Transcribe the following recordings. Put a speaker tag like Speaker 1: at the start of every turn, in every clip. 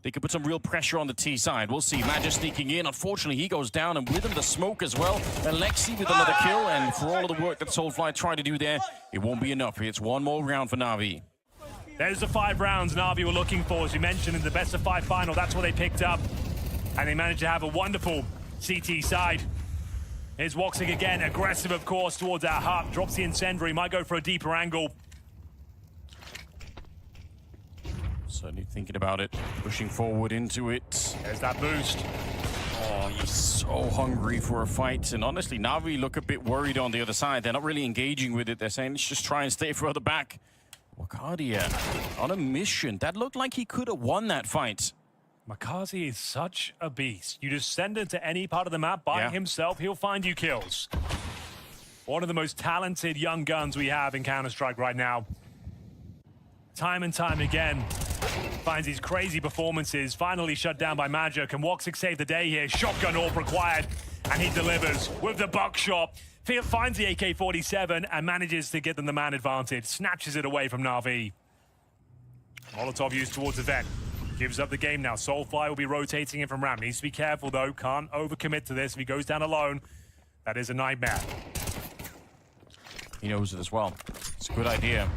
Speaker 1: they could put some real pressure on the T side. We'll see. Magic sneaking in. Unfortunately, he goes down, and with him the smoke as well. Alexi with another kill, and for all of the work that Soulfly tried to do there, it won't be enough. It's one more round for Na'Vi.
Speaker 2: There's the 5 rounds Na'Vi were looking for, as you mentioned, in the best of 5 final. That's what they picked up, and they managed to have a wonderful CT side. Here's Woxig again, aggressive, of course, towards our hut. Drops the incendiary, might go for a deeper angle.
Speaker 1: Certainly thinking about it, pushing forward into it.
Speaker 2: There's that boost.
Speaker 1: Oh, he's so hungry for a fight. And honestly, Na'Vi look a bit worried on the other side. They're not really engaging with it. They're saying, let's just try and stay further back. Wakadia on a mission. That looked like he could have won that fight.
Speaker 2: Makazi is such a beast. You just send him to any part of the map by himself, he'll find you kills. One of the most talented young guns we have in Counter-Strike right now. Time and time again, finds these crazy performances, finally shut down by Magic. Can Woxic save the day here? Shotgun AWP required, and he delivers with the buckshot. Finds the AK-47 and manages to get them the man advantage. Snatches it away from Na'Vi. Molotov used towards the vent. Gives up the game now. Soulfly will be rotating in from ramp. Needs to be careful, though. Can't overcommit to this. If he goes down alone, that is a nightmare.
Speaker 1: He knows it as well. It's a good idea.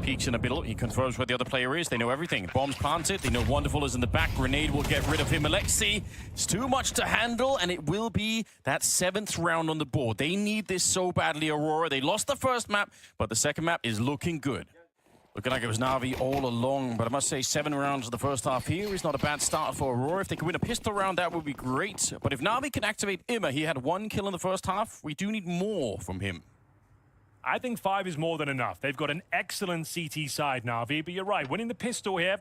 Speaker 1: Peeks in the middle. He confirms where the other player is. They know everything. Bombs planted. They know Wonderful is in the back. Grenade will get rid of him. Alexi, it's too much to handle, and it will be that 7th round on the board. They need this so badly, Aurora. They lost the first map, but the second map is looking good. Looking like it was Na'Vi all along, but I must say 7 rounds of the first half here is not a bad start for Aurora. If they can win a pistol round, that would be great. But if Na'Vi can activate Ima, he had 1 kill in the first half. We do need more from him.
Speaker 2: I think 5 is more than enough. They've got an excellent CT side, Na'Vi, but you're right. Winning the pistol here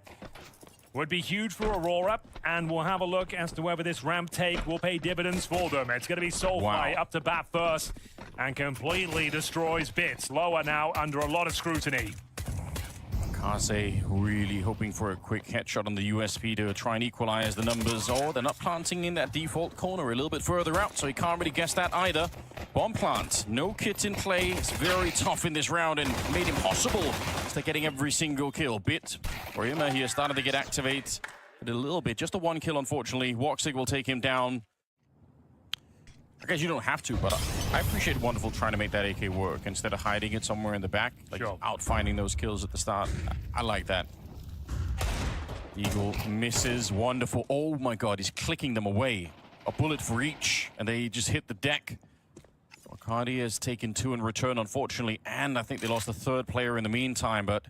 Speaker 2: would be huge for Aurora, and we'll have a look as to whether this ramp take will pay dividends for them. It's going to be Soulfly up to bat first and completely destroys Bits. Lower now under a lot of scrutiny.
Speaker 1: Kaze really hoping for a quick headshot on the USP to try and equalize the numbers. Oh, they're not planting in that default corner, a little bit further out, so he can't really guess that either. Bomb plant, no kit in play. It's very tough in this round and made impossible as they're getting every single kill. Bit for Ima here started to get activated a little bit. Just a 1 kill, unfortunately. Woxig will take him down. I guess you don't have to, but I appreciate Wonderful trying to make that AK work instead of hiding it somewhere in the back, like out finding those kills at the start. I like that. Eagle misses. Wonderful. Oh my god, he's clicking them away. A bullet for each, and they just hit the deck. Arcadia has taken 2 in return, unfortunately, and I think they lost the 3rd player in the meantime, but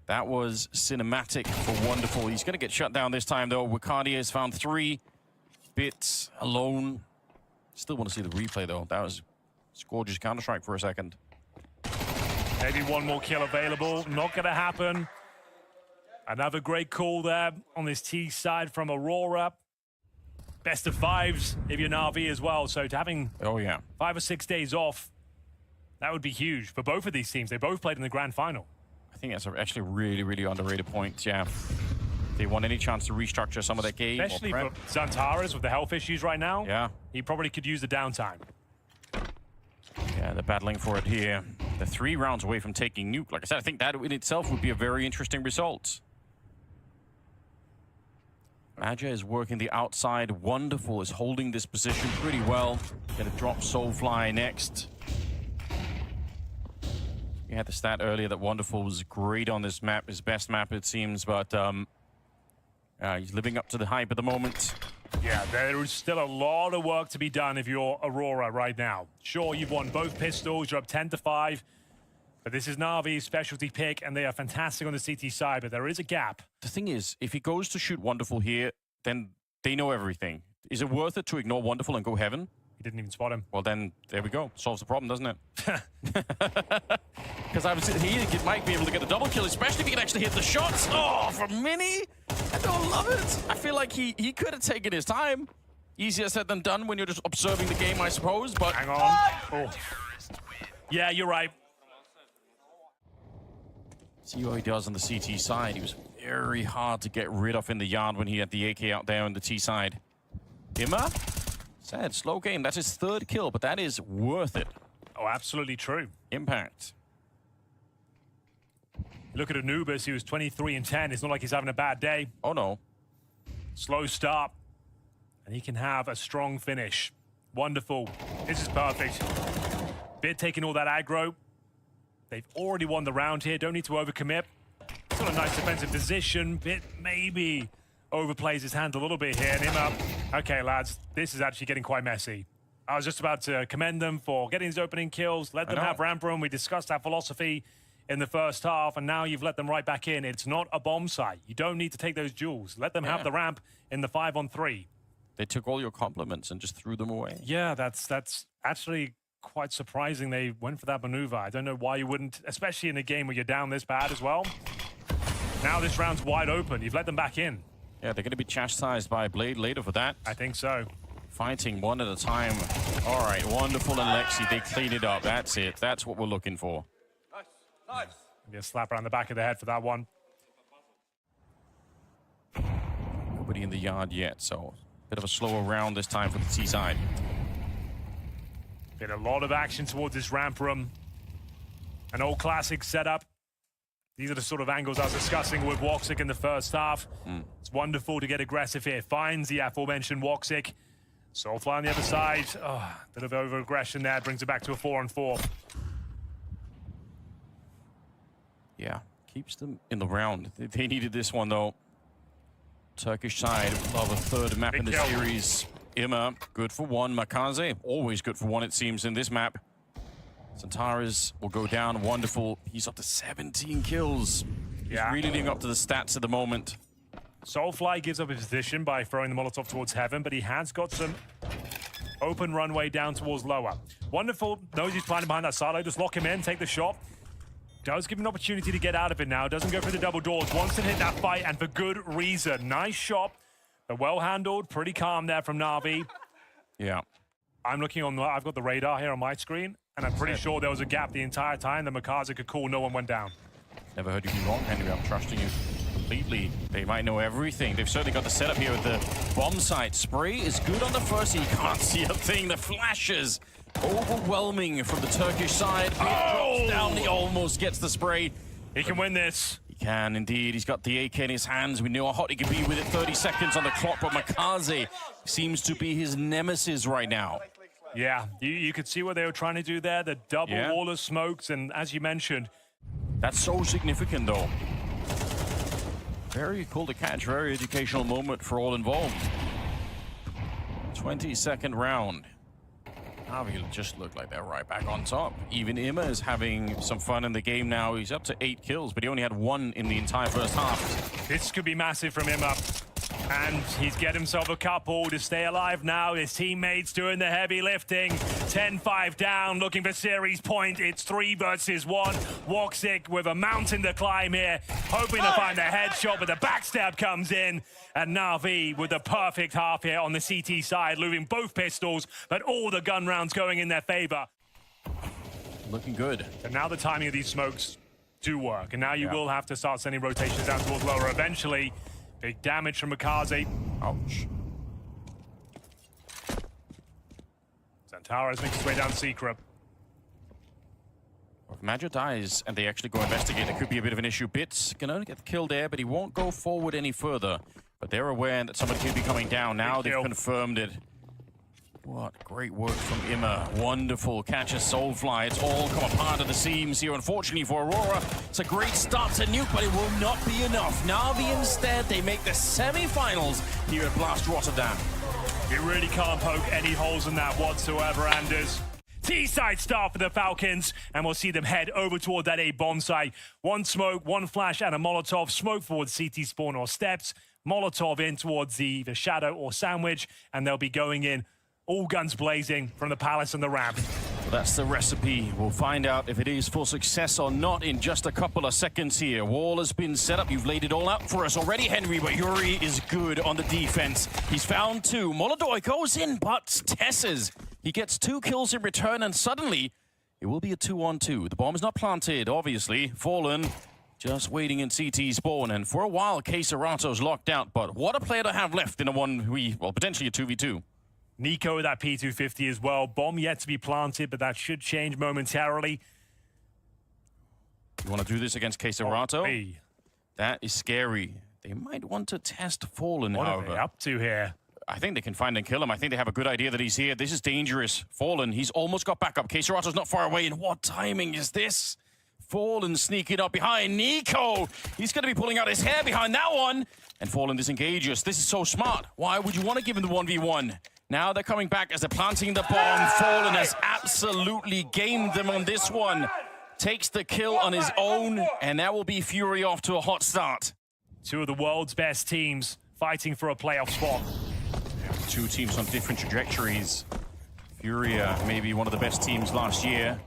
Speaker 1: that was cinematic for Wonderful. He's going to get shut down this time, though. Arcadia has found 3. Bits alone. Still want to see the replay, though. That was gorgeous Counter-Strike for a second.
Speaker 2: Maybe 1 more kill available. Not going to happen. Another great call there on this T side from Aurora. Best of 5s if you're Na'Vi as well. So to having 5 or 6 days off, that would be huge for both of these teams. They both played in the grand final.
Speaker 1: I think that's actually a really, really underrated point, yeah. If they want any chance to restructure some of that game.
Speaker 2: Especially for Xantares with the health issues right now.
Speaker 1: Yeah.
Speaker 2: He probably could use the downtime.
Speaker 1: Yeah, they're battling for it here. They're 3 rounds away from taking Nuke. Like I said, I think that in itself would be a very interesting result. Maja is working the outside. Wonderful is holding this position pretty well. Gonna drop Soulfly next. We had the stat earlier that Wonderful was great on this map, his best map it seems, but he's living up to the hype at the moment.
Speaker 2: Yeah, there is still a lot of work to be done if you're Aurora right now. Sure, you've won both pistols, you're up 10-5, but this is Na'Vi's specialty pick, and they are fantastic on the CT side, but there is a gap.
Speaker 1: The thing is, if he goes to shoot Wonderful here, then they know everything. Is it worth it to ignore Wonderful and go Heaven?
Speaker 2: He didn't even spot him.
Speaker 1: Well, then, there we go. Solves the problem, doesn't it? Because he might be able to get a double kill, especially if he can actually hit the shots. Oh, from Mini? I don't love it. I feel like he could have taken his time. Easier said than done when you're just observing the game, I suppose, but...
Speaker 2: Hang on. Oh. Yeah, you're right.
Speaker 1: See what he does on the CT side. He was very hard to get rid of in the yard when he had the AK out there on the T side. Ima? Sad, slow game. That's his 3rd kill, but that is worth it.
Speaker 2: Oh, absolutely true.
Speaker 1: Impact.
Speaker 2: Look at Anubis, he was 23-10. It's not like he's having a bad day.
Speaker 1: Oh, no.
Speaker 2: Slow start. And he can have a strong finish. Wonderful. This is perfect. Bit taking all that aggro. They've already won the round here. Don't need to overcommit. Still a nice defensive position. Bit maybe overplays his hand a little bit here. And him up. Okay, lads, this is actually getting quite messy. I was just about to commend them for getting his opening kills. Let them have ramp room. We discussed that philosophy in the first half, and now you've let them right back in. It's not a bomb site. You don't need to take those jewels. Let them have the ramp in the 5-on-3.
Speaker 1: They took all your compliments and just threw them away.
Speaker 2: Yeah, that's actually quite surprising they went for that maneuver. I don't know why you wouldn't, especially in a game where you're down this bad as well. Now this round's wide open. You've let them back in.
Speaker 1: Yeah, they're going to be chastised by Blade later for that.
Speaker 2: I think so.
Speaker 1: Fighting one at a time. All right, wonderful, and Lexi, they clean it up. That's it. That's what we're looking for.
Speaker 2: Nice. Maybe a slap around the back of the head for that one.
Speaker 1: Nobody in the yard yet, so bit of a slower round this time for the T side.
Speaker 2: Been a lot of action towards this ramp room. An old classic setup. These are the sort of angles I was discussing with Woxic in the first half. It's wonderful to get aggressive here. Finds the aforementioned Woxic. Soulfly on the other side. Oh, bit of over-aggression there. Brings it back to a 4-on-4.
Speaker 1: Yeah, keeps them in the round. They needed this one, though. Turkish side of a third map in the series. Ima, good for one. Makaze, always good for one, it seems, in this map. Centaurus will go down. Wonderful. He's up to 17 kills.
Speaker 2: Yeah.
Speaker 1: He's really living up to the stats at the moment.
Speaker 2: Soulfly gives up his position by throwing the Molotov towards heaven, but he has got some open runway down towards lower. Wonderful. Knows he's planning behind that silo. Just lock him in, take the shot. Does give him an opportunity to get out of it now. Doesn't go for the double doors. Wants to hit that fight, and for good reason. Nice shot. But well handled. Pretty calm there from Na'Vi.
Speaker 1: Yeah.
Speaker 2: I'm looking on, I've got the radar here on my screen, and I'm pretty sure there was a gap the entire time that Makaza could call. No one went down.
Speaker 1: Never heard you be wrong, Henry. I'm trusting you completely. They might know everything. They've certainly got the setup here with the bomb site. Spray is good on the first. You can't see a thing. The flashes overwhelming from the Turkish side. Drops down. He almost gets the spray.
Speaker 2: He can win this.
Speaker 1: He can indeed. He's got the AK in his hands. We know how hot he can be with it. 30 seconds on the clock, but Makaze seems to be his nemesis right now.
Speaker 2: Yeah, you could see what they were trying to do there. The double wall of smokes, and as you mentioned,
Speaker 1: that's so significant, though. Very cool to catch. Very educational moment for all involved. 22nd round. Na'Vi just look like they're right back on top. Even Ima is having some fun in the game now. He's up to 8 kills, but he only had 1 in the entire first half.
Speaker 2: This could be massive from Ima. And he's get himself a couple to stay alive now. His teammates doing the heavy lifting. 10-5 down, looking for series point. It's 3 versus 1. Woxic with a mountain to climb here, hoping to find a headshot, but the backstab comes in. And Na'Vi with the perfect half here on the CT side, losing both pistols, but all the gun rounds going in their favor.
Speaker 1: Looking good.
Speaker 2: And now the timing of these smokes do work. And now you will have to start sending rotations down towards lower eventually. Big damage from Makaze.
Speaker 1: Ouch.
Speaker 2: Centaurus makes his way down Secret.
Speaker 1: If Major dies and they actually go investigate, it could be a bit of an issue. Bits can only get killed there, but he won't go forward any further. But they're aware that somebody could be coming down. Now they've confirmed it. What great work from Ima. Wonderful catch of Soulfly. It's all come apart at the seams here, unfortunately, for Aurora. It's a great start to nuke, but it will not be enough. Na'Vi instead, they make the semi-finals here at Blast Rotterdam.
Speaker 2: You really can't poke any holes in that whatsoever, Anders. T-side start for the Falcons, and we'll see them head over toward that A bomb site. 1 smoke, 1 flash, and a Molotov. Smoke towards CT spawn or steps. Molotov in towards the shadow or sandwich, and they'll be going in. All guns blazing from the palace and the ramp.
Speaker 1: Well, that's the recipe. We'll find out if it is for success or not in just a couple of seconds here. Wall has been set up. You've laid it all out for us already, Henry, but Yuri is good on the defense. He's found 2. Molodoi goes in, but Tesses. He gets 2 kills in return, and suddenly it will be a 2-on-2. The bomb is not planted, obviously. Fallen, just waiting in CT spawn, and for a while, Caserato's locked out, but what a player to have left in a 1v, well, potentially a 2v2.
Speaker 2: Nico with that P250 as well. Bomb yet to be planted, but that should change momentarily.
Speaker 1: You want to do this against Caserato?
Speaker 2: Hey.
Speaker 1: That is scary. They might want to test Fallen,
Speaker 2: What
Speaker 1: however.
Speaker 2: are they up to here?
Speaker 1: I think they can find and kill him. I think they have a good idea that he's here. This is dangerous. Fallen, he's almost got backup. KSerato's not far away, and what timing is this? Fallen sneaking up behind Nico. He's going to be pulling out his hair behind that one. And Fallen disengages. This is so smart. Why would you want to give him the 1v1? Now they're coming back as they're planting the bomb. Fallen has absolutely gamed them on this one. Takes the kill on his own, and that will be Fury off to a hot start.
Speaker 2: Two of the world's best teams fighting for a playoff spot.
Speaker 1: Two teams on different trajectories. Furia, maybe one of the best teams last year.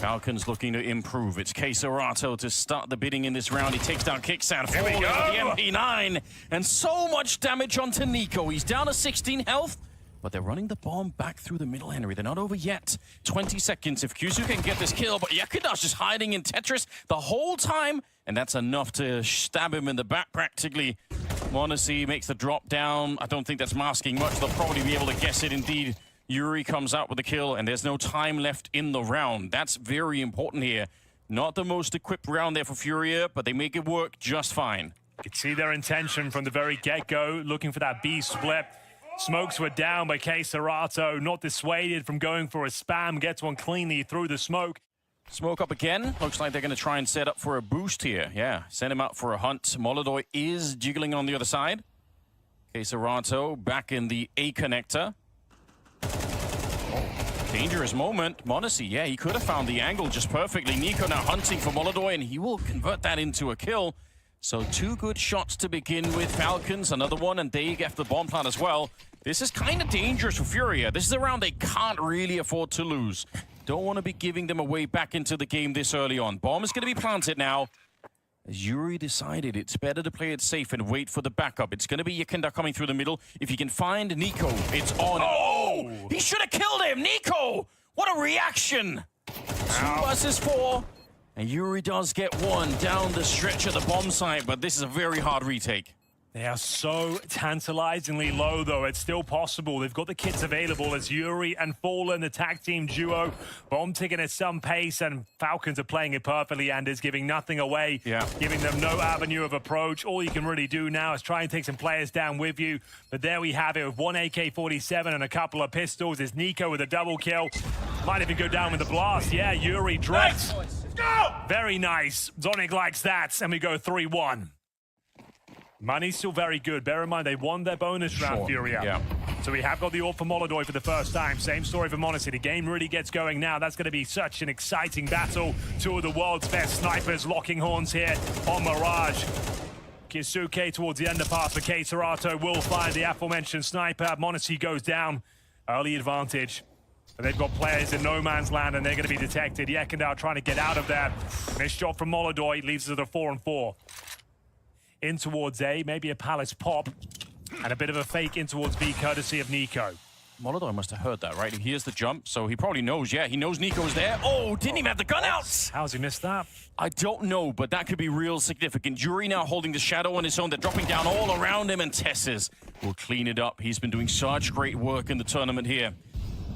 Speaker 1: Falcons looking to improve. It's KSerato to start the bidding in this round. He takes down Kickstand, falling with the MP9. And so much damage onto Nico. He's down to 16 health, but they're running the bomb back through the middle, Henry. They're not over yet. 20 seconds if Kyusu can get this kill, but Yakuda's just hiding in Tetris the whole time, and that's enough to stab him in the back practically. m0NESY makes the drop down. I don't think that's masking much. They'll probably be able to guess it indeed. Yuri comes out with the kill, and there's no time left in the round. That's very important here. Not the most equipped round there for Furia, but they make it work just fine.
Speaker 2: You can see their intention from the very get-go, looking for that B split. Smokes were down by KSerato, not dissuaded from going for a spam, gets one cleanly through the smoke.
Speaker 1: Smoke up again. Looks like they're going to try and set up for a boost here. Yeah, send him out for a hunt. Molodoi is jiggling on the other side. KSerato back in the A connector. Dangerous moment. m0NESY, yeah, he could have found the angle just perfectly. Nico now hunting for Molodoi, and he will convert that into a kill. So two good shots to begin with. Falcons, another one, and they get the bomb plant as well. This is kind of dangerous for Furia. This is a round they can't really afford to lose. Don't want to be giving them away back into the game this early on. Bomb is going to be planted now. As Yuri decided, it's better to play it safe and wait for the backup. It's going to be Yakinda coming through the middle. If he can find Nico, it's on. Oh! He should have killed him! Nico! What a reaction! 2 versus 4. And Yuri does get one down the stretch of the bomb site, but this is a very hard retake.
Speaker 2: They are so tantalizingly low, though. It's still possible. They've got the kits available as Yuri and Fallen, the tag team duo. Bomb ticking at some pace, and Falcons are playing it perfectly and is giving nothing away, giving them no avenue of approach. All you can really do now is try and take some players down with you. But there we have it with one AK-47 and a couple of pistols. It's Nico with a double kill. Might even go down with the blast. Yeah, Yuri drops. Let's go! Very nice. Zonic likes that, and we go 3-1. Money's still very good. Bear in mind, they won their bonus round, Furia.
Speaker 1: Yeah.
Speaker 2: So we have got the AWP for Molodoi for the first time. Same story for m0NESY. The game really gets going now. That's going to be such an exciting battle. Two of the world's best snipers locking horns here on Mirage. Kisuke towards the underpass for KSerato will find the aforementioned sniper. m0NESY goes down. Early advantage. But they've got players in no man's land, and they're going to be detected. Yakinda trying to get out of that. Missed shot from Molodoi leaves us at a 4-4. In towards A, maybe a Palace pop, and a bit of a fake in towards B, courtesy of Nico.
Speaker 1: Molodoi must have heard that, right? He hears the jump, so he probably knows. Yeah, he knows Nico's there. Oh, didn't even have the gun out!
Speaker 2: How's he missed that?
Speaker 1: I don't know, but that could be real significant. Yuri now holding the shadow on his own. They're dropping down all around him, and Tesses will clean it up. He's been doing such great work in the tournament here.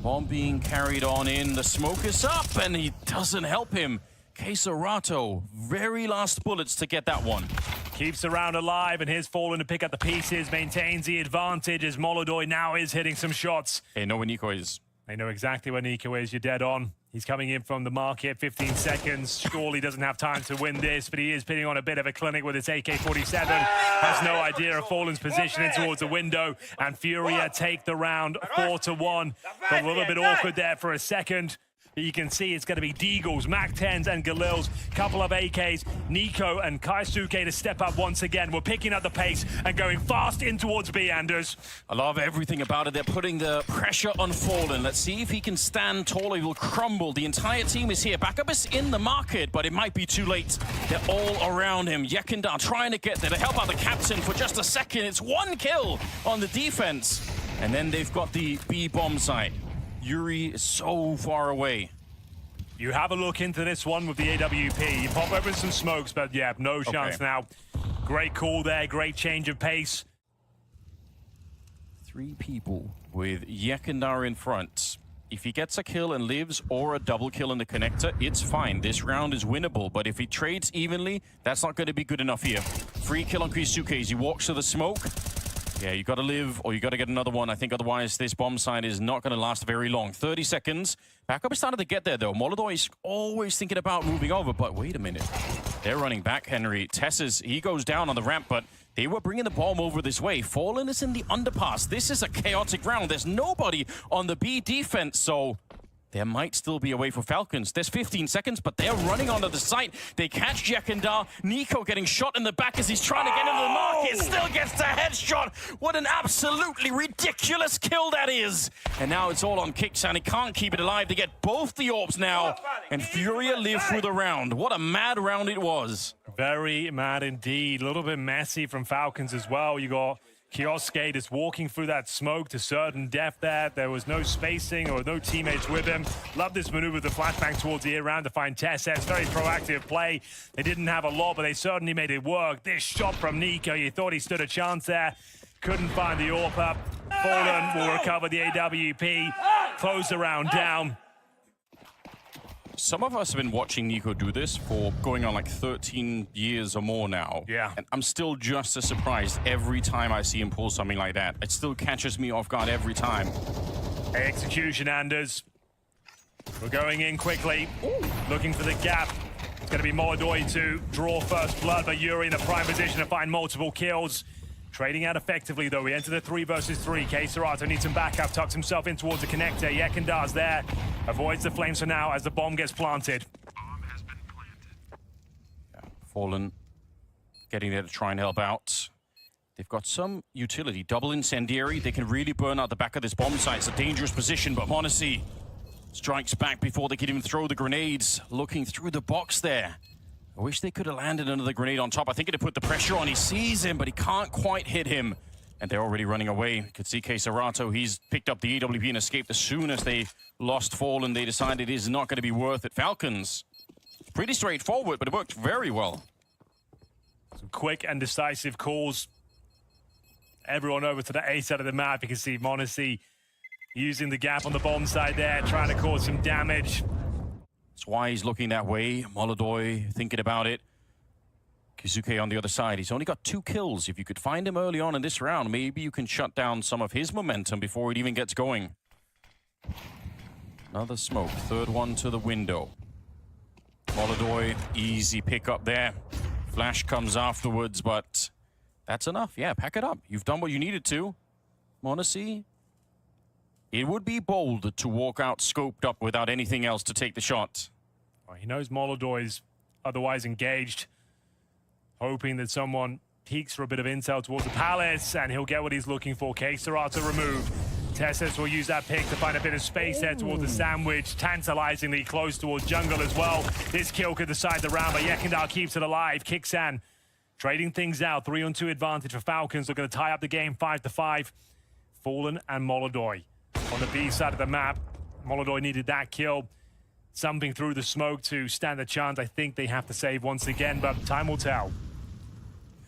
Speaker 1: Bomb being carried on in. The smoke is up, and he doesn't help him. KSerato, very last bullets to get that one.
Speaker 2: Keeps the round alive, and here's Fallen to pick up the pieces, maintains the advantage as Molodoi now is hitting some shots.
Speaker 1: They know where Nico is.
Speaker 2: They know exactly where Nico is. You're dead on. He's coming in from the market, 15 seconds. Surely doesn't have time to win this, but he is pitting on a bit of a clinic with his AK-47. Has no idea of Fallen's positioning towards the window, and Furia take the round 4-1. Got a little bit awkward there for a second. But you can see it's going to be Deagles, MAC-10s, and Galils. Couple of AKs. Nico and Kaisuke to step up once again. We're picking up the pace and going fast in towards B, Anders.
Speaker 1: I love everything about it. They're putting the pressure on Fallen. Let's see if he can stand tall. He will crumble. The entire team is here. Backup is in the market, but it might be too late. They're all around him. Yakinda trying to get there to help out the captain for just a second. It's one kill on the defense. And then they've got the B bomb site. Yuri is so far away.
Speaker 2: You have a look into this one with the AWP. You pop open some smokes, but yeah, no chance now. Great call there, great change of pace.
Speaker 1: 3 people with Yakinda in front. if he gets a kill and lives or a double kill in the connector, it's fine. This round is winnable, but if he trades evenly, that's not going to be good enough here. Free kill on Keisuke as he walks to the smoke. Yeah, you got to live or you got to get another one. I think otherwise this bomb site is not going to last very long. 30 seconds. Backup is starting to get there, though. Molodoi is always thinking about moving over, but wait a minute. They're running back, Henry. Tess's, he goes down on the ramp, but they were bringing the bomb over this way. Fallen is in the underpass. This is a chaotic round. There's nobody on the B defense, so there might still be a way for Falcons. There's 15 seconds, but they're running onto the site. They catch Jekindar. Nico getting shot in the back as he's trying to get into the market. Still gets the headshot. What an absolutely ridiculous kill that is. And now it's all on Kixan. He can't keep it alive. They get both the orbs now. And Furia live through the round. What a mad round it was.
Speaker 2: Very mad indeed. A little bit messy from Falcons as well. You got Keisuke just walking through that smoke to certain death there. There was no spacing or no teammates with him. Love this maneuver, the flashbang towards the air round to find Tess. Very proactive play. They didn't have a lot, but they certainly made it work. This shot from Nico, you thought he stood a chance there. Couldn't find the AWP up. Fallen will recover the AWP. Close the round down.
Speaker 1: Some of us have been watching Nico do this for going on like 13 years or more now.
Speaker 2: Yeah.
Speaker 1: And I'm still just as surprised every time I see him pull something like that. It still catches me off guard every time.
Speaker 2: Execution, Anders. We're going in quickly. Ooh. Looking for the gap. It's going to be Molodoi to draw first blood, but Yuri in a prime position to find multiple kills. Trading out effectively, though. We enter the 3 versus 3. Keiserato needs some backup, tucks himself in towards the connector. Jekindar's there. Avoids the flames for now as the bomb gets planted.
Speaker 3: Bomb has been planted.
Speaker 1: Yeah, Fallen getting there to try and help out. They've got some utility. Double incendiary. They can really burn out the back of this bomb site. It's a dangerous position, but Monacy strikes back before they can even throw the grenades. Looking through the box there. I wish they could have landed another grenade on top. I think it'd have put the pressure on. He sees him, but he can't quite hit him. And they're already running away. You could see Keiserato. He's picked up the AWP and escaped as soon as they lost Fallen. They decided it is not going to be worth it. Falcons, pretty straightforward, but it worked very well.
Speaker 2: Some quick and decisive calls. Everyone over to the A side of the map. You can see Monacy using the gap on the bomb side there, trying to cause some damage.
Speaker 1: That's why he's looking that way. Molodoi thinking about it. Keisuke on the other side. He's only got 2 kills. If you could find him early on in this round, maybe you can shut down some of his momentum before it even gets going. Another smoke. 3rd one to the window. Molodoi, easy pickup there. Flash comes afterwards, but that's enough. Yeah, pack it up. You've done what you needed to. Monacy. It would be bold to walk out scoped up without anything else to take the shot.
Speaker 2: Well, he knows Molodoi's otherwise engaged, hoping that someone peeks for a bit of intel towards the palace, and he'll get what he's looking for. Keiserato removed. Tesses will use that pick to find a bit of space there towards the sandwich, tantalizingly close towards jungle as well. This kill could decide the round, but Jekindar keeps it alive. Kixan trading things out. 3-on-2 advantage for Falcons. They're going to tie up the game 5-5. Fallen and Molodoi on the B side of the map. Molodoi needed that kill. Something through the smoke to stand a chance. I think they have to save once again, but time will tell.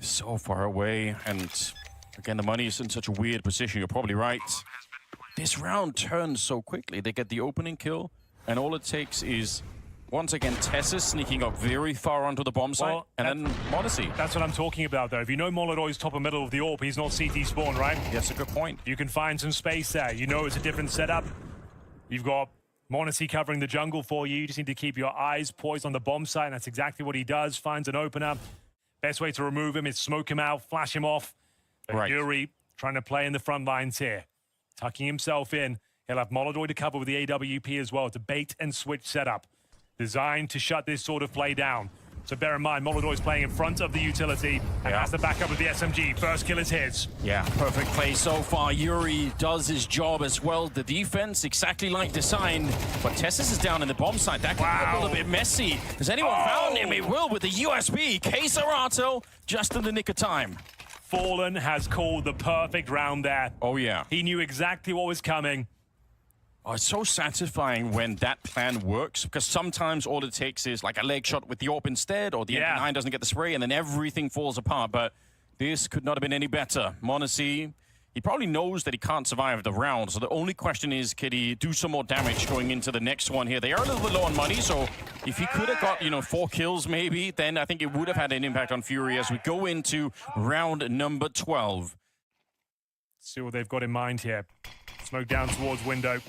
Speaker 1: So far away, and again, the money is in such a weird position. You're probably right. This round turns so quickly. They get the opening kill, and all it takes is, once again, Tessa sneaking up very far onto the bomb site, and then Monacy.
Speaker 2: That's what I'm talking about, though. If you know Molodoi's top and middle of the AWP, he's not CT spawn, right?
Speaker 1: That's a good point.
Speaker 2: You can find some space there. You know it's a different setup. You've got Monacy covering the jungle for you. You just need to keep your eyes poised on the bomb site, and that's exactly what he does. Finds an opener. Best way to remove him is smoke him out, flash him off. But
Speaker 1: right.
Speaker 2: Yuri trying to play in the front lines here. Tucking himself in. He'll have Molodoi to cover with the AWP as well. It's a bait and switch setup designed to shut this sort of play down. So bear in mind, Molodoi's playing in front of the utility and has the backup with the SMG. First kill is his.
Speaker 1: Yeah, perfect play so far. Yuri does his job as well. The defense, exactly like designed. But Tessis is down in the bomb site. That can be a little bit messy. Has anyone found him? It will with the USB. Keiserato just in the nick of time.
Speaker 2: Fallen has called the perfect round there.
Speaker 1: Oh, yeah.
Speaker 2: He knew exactly what was coming.
Speaker 1: Oh, it's so satisfying when that plan works, because sometimes all it takes is like a leg shot with the AWP instead, or the MP9 doesn't get the spray, and then everything falls apart. But this could not have been any better. Monacy he probably knows that he can't survive the round. So the only question is, can he do some more damage going into the next one here? They are a little bit low on money, so if he could have got, 4 kills maybe, then I think it would have had an impact on Fury as we go into round number 12.
Speaker 2: See what they've got in mind here. Smoke down towards window.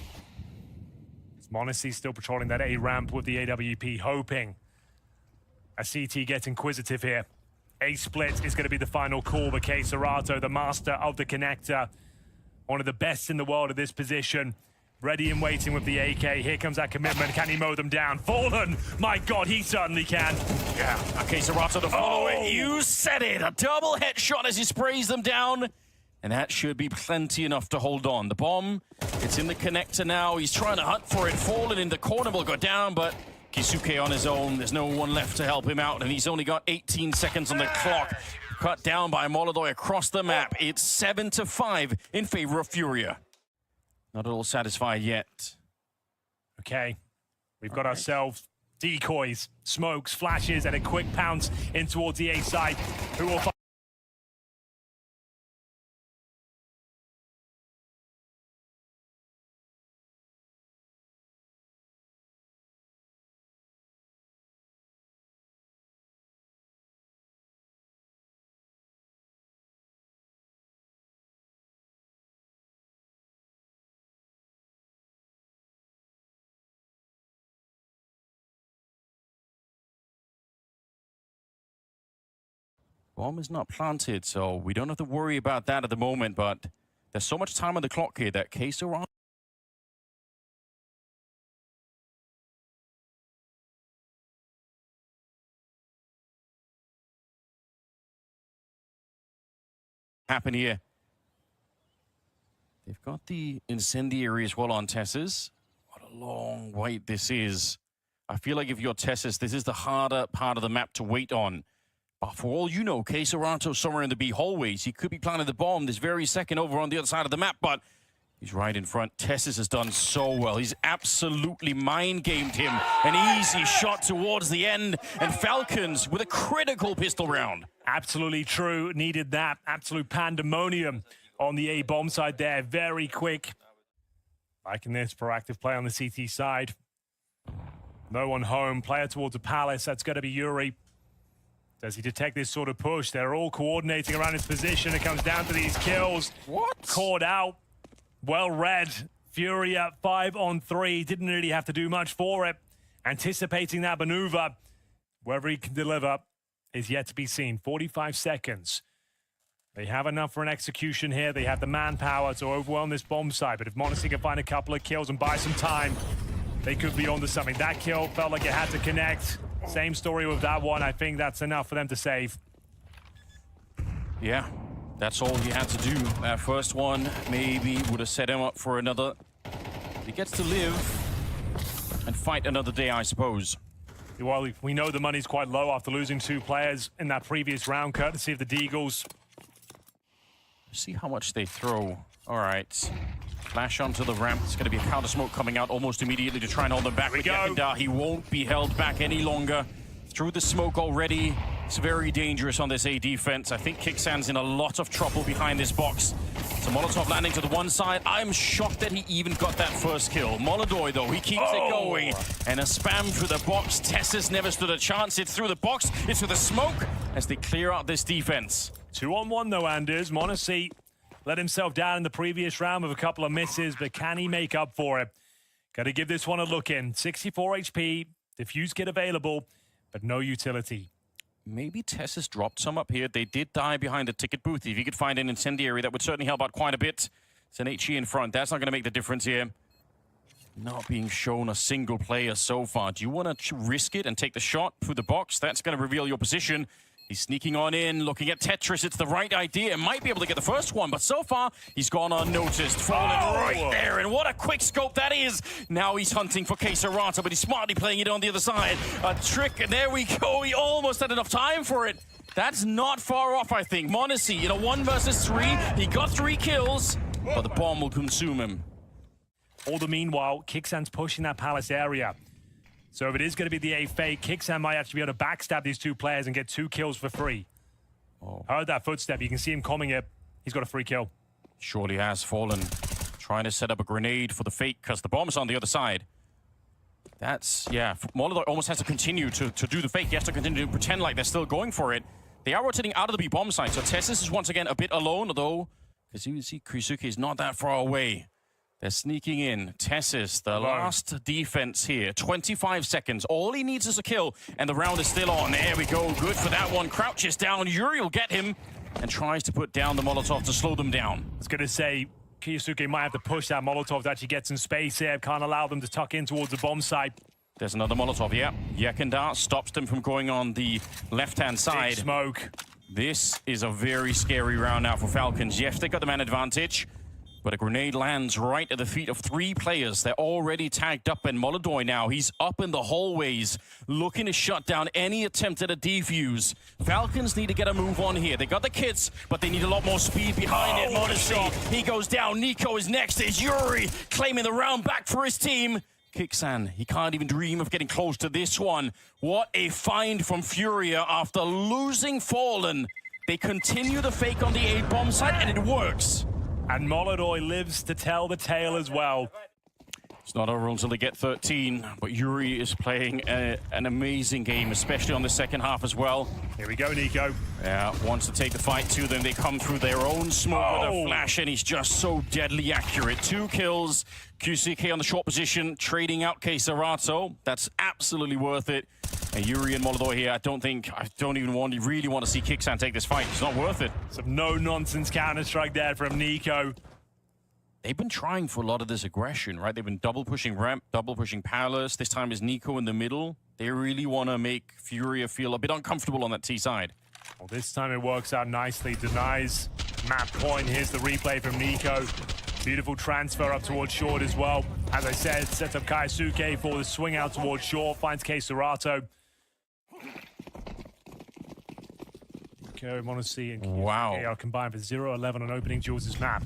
Speaker 2: m0NESY still patrolling that A ramp with the AWP, hoping a CT gets inquisitive here. A split is going to be the final call, but KScERATO, the master of the connector, one of the best in the world at this position, ready and waiting with the AK. Here comes that commitment. Can he mow them down? Fallen! My God, he certainly can.
Speaker 1: Yeah, KScERATO to follow it. You said it! A double headshot as he sprays them down. And that should be plenty enough to hold on. The bomb, it's in the connector now. He's trying to hunt for it. Fallen in the corner will go down, but Kisuke on his own. There's no one left to help him out, and he's only got 18 seconds on the clock. Cut down by Molodoi across the map. It's 7-5 in favor of Furia. Not at all satisfied yet.
Speaker 2: Okay, we've got ourselves decoys, smokes, flashes, and a quick pounce in towards the A side. Who will find
Speaker 1: Bomb is not planted, so we don't have to worry about that at the moment, but there's so much time on the clock here that KScERATO happen here. They've got the incendiary as well on Tessus. What a long wait this is. I feel like if you're Tessus, this is the harder part of the map to wait on. But for all you know, KScERATO somewhere in the B hallways. He could be planting the bomb this very second over on the other side of the map, but he's right in front. Tessus has done so well. He's absolutely mind-gamed him. An easy shot towards the end, and Falcons with a critical pistol round.
Speaker 2: Absolutely true. Needed that. Absolute pandemonium on the A bomb side there. Very quick. Liking this proactive play on the CT side. No one home. Player towards the Palace. That's going to be Yuri. Does he detect this sort of push? They're all coordinating around his position. It comes down to these kills.
Speaker 1: What?
Speaker 2: Caught out. Well read. Fury at 5-on-3. Didn't really have to do much for it. Anticipating that maneuver. Whether he can deliver is yet to be seen. 45 seconds. They have enough for an execution here. They have the manpower to overwhelm this bomb site. But if m0NESY can find a couple of kills and buy some time, they could be onto something. That kill felt like it had to connect. Same story with that one. I think that's enough for them to save.
Speaker 1: Yeah, that's all he had to do. That first one maybe would have set him up for another. He gets to live and fight another day, I suppose.
Speaker 2: Well, we know the money's quite low after losing 2 players in that previous round, courtesy of the Deagles.
Speaker 1: See how much they throw. All right. Flash onto the ramp. It's going to be a counter smoke coming out almost immediately to try and hold them back. He won't be held back any longer. Through the smoke already. It's very dangerous on this A defense. I think Kicksan's in a lot of trouble behind this box. So Molotov landing to the one side. I'm shocked that he even got that first kill. Molodoi, though, he keeps it going. And a spam through the box. Tessus never stood a chance. It's through the box. It's through the smoke as they clear out this defense.
Speaker 2: 2-on-1 though, Anders. m0NESY let himself down in the previous round with a couple of misses, but can he make up for it? Got to give this one a look in. 64 HP, defuse kit available, but no utility.
Speaker 1: Maybe Tessus dropped some up here. They did die behind the ticket booth. If he could find an incendiary, that would certainly help out quite a bit. It's an HE in front. That's not going to make the difference here. Not being shown a single player so far. Do you want to risk it and take the shot through the box? That's going to reveal your position. He's sneaking on in, looking at Tetris. It's the right idea. Might be able to get the first one, but so far, he's gone unnoticed. Falling right there, and what a quick scope that is. Now he's hunting for KScERATO, but he's smartly playing it on the other side. A trick, and there we go. He almost had enough time for it. That's not far off, I think. m0NESY in a 1 versus 3. He got 3 kills, but the bomb will consume him.
Speaker 2: All the meanwhile, Kicksan's pushing that Palace area. So if it is going to be the A fake, Kicksan might actually be able to backstab these 2 players and get 2 kills for free. Heard that footstep. You can see him coming it. He's got a free kill.
Speaker 1: Surely has Fallen trying to set up a grenade for the fake because the bomb's on the other side. That's, yeah, Molotov almost has to continue to do the fake. He has to continue to pretend like they're still going for it. They are rotating out of the B bomb site, so Tessis is once again a bit alone, although, as you can see, Kuisuke is not that far away. They're sneaking in. Tessis, the last defense here. 25 seconds. All he needs is a kill, and the round is still on. There we go. Good for that one. Crouches down. Yuri will get him and tries to put down the Molotov to slow them down.
Speaker 2: I was going to say, Kuisuke might have to push that Molotov to actually get some space here. Can't allow them to tuck in towards the bomb site.
Speaker 1: There's another Molotov, yeah. Yekindar stops them from going on the left-hand side.
Speaker 2: Big smoke.
Speaker 1: This is a very scary round now for Falcons. Yes, they got the man advantage, but a grenade lands right at the feet of 3 players. They're already tagged up, and Molodoi now, he's up in the hallways, looking to shut down any attempt at a defuse. Falcons need to get a move on here. They got the kits, but they need a lot more speed behind it. Modesty, he goes down. Nico is next. There's Yuri claiming the round back for his team. Kixan, he can't even dream of getting close to this one. What a find from Furia after losing Fallen. They continue the fake on the A bomb site, and it works.
Speaker 2: And Molodoi lives to tell the tale as well.
Speaker 1: It's not over until they get 13, but Yuri is playing an amazing game, especially on the second half as well.
Speaker 2: Here we go, Nico.
Speaker 1: Yeah, wants to take the fight to them. They come through their own smoke with a flash, and he's just so deadly accurate. 2 kills. QCK on the short position, trading out Keserato. That's absolutely worth it. And Yuri and Molodoi here, I don't even really want to see Kixan take this fight. It's not worth it.
Speaker 2: Some no-nonsense Counter-Strike there from Nico.
Speaker 1: They've been trying for a lot of this aggression, right? They've been double pushing ramp, double pushing Palace. This time is Nico in the middle. They really want to make Furia feel a bit uncomfortable on that T side.
Speaker 2: Well, this time it works out nicely. Denies map point. Here's the replay from Nico. Beautiful transfer up towards short as well. As I said, sets up Kaisuke for the swing out towards short. Finds Keserato. Okay, Monacy and Kuisuke are combined for 0-11 on opening Jules' map.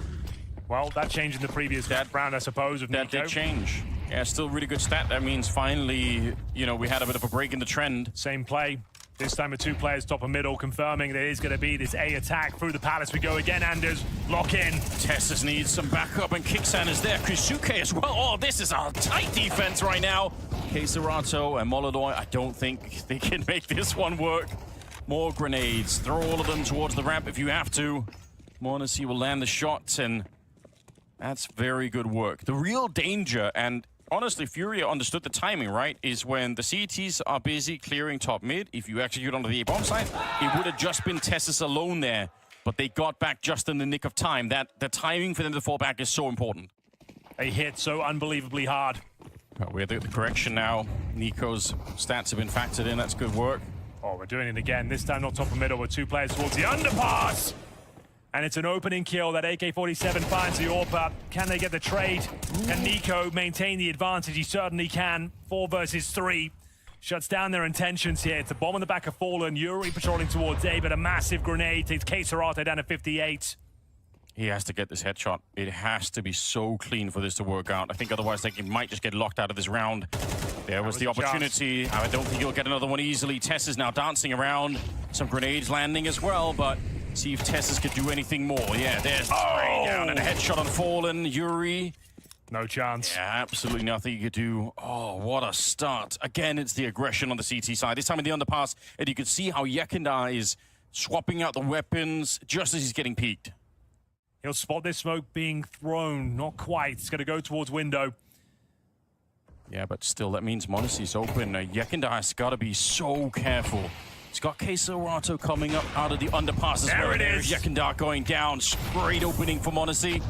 Speaker 2: Well, that changed in the previous round, I suppose, of Nico.
Speaker 1: That did change. Yeah, still really good stat. That means finally, you know, we had a bit of a break in the trend.
Speaker 2: Same play. This time with 2 players top and middle, confirming that it is going to be this A attack through the Palace. We go again, Anders. Lock in.
Speaker 1: Tessus needs some backup, and Kixan is there. Kuisuke as well. Oh, this is a tight defense right now. Keserato and Molodoi, I don't think they can make this one work. More grenades. Throw all of them towards the ramp if you have to. Monacy will land the shots, and that's very good work. The real danger, and honestly, Furia understood the timing, right? Is when the CTs are busy clearing top mid. If you execute onto the A-bomb site, it would have just been Tessus alone there. But they got back just in the nick of time. The timing for them to fall back is so important.
Speaker 2: They hit so unbelievably hard.
Speaker 1: We have the correction now. Nico's stats have been factored in. That's good work.
Speaker 2: Oh, we're doing it again. This time not top and middle, with 2 players towards the underpass. And it's an opening kill that AK-47 finds the AWP. Can they get the trade? Can Nico maintain the advantage? He certainly can. 4 versus 3. Shuts down their intentions here. It's a bomb on the back of Fallen. Yuri patrolling towards A, but a massive grenade takes Keserato down to 58.
Speaker 1: He has to get this headshot. It has to be so clean for this to work out. I think otherwise they might just get locked out of this round. There was the opportunity. I don't think he'll get another one easily. Tess is now dancing around. Some grenades landing as well, but see if Tessus could do anything more. Yeah, there's the spray down and a headshot on Fallen. Yuri.
Speaker 2: No chance.
Speaker 1: Yeah, absolutely nothing you could do. Oh, what a start. Again, it's the aggression on the CT side. This time in the underpass, and you could see how Yekindar is swapping out the weapons just as he's getting peeked.
Speaker 2: He'll spot this smoke being thrown. Not quite. It's going to go towards window.
Speaker 1: Yeah, but still, that means Monacy's open. Yekindar has got to be so careful. He's got Keserato coming up out of the underpass as well.
Speaker 2: There it is.
Speaker 1: Yekindar going down. Great opening for Monacy.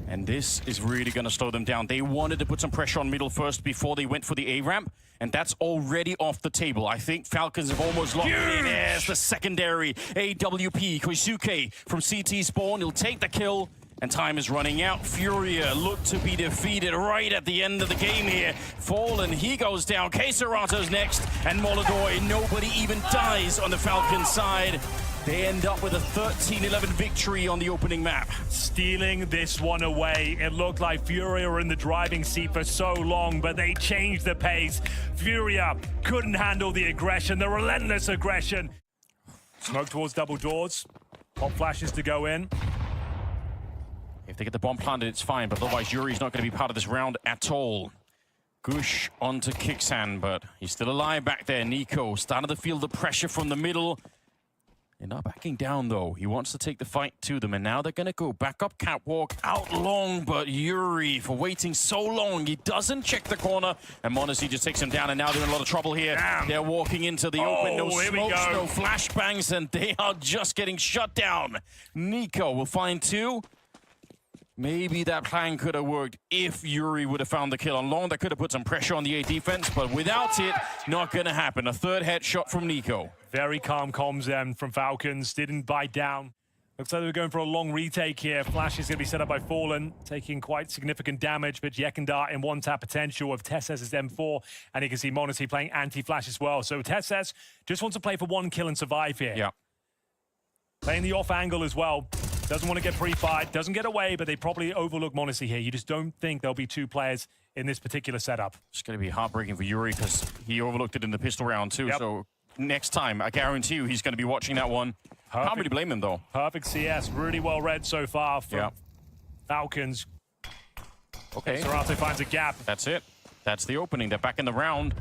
Speaker 1: And this is really going to slow them down. They wanted to put some pressure on middle first before they went for the A-ramp, and that's already off the table. I think Falcons have almost locked it in. There's the secondary. AWP, Koisuke from CT spawn. He'll take the kill, and time is running out. Furia look to be defeated right at the end of the game here. Fallen, he goes down. Keserato's next, and Molodoi. Nobody even dies on the Falcons side. They end up with a 13-11 victory on the opening map.
Speaker 2: Stealing this one away. It looked like Furia were in the driving seat for so long, but they changed the pace. Furia couldn't handle the aggression, the relentless aggression. Smoke towards double doors. Pop flashes to go in.
Speaker 1: If they get the bomb planted, it's fine, but otherwise Yuri's not going to be part of this round at all. Gush onto Kixan, but he's still alive back there. Nico started to feel the pressure from the middle. They're not backing down, though. He wants to take the fight to them, and now they're going to go back up catwalk, out long, but Yuri, for waiting so long, he doesn't check the corner, and m0NESY just takes him down, and now they're in a lot of trouble here.
Speaker 2: Damn.
Speaker 1: They're walking into the open, no
Speaker 2: here we
Speaker 1: smokes,
Speaker 2: go.
Speaker 1: no flashbangs, and they are just getting shut down. Nico will find two. Maybe that plan could have worked if Yuri would have found the kill on long. That could have put some pressure on the A defense, but without it, not going to happen. A third headshot from Nico.
Speaker 2: Very calm comms then from Falcons. Didn't bite down. Looks like they were going for a long retake here. Flash is going to be set up by Fallen, taking quite significant damage, but Yekindar in one-tap potential of TeSeS' M4, and you can see m0NESY playing anti-flash as well. So TeSeS just wants to play for one kill and survive here.
Speaker 1: Yeah.
Speaker 2: Playing the off angle as well. Doesn't want to get pre-fired, doesn't get away, but they probably overlook m0NESY here. You just don't think there'll be two players in this particular setup.
Speaker 1: It's going to be heartbreaking for Yuri because he overlooked it in the pistol round too.
Speaker 2: Yep.
Speaker 1: So next time, I guarantee you he's going to be watching that one. Can't really blame him though.
Speaker 2: Perfect CS, really well read so far from Falcons.
Speaker 1: Okay.
Speaker 2: Serato finds a gap.
Speaker 1: That's it. That's the opening. They're back in the round.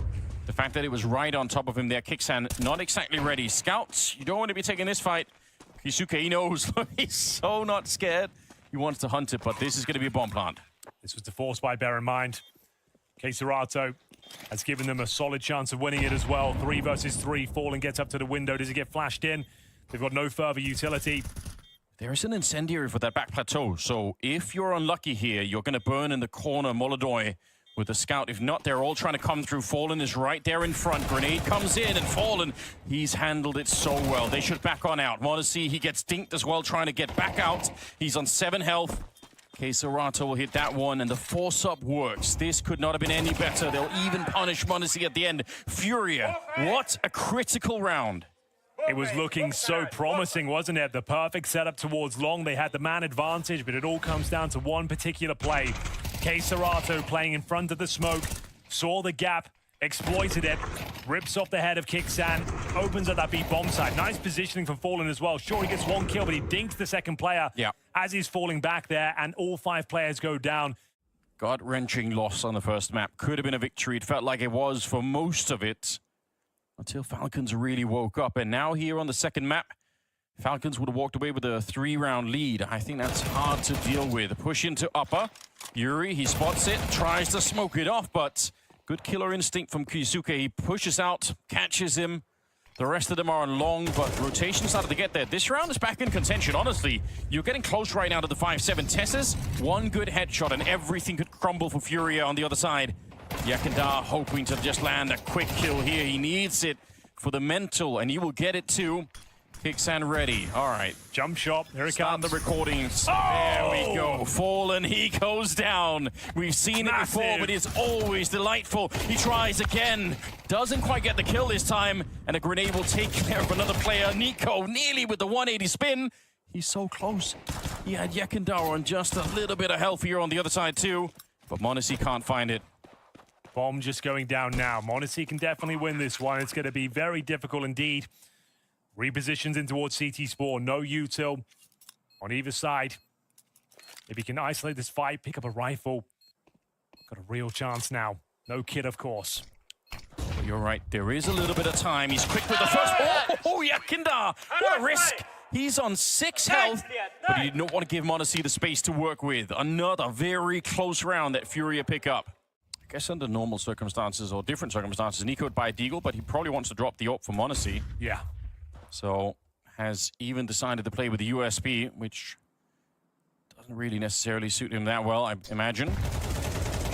Speaker 1: The fact that it was right on top of him there, Kixan not exactly ready. Scouts, you don't want to be taking this fight. Kisuke, he knows. He's so not scared. He wants to hunt it, but this is going to be a bomb plant.
Speaker 2: This was the force by, bear in mind. Serato has given them a solid chance of winning it as well. 3 versus 3. Fallen gets up to the window. Does he get flashed in? They've got no further utility.
Speaker 1: There is an incendiary for that back plateau, so if you're unlucky here, you're going to burn in the corner Molodoy with the scout. If not, they're all trying to come through. Fallen is right there in front. Grenade comes in, and Fallen, he's handled it so well. They should back on out. m0NESY, he gets dinked as well, trying to get back out. He's on 7 health. Serato will hit that one, and the force-up works. This could not have been any better. They'll even punish m0NESY at the end. Furia, what a critical round.
Speaker 2: It was looking so promising, wasn't it? The perfect setup towards long. They had the man advantage, but it all comes down to one particular play. Serato playing in front of the smoke, saw the gap, exploited it, rips off the head of Kixan, opens at that B bomb site. Nice positioning from Fallen as well. Sure, he gets one kill, but he dinks the second player as he's falling back there, and all 5 players go down.
Speaker 1: Gut-wrenching loss on the first map. Could have been a victory. It felt like it was for most of it until Falcons really woke up. And now here on the second map, Falcons would have walked away with a 3-round lead. I think that's hard to deal with. Push into upper. Yuri, he spots it, tries to smoke it off, but good killer instinct from Kisuke. He pushes out, catches him. The rest of them are on long, but rotation started to get there. This round is back in contention, honestly. You're getting close right now to the 5-7 TeSeS. One good headshot and everything could crumble for Furia on the other side. Yekindar hoping to just land a quick kill here. He needs it for the mental, and he will get it too. Kixan ready. All right.
Speaker 2: Jump shot. Here it
Speaker 1: Start
Speaker 2: comes.
Speaker 1: the recordings.
Speaker 2: Oh!
Speaker 1: There we go. Fallen. He goes down. We've seen it before, but it's always delightful. He tries again. Doesn't quite get the kill this time. And a grenade will take care of another player. Nico nearly with the 180 spin. He's so close. He had Yekindar on just a little bit of health here on the other side too. But m0NESY can't find it.
Speaker 2: Bomb just going down now. m0NESY can definitely win this one. It's going to be very difficult indeed. Repositions in towards CT spawn. No util on either side. If he can isolate this fight, pick up a rifle. Got a real chance now. No kid, of course.
Speaker 1: You're right. There is a little bit of time. He's quick with the first. Oh, Yekindar. What a risk. He's on 6 health, but he did not want to give m0NESY the space to work with. Another very close round that Furia pick up. I guess under normal circumstances or different circumstances, Nico would buy a deagle, but he probably wants to drop the AWP for m0NESY.
Speaker 2: Yeah.
Speaker 1: So has even decided to play with the USP, which doesn't really necessarily suit him that well, I imagine.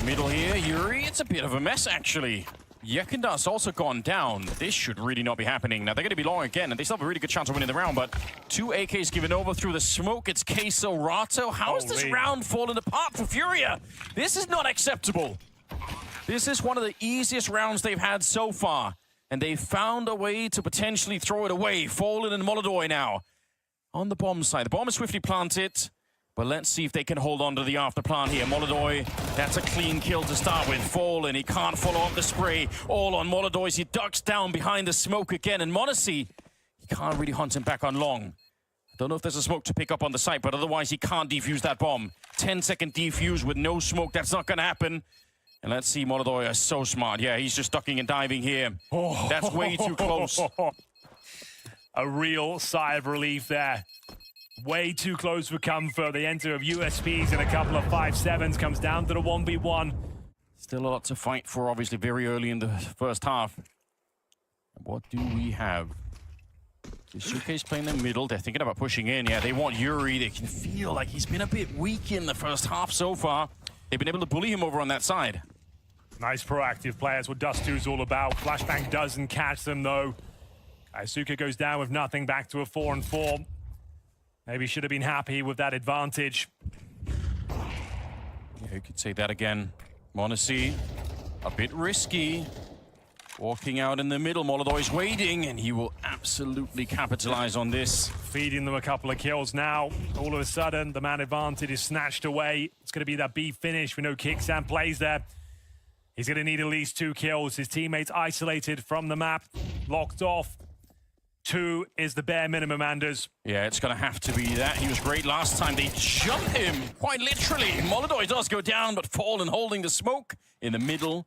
Speaker 1: Middle here, Yuri, it's a bit of a mess, actually. Yekindar's also gone down. This should really not be happening. Now, they're going to be long again, and they still have a really good chance of winning the round, but 2 AKs given over through the smoke. It's Serato. How is this round falling apart for Furia? This is not acceptable. This is one of the easiest rounds they've had so far. And they found a way to potentially throw it away. Fallen and Molodoy now on the bomb side. The bomb is swiftly planted, but let's see if they can hold on to the after plant here. Molodoy, that's a clean kill to start with. Fallen, he can't follow up the spray. All on Molodoy. He ducks down behind the smoke again. And m0NESY, he can't really hunt him back on long. I don't know if there's a smoke to pick up on the site, but otherwise he can't defuse that bomb. 10-second defuse with no smoke. That's not going to happen. And let's see, Molodoi is so smart. Yeah, he's just ducking and diving here.
Speaker 2: Oh.
Speaker 1: That's way too close.
Speaker 2: A real sigh of relief there. Way too close for comfort. The enter of USPs and a couple of 5-7s comes down to the 1v1.
Speaker 1: Still a lot to fight for, obviously, very early in the first half. What do we have? Suke's playing in the middle. They're thinking about pushing in. Yeah, they want Yuri. They can feel like he's been a bit weak in the first half so far. They've been able to bully him over on that side.
Speaker 2: Nice proactive play. That's what Dust 2 is all about. Flashbang doesn't catch them, though. Kaisuke goes down with nothing, back to a 4-4. Maybe should have been happy with that advantage.
Speaker 1: Yeah, you could say that again. Monacy, a bit risky. Walking out in the middle, Molodoi's waiting, and he will absolutely capitalize on this.
Speaker 2: Feeding them a couple of kills now. All of a sudden, the man advantage is snatched away. It's going to be that B finish. We know Kicksan plays there. He's going to need at least 2 kills. His teammates isolated from the map, locked off. 2 is the bare minimum, Anders.
Speaker 1: Yeah, it's going to have to be that. He was great last time. They jump him, quite literally. Molodoi does go down, but Fallen holding the smoke in the middle.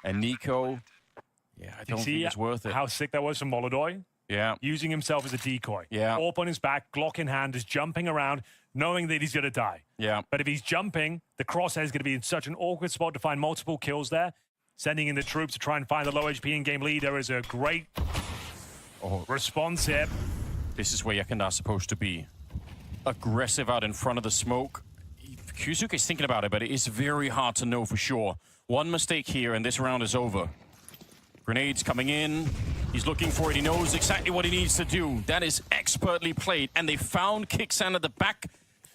Speaker 1: And Nico, yeah, I don't think it's worth it.
Speaker 2: How sick that was from Molodoi?
Speaker 1: Yeah.
Speaker 2: Using himself as a decoy.
Speaker 1: Yeah.
Speaker 2: Orb on his back, Glock in hand, is jumping around, knowing that he's going to die.
Speaker 1: Yeah.
Speaker 2: But if he's jumping, the crosshair is going to be in such an awkward spot to find multiple kills there. Sending in the troops to try and find the low HP in-game leader is a great response here.
Speaker 1: This is where Yekenda's supposed to be. Aggressive out in front of the smoke. Kyusuke's thinking about it, but it is very hard to know for sure. One mistake here and this round is over. Grenades coming in. He's looking for it. He knows exactly what he needs to do. That is expertly played. And they found Kicksan at the back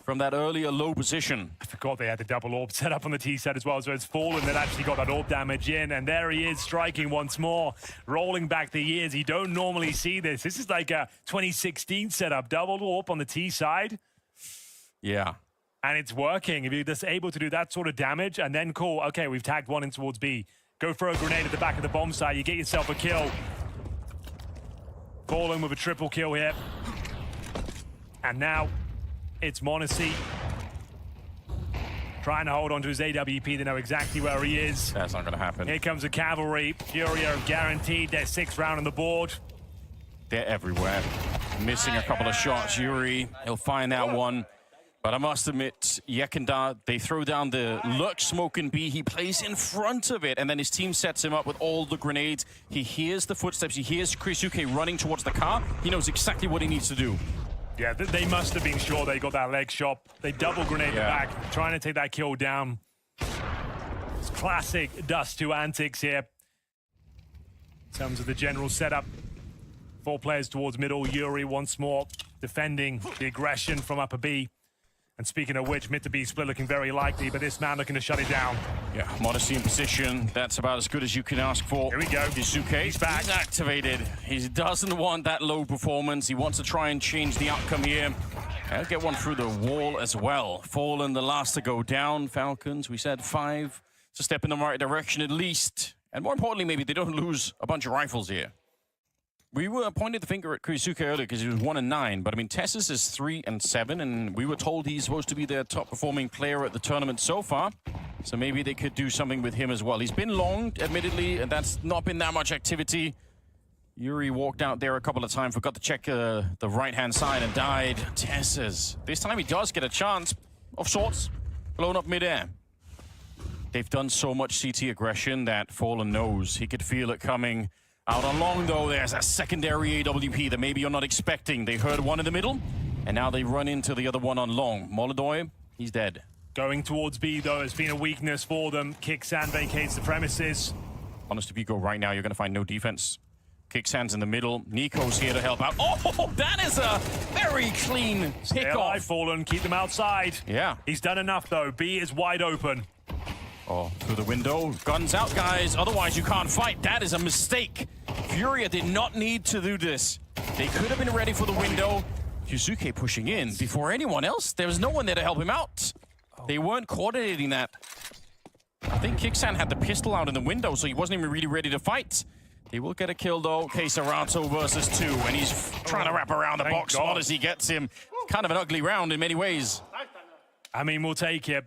Speaker 1: from that earlier low position.
Speaker 2: I forgot they had the double orb set up on the T set as well, so it's Fallen that actually got that orb damage in, and there he is striking once more, rolling back the years. You don't normally see this. This is like a 2016 setup, double orb on the T side.
Speaker 1: Yeah.
Speaker 2: And it's working. If you're just able to do that sort of damage, and then cool, okay, we've tagged one in towards B. Go throw a grenade at the back of the bomb site, you get yourself a kill. Fallen with a triple kill here. And now it's Monacy trying to hold on to his AWP. They know exactly where he is.
Speaker 1: That's not going to happen.
Speaker 2: Here comes the cavalry. Fury are guaranteed their 6th round on the board.
Speaker 1: They're everywhere. Missing a couple of shots. Yuri, he'll find that one. But I must admit, Yekenda, they throw down the Lurk smoke in B. He plays in front of it, and then his team sets him up with all the grenades. He hears the footsteps. He hears Kyusuke running towards the car. He knows exactly what he needs to do.
Speaker 2: Yeah, they must have been sure they got that leg shot. They double grenade the back, trying to take that kill down. It's classic Dust 2 antics here. In terms of the general setup. 4 players towards middle. Yuri once more defending the aggression from upper B. And speaking of which, mid to B split looking very likely, but this man looking to shut it down.
Speaker 1: Yeah, Modesty in position. That's about as good as you can ask for.
Speaker 2: Here we go.
Speaker 1: Kyusuke,
Speaker 2: He's back.
Speaker 1: He's activated. He doesn't want that low performance. He wants to try and change the outcome here. He'll get one through the wall as well. Fallen, the last to go down. Falcons, we said 5. It's a step in the right direction at least. And more importantly, maybe they don't lose a bunch of rifles here. We were pointing the finger at Kyusuke earlier because he was 1-9, but I mean, Tessus is 3-7, and we were told he's supposed to be their top performing player at the tournament so far. So maybe they could do something with him as well. He's been long, admittedly, and that's not been that much activity. Yuri walked out there a couple of times, forgot to check the right-hand side and died. Tessus, this time he does get a chance of sorts, blown up midair. They've done so much CT aggression that Fallen knows. He could feel it coming. Out on long, though, there's a secondary AWP that maybe you're not expecting. They heard one in the middle, and now they run into the other one on long. Molodoi, he's dead.
Speaker 2: Going towards B, though, has been a weakness for them. Kicksan vacates the premises.
Speaker 1: Honest, if you go right now, you're going to find no defense. Kicksan's in the middle. Nico's here to help out. Oh, that is a very clean pick-off.
Speaker 2: Fallen, keep them outside.
Speaker 1: Yeah.
Speaker 2: He's done enough, though. B is wide open.
Speaker 1: Oh, through the window. Guns out, guys. Otherwise, you can't fight. That is a mistake. Furia did not need to do this. They could have been ready for the window. Kyusuke pushing in before anyone else. There was no one there to help him out. They weren't coordinating that. I think Kicksan had the pistol out in the window, so he wasn't even really ready to fight. He will get a kill, though. Serato versus 2, and he's trying to wrap around the box. Odyssey gets him. Kind of an ugly round in many ways.
Speaker 2: I mean, we'll take it.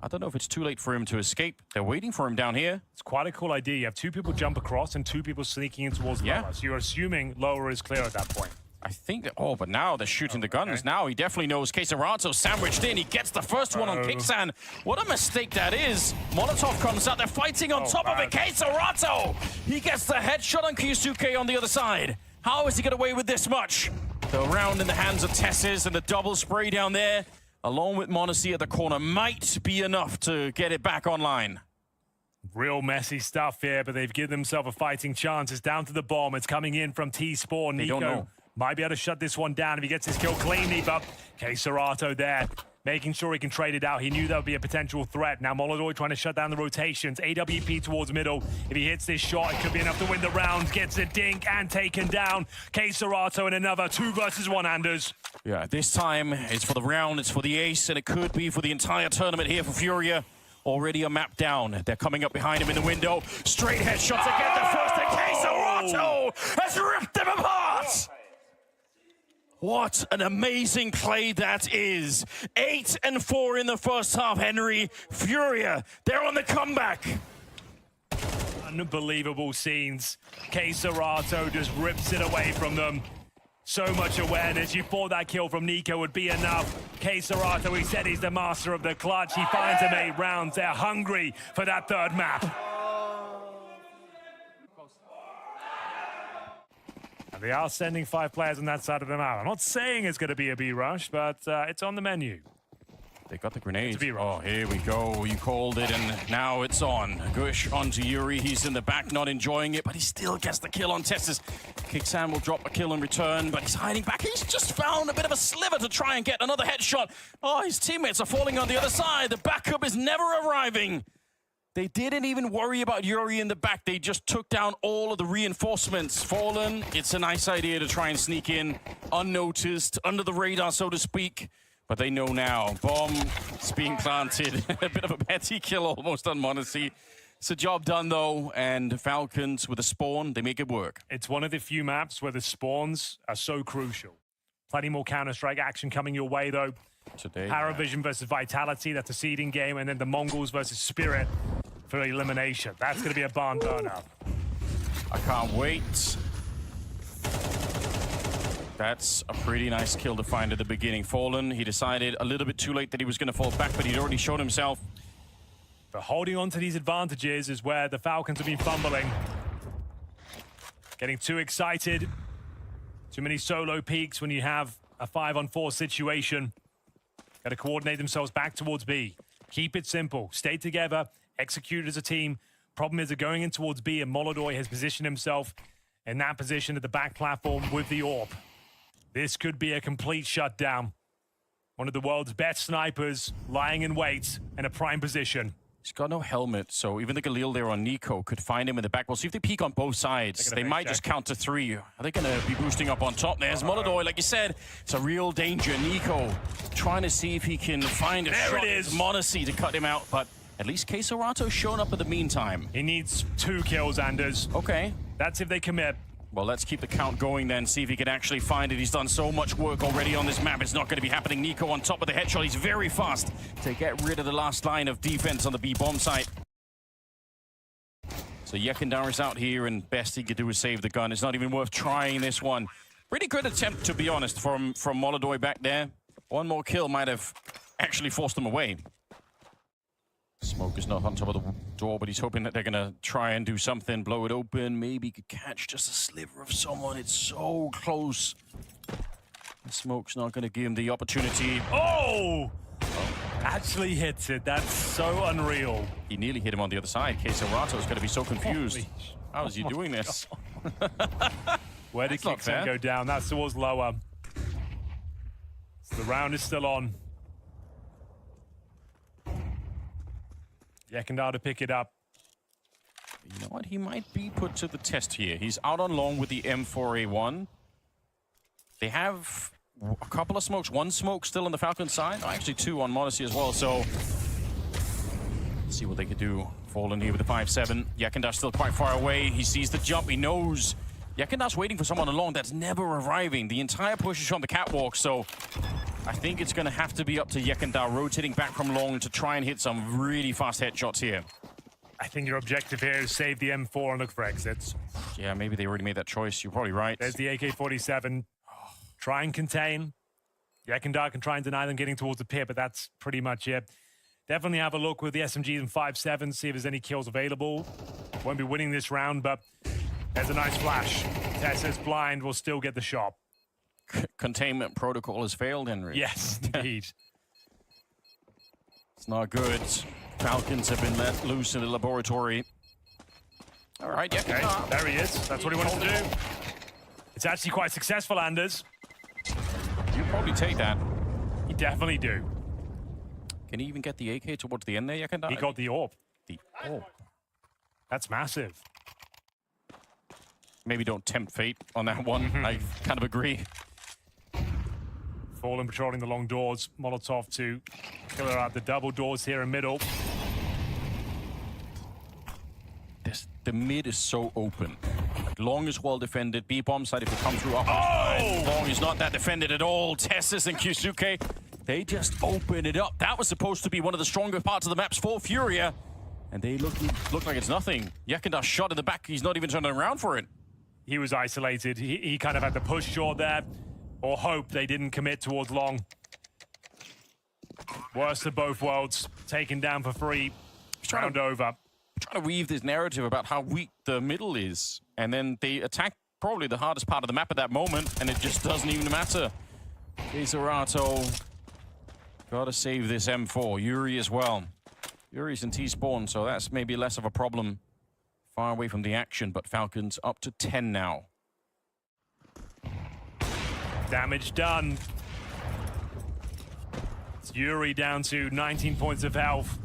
Speaker 1: I don't know if it's too late for him to escape. They're waiting for him down here.
Speaker 2: It's quite a cool idea. You have 2 people jump across and 2 people sneaking in towards lower. So you're assuming lower is clear at that point.
Speaker 1: I think that, oh, but now they're shooting the guns. Now he definitely knows Quesarato sandwiched in. He gets the first one on Kixan. What a mistake that is. Molotov comes out. They're fighting on top of it. Quesarato! He gets the headshot on Kyusuke on the other side. How is he get away with this much? The round in the hands of Tesses and the double spray down there, along with Monacy at the corner, might be enough to get it back online.
Speaker 2: Real messy stuff here, but they've given themselves a fighting chance. It's down to the bomb. It's coming in from T-Spawn.
Speaker 1: They don't
Speaker 2: Nico
Speaker 1: know.
Speaker 2: might be able to shut this one down if he gets his kill cleanly, but Quesarato there, making sure he can trade it out. He knew that would be a potential threat. Now Molodoi trying to shut down the rotations. AWP towards middle. If he hits this shot, it could be enough to win the round. Gets a dink and taken down. Quesarato in another 2 versus 1, Anders.
Speaker 1: Yeah, this time it's for the round, it's for the ace, and it could be for the entire tournament here for Furia. Already a map down. They're coming up behind him in the window. Straight headshots again. The first, and Quesarato has ripped them apart. What an amazing play that is. 8 and 4 in the first half, Henry. Furia, they're on the comeback.
Speaker 2: Unbelievable scenes. Quesarato just rips it away from them. So much awareness. You thought that kill from Nico would be enough. Quesarato, he said he's the master of the clutch. He finds him 8 rounds. They're hungry for that 3rd map. And they are sending 5 players on that side of the map. I'm not saying it's going to be a B rush, but it's on the menu.
Speaker 1: They got the grenades.
Speaker 2: Oh,
Speaker 1: here we go. You called it, and now it's on. Gush onto Yuri. He's in the back, not enjoying it, but he still gets the kill on Tessus. Kixan will drop a kill in return, but he's hiding back. He's just found a bit of a sliver to try and get another headshot. Oh, his teammates are falling on the other side. The backup is never arriving. They didn't even worry about Yuri in the back. They just took down all of the reinforcements. Fallen, it's a nice idea to try and sneak in unnoticed, under the radar, so to speak. But they know now. Bomb is being planted. A bit of a petty kill almost on Monacy. It's a job done, though, and Falcons with a spawn, they make it work.
Speaker 2: It's one of the few maps where the spawns are so crucial. Plenty more Counter-Strike action coming your way, though.
Speaker 1: Today,
Speaker 2: Paravision versus Vitality, that's a seeding game, and then the Mongols versus Spirit for elimination. That's going to be a barn burner.
Speaker 1: I can't wait. That's a pretty nice kill to find at the beginning. Fallen, he decided a little bit too late that he was going to fall back, but he'd already shown himself.
Speaker 2: But holding on to these advantages is where the Falcons have been fumbling. Getting too excited. Too many solo peaks when you have a 5-on-4 situation. Got to coordinate themselves back towards B. Keep it simple. Stay together. Execute as a team. Problem is they're going in towards B, and Molodoi has positioned himself in that position at the back platform with the AWP. This could be a complete shutdown. One of the world's best snipers lying in wait in a prime position.
Speaker 1: He's got no helmet, so even the Galil there on Nico could find him in the back. We'll see if they peek on both sides. They might just count to 3. Are they going to be boosting up on top? There's Molodoi, like you said. It's a real danger. Nico trying to see if he can find a shot.
Speaker 2: There it is.
Speaker 1: Monacy to cut him out, but at least Quesarato's shown up in the meantime.
Speaker 2: He needs 2 kills, Anders.
Speaker 1: Okay.
Speaker 2: That's if they commit.
Speaker 1: Well, let's keep the count going then, see if he can actually find it. He's done so much work already on this map. It's not going to be happening. Nico on top of the headshot. He's very fast to get rid of the last line of defense on the B bomb site. So Yekindar is out here, and best he could do is save the gun. It's not even worth trying this one. Pretty good attempt, to be honest, from Molodoi back there. One more kill might have actually forced him away. Smoke is not on top of the door, but he's hoping that they're going to try and do something, blow it open. Maybe he could catch just a sliver of someone. It's so close. The Smoke's not going to give him the opportunity.
Speaker 2: Oh! Actually hits it. That's so unreal.
Speaker 1: He nearly hit him on the other side. Quesarato is going to be so confused. How is he doing this?
Speaker 2: Where did Kixan go down? That's towards lower. So the round is still on. Yekindar to pick it up.
Speaker 1: You know what? He might be put to the test here. He's out on long with the M4A1. They have a couple of smokes. 1 smoke still on the Falcon side. Oh, actually 2 on Monacy as well. So let's see what they could do. Fallen here with the 5-7. Yekindar's still quite far away. He sees the jump. He knows Yekindar's waiting for someone along that's never arriving. The entire push is on the catwalk. So I think it's going to have to be up to Yekindar rotating back from long to try and hit some really fast headshots here.
Speaker 2: I think your objective here is save the M4 and look for exits.
Speaker 1: Yeah, maybe they already made that choice. You're probably right.
Speaker 2: There's the AK-47. Try and contain. Yekindar can try and deny them getting towards the pit, but that's pretty much it. Definitely have a look with the SMGs and 5.7, see if there's any kills available. Won't be winning this round, but there's a nice flash. Tessa's blind, will still get the shot.
Speaker 1: Containment protocol has failed, Henry.
Speaker 2: Yes, indeed.
Speaker 1: It's not good. Falcons have been let loose in the laboratory. All right, yeah.
Speaker 2: Okay, there he is. That's what he wants to do. It's actually quite successful, Anders.
Speaker 1: You probably take that.
Speaker 2: You definitely do.
Speaker 1: Can he even get the AK towards the end there, Yekindar?
Speaker 2: He got the AWP.
Speaker 1: The AWP.
Speaker 2: That's massive.
Speaker 1: Maybe don't tempt fate on that one. I kind of agree.
Speaker 2: Fallen patrolling the long doors. Molotov to clear out the double doors here in middle.
Speaker 1: The mid is so open. Long is well defended. B bomb side if it comes through up.
Speaker 2: Oh!
Speaker 1: Long is not that defended at all. Tessus and Kyusuke, they just open it up. That was supposed to be one of the stronger parts of the maps for Furia. And they look like it's nothing. Yekindar shot in the back. He's not even turning around for it.
Speaker 2: He was isolated. He kind of had to push short there, or hope they didn't commit towards long. Worst of both worlds. Taken down for free. Round over.
Speaker 1: Trying to weave this narrative about how weak the middle is. And then they attack probably the hardest part of the map at that moment, and it just doesn't even matter. Deserato. Gotta save this M4. Yuri as well. Yuri's in T-spawn, so that's maybe less of a problem. Far away from the action, but Falcons up to 10 now.
Speaker 2: Damage done. It's Yuri down to 19 points of health.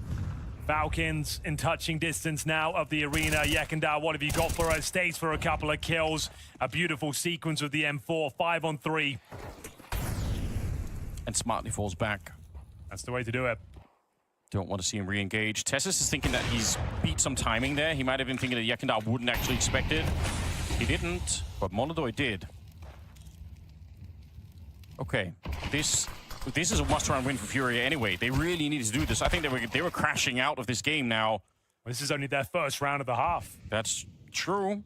Speaker 2: Falcons in touching distance now of the arena. Yekindar, what have you got for us? Stays for a couple of kills. A beautiful sequence with the M4, 5 on 3.
Speaker 1: And smartly falls back.
Speaker 2: That's the way to do it.
Speaker 1: Don't want to see him re-engage. Tessus is thinking that he's beat some timing there. He might have been thinking that Yekindar wouldn't actually expect it. He didn't, but Molodoi did. Okay, this is a must-round win for Furia anyway. They really needed to do this. I think they were crashing out of this game now.
Speaker 2: This is only their first round of the half.
Speaker 1: That's true.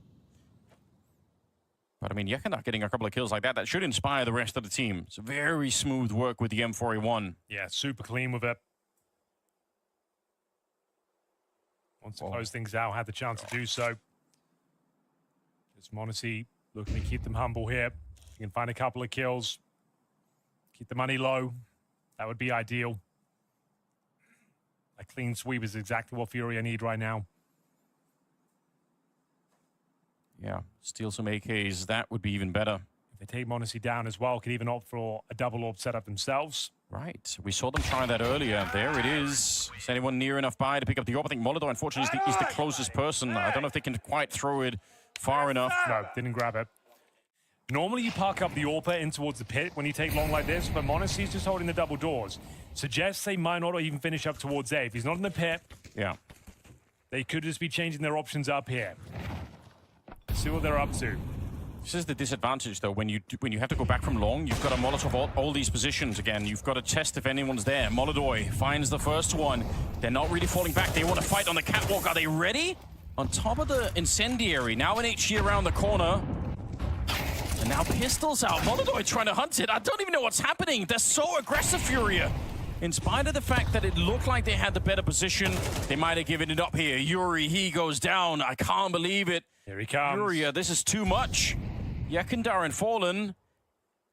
Speaker 1: But I mean, Yekindar getting a couple of kills like that should inspire the rest of the team. It's very smooth work with the M4A1.
Speaker 2: Yeah, super clean with it. Wants to close things out, had the chance to do so. It's m0NESY looking to keep them humble here. You can find a couple of kills. Keep the money low. That would be ideal. A clean sweep is exactly what Furia need right now.
Speaker 1: Yeah, steal some AKs. That would be even better.
Speaker 2: If they take m0NESY down as well, could even opt for a double AWP setup themselves.
Speaker 1: Right. We saw them try that earlier. There it is. Is anyone near enough by to pick up the AWP? I think Molodoi, unfortunately, is the closest person. I don't know if they can quite throw it far enough.
Speaker 2: No, didn't grab it. Normally, you park up the AWP in towards the pit when you take long like this, but m0NESY is just holding the double doors. Suggests they might not even finish up towards A. If he's not in the pit,
Speaker 1: yeah,
Speaker 2: they could just be changing their options up here. See what they're up to.
Speaker 1: This is the disadvantage, though. When you have to go back from long, you've got to Molotov all these positions again. You've got to test if anyone's there. Molodoi finds the first one. They're not really falling back. They want to fight on the catwalk. Are they ready? On top of the incendiary. Now an HG around the corner. And now pistols out. Molodoi trying to hunt it. I don't even know what's happening. They're so aggressive, Furia. In spite of the fact that it looked like they had the better position, they might have given it up here. Yuri, he goes down. I can't believe it.
Speaker 2: Here he comes.
Speaker 1: Furia, this is too much. Yekindar and Fallen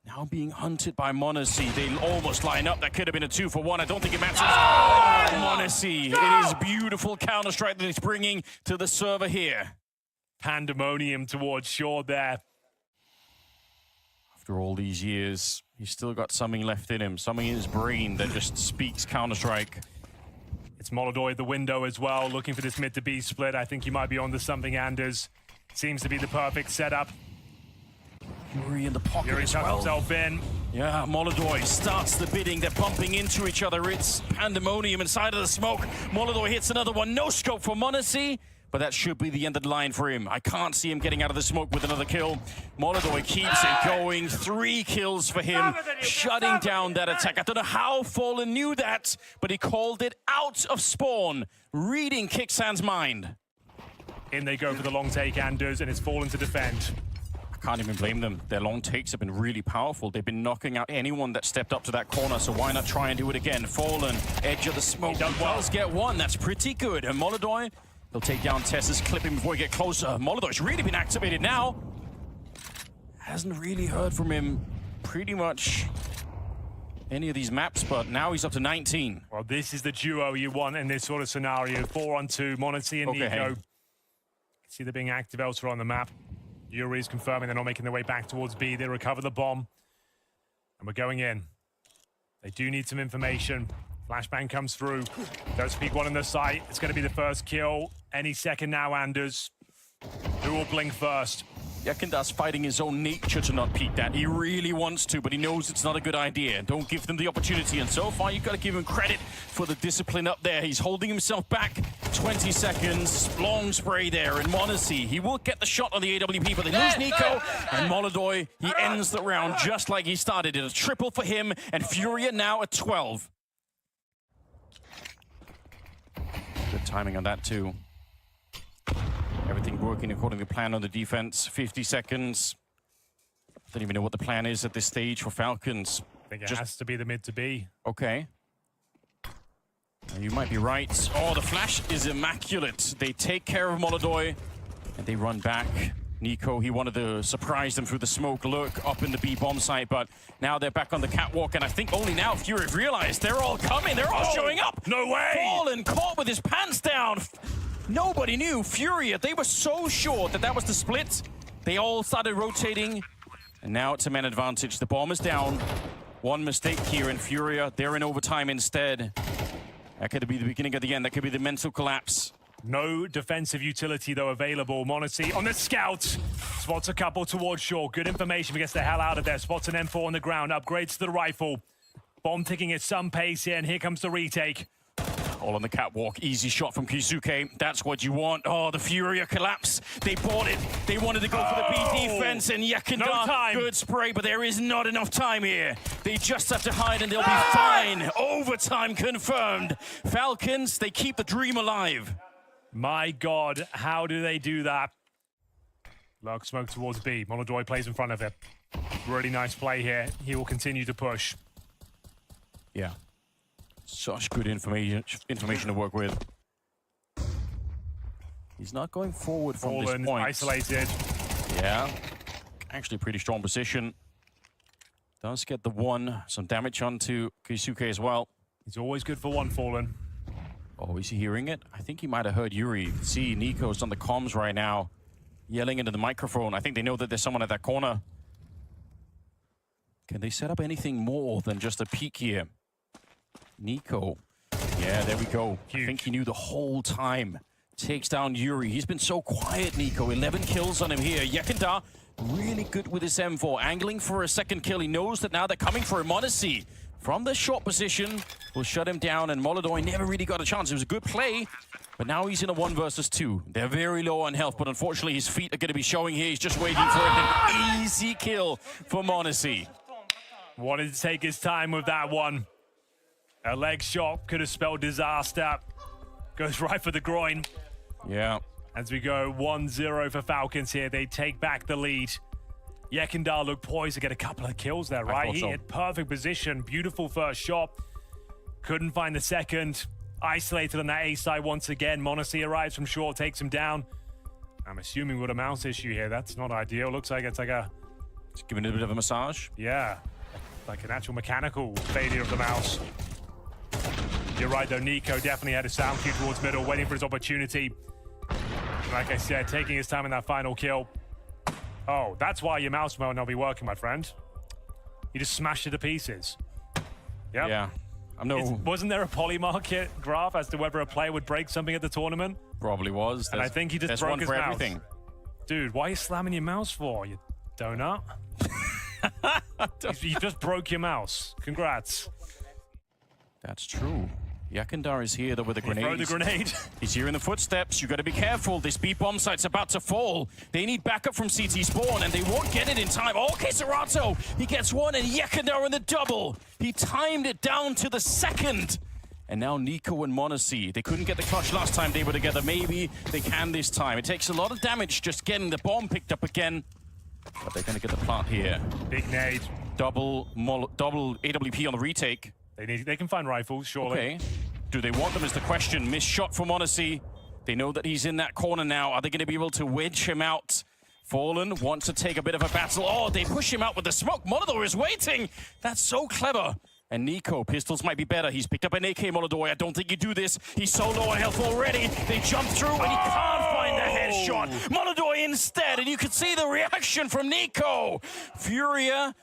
Speaker 1: now being hunted by m0NESY. They almost line up. That could have been a 2-for-1. I don't think it matters. m0NESY. It is beautiful Counter-Strike that he's bringing to the server here.
Speaker 2: Pandemonium towards shore there.
Speaker 1: After all these years, he's still got something left in him. Something in his brain that just speaks Counter-Strike.
Speaker 2: It's Molodoi at the window as well, looking for this mid to B split. I think you might be onto something, Anders. Seems to be the perfect setup.
Speaker 1: Yuri in the pocket
Speaker 2: Yuri
Speaker 1: as
Speaker 2: tucks
Speaker 1: well.
Speaker 2: himself in.
Speaker 1: Yeah, Molodoi starts the bidding. They're bumping into each other. It's pandemonium inside of the smoke. Molodoi hits another one. No scope for m0NESY, but that should be the end of the line for him. I can't see him getting out of the smoke with another kill. Molodoi keeps it going. 3 kills for him, shutting down that attack. I don't know how Fallen knew that, but he called it out of spawn, reading Kicksan's mind.
Speaker 2: In they go for the long take, Anders, and it's Fallen to defend.
Speaker 1: Can't even blame them. Their long takes have been really powerful. They've been knocking out anyone that stepped up to that corner, so why not try and do it again? Fallen, edge of the smoke. He does get one. That's pretty good. And Molodoi, he'll take down Tess's clipping before he get closer. Molodoi's really been activated now. Hasn't really heard from him pretty much any of these maps, but now he's up to 19.
Speaker 2: Well, this is the duo you want in this sort of scenario. 4-on-2, Monity and Nico. See they're being active elsewhere on the map. Yuri is confirming they're not making their way back towards B. They recover the bomb. And we're going in. They do need some information. Flashbang comes through. Does peek one in the sight. It's going to be the first kill. Any second now, Anders. Who will blink first?
Speaker 1: Yekendar's fighting his own nature to not peek that. He really wants to, but he knows it's not a good idea. Don't give them the opportunity. And so far, you've got to give him credit for the discipline up there. He's holding himself back. 20 seconds. Long spray there. And Monasi, he will get the shot on the AWP, but they lose Nico. And Molodoi, he ends the round just like he started it. A triple for him, and Furia now at 12. Good timing on that, too. Everything working according to plan on the defense. 50 seconds. Don't even know what the plan is at this stage for Falcons.
Speaker 2: I think it has to be the mid to B.
Speaker 1: Okay. You might be right. Oh, the flash is immaculate. They take care of Molodoi, and they run back. Nico, he wanted to surprise them through the smoke lurk up in the B bomb site, but now they're back on the catwalk, and I think only now Fury have realized they're all coming. They're all showing up.
Speaker 2: No way!
Speaker 1: Fallen caught with his pants down. Nobody knew. Furia, they were so sure that that was the split. They all started rotating, and now it's a man advantage. The bomb is down. One mistake here, and Furia, they're in overtime instead. That could be the beginning of the end. That could be the mental collapse.
Speaker 2: No defensive utility, though, available. Monity on the scout. Spots a couple towards shore. Good information. He gets the hell out of there. Spots an M4 on the ground. Upgrades to the rifle. Bomb ticking at some pace here, and here comes the retake.
Speaker 1: All on the catwalk. Easy shot from Keisuke. That's what you want. Oh, the Furia collapse. They bought it. They wanted to go for the B defense, and Yekindar, good spray, but there is not enough time here. They just have to hide, and they'll be fine. Overtime confirmed. Falcons, they keep the dream alive.
Speaker 2: My God, how do they do that? Lurk smoke towards B. Molodoi plays in front of it. Really nice play here. He will continue to push.
Speaker 1: Yeah. Such good information to work with. He's not going forward from this point.
Speaker 2: Isolated.
Speaker 1: Yeah. Actually, pretty strong position. Does get the one. Some damage onto Keisuke as well.
Speaker 2: He's always good for one, Fallen.
Speaker 1: Oh, is he hearing it? I think he might have heard Yuri. See, Nico's on the comms right now, yelling into the microphone. I think they know that there's someone at that corner. Can they set up anything more than just a peek here? Nico. Yeah, there we go. Huge. I think he knew the whole time. Takes down Yuri. He's been so quiet, Nico. 11 kills on him here. Yekindar, really good with his M4. Angling for a second kill. He knows that now they're coming for him. Odyssey, from the short position, will shut him down, and Molodoi never really got a chance. It was a good play, but now he's in a 1 versus 2. They're very low on health, but unfortunately his feet are going to be showing here. He's just waiting for an easy kill for Monasi.
Speaker 2: Wanted to take his time with that one. A leg shot could have spelled disaster. Goes right for the groin.
Speaker 1: Yeah.
Speaker 2: As we go 1-0 for Falcons here, they take back the lead. Yekindar looked poised to get a couple of kills there, right? He had perfect position, beautiful first shot. Couldn't find the second. Isolated on that A side once again. Monasi arrives from short, takes him down. I'm assuming with a mouse issue here. That's not ideal. Looks like it's like a...
Speaker 1: Just giving it a bit of a massage.
Speaker 2: Yeah, like an actual mechanical failure of the mouse. You're right, though. Nico definitely had a sound cue towards middle, waiting for his opportunity. Like I said, taking his time in that final kill. Oh, that's why your mouse might not be working, my friend. You just smashed it to pieces. Yep.
Speaker 1: Yeah.
Speaker 2: Wasn't there a polymarket graph as to whether a player would break something at the tournament?
Speaker 1: Probably was.
Speaker 2: And I think he just broke his mouse. Everything. Dude, why are you slamming your mouse for, you donut? You just broke your mouse. Congrats.
Speaker 1: That's true. Yakandar is here though with a grenade.
Speaker 2: Throw the grenade.
Speaker 1: He's hearing the footsteps. You got to be careful. This B bomb site's about to fall. They need backup from CT spawn, and they won't get it in time. Okay, Serato, he gets one, and Yakandar in the double. He timed it down to the second. And now Nico and Monacy, they couldn't get the clutch last time they were together. Maybe they can this time. It takes a lot of damage just getting the bomb picked up again. But they're going to get the plant here.
Speaker 2: Big nade.
Speaker 1: Double AWP on the retake.
Speaker 2: They can find rifles, surely.
Speaker 1: Okay. Do they want them is the question. Missed shot from Monacy. They know that he's in that corner now. Are they going to be able to wedge him out? Fallen wants to take a bit of a battle. Oh, they push him out with the smoke. Molodor is waiting. That's so clever. And Nico, pistols might be better. He's picked up an AK Molodor. I don't think you do this. He's so low on health already. They jump through and he can't find the headshot. Molodor instead, and you can see the reaction from Nico. Furia,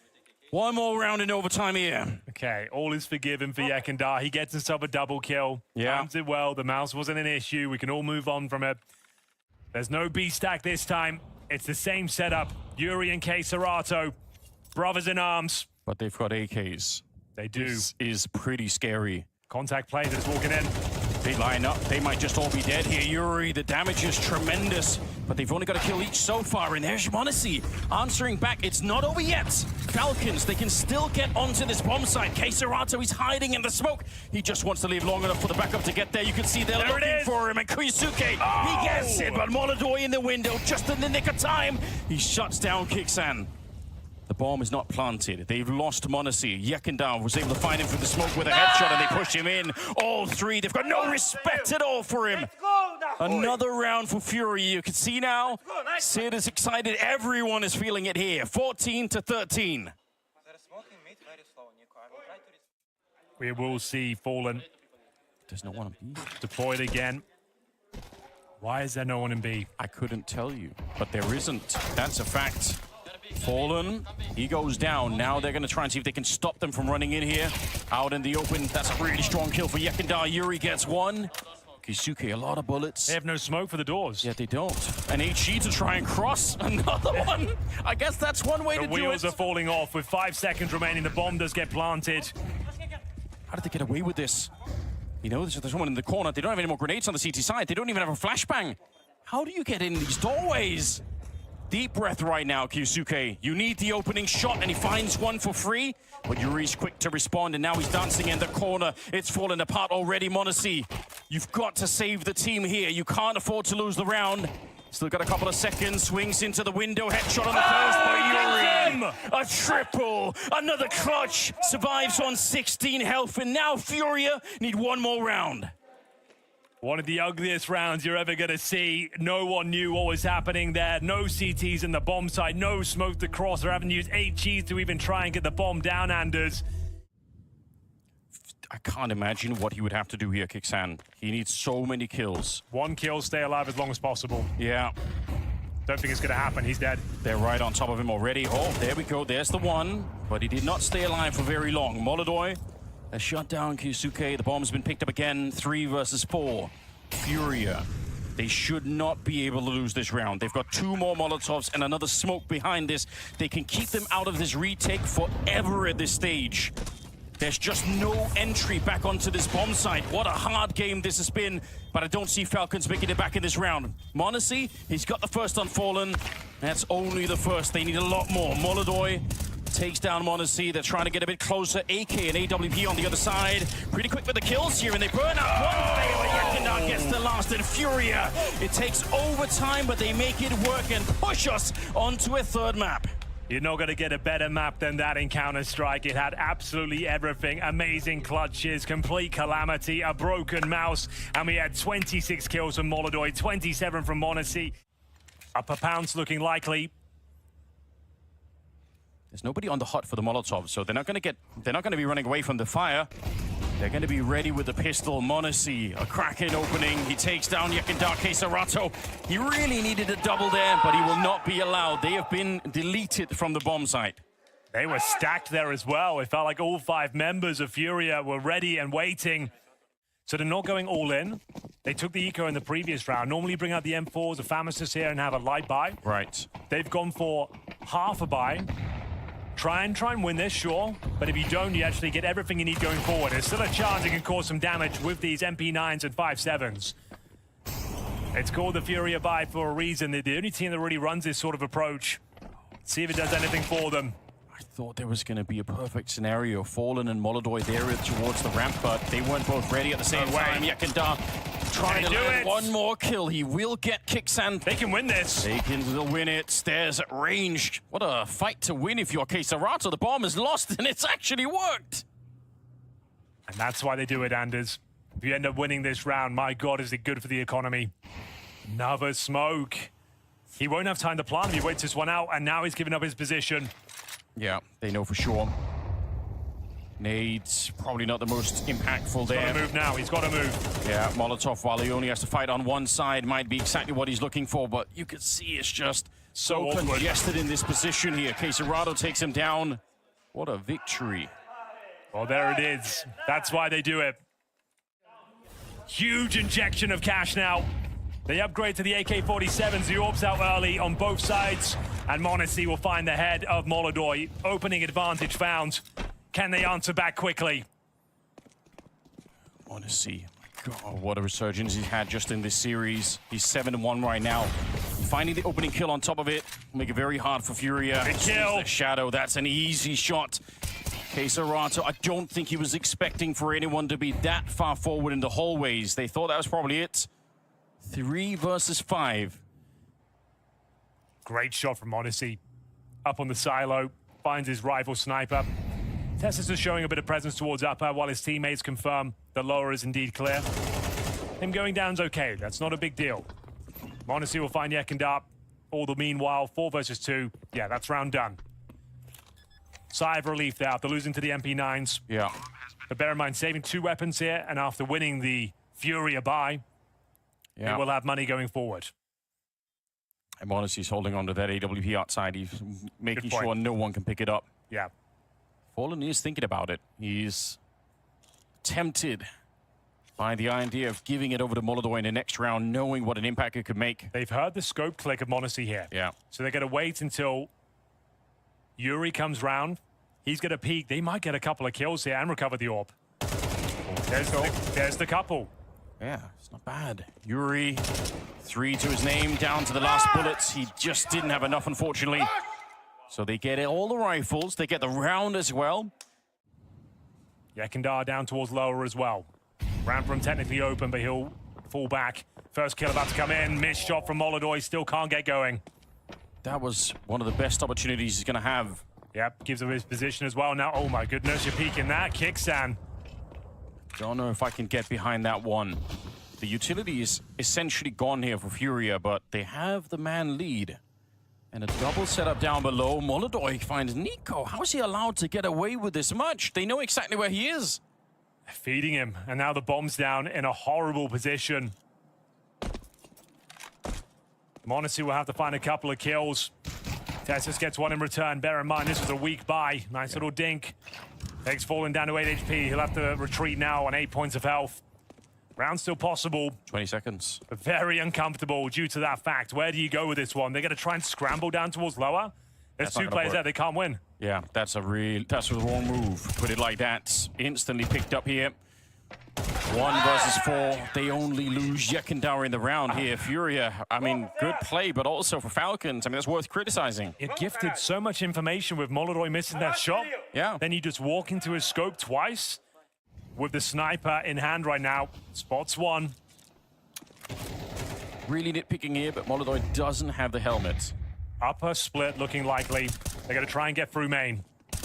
Speaker 1: one more round in overtime here.
Speaker 2: Okay, all is forgiven for Yakandar. He gets himself a double kill.
Speaker 1: Yeah.
Speaker 2: Times it well. The mouse wasn't an issue. We can all move on from it. There's no B stack this time. It's the same setup. Yuri and K Serato, brothers in arms.
Speaker 1: But they've got AKs.
Speaker 2: They do.
Speaker 1: This is pretty scary.
Speaker 2: Contact play that's walking in.
Speaker 1: They line up. They might just all be dead here. Yuri, the damage is tremendous, but they've only got a kill each so far. And there's Monacy answering back. It's not over yet. Falcons, they can still get onto this bomb site. K Serato, he's hiding in the smoke. He just wants to leave long enough for the backup to get there. You can see they're looking for him. And Kuisuke, he gets it, but Molodor in the window just in the nick of time. He shuts down Kixan. The bomb is not planted. They've lost Monacy. Yakandar was able to find him through the smoke with a headshot, and they push him in. All three, they've got no respect at all for him. Another round for Fury. You can see now, Sid is excited. Everyone is feeling it here. 14-13.
Speaker 2: We will see Fallen
Speaker 1: There's no one on B.
Speaker 2: deployed again. Why is there no one in B?
Speaker 1: I couldn't tell you, but there isn't. That's a fact. Fallen, he goes down. Now they're going to try and see if they can stop them from running in here. Out in the open, that's a really strong kill for Yakandar. Yuri gets one. Kisuke, a lot of bullets.
Speaker 2: They have no smoke for the doors.
Speaker 1: Yeah, they don't. An HE to try and cross. Another one. I guess that's one way to do it.
Speaker 2: The wheels are falling off with 5 seconds remaining. The bomb does get planted.
Speaker 1: How did they get away with this? You know, there's someone in the corner. They don't have any more grenades on the CT side. They don't even have a flashbang. How do you get in these doorways? Deep breath right now, Kisuke. You need the opening shot, and he finds one for free. But Yuri's quick to respond, and now he's dancing in the corner. It's falling apart already, Monacy. You've got to save the team here. You can't afford to lose the round. Still got a couple of seconds. Swings into the window. Headshot on the first by Yuri. A triple. Another clutch. Survives on 16 health, and now Furia need one more round.
Speaker 2: One of the ugliest rounds you're ever going to see. No one knew what was happening there. No CTs in the bomb site. No smoke to cross. They haven't used HEs to even try and get the bomb down, Anders.
Speaker 1: I can't imagine what he would have to do here, Kixan. He needs so many kills.
Speaker 2: One kill, stay alive as long as possible.
Speaker 1: Yeah.
Speaker 2: Don't think it's going to happen. He's dead.
Speaker 1: They're right on top of him already. Oh, there we go. There's the one. But he did not stay alive for very long. Molodor has shut down Kisuke. The bomb's been picked up again. 3 versus 4. Furia. They should not be able to lose this round. They've got 2 more Molotovs and another smoke behind this. They can keep them out of this retake forever at this stage. There's just no entry back onto this bomb site. What a hard game this has been, but I don't see Falcons making it back in this round. Monacy, he's got the first on Fallen. That's only the first. They need a lot more. Molodor takes down Monacy. They're trying to get a bit closer. AK and AWP on the other side. Pretty quick with the kills here, and they burn out one fail. Yakandar gets the last, and Furia. It takes overtime, but they make it work and push us onto a third map.
Speaker 2: You're not going to get a better map than that in Counter-Strike. It had absolutely everything. Amazing clutches, complete calamity, a broken mouse, and we had 26 kills from Molodor, 27 from Monacy. Upper pounds looking likely.
Speaker 1: There's nobody on the hut for the Molotov, so they're not going to be running away from the fire. They're going to be ready with the pistol. Monacy, a cracking opening. He takes down Yakandar Serato. He really needed a double there, but he will not be allowed. They have been deleted from the bomb site.
Speaker 2: They were stacked there as well. It felt like all 5 members of Furia were ready and waiting. So they're not going all in. They took the eco in the previous round. Normally bring out the M4s, the Pharmacist here, and have a light buy.
Speaker 1: Right.
Speaker 2: They've gone for half a buy. Try and win this, sure. But if you don't, you actually get everything you need going forward. There's still a chance it can cause some damage with these MP9s and 5.7s. It's called the Furia buy for a reason. They're the only team that really runs this sort of approach. See if it does anything for them.
Speaker 1: I thought there was going to be a perfect scenario. Fallen and Molodoi there towards the ramp, but they weren't both ready at the same time. Yakandar trying to land one more kill. He will get Kicksan.
Speaker 2: They can win this.
Speaker 1: They will win it. Stairs at range. What a fight to win if you're Keisarato. The bomb is lost and it's actually worked.
Speaker 2: And that's why they do it, Anders. If you end up winning this round, my God, is it good for the economy. Another smoke. He won't have time to plant. He waits this one out, and now he's giving up his position.
Speaker 1: Yeah, they know for sure. Nades, probably not the most impactful there.
Speaker 2: He's got to move now. He's got to move.
Speaker 1: Yeah, Molotov, while he only has to fight on one side, might be exactly what he's looking for, but you can see it's just so congested in this position here. Keisarato takes him down. What a victory.
Speaker 2: Well, there it is. That's why they do it. Huge injection of cash now. They upgrade to the AK-47s. The orbs out early on both sides. And m0NESY will find the head of Molodoi. Opening advantage found. Can they answer back quickly?
Speaker 1: m0NESY, God, what a resurgence he's had just in this series. He's 7-1 right now. Finding the opening kill on top of it. Make it very hard for Furia.
Speaker 2: Big kill.
Speaker 1: The shadow, that's an easy shot. Keisarato, I don't think he was expecting for anyone to be that far forward in the hallways. They thought that was probably it. 3 versus 5.
Speaker 2: Great shot from m0NESY. Up on the silo, finds his rival sniper. Tessus is showing a bit of presence towards upper while his teammates confirm the lower is indeed clear. Him going down's okay, that's not a big deal. m0NESY will find Yakandar. All the meanwhile, 4 versus 2. Yeah, that's round done. Sigh of relief there after losing to the MP9s.
Speaker 1: Yeah.
Speaker 2: But bear in mind, saving 2 weapons here, and after winning the Furia buy,
Speaker 1: yeah,
Speaker 2: he will have money going forward.
Speaker 1: And m0NESY's holding on to that AWP outside. He's making sure no one can pick it up.
Speaker 2: Yeah.
Speaker 1: Fallen is thinking about it. He's tempted by the idea of giving it over to Molodoi in the next round, knowing what an impact it could make.
Speaker 2: They've heard the scope click of m0NESY here.
Speaker 1: Yeah.
Speaker 2: So they're going to wait until Yuri comes round. He's going to peek. They might get a couple of kills here and recover the orb. There's the couple.
Speaker 1: Yeah, it's not bad. Yuri, 3 to his name, down to the last bullets. He just didn't have enough, unfortunately. So they get all the rifles. They get the round as well.
Speaker 2: Yakandar down towards lower as well. Ramp room technically open, but he'll fall back. First kill about to come in. Missed shot from Molodoi. Still can't get going.
Speaker 1: That was one of the best opportunities he's going to have.
Speaker 2: Yep, gives him his position as well. Now, oh my goodness, you're peeking that. Kicksan.
Speaker 1: Don't know if I can get behind that one. The utility is essentially gone here for Furia, but they have the man lead. And a double setup down below. Molodoi finds Nico. How is he allowed to get away with this much? They know exactly where he is.
Speaker 2: Feeding him, and now the bomb's down in a horrible position. m0NESY will have to find a couple of kills. Tessus gets one in return. Bear in mind, this was a weak buy. Nice little dink. Takes Fallen down to 8 HP. He'll have to retreat now on 8 points of health. Round still possible.
Speaker 1: 20 seconds.
Speaker 2: But very uncomfortable due to that fact. Where do you go with this one? They're going to try and scramble down towards lower. There's 2 players there. They can't win.
Speaker 1: Yeah, that's the wrong move. Put it like that. Instantly picked up here. 1 versus 4. They only lose Yakandar in the round here. Furia, I mean, good play, but also for Falcons. I mean, that's worth criticizing.
Speaker 2: It gifted so much information with Molodoi missing that shot.
Speaker 1: Yeah.
Speaker 2: Then you just walk into his scope twice with the sniper in hand right now. Spots 1.
Speaker 1: Really nitpicking here, but Molodoi doesn't have the helmet.
Speaker 2: Upper split looking likely. They're going to try and get through main.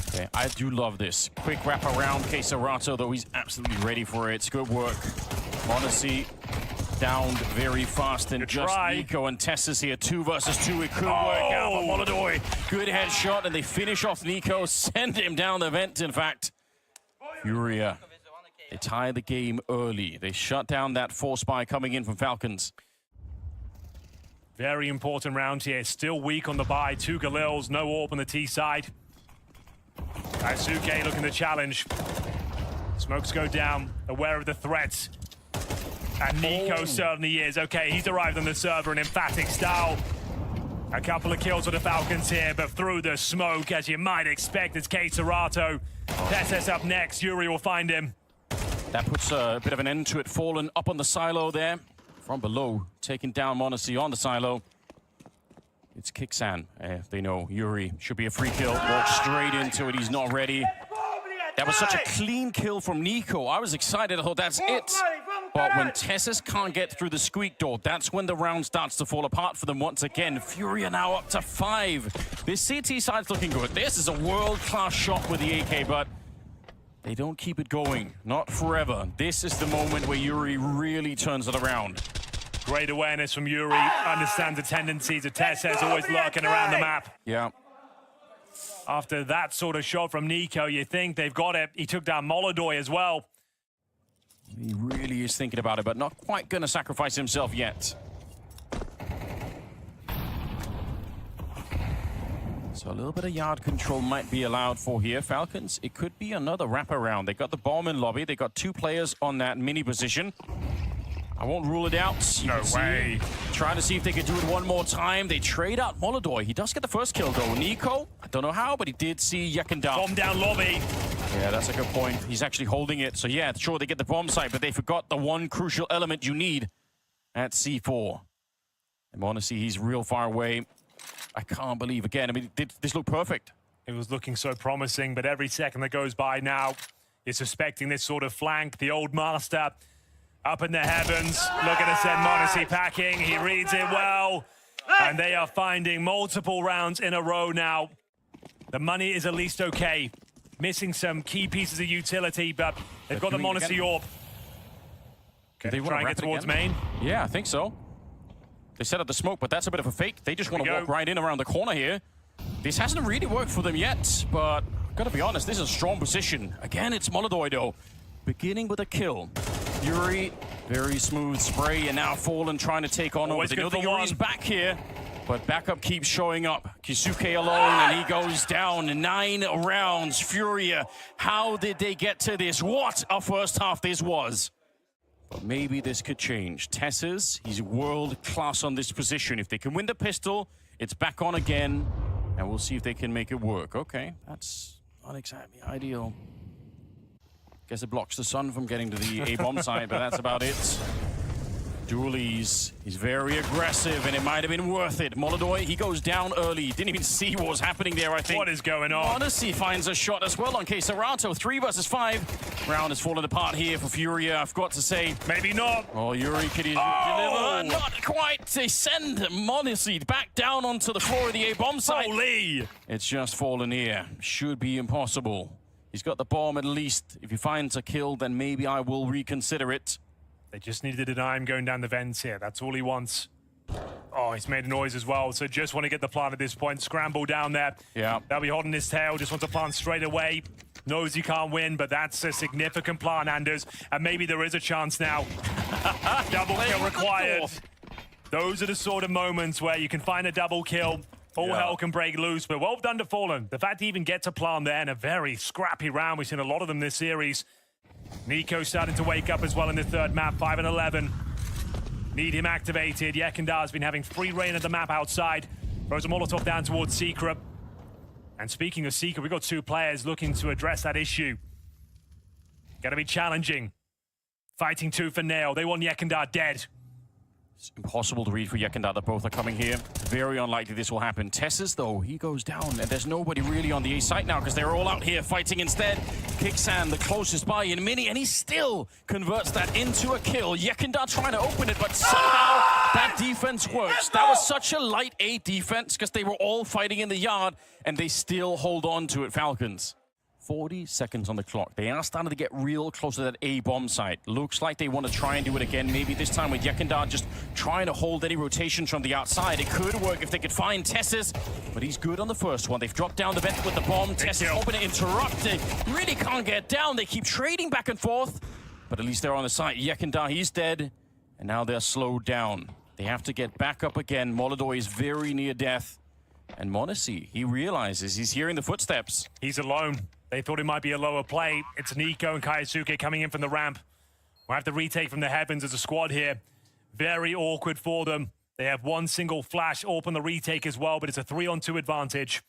Speaker 1: Okay, I do love this. Quick wrap around Keisarato, though he's absolutely ready for it. It's good work. m0NESY downed very fast, and just Nico and Tessus here. 2 versus 2. It could work out, but Molodoi, good headshot, and they finish off Nico, send him down the vent, in fact. Furia, they tie the game early. They shut down that force buy coming in from Falcons.
Speaker 2: Very important round here. Still weak on the buy. 2 Galils, no AWP on the T side. Daisuke looking to challenge. Smokes go down, aware of the threats. And Nico certainly is. Okay, he's arrived on the server in emphatic style. A couple of kills for the Falcons here, but through the smoke, as you might expect, it's K Serato. Tesses up next. Yuri will find him.
Speaker 1: That puts a bit of an end to it. Fallen up on the silo there. From below, taking down Monacy on the silo. It's Kixan. They know Yuri should be a free kill. Walks straight into it. He's not ready. That was such a clean kill from Nico. I was excited. I thought that's it. But when Tessus can't get through the squeak door, that's when the round starts to fall apart for them once again. Fury are now up to 5. This CT side's looking good. This is a world-class shot with the AK, but they don't keep it going. Not forever. This is the moment where Yuri really turns it around.
Speaker 2: Great awareness from Yuri. Understands the tendencies of Tessus, always lurking around the map.
Speaker 1: Yeah.
Speaker 2: After that sort of shot from Nico, you think they've got it. He took down Molodoy as well.
Speaker 1: He really is thinking about it, but not quite going to sacrifice himself yet. So a little bit of yard control might be allowed for here. Falcons, it could be another wraparound. They got the bomb in lobby. They got 2 players on that mini position. I won't rule it out.
Speaker 2: No way.
Speaker 1: Trying to see if they could do it one more time. They trade out Molodoy. He does get the first kill, though. Nico, I don't know how, but he did see Yekindar.
Speaker 2: Bomb down lobby.
Speaker 1: Yeah, that's a good point. He's actually holding it. So, yeah, sure, they get the bomb site, but they forgot the one crucial element you need at C4. And honestly, he's real far away. I can't believe, again, I mean, this looked perfect.
Speaker 2: It was looking so promising, but every second that goes by now, you're suspecting this sort of flank. The old master up in the heavens, looking to send Monacy packing. He reads it well, and they are finding multiple rounds in a row now. The money is at least okay. Missing some key pieces of utility, but they've got the Monacy orb.
Speaker 1: Okay, they try and get
Speaker 2: towards main.
Speaker 1: Yeah, I think so. They set up the smoke, but that's a bit of a fake. They just want to walk right in around the corner here. This hasn't really worked for them yet, but gotta be honest, this is a strong position. Again, it's Molodoy, though. Beginning with a kill. Yuri, very smooth spray, and now Fallen trying to take on over. They know that Yuri's back here, but backup keeps showing up. Kisuke alone, and he goes down. 9 rounds. Furia, how did they get to this? What a first half this was. But maybe this could change. Tessus, he's world class on this position. If they can win the pistol, it's back on again, and we'll see if they can make it work. Okay, that's not exactly ideal. Guess it blocks the sun from getting to the A-bomb site, but that's about it. Dooley's, he's very aggressive, and it might have been worth it. Molodoy, he goes down early. Didn't even see what was happening there, I think.
Speaker 2: What is going on?
Speaker 1: Odyssey finds a shot as well on K Serato. 3 versus 5. Round has fallen apart here for Furia, I've got to say.
Speaker 2: Maybe not.
Speaker 1: Oh, Yuri, could he deliver? Not quite. They send Monacy back down onto the floor of the A-bomb site.
Speaker 2: Holy!
Speaker 1: It's just fallen here. Should be impossible. He's got the bomb at least. If he finds a kill, then maybe I will reconsider it.
Speaker 2: They just need to deny him going down the vents here. That's all he wants. Oh, he's made a noise as well. So just want to get the plant at this point. Scramble down there.
Speaker 1: Yeah.
Speaker 2: They'll be holding his tail. Just wants to plant straight away. Knows he can't win, but that's a significant plant, Anders. And maybe there is a chance now. Double kill required. Those are the sort of moments where you can find a double kill. All hell can break loose, but well done to Fallen. The fact he even gets a plan there in a very scrappy round. We've seen a lot of them this series. Nico starting to wake up as well in the third map, 5 and 11. Need him activated. Yekindar's been having free reign of the map outside. Throws a Molotov down towards Secret. And speaking of Secret, we've got 2 players looking to address that issue. Gotta be challenging. Fighting tooth and nail. They want Yekindar dead.
Speaker 1: It's impossible to read for Yekindar that both are coming here. Very unlikely this will happen. Tessus, though, he goes down, and there's nobody really on the A site now because they're all out here fighting instead. Kixan, the closest by in Mini, and he still converts that into a kill. Yekindar trying to open it, but somehow that defense works. That was such a light A defense because they were all fighting in the yard, and they still hold on to it, Falcons. 40 seconds on the clock. They are starting to get real close to that A-bomb site. Looks like they want to try and do it again. Maybe this time with Yekindar just trying to hold any rotations from the outside. It could work if they could find Tessus, but he's good on the first one. They've dropped down the vent with the bomb. Tessus hoping to interrupt. They really can't get down. They keep trading back and forth, but at least they're on the site. Yekindar, he's dead, and now they're slowed down. They have to get back up again. Molodoy is very near death. And Monacy, he realizes he's hearing the footsteps.
Speaker 2: He's alone. They thought it might be a lower play. It's Nico and Kaisuke coming in from the ramp. We'll have to retake from the heavens as a squad here. Very awkward for them. They have one single flash AWP on the retake as well, but it's a 3-on-2 advantage.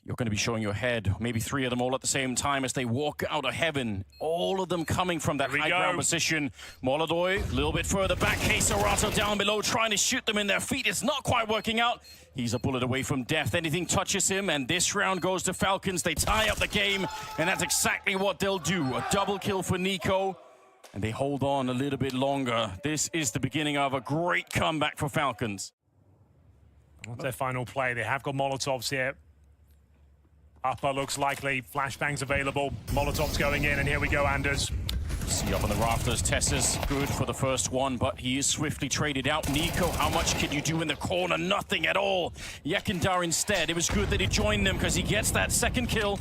Speaker 1: You're going to be showing your head, maybe 3 of them all at the same time as they walk out of heaven. All of them coming from that high ground position. Molodoi, a little bit further back. Quesarato down below, trying to shoot them in their feet. It's not quite working out. He's a bullet away from death. Anything touches him, and this round goes to Falcons. They tie up the game, and that's exactly what they'll do. A double kill for Nico, and they hold on a little bit longer. This is the beginning of a great comeback for Falcons.
Speaker 2: What's their final play? They have got Molotovs here. Upper looks likely, flashbangs available, Molotovs going in, and here we go, Anders.
Speaker 1: See up on the rafters, Tessa's good for the first one, but he is swiftly traded out. Nico, how much can you do in the corner? Nothing at all. Yekindar instead, it was good that he joined them because he gets that second kill.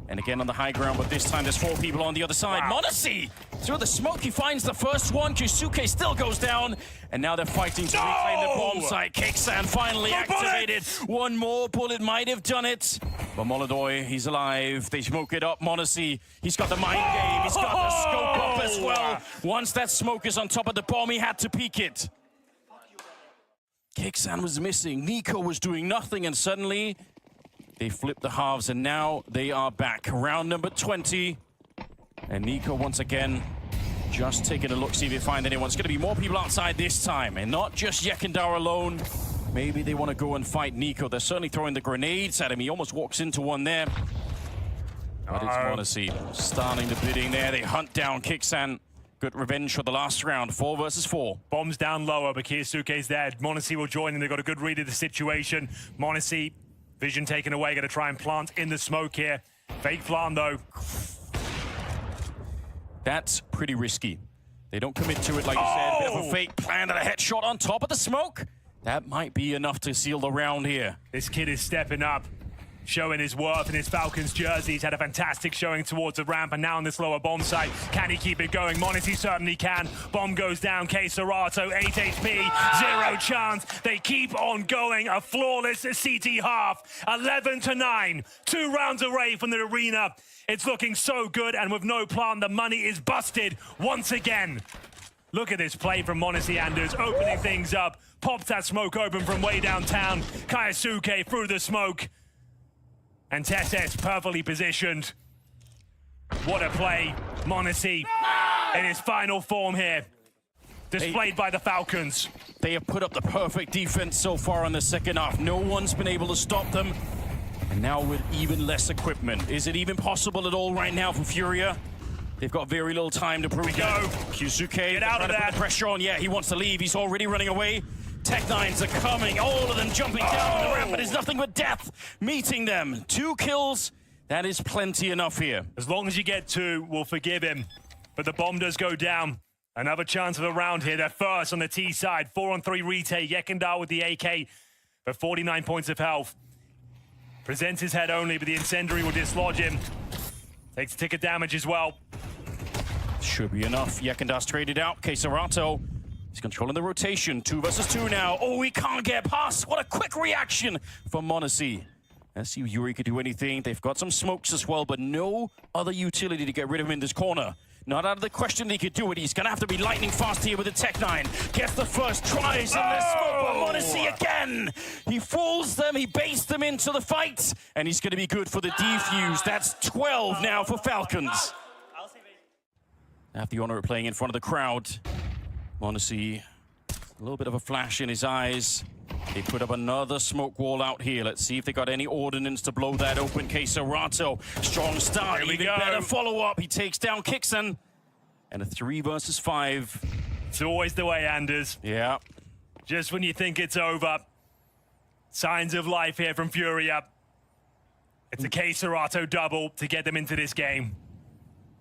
Speaker 1: And again on the high ground, but this time there's 4 people on the other side. Wow. m0NESY! Through the smoke, he finds the first one. Kyusuke still goes down. And now they're fighting to reclaim the bomb site. Kixan finally activated. One more bullet might have done it. But Molodoi, he's alive. They smoke it up. m0NESY, he's got the mind game. He's got the scope up as well. Once that smoke is on top of the bomb, he had to peek it. Kixan was missing. Nico was doing nothing, and suddenly they flipped the halves, and now they are back. Round number 20. And Nico, once again, just taking a look, see if they find anyone. It's going to be more people outside this time, and not just Yekindar alone. Maybe they want to go and fight Nico. They're certainly throwing the grenades at him. He almost walks into one there. But it's m0NESY starting the bidding there. They hunt down Kixan. Good revenge for the last round, 4 versus 4.
Speaker 2: Bombs down lower, but Kiyasuke's there. m0NESY will join, and they've got a good read of the situation. m0NESY, vision taken away, going to try and plant in the smoke here. Fake flan, though.
Speaker 1: That's pretty risky. They don't commit to it, like you said. Bit of a fake plan and a headshot on top of the smoke. That might be enough to seal the round here.
Speaker 2: This kid is stepping up, showing his worth in his Falcons jersey. He's had a fantastic showing towards the ramp, and now on this lower bomb site, can he keep it going? m0NESY certainly can. Bomb goes down, Quesarato, 8 HP, 0 chance. They keep on going, a flawless CT half. 11-9, 2 rounds away from the arena. It's looking so good, and with no plan, the money is busted once again. Look at this play from m0NESY, Anders, opening things up. Pops that smoke open from way downtown. Kiyasuke through the smoke. And Tesses perfectly positioned. What a play. m0NESY in his final form here. Displayed by the Falcons.
Speaker 1: They have put up the perfect defense so far in the second half. No one's been able to stop them. And now with even less equipment. Is it even possible at all right now for Furia? They've got very little time to prove it. Kyusuke,
Speaker 2: get out of that.
Speaker 1: Put the pressure on. Yeah, he wants to leave. He's already running away. Tech-9s are coming. All of them jumping down the ramp, but it's nothing but death meeting them. 2 kills. That is plenty enough here.
Speaker 2: As long as you get 2, we'll forgive him. But the bomb does go down. Another chance of a round here. They're first on the T side. 4-on-3 retake. Yekindar with the AK, but 49 points of health. Presents his head only, but the incendiary will dislodge him. Takes ticket damage as well.
Speaker 1: Should be enough. Yekindar's traded out. Quesarato, he's controlling the rotation. 2 versus 2 now. Oh, he can't get past. What a quick reaction from m0NESY. Let's see if Yuri could do anything. They've got some smokes as well, but no other utility to get rid of him in this corner. Not out of the question he could do it. He's going to have to be lightning fast here with the Tech-9. Gets the first tries in the smoke, but m0NESY again. He fools them. He baits them into the fight. And he's going to be good for the defuse. That's 12 now for Falcons. I have the honor of playing in front of the crowd. m0NESY, a little bit of a flash in his eyes. They put up another smoke wall out here. Let's see if they got any ordnance to blow that open. Quesarato, strong start, even better follow-up. He takes down Kixan. And a 3 versus 5.
Speaker 2: It's always the way, Anders.
Speaker 1: Yeah.
Speaker 2: Just when you think it's over, signs of life here from Furia. It's a Quesarato double to get them into this game.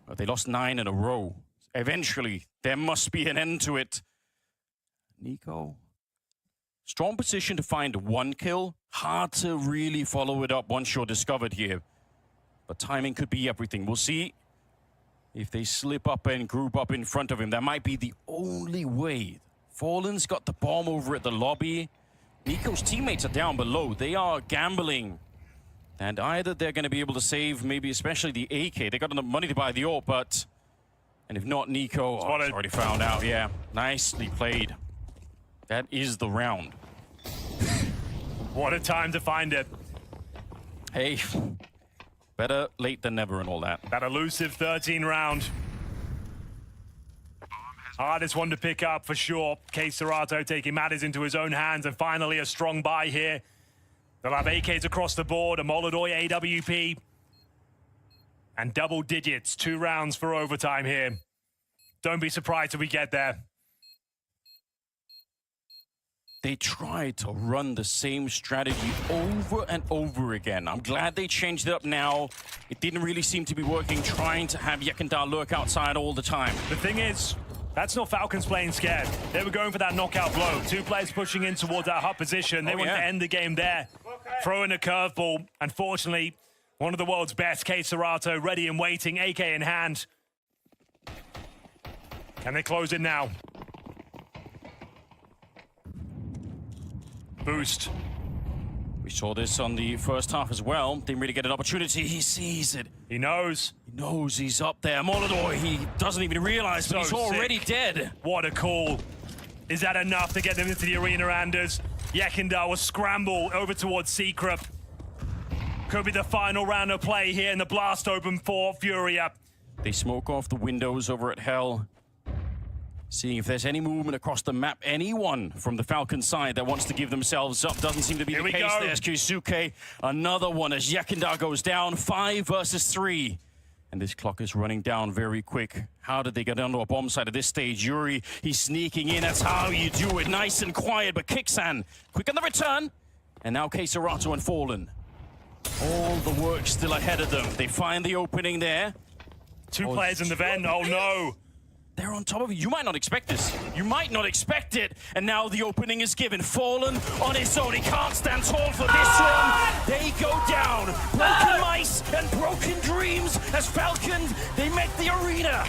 Speaker 1: But they lost 9 in a row. Eventually, there must be an end to it. Nico. Strong position to find 1 kill. Hard to really follow it up once you're discovered here. But timing could be everything. We'll see if they slip up and group up in front of him. That might be the only way. Fallen's got the bomb over at the lobby. Nico's teammates are down below. They are gambling. And either they're going to be able to save, maybe especially the AK. They got enough money to buy the AWP, but... And if not, Nico, it's already found out. Yeah, nicely played. That is the round.
Speaker 2: What a time to find it.
Speaker 1: Hey, better late than never and all that.
Speaker 2: That elusive 13 round. Hardest one to pick up for sure. Case Serato taking matters into his own hands, and finally a strong buy here. They'll have AKs across the board, a Molodoy AWP, and double digits, 2 rounds for overtime here. Don't be surprised if we get there.
Speaker 1: They tried to run the same strategy over and over again. I'm glad they changed it up now. It didn't really seem to be working, trying to have Yekindar lurk outside all the time.
Speaker 2: The thing is, that's not Falcons playing scared. They were going for that knockout blow. 2 players pushing in towards that hot position. They wanted to end the game there. Throwing a curveball. Unfortunately, one of the world's best, Case Serato, ready and waiting, AK in hand. Can they close it now? Boost.
Speaker 1: We saw this on the first half as well. Didn't really get an opportunity. He sees it.
Speaker 2: He knows.
Speaker 1: He knows he's up there. Molodoy, he doesn't even realize, but he's already dead.
Speaker 2: What a call. Is that enough to get them into the arena, Anders? Yekindar will scramble over towards Secret. Could be the final round of play here, and the blast open for Furia.
Speaker 1: They smoke off the windows over at Hell. Seeing if there's any movement across the map. Anyone from the Falcon side that wants to give themselves up. Doesn't seem to be the case. There's Kyusuke. Another one as Yekindar goes down. 5 versus 3. And this clock is running down very quick. How did they get onto a bomb site at this stage? Yuri, he's sneaking in. That's how you do it. Nice and quiet, but Kixan, quick on the return. And now Serato and Fallen. All the work still ahead of them. They find the opening there.
Speaker 2: 2 players in the vent. Oh no.
Speaker 1: They're on top of it. You might not expect this. You might not expect it. And now the opening is given. Fallen on his own. He can't stand tall for this one. They go down. Broken mice and broken dreams as Falcons, they make the arena.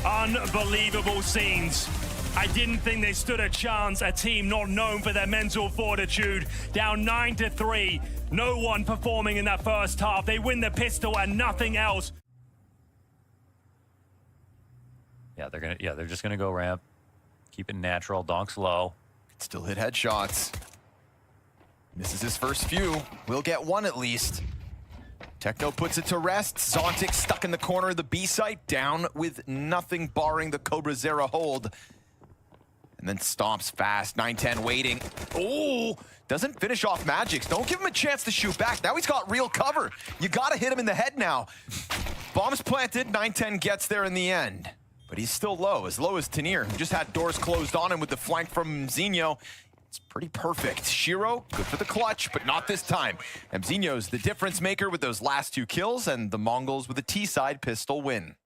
Speaker 2: Unbelievable scenes. I didn't think they stood a chance. A team not known for their mental fortitude. Down 9-3. No one performing in that first half. They win the pistol and nothing else.
Speaker 4: Yeah, they're just gonna go ramp, keep it natural. Donk's low.
Speaker 5: Still hit headshots. Misses his first few. Will get one at least. Techno puts it to rest. Zontic stuck in the corner of the B site, down with nothing barring the Cobra Zera hold. And then stomps fast. 910 waiting. Oh, doesn't finish off Magix. Don't give him a chance to shoot back. Now he's got real cover. You gotta hit him in the head now. Bomb's planted. 910 gets there in the end. But he's still low as Tanir, who just had doors closed on him with the flank from Mzinho. It's pretty perfect. Shiro, good for the clutch, but not this time. Mzinho's the difference maker with those last 2 kills, and the Mongols with a T-side pistol win.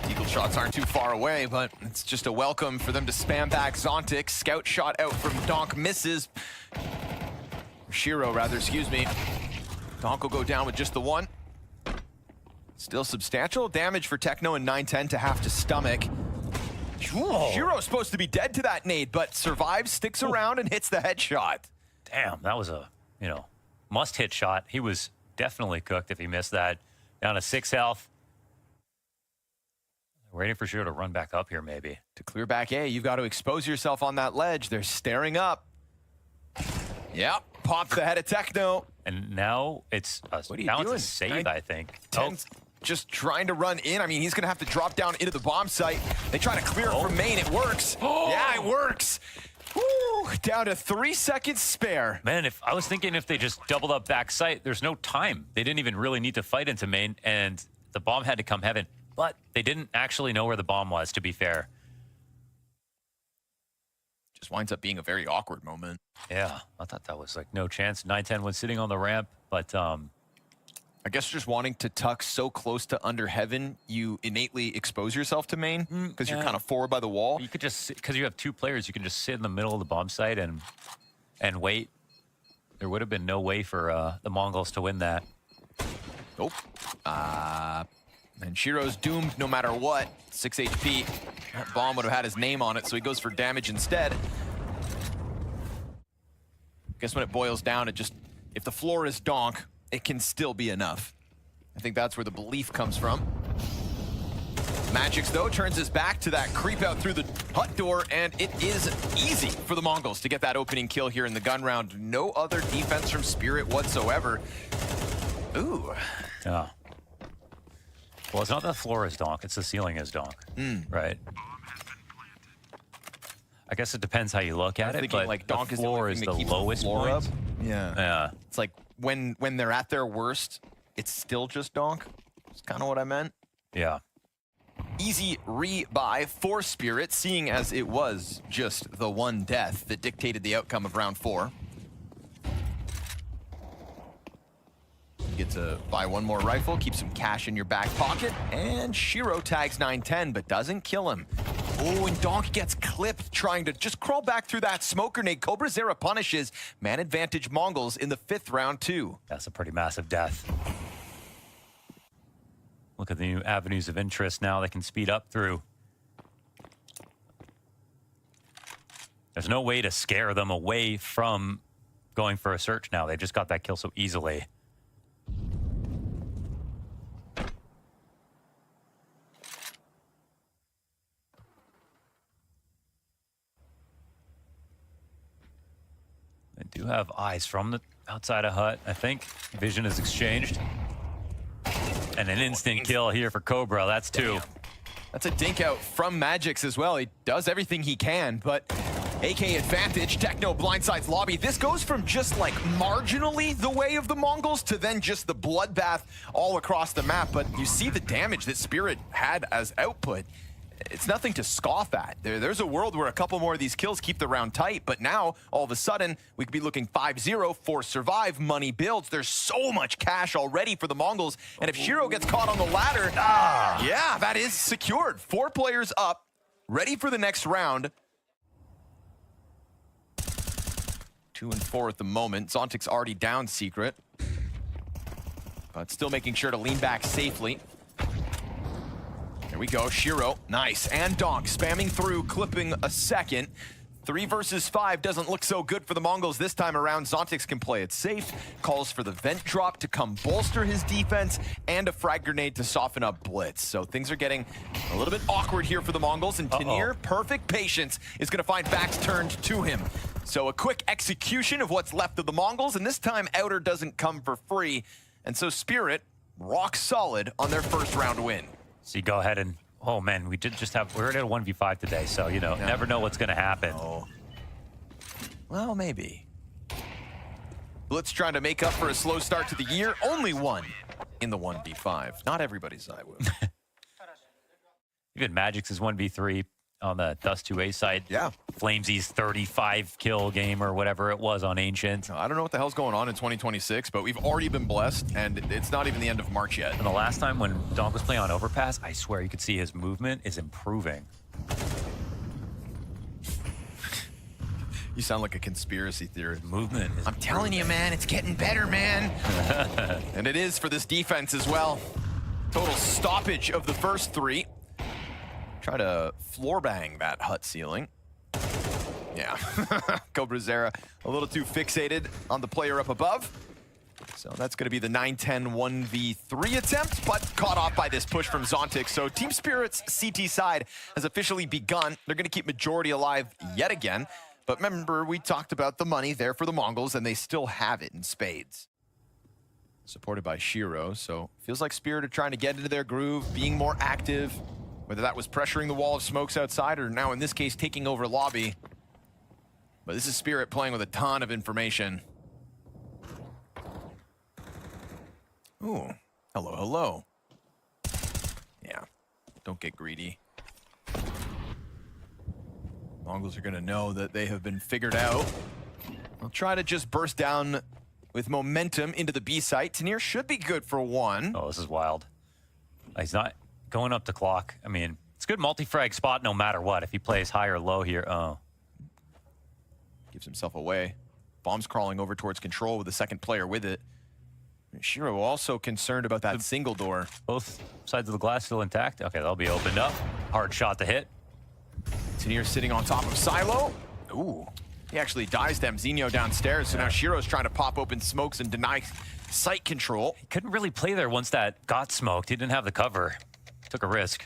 Speaker 5: Eagle shots aren't too far away, but it's just a welcome for them to spam back Zontic. Scout shot out from Donk misses. Shiro, rather, excuse me. Donk will go down with just the 1. Still substantial damage for Techno and 910 to have to stomach. Shiro's supposed to be dead to that nade, but survives, sticks around, and hits the headshot.
Speaker 4: Damn, that was a, must-hit shot. He was definitely cooked if he missed that. Down to 6 health. Waiting for Shiro to run back up here, maybe.
Speaker 5: To clear back A, you've got to expose yourself on that ledge. They're staring up. Yep, pops the head of Techno.
Speaker 4: And now it's a save, I think.
Speaker 5: Just trying to run in. I mean, he's going to have to drop down into the bomb site. They try to clear it from main. It works. Yeah, it works. Woo, down to 3 seconds spare.
Speaker 4: Man, I was thinking if they just doubled up back site, there's no time. They didn't even really need to fight into main, and the bomb had to come heaven. But they didn't actually know where the bomb was, to be fair.
Speaker 5: Just winds up being a very awkward moment.
Speaker 4: Yeah, I thought that was like no chance. 910 was sitting on the ramp, but
Speaker 5: I guess just wanting to tuck so close to under heaven, you innately expose yourself to main because you're kind of forward by the wall.
Speaker 4: You could just, because you have 2 players, you can just sit in the middle of the bomb site and wait. There would have been no way for the Mongols to win that.
Speaker 5: Nope. And Shiro's doomed no matter what. 6 HP. That bomb would have had his name on it, so he goes for damage instead. Guess when it boils down, it just, if the floor is donk, it can still be enough. I think that's where the belief comes from. Magix, though, turns his back to that creep out through the hut door, and it is easy for the Mongols to get that opening kill here in the gun round. No other defense from Spirit whatsoever. Ooh.
Speaker 4: Yeah. Well, it's not the floor is donk, it's the ceiling is donk, right? I guess it depends how you look at it, but
Speaker 5: like donk
Speaker 4: the
Speaker 5: is
Speaker 4: floor
Speaker 5: the
Speaker 4: is
Speaker 5: only
Speaker 4: the
Speaker 5: thing that keeps the
Speaker 4: lowest
Speaker 5: floor
Speaker 4: point.
Speaker 5: up. Yeah.
Speaker 4: Yeah.
Speaker 5: It's like when they're at their worst, it's still just donk. That's kind of what I meant.
Speaker 4: Yeah.
Speaker 5: Easy rebuy for Spirit, seeing as it was just the one death that dictated the outcome of round 4. You get to buy one more rifle, keep some cash in your back pocket, and Shiro tags 910, but doesn't kill him. Oh, and Donk gets clipped trying to just crawl back through that smoke grenade. Cobra Zera punishes man advantage Mongols in the 5th round too.
Speaker 4: That's a pretty massive death. Look at the new avenues of interest now they can speed up through. There's no way to scare them away from going for a search now. They just got that kill so easily. They do have eyes from the outside of hut, I think. Vision is exchanged. And an instant kill here for Cobra. That's 2.
Speaker 5: That's a dink out from Magix as well. He does everything he can, but AK advantage, Techno blindsides lobby. This goes from just like marginally the way of the Mongols to then just the bloodbath all across the map. But you see the damage that Spirit had as output. It's nothing to scoff at. There's a world where a couple more of these kills keep the round tight, but now, all of a sudden, we could be looking 5-0 for survive, money builds. There's so much cash already for the Mongols, and if Shiro gets caught on the ladder, yeah, that is secured. 4 players up, ready for the next round. 2 and 4 at the moment. Zontic's already down Secret, but still making sure to lean back safely. There we go, Shiro, nice, and Donk spamming through, clipping a second. 3 versus 5 doesn't look so good for the Mongols this time around. Zontix can play it safe, calls for the vent drop to come bolster his defense, and a frag grenade to soften up Blitz. So things are getting a little bit awkward here for the Mongols, and Tanir, perfect patience, is gonna find backs turned to him. So a quick execution of what's left of the Mongols, and this time Outer doesn't come for free. And so Spirit, rock solid on their first round win.
Speaker 4: So you go ahead and, oh man, we did just have, we're at a 1v5 today, so, you know, never know what's going to happen.
Speaker 5: Oh. Well, maybe. Blitz trying to make up for a slow start to the year. Only one in the 1v5. Not everybody's Iowa.
Speaker 4: Even Magix is 1v3 on the Dust 2A side.
Speaker 5: Yeah.
Speaker 4: Flamesy's 35 kill game or whatever it was on Ancient.
Speaker 5: I don't know what the hell's going on in 2026, but we've already been blessed, and it's not even the end of March yet.
Speaker 4: And the last time when Donk was playing on Overpass, I swear you could see his movement is improving.
Speaker 5: You sound like a conspiracy theorist.
Speaker 4: Movement is
Speaker 5: I'm telling you, man, it's getting better, man. And it is for this defense as well. Total stoppage of the first 3. Try to floor bang that hut ceiling. Yeah, Cobra Zera a little too fixated on the player up above. So that's going to be the 9-10 1v3 attempt, but caught off by this push from Zontic. So Team Spirit's CT side has officially begun. They're going to keep majority alive yet again. But remember, we talked about the money there for the Mongols, and they still have it in spades. Supported by Shiro, so feels like Spirit are trying to get into their groove, being more active. Whether that was pressuring the wall of smokes outside or now in this case taking over lobby. But this is Spirit playing with a ton of information. Ooh, hello, hello. Yeah, don't get greedy. Mongols are gonna know that they have been figured out. I'll try to just burst down with momentum into the B site. Tanir should be good for 1.
Speaker 4: Oh, this is wild. He's not going up the clock. I mean, it's a good multi-frag spot no matter what. If he plays high or low here,
Speaker 5: Gives himself away. Bomb's crawling over towards control with the second player with it. Shiro also concerned about that single door.
Speaker 4: Both sides of the glass still intact. Okay, that'll be opened up. Hard shot to hit.
Speaker 5: Tanir sitting on top of Silo. Ooh. He actually dies them. Zinho downstairs, so now Shiro's trying to pop open smokes and deny sight control.
Speaker 4: He couldn't really play there once that got smoked. He didn't have the cover. Took a risk.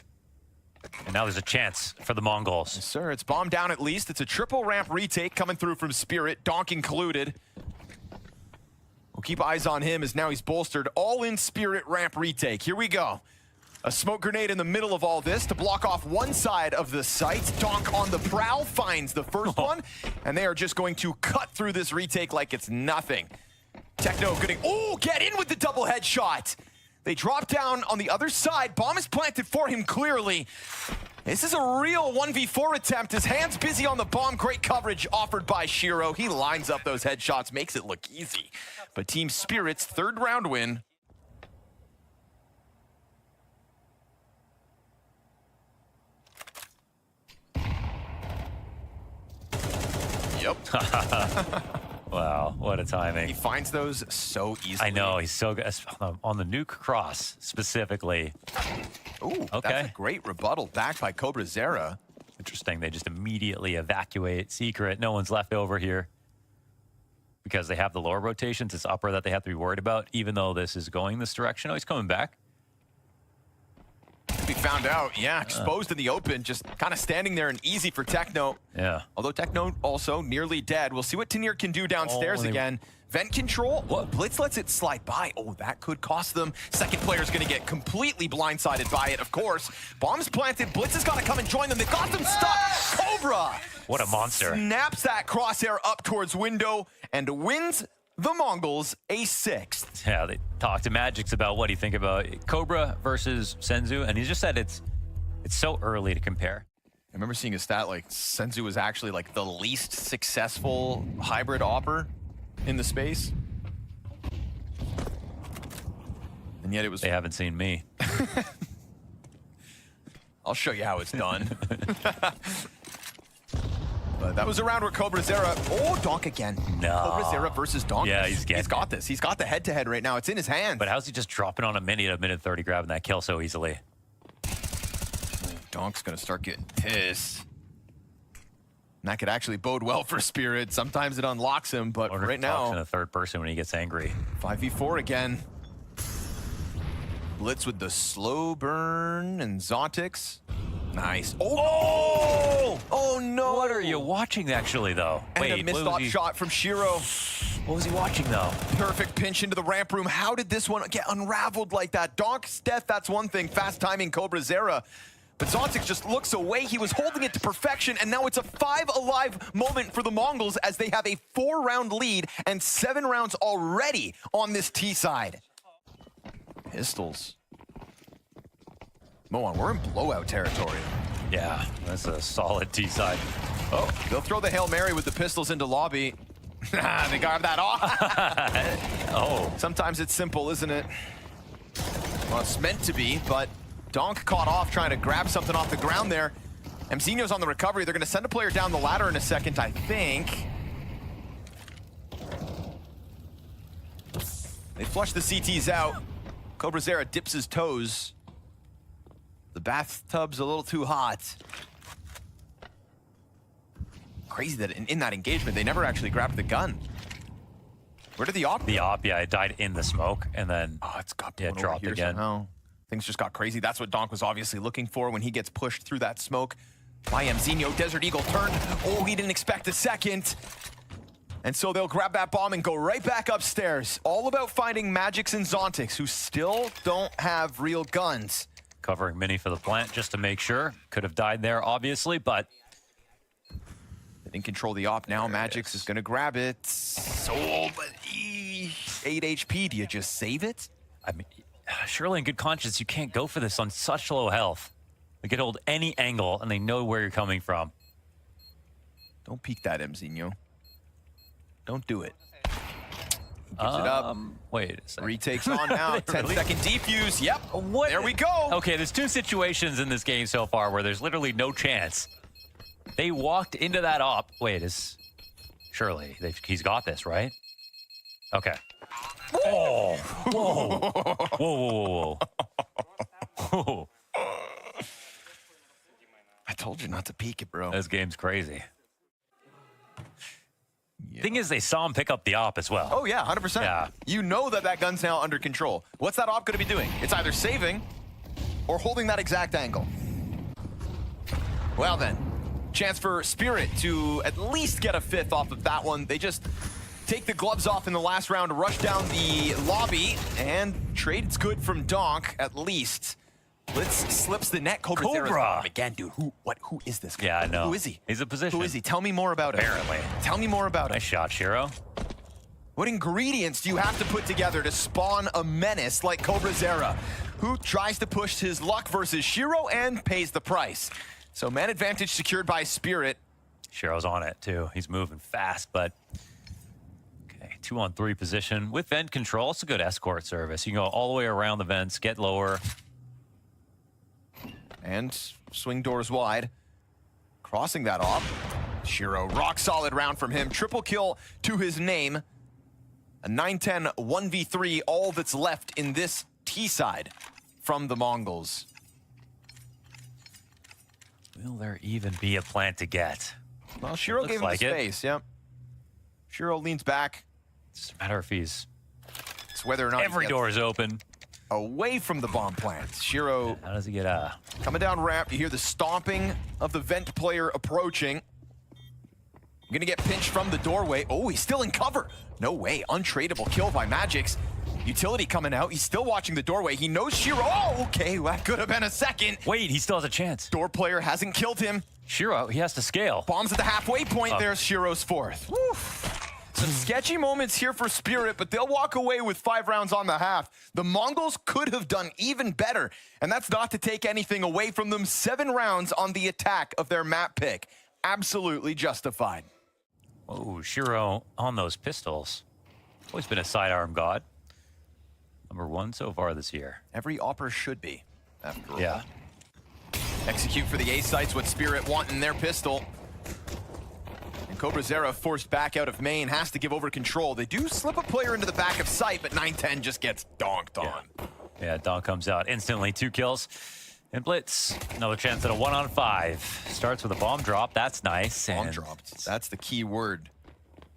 Speaker 4: And now there's a chance for the Mongols.
Speaker 5: Sir, it's bomb down at least. It's a triple ramp retake coming through from Spirit, Donk included. We'll keep eyes on him as now he's bolstered. All in Spirit ramp retake. Here we go. A smoke grenade in the middle of all this to block off one side of the site. Donk on the prowl finds the first one, and they are just going to cut through this retake like it's nothing. Techno getting, oh, get in with the double headshot. They drop down on the other side. Bomb is planted for him clearly. This is a real 1v4 attempt. His hand's busy on the bomb. Great coverage offered by Shiro. He lines up those headshots, makes it look easy. But Team Spirit's third round win. Yep.
Speaker 4: Wow, what a timing.
Speaker 5: He finds those so easily.
Speaker 4: I know, he's so good. On the nuke cross, specifically.
Speaker 5: Ooh,
Speaker 4: Okay.
Speaker 5: That's a great rebuttal backed by Cobra Zera.
Speaker 4: Interesting, they just immediately evacuate Secret. No one's left over here. Because they have the lower rotations, it's upper that they have to be worried about, even though this is going this direction. Oh, he's coming back.
Speaker 5: We found out, yeah, exposed in the open, just kind of standing there and easy for Techno.
Speaker 4: Yeah.
Speaker 5: Although Techno also nearly dead. We'll see what Tenier can do downstairs again. Vent control. What? Blitz lets it slide by. Oh, that could cost them. Second player's going to get completely blindsided by it, of course. Bombs planted. Blitz has got to come and join them. They've got them stuck. Cobra.
Speaker 4: What a monster.
Speaker 5: Snaps that crosshair up towards window and wins the Mongols a sixth.
Speaker 4: Yeah, they talked to Magix about what do you think about Cobra versus Senzu, and he just said it's so early to compare.
Speaker 5: I remember seeing a stat like Senzu was actually like the least successful hybrid opper in the space. And yet it was...
Speaker 4: They haven't seen me.
Speaker 5: I'll show you how it's done. But that was a round where Cobra Zera... Oh, Donk again.
Speaker 4: No.
Speaker 5: Cobra Zera versus Donk.
Speaker 4: Yeah, he's
Speaker 5: got this. He's got the head-to-head right now. It's in his hand.
Speaker 4: But how's he just dropping on a mini at a minute 30, grabbing that kill so easily?
Speaker 5: Donk's going to start getting pissed. And that could actually bode well for Spirit. Sometimes it unlocks him, but
Speaker 4: Or
Speaker 5: right
Speaker 4: talks
Speaker 5: now...
Speaker 4: in the third person when he gets angry.
Speaker 5: 5v4 again. Blitz with the slow burn and Zontix. Nice. Oh! Oh no!
Speaker 4: What are you watching actually though?
Speaker 5: And
Speaker 4: Wait,
Speaker 5: a missed
Speaker 4: what
Speaker 5: off
Speaker 4: was he,
Speaker 5: shot from Shiro.
Speaker 4: what was he watching though?
Speaker 5: Perfect pinch into the ramp room. How did this one get unraveled like that? Donk's death, that's one thing. Fast timing Cobra Zera. But Zontix just looks away. He was holding it to perfection, and now it's a 5 alive moment for the Mongols as they have a 4-round lead and 7 rounds already on this T side. Pistols. Moan, we're in blowout territory.
Speaker 4: Yeah, that's a solid T side.
Speaker 5: Oh, they'll throw the Hail Mary with the pistols into lobby. They got that off.
Speaker 4: Oh,
Speaker 5: Sometimes it's simple, isn't it? Well, it's meant to be, but Donk caught off trying to grab something off the ground there. Mzinho's on the recovery. They're going to send a player down the ladder in a second, I think. They flush the CTs out. Cobra Zera dips his toes. The bathtub's a little too hot. Crazy that in that engagement, they never actually grabbed the gun. Where did the op?
Speaker 4: the op, yeah, it died in the smoke and then
Speaker 5: Oh, it's got
Speaker 4: Yeah,
Speaker 5: blown over
Speaker 4: dropped
Speaker 5: here
Speaker 4: again.
Speaker 5: somehow. Things just got crazy. That's what Donk was obviously looking for when he gets pushed through that smoke by Mzinho. Desert Eagle turned. Oh, he didn't expect a second. And so they'll grab that bomb and go right back upstairs. All about finding Magix and Zontix, who still don't have real guns.
Speaker 4: covering mini for the plant just to make sure. Could have died there, obviously, but
Speaker 5: They didn't control the op. Now Magix is going to grab it. So, but 8 HP. Do you just save it?
Speaker 4: I mean, surely in good conscience, you can't go for this on such low health. They can hold any angle, and they know where you're coming from.
Speaker 5: Don't peek that, Mzinho. Don't do it. He gives it up.
Speaker 4: Wait a second.
Speaker 5: Retakes on now. 10-second defuse. Yep.
Speaker 4: What?
Speaker 5: There we go.
Speaker 4: Okay, there's 2 situations in this game so far where there's literally no chance. They walked into that op. Wait, surely he's got this, right? Okay. Oh! Whoa! Whoa! Whoa! Whoa! Whoa!
Speaker 5: I told you not to peek it, bro.
Speaker 4: This game's crazy. Thing is, they saw him pick up the op as well.
Speaker 5: Oh, yeah, 100%.
Speaker 4: Yeah.
Speaker 5: You know that gun's now under control. What's that op going to be doing? It's either saving or holding that exact angle. Well then, chance for Spirit to at least get a 5th off of that one. They just take the gloves off in the last round, rush down the lobby, and trade's good from Donk, at least. Blitz slips the net.
Speaker 4: Cobra!
Speaker 5: Again, dude, who is this guy?
Speaker 4: Yeah, I know.
Speaker 5: Who is he?
Speaker 4: He's a position.
Speaker 5: Who is he? Tell me more about him.
Speaker 4: Apparently.
Speaker 5: Tell me more about him.
Speaker 4: Nice shot, Shiro.
Speaker 5: What ingredients do you have to put together to spawn a menace like Cobra Zera, who tries to push his luck versus Shiro and pays the price? So man advantage secured by Spirit.
Speaker 4: Shiro's on it, too. He's moving fast, but... Okay, 2-on-3 position. With vent control, it's a good escort service. You can go all the way around the vents, get lower.
Speaker 5: And swing doors wide. Crossing that off. Shiro, rock solid round from him. Triple kill to his name. A 9-10 1v3, all that's left in this T-side from the Mongols.
Speaker 4: Will there even be a plant to get?
Speaker 5: Well, Shiro
Speaker 4: Looks
Speaker 5: gave him
Speaker 4: like
Speaker 5: the
Speaker 4: it.
Speaker 5: space, yep. Shiro leans back.
Speaker 4: It's a matter if he's...
Speaker 5: It's whether or not
Speaker 4: Every
Speaker 5: he gets
Speaker 4: door is open.
Speaker 5: away from the bomb plant. Shiro
Speaker 4: How does he get a...
Speaker 5: coming down ramp. You hear the stomping of the vent player approaching. Gonna get pinched from the doorway. Oh, he's still in cover. No way, untradeable kill by Magix. Utility coming out, he's still watching the doorway. He knows Shiro, oh, okay, well, that could have been a second.
Speaker 4: Wait, he still has a chance.
Speaker 5: Door player hasn't killed him.
Speaker 4: Shiro, he has to scale.
Speaker 5: Bombs at the halfway point, there's Shiro's 4th. Woo. Some sketchy moments here for Spirit, but they'll walk away with 5 rounds on the half. The Mongols could have done even better, and that's not to take anything away from them. 7 rounds on the attack of their map pick. Absolutely justified.
Speaker 4: Oh, Shiro on those pistols. Always been a sidearm god. #1 so far this year.
Speaker 5: Every opera should be, after all.
Speaker 4: Yeah.
Speaker 5: Execute for the A sites what Spirit want in their pistol. And Cobra Zera, forced back out of main, has to give over control. They do slip a player into the back of sight, but 9-10 just gets donked on.
Speaker 4: Yeah, Don comes out instantly. 2 kills. And Blitz, another chance at a 1-on-5. Starts with a bomb drop. That's nice.
Speaker 5: Bomb
Speaker 4: and
Speaker 5: dropped. That's the key word.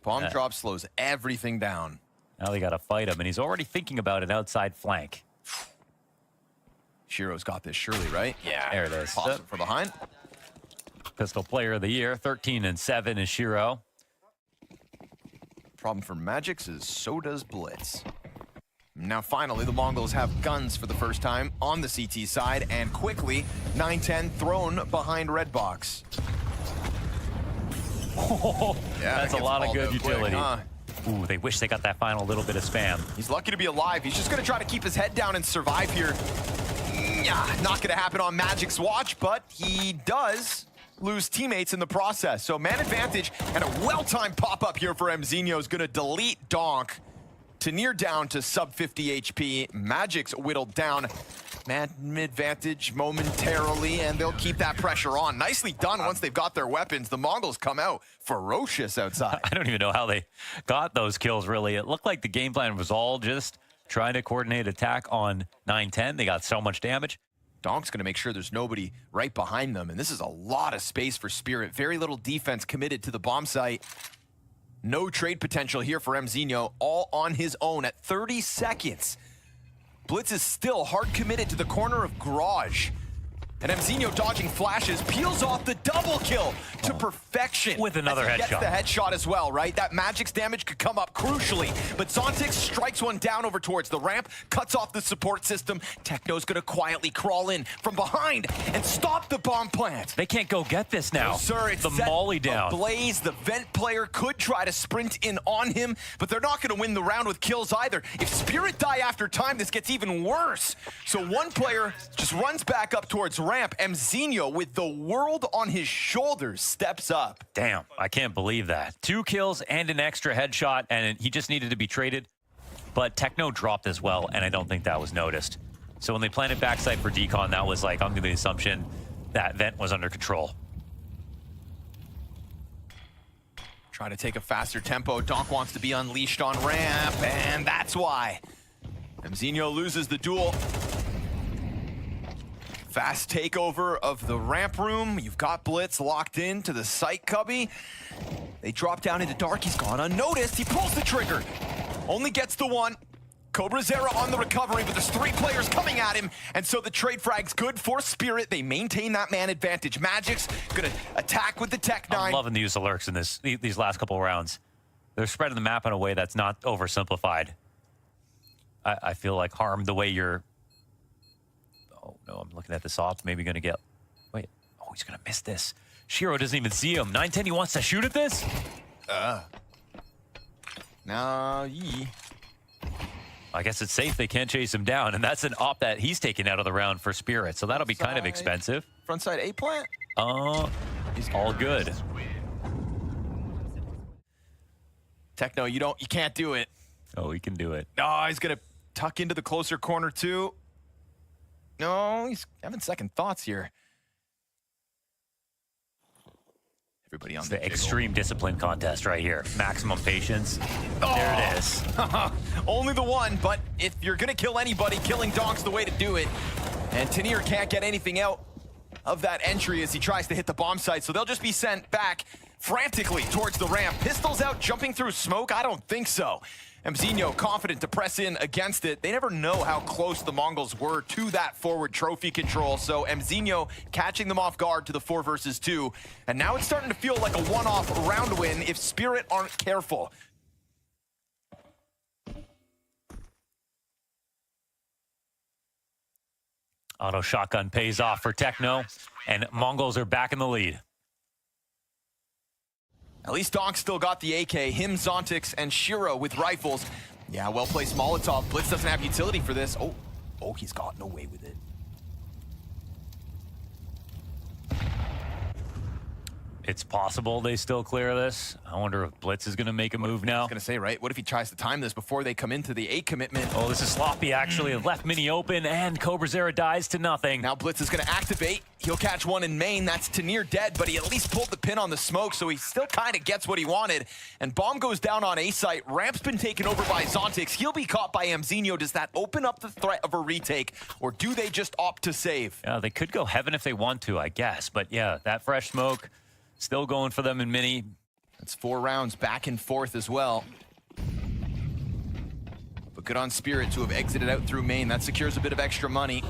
Speaker 5: Bomb drop slows everything down.
Speaker 4: Now they got to fight him, and he's already thinking about an outside flank.
Speaker 5: Shiro's got this surely, right? Yeah.
Speaker 4: There it is.
Speaker 5: Pops it from behind.
Speaker 4: Pistol player of the year. 13-7 is Shiro.
Speaker 5: Problem for Magix is so does Blitz. Now finally, the Mongols have guns for the first time on the CT side, and quickly, 9-10 thrown behind red box. Yeah,
Speaker 4: That's a lot of good
Speaker 5: quick,
Speaker 4: utility.
Speaker 5: huh?
Speaker 4: Ooh, they wish they got that final little bit of spam.
Speaker 5: He's lucky to be alive. He's just going to try to keep his head down and survive here. Yeah, not going to happen on Magic's watch, but he does lose teammates in the process. So man advantage and a well-timed pop-up here for Mzinho is going to delete Donk to near down to sub 50 HP. Magic's whittled down. Man advantage momentarily, and they'll keep that pressure on. Nicely done once they've got their weapons. The Mongols come out ferocious outside.
Speaker 4: I don't even know how they got those kills, really. It looked like the game plan was all just trying to coordinate attack on 9-10. They got so much damage.
Speaker 5: Donk's going to make sure there's nobody right behind them, and this is a lot of space for Spirit. Very little defense committed to the bomb site. No trade potential here for Mzinho, all on his own at 30 seconds. Blitz is still hard committed to the corner of Garage. And Mzinho dodging flashes, peels off the double kill to perfection.
Speaker 4: With another
Speaker 5: As he
Speaker 4: headshot.
Speaker 5: gets the headshot as well, right? That Magic's damage could come up crucially, but Zontix strikes one down over towards the ramp, cuts off the support system. Techno's gonna quietly crawl in from behind and stop the bomb plant.
Speaker 4: They can't go get this now.
Speaker 5: No, sir, it's
Speaker 4: the
Speaker 5: set
Speaker 4: molly down.
Speaker 5: ablaze. The vent player could try to sprint in on him, but they're not going to win the round with kills either. If Spirit die after time, this gets even worse. So one player just runs back up towards ramp. Mzinho, with the world on his shoulders, steps up.
Speaker 4: Damn, I can't believe that. 2 kills and an extra headshot, and he just needed to be traded. But Techno dropped as well, and I don't think that was noticed. So when they planted backside for decon, that was like under the assumption that vent was under control.
Speaker 5: Trying to take a faster tempo. Donk wants to be unleashed on ramp, and that's why. Mzinho loses the duel. Fast takeover of the ramp room. You've got Blitz locked in to the site cubby. They drop down into dark. He's gone unnoticed. He pulls the trigger. Only gets the one. Cobra Zera on the recovery, but there's 3 players coming at him, and so the trade frag's good for Spirit. They maintain that man advantage. Magic's gonna attack with the Tech 9.
Speaker 4: I'm loving the use of lurks in these last couple rounds. They're spreading the map in a way that's not oversimplified. I feel like Harm, the way you're... Oh, no, I'm looking at this off. Maybe going to get... Wait. Oh, he's going to miss this. Shiro doesn't even see him. 910, he wants to shoot at this?
Speaker 5: Now,
Speaker 4: I guess it's safe they can't chase him down, and that's an op that he's taken out of the round for Spirit, so that'll be kind of expensive.
Speaker 5: Frontside A plant?
Speaker 4: He's all good.
Speaker 5: Techno, you can't do it.
Speaker 4: Oh, he can do it.
Speaker 5: No, he's gonna tuck into the closer corner too. No, he's having second thoughts here. Everybody on
Speaker 4: It's
Speaker 5: the
Speaker 4: the extreme discipline contest right here. Maximum patience.
Speaker 5: Oh.
Speaker 4: There it is.
Speaker 5: Only the one, but if you're gonna kill anybody, killing Donk's the way to do it. And Tanir can't get anything out of that entry as he tries to hit the bomb site, so they'll just be sent back frantically towards the ramp. Pistols out, jumping through smoke? I don't think so. Mzinho confident to press in against it. They never know how close the Mongols were to that forward trophy control, so Mzinho catching them off guard to the 4 versus 2. And now it's starting to feel like a one-off round win if Spirit aren't careful.
Speaker 4: Auto shotgun pays off for Techno, and Mongols are back in the lead.
Speaker 5: At least Donk still got the AK, him, Zontix, and Shiro with rifles. Yeah, well-placed Molotov. Blitz doesn't have utility for this. Oh, he's gotten away with it.
Speaker 4: It's possible they still clear this. I wonder if Blitz is going to make a move now.
Speaker 5: I was going to say, right? What if he tries to time this before they come into the A commitment?
Speaker 4: Oh, this is sloppy, actually. Left mini open, and Cobra Zera dies to nothing.
Speaker 5: Now Blitz is going to activate. He'll catch one in main. That's Tanir dead, but he at least pulled the pin on the smoke, so he still kind of gets what he wanted. And bomb goes down on A site. Ramp's been taken over by Zontix. He'll be caught by Mzinho. Does that open up the threat of a retake, or do they just opt to save?
Speaker 4: Yeah, they could go heaven if they want to, I guess. But yeah, that fresh smoke, still going for them in mini.
Speaker 5: That's 4 rounds back and forth as well. But good on Spirit to have exited out through main. That secures a bit of extra money.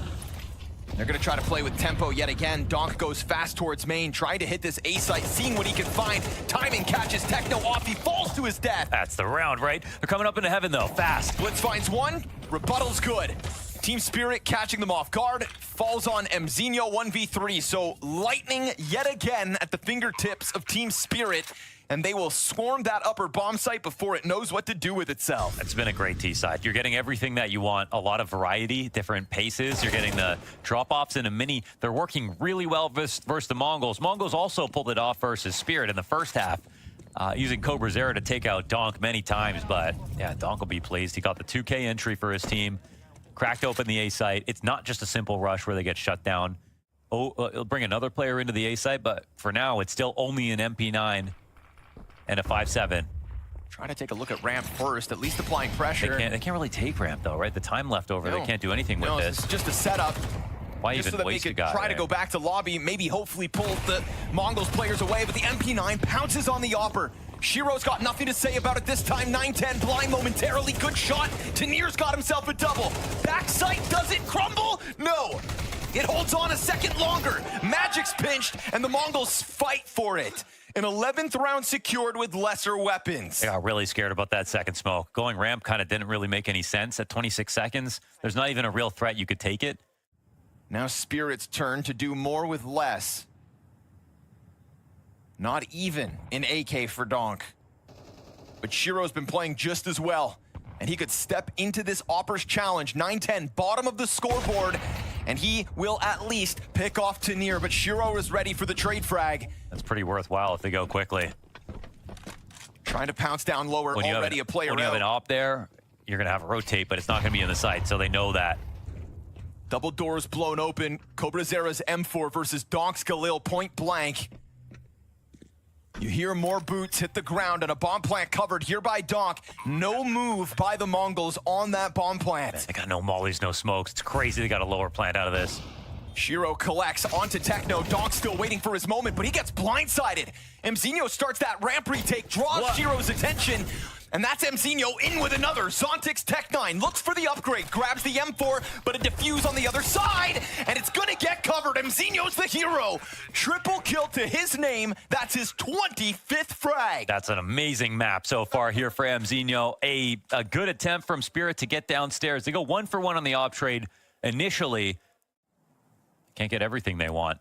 Speaker 5: They're going to try to play with tempo yet again. Donk goes fast towards main, trying to hit this A site, seeing what he can find. Timing catches Techno off. He falls to his death.
Speaker 4: That's the round, right? They're coming up into heaven, though, fast.
Speaker 5: Blitz finds one. Rebuttal's good. Team Spirit catching them off guard. Falls on Mzinho 1v3. So lightning yet again at the fingertips of Team Spirit. And they will swarm that upper bomb site before it knows what to do with itself.
Speaker 4: It's been a great T-side. You're getting everything that you want. A lot of variety, different paces. You're getting the drop-offs in a mini. They're working really well versus the Mongols. Mongols also pulled it off versus Spirit in the first half, using Cobra Zera to take out Donk many times. But yeah, Donk will be pleased. He got the 2K entry for his team. Cracked open the A site. It's not just a simple rush where they get shut down. It'll bring another player into the A site, but for now, it's still only an MP9 and a 5.7.
Speaker 5: Trying to take a look at ramp first, at least applying pressure.
Speaker 4: They can't really take ramp though, right? The time left over, they can't do anything with this.
Speaker 5: It's just a setup.
Speaker 4: Why
Speaker 5: just
Speaker 4: even
Speaker 5: so that
Speaker 4: waste
Speaker 5: they
Speaker 4: a
Speaker 5: could
Speaker 4: guy?
Speaker 5: try to go back to lobby, maybe hopefully pull the Mongols players away, but the MP9 pounces on the Opper. Shiro's got nothing to say about it this time. 910 blind momentarily, good shot. Tanir's got himself a double. Backside, does it crumble? No. It holds on a second longer. Magic's pinched, and the Mongols fight for it. An 11th round secured with lesser weapons.
Speaker 4: I got really scared about that second smoke. Going ramp kind of didn't really make any sense at 26 seconds. There's not even a real threat you could take it.
Speaker 5: Now Spirit's turn to do more with less. Not even an AK for Donk. But Shiro's been playing just as well, and he could step into this Opper's challenge. 910, bottom of the scoreboard, and he will at least pick off Tanir, but Shiro is ready for the trade frag.
Speaker 4: That's pretty worthwhile if they go quickly.
Speaker 5: Trying to pounce down lower, already a player
Speaker 4: When you have an op there, you're going to have a rotate, but it's not going to be in the site, so they know that.
Speaker 5: Double doors blown open. Cobra Zera's M4 versus Donk's Galil point blank. You hear more boots hit the ground and a bomb plant covered here by Donk. No move by the Mongols on that bomb plant.
Speaker 4: They got no mollies, no smokes. It's crazy they got a lower plant out of this.
Speaker 5: Shiro collects onto Techno. Donk still waiting for his moment, but he gets blindsided. Mzinho starts that ramp retake, draws Shiro's attention. And that's Mzinho in with another. Zontic's Tech 9 looks for the upgrade, grabs the M4, but a defuse on the other side, and it's gonna get covered. Mzinho's the hero. Triple kill to his name. That's his 25th frag.
Speaker 4: That's an amazing map so far here for Mzinho. A good attempt from Spirit to get downstairs. They go 1 for 1 on the op trade initially. Can't get everything they want.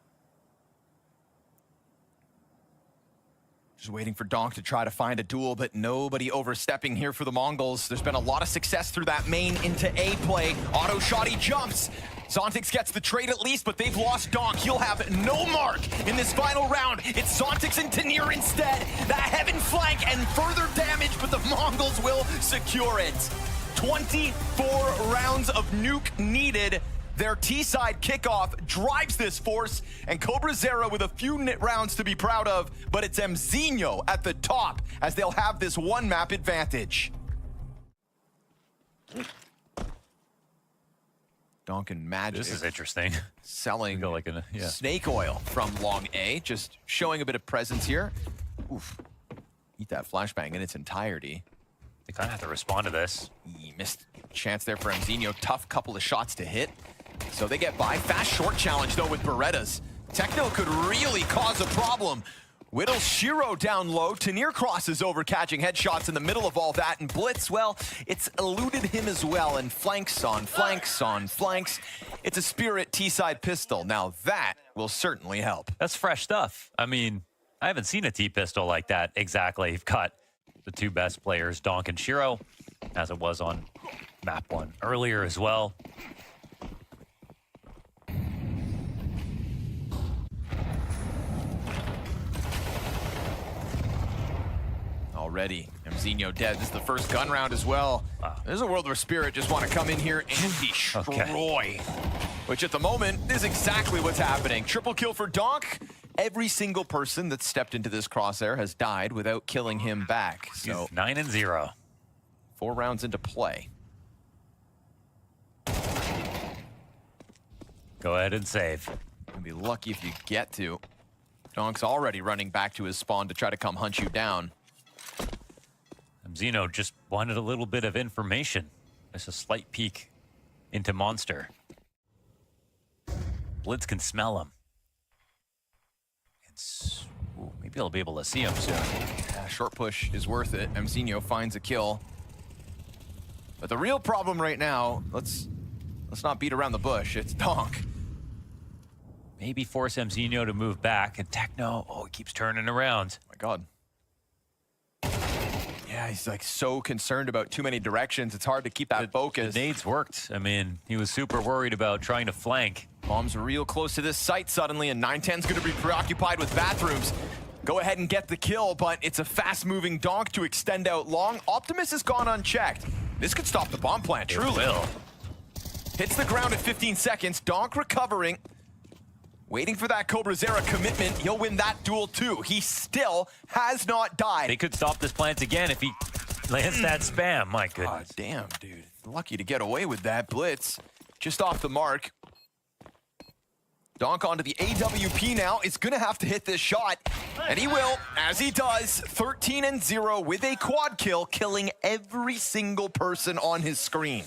Speaker 5: Just waiting for Donk to try to find a duel, but nobody overstepping here for the Mongols. There's been a lot of success through that main into A play. Auto shot, he jumps. Zontix gets the trade at least, but they've lost Donk. He'll have no mark in this final round. It's Zontix and Tanir instead. That heaven flank and further damage, but the Mongols will secure it. 24 rounds of nuke needed. Their T-side kickoff drives this force, and Cobra Zero with a few rounds to be proud of, but it's Mzinho at the top as they'll have this one map advantage. Donkin Magic.
Speaker 4: This is interesting.
Speaker 5: Selling
Speaker 4: Go like
Speaker 5: snake oil from Long A, just showing a bit of presence here. Oof. Eat that flashbang in its entirety.
Speaker 4: They kind of have to respond to this.
Speaker 5: He missed a chance there for Mzinho. Tough couple of shots to hit. So they get by. Fast short challenge, though, with Berettas. Techno could really cause a problem. Whittles Shiro down low. Tanir crosses over, catching headshots in the middle of all that. And Blitz, well, it's eluded him as well. And flanks on flanks on flanks. It's a Spirit T-side pistol. Now that will certainly help.
Speaker 4: That's fresh stuff. I mean, I haven't seen a T-pistol like that exactly. You've got the two best players, Donk and Shiro, as it was on map 1 earlier as well.
Speaker 5: Already, Mzinho dead. This is the first gun round as well.
Speaker 4: Wow.
Speaker 5: There's a world where Spirit just want to come in here and destroy. Which at the moment is exactly what's happening. Triple kill for Donk. Every single person that stepped into this crosshair has died without killing him back. So
Speaker 4: He's 9-0.
Speaker 5: 4 rounds into play.
Speaker 4: Go ahead and save.
Speaker 5: You'll be lucky if you get to. Donk's already running back to his spawn to try to come hunt you down.
Speaker 4: Mzinho just wanted a little bit of information. There's a slight peek into Monster. Blitz can smell him. Ooh, maybe I'll be able to see him soon.
Speaker 5: Yeah, short push is worth it. Mzinho finds a kill. But the real problem right now, let's not beat around the bush. It's Donk.
Speaker 4: Maybe force Mzinho to move back. And Techno, oh, he keeps turning around.
Speaker 5: My God. Yeah, he's like so concerned about too many directions. It's hard to keep that focus.
Speaker 4: The nades worked. I mean, he was super worried about trying to flank.
Speaker 5: Bomb's real close to this site suddenly, and 910's going to be preoccupied with bathrooms. Go ahead and get the kill, but it's a fast-moving Donk to extend out long. Optimus has gone unchecked. This could stop the bomb plant, truly.
Speaker 4: It will.
Speaker 5: Hits the ground at 15 seconds. Donk recovering. Waiting for that Cobra Zera commitment. He'll win that duel too. He still has not died.
Speaker 4: They could stop this plant again if he lands that spam. My
Speaker 5: God
Speaker 4: goodness.
Speaker 5: damn, dude. Lucky to get away with that blitz. Just off the mark. Donk onto the AWP now. Is going to have to hit this shot. And he will, as he does. 13-0 with a quad kill, killing every single person on his screen.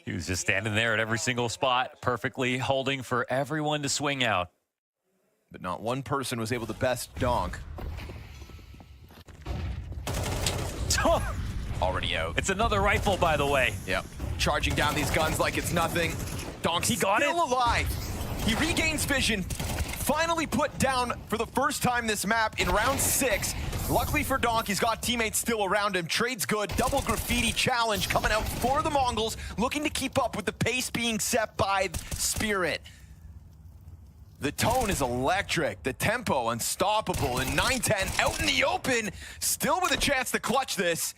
Speaker 4: He was just standing there at every single spot, perfectly holding for everyone to swing out.
Speaker 5: But not one person was able to best Donk. Already out.
Speaker 4: It's another rifle, by the way.
Speaker 5: Yep. Charging down these guns like it's nothing. Donk's
Speaker 4: He got
Speaker 5: still
Speaker 4: it?
Speaker 5: alive. He regains vision. Finally put down for the first time this map in round 6. Luckily for Donk, he's got teammates still around him. Trade's good. Double graffiti challenge coming out for the Mongols, looking to keep up with the pace being set by Spirit. The tone is electric. The tempo unstoppable. And 910 out in the open, still with a chance to clutch this.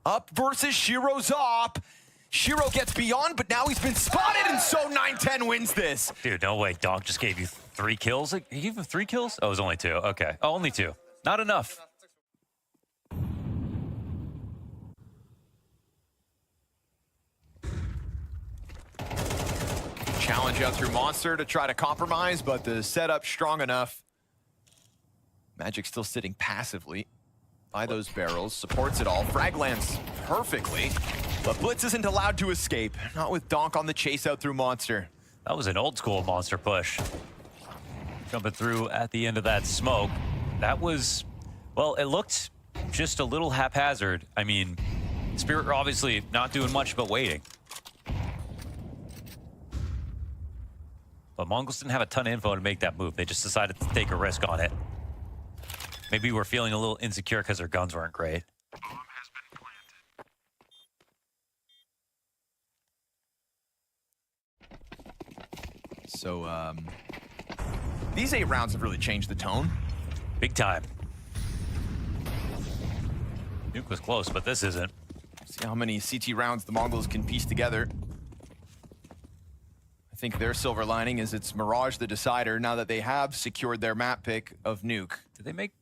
Speaker 5: Up versus Shiro's op. Shiro gets beyond, but now he's been spotted, and so 910 wins this.
Speaker 4: Dude, no way. Donk just gave you 3 kills. He gave him 3 kills? Oh, it was only 2. Okay. Oh, only 2. Not enough.
Speaker 5: Challenge out through Monster to try to compromise, but the setup strong enough. Magic still sitting passively. by those barrels, supports it all. Frag lands perfectly, but Blitz isn't allowed to escape. Not with Donk on the chase out through Monster.
Speaker 4: That was an old school Monster push. Jumping through at the end of that smoke. That was, well, it looked just a little haphazard. I mean, Spirit were obviously not doing much but waiting. But Mongols didn't have a ton of info to make that move. They just decided to take a risk on it. Maybe we're feeling a little insecure because their guns weren't great.
Speaker 3: Bomb has been planted.
Speaker 5: So, these 8 rounds have really changed the tone.
Speaker 4: Big time. Nuke was close, but this isn't.
Speaker 5: See how many CT rounds the Mongols can piece together. I think their silver lining is it's Mirage the decider now that they have secured their map pick of Nuke.
Speaker 4: Did they make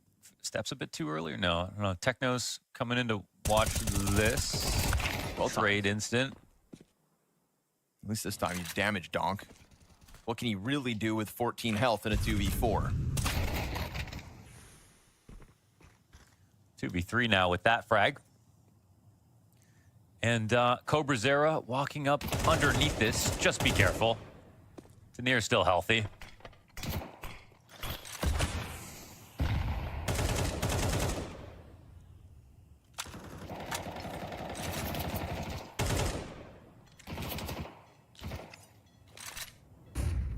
Speaker 4: steps a bit too early or no? I don't know. Techno's coming in to watch this.
Speaker 5: Well
Speaker 4: trade instant.
Speaker 5: At least this time he's damaged Donk. What can he really do with 14 health in a 2v4?
Speaker 4: 2v3 now with that frag. And Cobra Zera walking up underneath this. Just be careful. Tanir's still healthy.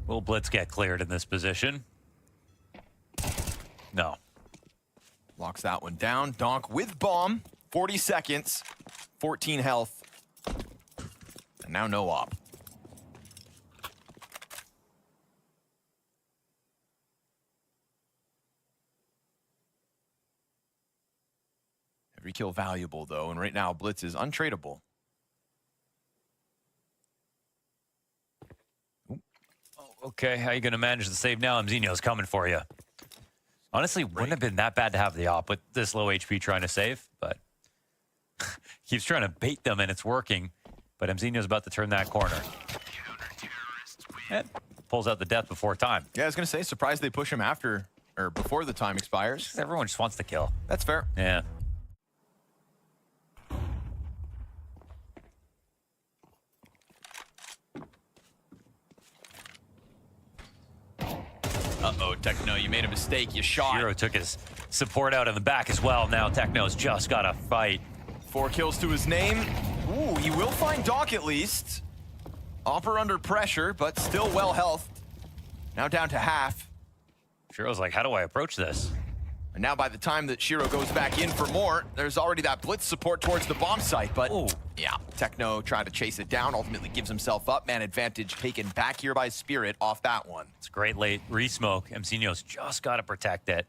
Speaker 4: Will Blitz get cleared in this position? No.
Speaker 5: Locks that one down. Donk with bomb. 40 seconds. 14 health. And now no op. Every kill valuable, though, and right now Blitz is untradeable.
Speaker 4: Okay, how you going to manage the save now? Mzinho's coming for you. Honestly, wouldn't have been that bad to have the op with this low HP trying to save, but keeps trying to bait them and it's working. But Mzinho's about to turn that corner. And pulls out the death before time.
Speaker 5: Yeah, I was going to say, surprised they push him after or before the time expires.
Speaker 4: Everyone just wants to kill.
Speaker 5: That's fair.
Speaker 4: Yeah.
Speaker 5: Uh-oh, Techno, you made a mistake. You shot.
Speaker 4: Hero took his support out in the back as well. Now Techno's just got to fight.
Speaker 5: 4 kills to his name. Ooh, he will find Donk at least. Opper under pressure, but still well healthed. Now down to half.
Speaker 4: Shiro's like, how do I approach this?
Speaker 5: And now by the time that Shiro goes back in for more, there's already that blitz support towards the bomb site. But
Speaker 4: ooh,
Speaker 5: yeah, Techno tried to chase it down, ultimately gives himself up. Man advantage taken back here by Spirit off that one.
Speaker 4: It's a great late re-smoke. Mzinho's just got to protect it.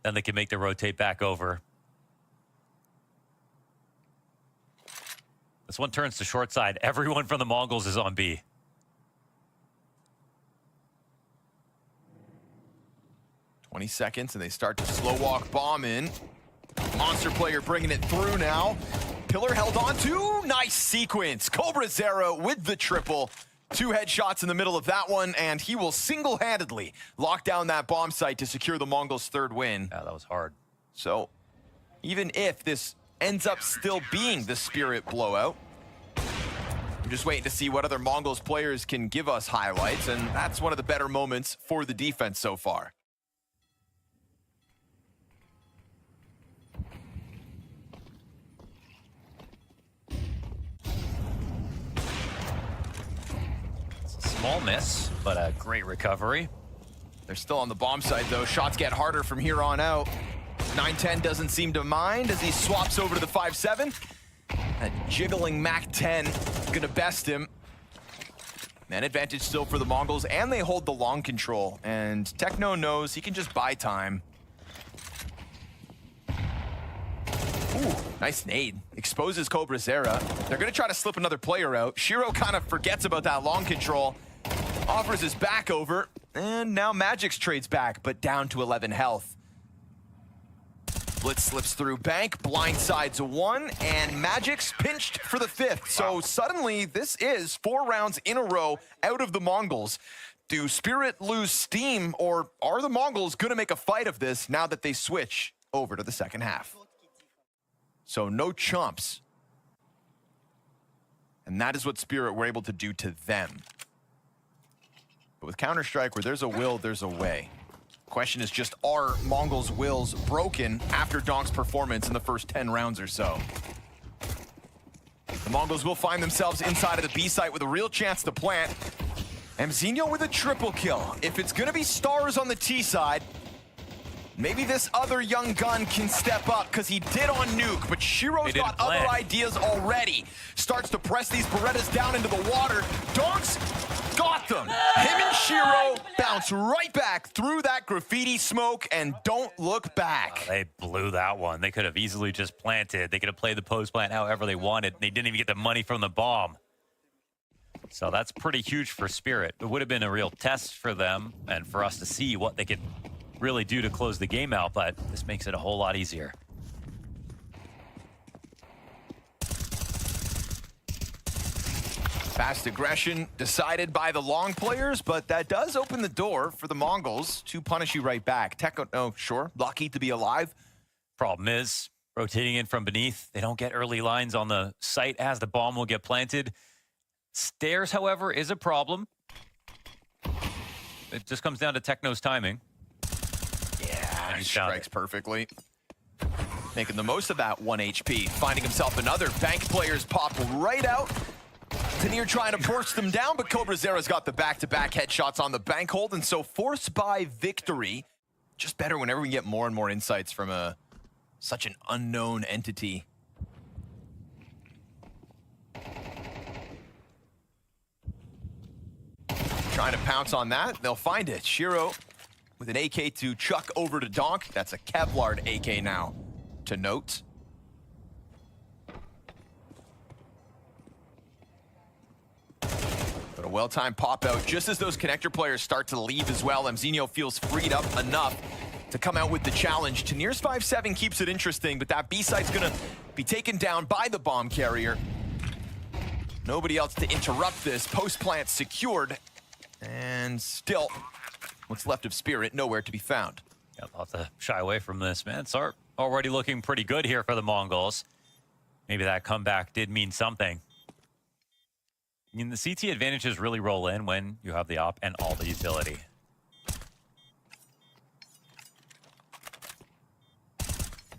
Speaker 4: Then they can make the rotate back over. This one turns to short side. Everyone from the Mongols is on B.
Speaker 5: Seconds, and they start to slow walk bomb in. Monster player bringing it through now. Pillar held on to. Nice sequence. Cobra Zera with the triple. 2 headshots in the middle of that one, and he will single-handedly lock down that bomb site to secure the Mongols' 3rd win.
Speaker 4: Yeah, that was hard.
Speaker 5: So, even if this ends up still being the Spirit blowout, I'm just waiting to see what other Mongols players can give us highlights, and that's one of the better moments for the defense so far.
Speaker 4: Small miss, but a great recovery.
Speaker 5: They're still on the bomb site, though. Shots get harder from here on out. 9-10 doesn't seem to mind as he swaps over to the 5-7. That jiggling MAC-10 gonna best him. Man advantage still for the Mongols, and they hold the long control. And Techno knows he can just buy time. Ooh, nice nade. Exposes Cobra Zera. They're gonna try to slip another player out. Shiro kind of forgets about that long control. Offers his back over, and now Magix trades back, but down to 11 health. Blitz slips through Bank, blindsides a 1, and Magix pinched for the 5th. So suddenly, this is 4 rounds in a row out of the Mongols. Do Spirit lose steam, or are the Mongols gonna make a fight of this now that they switch over to the second half. So no chumps. And that is what Spirit were able to do to them. But with Counter-Strike, where there's a will, there's a way. Question is just, are Mongols' wills broken after Donk's performance in the first 10 rounds or so? The Mongols will find themselves inside of the B site with a real chance to plant. Mzinho with a triple kill. If it's gonna be stars on the T side, maybe this other young gun can step up, because he did on Nuke, but Shiro's got other ideas already. Starts to press these Berettas down into the water. Donk's got them. Him and Shiro bounce right back through that graffiti smoke and don't look back.
Speaker 4: They blew that one. They could have easily just planted. They could have played the post plant however they wanted. They didn't even get the money from the bomb. So that's pretty huge for Spirit. It would have been a real test for them and for us to see what they could really do to close the game out, but this makes it a whole lot easier.
Speaker 5: Fast aggression decided by the long players, but that does open the door for the Mongols to punish you right back. Tekno, oh, sure, lucky to be alive.
Speaker 4: Problem is, rotating in from beneath, they don't get early lines on the site as the bomb will get planted. Stairs, however, is a problem. It just comes down to Tekno's timing.
Speaker 5: Yeah, he strikes perfectly. Making the most of that 1 HP. Finding himself another. Bank players pop right out. Tanir trying to burst them down, but Cobra Zera's got the back-to-back headshots on the bank hold, and so forced by victory. Just better whenever we get more and more insights from such an unknown entity. Trying to pounce on that. They'll find it. Shiro with an AK to chuck over to Donk. That's a Kevlar AK now, to note. But a well-timed pop-out just as those connector players start to leave as well. Mzinho feels freed up enough to come out with the challenge. Tanir's 5-7 keeps it interesting, but that B-site's gonna be taken down by the bomb carrier. Nobody else to interrupt this. Post-plant secured. And still, what's left of Spirit, nowhere to be found.
Speaker 4: Yeah, I'll have to shy away from this, man. It's already looking pretty good here for the Mongols. Maybe that comeback did mean something. I mean, the CT advantages really roll in when you have the op and all the utility.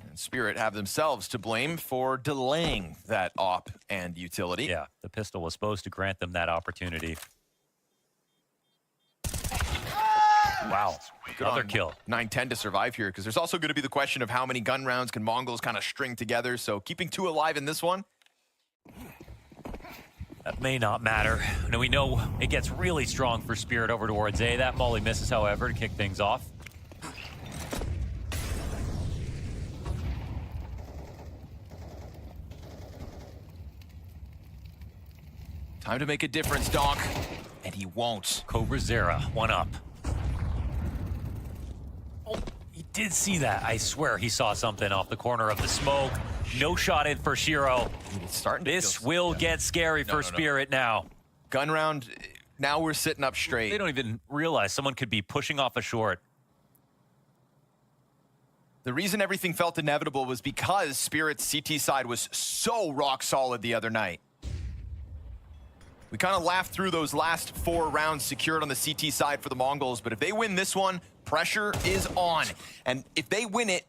Speaker 5: And Spirit have themselves to blame for delaying that op and utility.
Speaker 4: Yeah, the pistol was supposed to grant them that opportunity. Wow, another kill.
Speaker 5: 9-10 to survive here, because there's also going to be the question of how many gun rounds can Mongols kind of string together, so keeping 2 alive in this one.
Speaker 4: That may not matter. And we know it gets really strong for Spirit over towards A. That molly misses, however, to kick things off.
Speaker 5: Time to make a difference, Donk. And he won't.
Speaker 4: Cobra Zera, 1 up. Oh, he did see that. I swear he saw something off the corner of the smoke. No shot in for Shiro.
Speaker 5: It's starting to
Speaker 4: This will get scary for Spirit now.
Speaker 5: Gun round, now we're sitting up straight.
Speaker 4: They don't even realize someone could be pushing off a short.
Speaker 5: The reason everything felt inevitable was because Spirit's CT side was so rock solid the other night. We kind of laughed through those last 4 rounds secured on the CT side for the Mongols, but if they win this one, pressure is on. And if they win it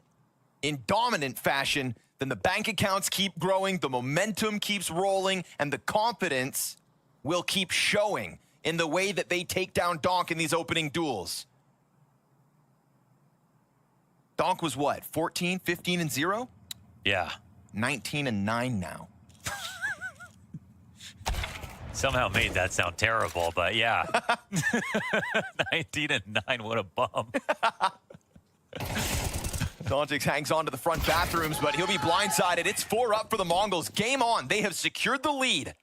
Speaker 5: in dominant fashion, then the bank accounts keep growing, the momentum keeps rolling, and the confidence will keep showing in the way that they take down Donk in these opening duels. Donk was what, 14, 15, and 0?
Speaker 4: Yeah.
Speaker 5: 19 and 9 now.
Speaker 4: Somehow made that sound terrible, but yeah. 19 and 9, what a bum.
Speaker 5: Dontix hangs on to the front bathrooms, but he'll be blindsided. It's 4 up for the Mongols. Game on. They have secured the lead.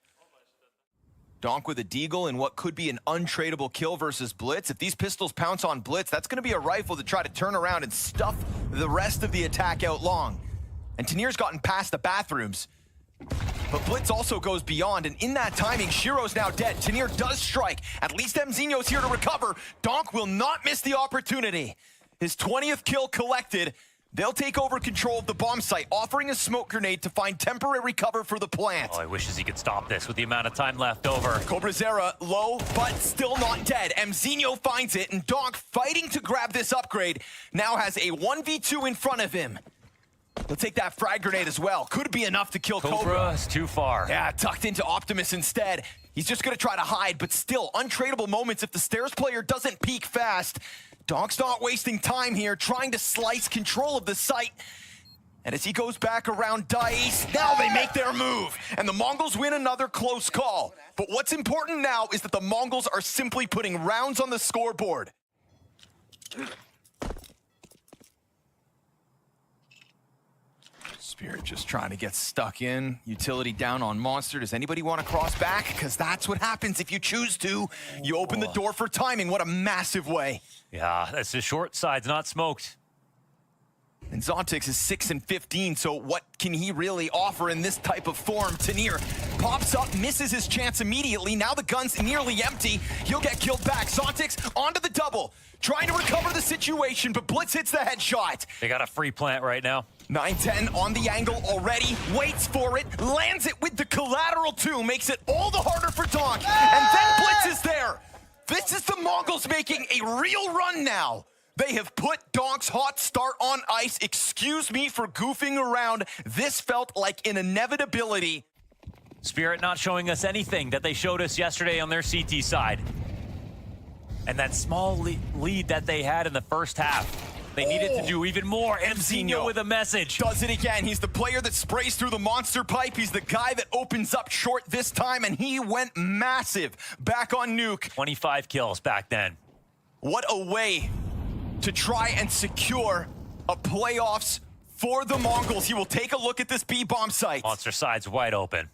Speaker 5: Donk with a deagle in what could be an untradeable kill versus Blitz. If these pistols pounce on Blitz, that's going to be a rifle to try to turn around and stuff the rest of the attack out long. And Tanir's gotten past the bathrooms. But Blitz also goes beyond, and in that timing, Shiro's now dead. Tanir does strike. At least Mzinho's here to recover. Donk will not miss the opportunity. His 20th kill collected. They'll take over control of the bomb site, offering a smoke grenade to find temporary cover for the plant.
Speaker 4: Oh, I wishes he could stop this with the amount of time left over.
Speaker 5: Cobrazera low, but still not dead. Mzinho finds it, and Donk, fighting to grab this upgrade, now has a 1v2 in front of him. He'll take that frag grenade as well. Could be enough to kill Cobra.
Speaker 4: Cobra is too far.
Speaker 5: Yeah, tucked into Optimus instead. He's just gonna try to hide, but still, untradeable moments if the Stairs player doesn't peek fast. Donk's not wasting time here, trying to slice control of the site. And as he goes back around Dice, now they make their move. And the Mongols win another close call. But what's important now is that the Mongols are simply putting rounds on the scoreboard. Spirit just trying to get stuck in. Utility down on Monster. Does anybody want to cross back? Because that's what happens if you choose to. You open the door for timing. What a massive way.
Speaker 4: Yeah, that's the short side's not smoked.
Speaker 5: And Zontix is 6 and 15, so what can he really offer in this type of form? Tanir pops up, misses his chance immediately. Now the gun's nearly empty. He'll get killed back. Zontix onto the double, trying to recover the situation, but Blitz hits the headshot.
Speaker 4: They got a free plant right now.
Speaker 5: 9-10 on the angle already, waits for it, lands it with the collateral too, makes it all the harder for Donk, and then Blitz is there. This is the Mongols making a real run now. They have put Donk's hot start on ice. Excuse me for goofing around. This felt like an inevitability.
Speaker 4: Spirit not showing us anything that they showed us yesterday on their CT side. And that small lead that they had in the first half, they needed to do even more. Mzinho with a message.
Speaker 5: Does it again. He's the player that sprays through the monster pipe. He's the guy that opens up short this time, and he went massive back on Nuke.
Speaker 4: 25 kills back then.
Speaker 5: What a way to try and secure a playoffs for the Mongols. He will take a look at this B-bomb site.
Speaker 4: Monster side's wide open.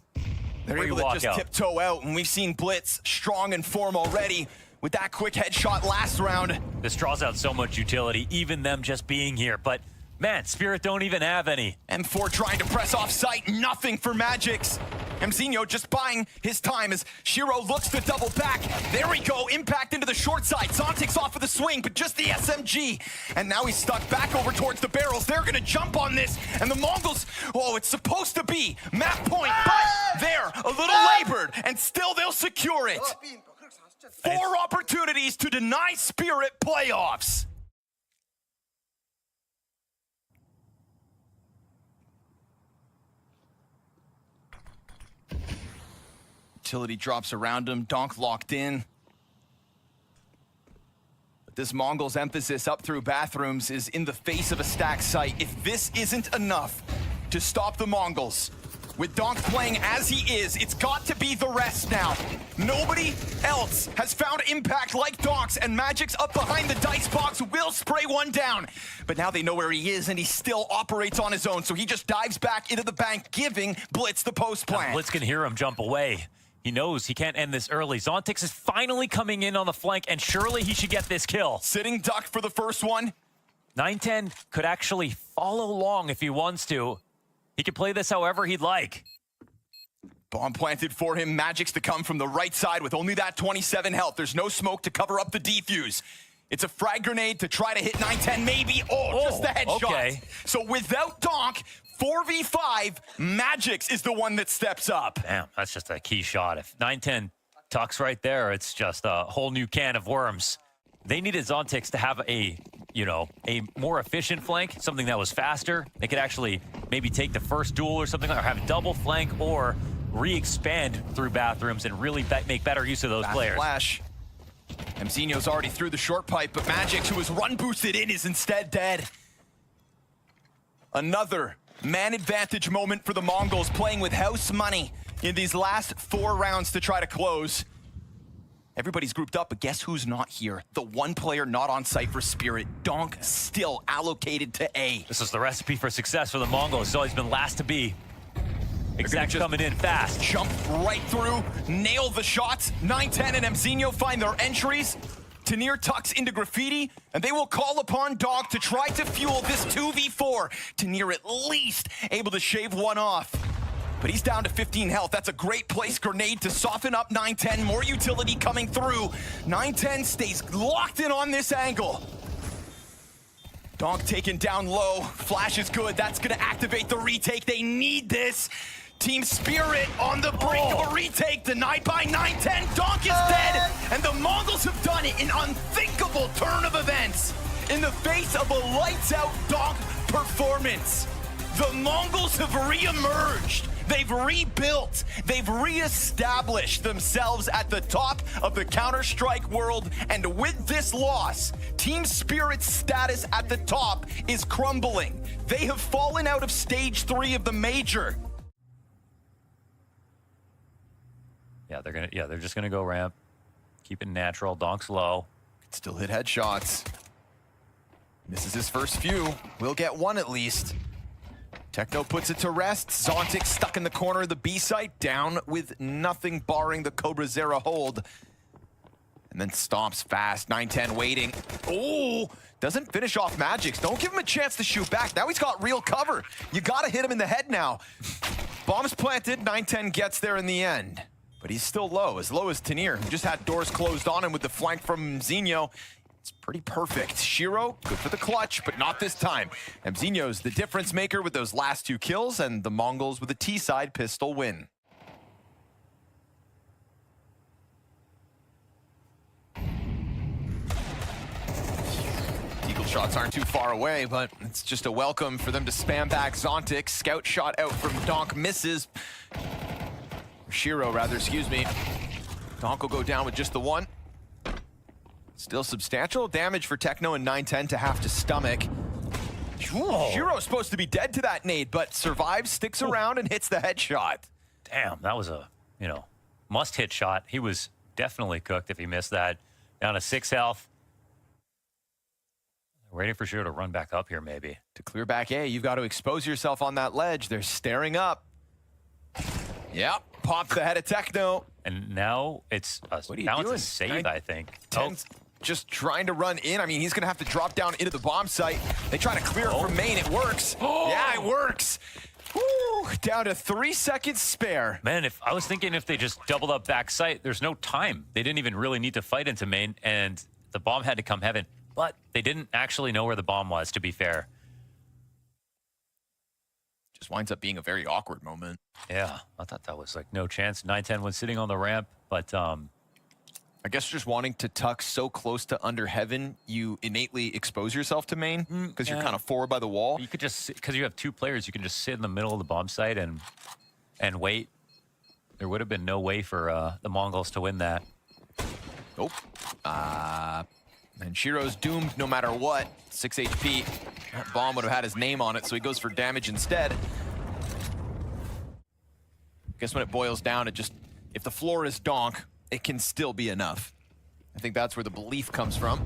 Speaker 5: They're able to just tiptoe out, and we've seen Blitz strong in form already with that quick headshot last round.
Speaker 4: This draws out so much utility, even them just being here. But man, Spirit don't even have any.
Speaker 5: M4 trying to press off site, nothing for Magix. Mzinho just buying his time as Shiro looks to double back. There we go, impact into the short side. Zontix off of the swing, but just the SMG. And now he's stuck back over towards the barrels. They're gonna jump on this, and the Mongols, oh, it's supposed to be map point, but they're a little labored, and still they'll secure it. 4 opportunities to deny Spirit playoffs. Utility drops around him, Donk locked in. But this Mongol's emphasis up through bathrooms is in the face of a stacked site. If this isn't enough to stop the Mongols, with Donk playing as he is, it's got to be the rest now. Nobody else has found impact like Donk's, and Magic's up behind the dice box will spray one down. But now they know where he is, and he still operates on his own, so he just dives back into the bank, giving Blitz the post plant.
Speaker 4: Blitz can hear him jump away. He knows he can't end this early. Zontix is finally coming in on the flank, and surely he should get this kill.
Speaker 5: Sitting duck for the first one.
Speaker 4: 9-10 could actually follow along if he wants to. He can play this however he'd like.
Speaker 5: Bomb planted for him. Magic's to come from the right side with only that 27 health. There's no smoke to cover up the defuse. It's a frag grenade to try to hit 9-10 maybe. Oh, just the headshot.
Speaker 4: Okay.
Speaker 5: So without Donk, 4v5, Magix is the one that steps up.
Speaker 4: Damn, that's just a key shot. If 9-10 tucks right there, it's just a whole new can of worms. They needed Zontix to have a more efficient flank, something that was faster. They could actually maybe take the first duel or something, or have a double flank, or re-expand through bathrooms and really make better use of those players.
Speaker 5: Flash. Mzinho's already through the short pipe, but Magix, who was run boosted in, is instead dead. Another man advantage moment for the Mongols, playing with house money in these last 4 rounds to try to close. Everybody's grouped up, but guess who's not here? The one player not on site for Spirit. Donk still allocated to A.
Speaker 4: This is the recipe for success for the Mongols. It's always been last to be. Exact coming in fast.
Speaker 5: Jump right through, nail the shots. 9-10 and Mzinho find their entries. Tanir tucks into Graffiti, and they will call upon Dog to try to fuel this 2v4. Tanir at least able to shave one off. But he's down to 15 health. That's a great place grenade to soften up 9-10. More utility coming through. 9-10 stays locked in on this angle. Donk taken down low. Flash is good. That's going to activate the retake. They need this. Team Spirit on the brink of a retake. Denied by 9-10. Donk is dead. And the Mongols have done it in unthinkable turn of events. In the face of a lights-out Donk performance, the Mongols have re-emerged. They've rebuilt. They've re-established themselves at the top of the Counter-Strike world. And with this loss, Team Spirit's status at the top is crumbling. They have fallen out of stage 3 of the major.
Speaker 4: Yeah, they're just gonna go ramp. Keep it natural. Donk's low.
Speaker 5: Could still hit headshots. Misses his first few. Will get one at least. Techno puts it to rest. Zontic stuck in the corner of the B site, down with nothing barring the Cobra Zera hold. And then stomps fast. 9-10 waiting. Oh, doesn't finish off Magix. Don't give him a chance to shoot back. Now he's got real cover. You gotta hit him in the head now. Bomb's planted. 9-10 gets there in the end. But he's still low as Tanir, who just had doors closed on him with the flank from Mzinho. It's pretty perfect. Shiro, good for the clutch, but not this time. Mzinho's the difference maker with those last 2 kills, and the Mongols with a T-side pistol win. Eagle shots aren't too far away, but it's just a welcome for them to spam back Zontic. Scout shot out from Donk misses. Shiro, rather, excuse me. Donk will go down with just the one. Still substantial damage for Techno and 9-10 to have to stomach. Shiro's supposed to be dead to that nade, but survives, sticks around, and hits the headshot.
Speaker 4: Damn, that was a, must-hit shot. He was definitely cooked if he missed that. Down to 6 health. Waiting for Shiro to run back up here, maybe.
Speaker 5: To clear back A, you've got to expose yourself on that ledge. They're staring up. Yep, pops the head of Techno.
Speaker 4: And now it's a save, I think.
Speaker 5: Just trying to run in. I mean, he's going to have to drop down into the bomb site. They try to clear it from main. It works. Yeah, it works. Woo, down to 3 seconds spare.
Speaker 4: Man, I was thinking if they just doubled up back site, there's no time. They didn't even really need to fight into main, and the bomb had to come heaven. But they didn't actually know where the bomb was, to be fair.
Speaker 5: Just winds up being a very awkward moment.
Speaker 4: Yeah, I thought that was like no chance. 9-10 was sitting on the ramp, but
Speaker 5: I guess just wanting to tuck so close to under heaven, you innately expose yourself to main because you're kind of forward by the wall.
Speaker 4: You could just, because you have 2 players, you can just sit in the middle of the bomb site and wait. There would have been no way for the Mongols to win that.
Speaker 5: Nope. And Shiro's doomed no matter what. 6 HP. That bomb would have had his name on it, so he goes for damage instead. Guess when it boils down, it just, if the floor is donk, it can still be enough. I think that's where the belief comes from.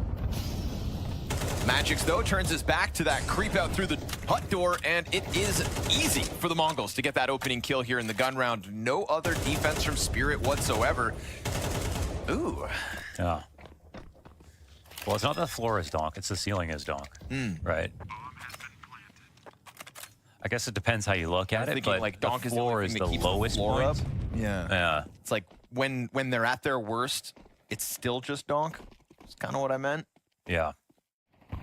Speaker 5: Magix, though, turns his back to that creep out through the hut door, and it is easy for the Mongols to get that opening kill here in the gun round. No other defense from Spirit whatsoever. Ooh.
Speaker 4: Yeah. Well, it's not the floor is donk, it's the ceiling is donk, right? I guess it depends how you look at it, but
Speaker 5: like donk
Speaker 4: the floor is the lowest point.
Speaker 5: Up. Yeah.
Speaker 4: Yeah.
Speaker 5: It's like when they're at their worst, it's still just donk. That's kind of what I meant.
Speaker 4: Yeah.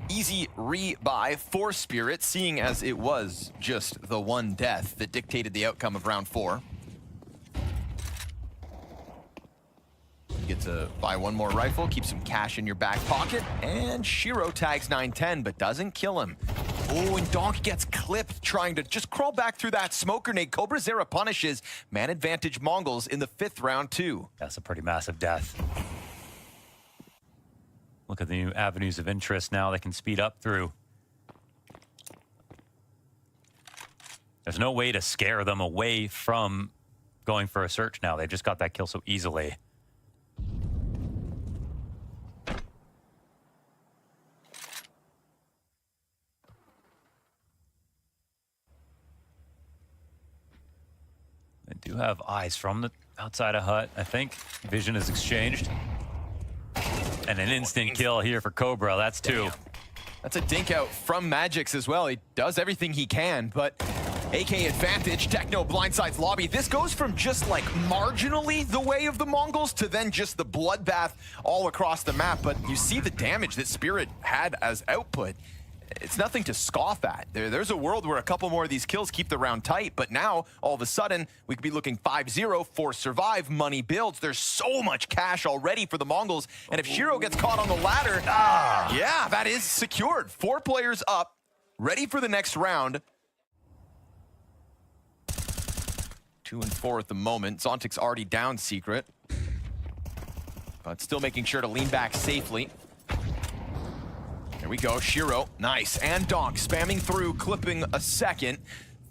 Speaker 5: Easy rebuy for Spirit, seeing as it was just the one death that dictated the outcome of round 4. You get to buy one more rifle, keep some cash in your back pocket, and Shiro tags 9-10, but doesn't kill him. Oh, and Donk gets clipped trying to just crawl back through that smoke grenade. Cobra Zera punishes man advantage Mongols in the 5th round too.
Speaker 4: That's a pretty massive death. Look at the new avenues of interest now they can speed up through. There's no way to scare them away from going for a search now. They just got that kill so easily. They do have eyes from the outside of hut, I think. Vision is exchanged. And an instant kill here for Cobra. That's 2.
Speaker 5: That's a dink out from Magix as well. He does everything he can, but AK advantage, Techno blindsides lobby. This goes from just like marginally the way of the Mongols to then just the bloodbath all across the map. But you see the damage that Spirit had as output. it's nothing to scoff at. There's a world where a couple more of these kills keep the round tight, but now, all of a sudden, we could be looking 5-0 for survive, money builds. There's so much cash already for the Mongols, and if Shiro gets caught on the ladder, yeah, that is secured. 4 players up, ready for the next round. 2 and 4 at the moment. Zontic's already down Secret, but still making sure to lean back safely. There we go, Shiro, nice, and Donk spamming through, clipping a second.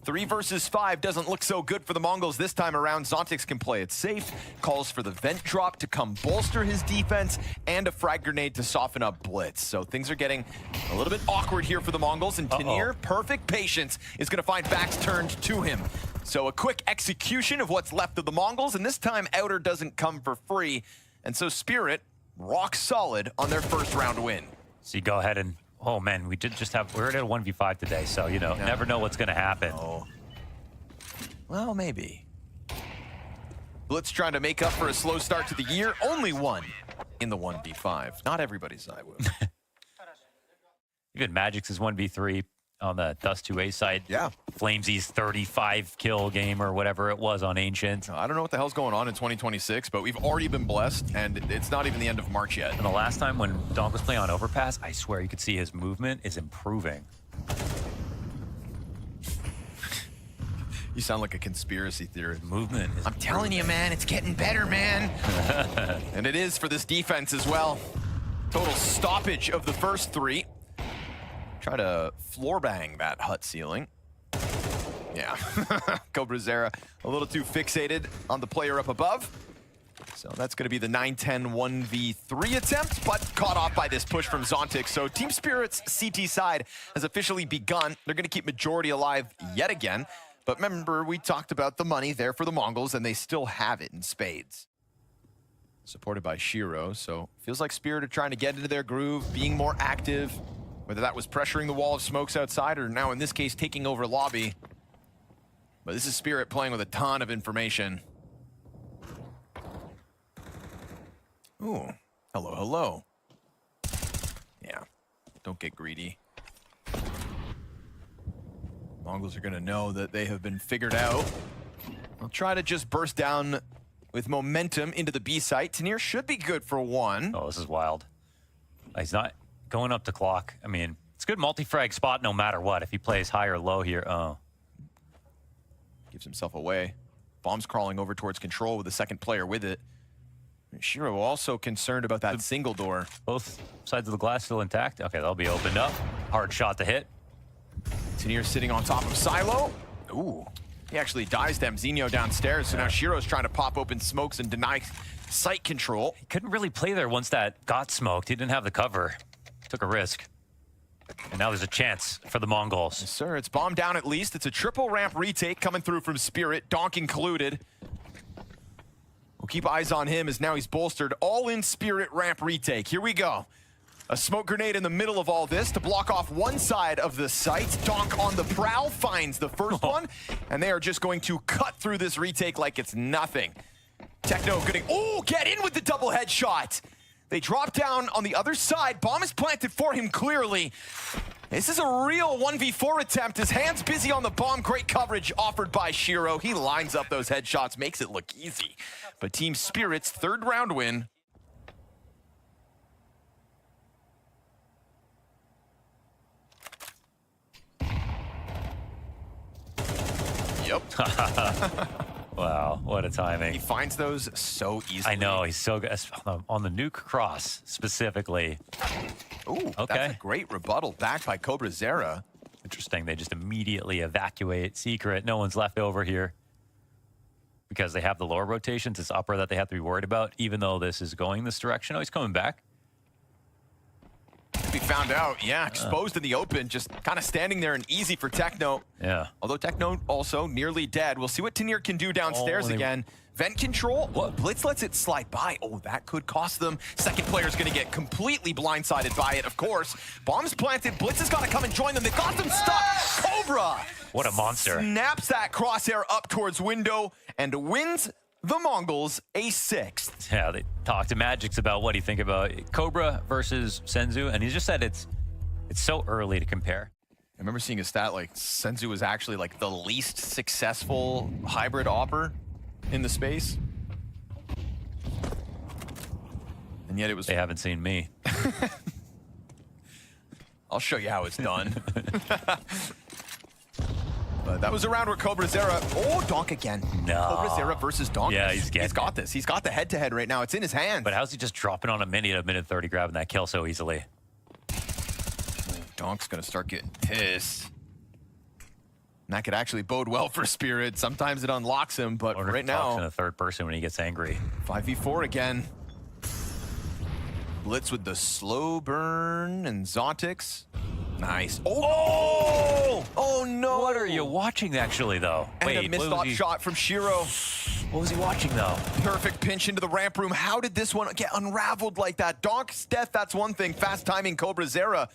Speaker 5: 3 versus 5 doesn't look so good for the Mongols this time around. Zontix can play it safe, calls for the vent drop to come bolster his defense, and a frag grenade to soften up Blitz. So things are getting a little bit awkward here for the Mongols, and Tanir, perfect patience, is gonna find backs turned to him. So a quick execution of what's left of the Mongols, and this time Outer doesn't come for free. And so Spirit, rock solid on their first round win.
Speaker 4: So you go ahead and, oh man, we did just have, we're at a 1v5 today, so, you know, never know what's going to happen.
Speaker 5: Oh. Well, maybe. Blitz trying to make up for a slow start to the year. Only one in the 1v5. Not everybody's Iwood.
Speaker 4: Even Magic's is 1v3 on the Dust 2A side.
Speaker 5: Yeah.
Speaker 4: Flamesy's 35 kill game or whatever it was on Ancient.
Speaker 5: I don't know what the hell's going on in 2026, but we've already been blessed, and it's not even the end of March yet.
Speaker 4: And the last time when Donk was playing on Overpass, I swear you could see his movement is improving.
Speaker 5: You sound like a conspiracy theorist.
Speaker 4: Movement is
Speaker 5: I'm telling you, man, it's getting better, man. And it is for this defense as well. Total stoppage of the first 3. Try to floor bang that hut ceiling. Yeah, Cobra Zera a little too fixated on the player up above. So that's going to be the 9-10 1v3 attempt, but caught off by this push from Zontic. So Team Spirit's CT side has officially begun. They're going to keep majority alive yet again. But remember, we talked about the money there for the Mongols, and they still have it in spades. Supported by Shiro, so feels like Spirit are trying to get into their groove, being more active. Whether that was pressuring the wall of smokes outside or now in this case taking over lobby. But this is Spirit playing with a ton of information. Ooh, hello, hello. Yeah, don't get greedy. Mongols are gonna know that they have been figured out. I'll try to just burst down with momentum into the B site. Tanir should be good for 1.
Speaker 4: Oh, this is wild. He's not going up to clock. I mean, it's a good multi-frag spot no matter what. If he plays high or low here,
Speaker 5: gives himself away. Bomb's crawling over towards control with the second player with it. Shiro also concerned about that single door.
Speaker 4: Both sides of the glass still intact. Okay, that'll be opened up. Hard shot to hit.
Speaker 5: Tanir sitting on top of Silo. Ooh, he actually dies them. Zinho downstairs, so now Shiro's trying to pop open smokes and deny sight control.
Speaker 4: He couldn't really play there once that got smoked. He didn't have the cover. Took a risk. And now there's a chance for the Mongols.
Speaker 5: Yes, sir, it's bomb down at least. It's a triple ramp retake coming through from Spirit, Donk included. We'll keep eyes on him as now he's bolstered. All in Spirit ramp retake. Here we go. A smoke grenade in the middle of all this to block off one side of the site. Donk on the prowl finds the first one, and they are just going to cut through this retake like it's nothing. Techno getting, oh, get in with the double headshot. They drop down on the other side. Bomb is planted for him clearly. This is a real 1v4 attempt. His hands busy on the bomb. Great coverage offered by Shiro. He lines up those headshots, makes it look easy. But Team Spirit's 3rd round win. Yep.
Speaker 4: Wow, what a timing.
Speaker 5: He finds those so easily.
Speaker 4: I know, he's so good. On the nuke cross, specifically.
Speaker 5: Ooh,
Speaker 4: okay.
Speaker 5: That's a great rebuttal backed by Cobra Zera.
Speaker 4: Interesting, they just immediately evacuate Secret. No one's left over here. Because they have the lower rotations, it's upper that they have to be worried about, even though this is going this direction. Oh, he's coming back.
Speaker 5: We found out, yeah, exposed in the open, just kind of standing there and easy for Techno.
Speaker 4: Yeah.
Speaker 5: Although Techno also nearly dead. We'll see what Tanir can do downstairs again. Vent control, Blitz lets it slide by. Oh, that could cost them. Second player's gonna get completely blindsided by it, of course. Bombs planted, Blitz has gotta come and join them. They got them stuck. Cobra!
Speaker 4: What a monster.
Speaker 5: Snaps that crosshair up towards window and wins the Mongols a 6th.
Speaker 4: Yeah, they talked to Magix about what do you think about Cobra versus Senzu, and he just said it's It's so early to compare.
Speaker 5: I remember seeing a stat like Senzu was actually like the least successful hybrid opper in the space. And yet it was...
Speaker 4: They haven't seen me.
Speaker 5: I'll show you how it's done. But that was a round where Cobrazera... Oh, Donk again.
Speaker 4: No.
Speaker 5: Cobrazera versus Donk.
Speaker 4: Yeah, he's
Speaker 5: got this. He's got the head-to-head right now. It's in his hand.
Speaker 4: But how's he just dropping on a mini at minute 30, grabbing that kill so easily?
Speaker 5: Donk's going to start getting pissed. And that could actually bode well for Spirit. Sometimes it unlocks him, but
Speaker 4: Or
Speaker 5: right
Speaker 4: talks in
Speaker 5: now...
Speaker 4: the third person when he gets angry.
Speaker 5: 5v4 again. Blitz with the slow burn and Zontix. Nice. Oh! Oh no!
Speaker 4: What are you watching actually, though?
Speaker 5: And
Speaker 4: Wait,
Speaker 5: a missed off shot from Shiro.
Speaker 4: What was he watching, though?
Speaker 5: Perfect pinch into the ramp room. How did this one get unraveled like that? Donk's death, that's one thing. Fast timing Cobrazera.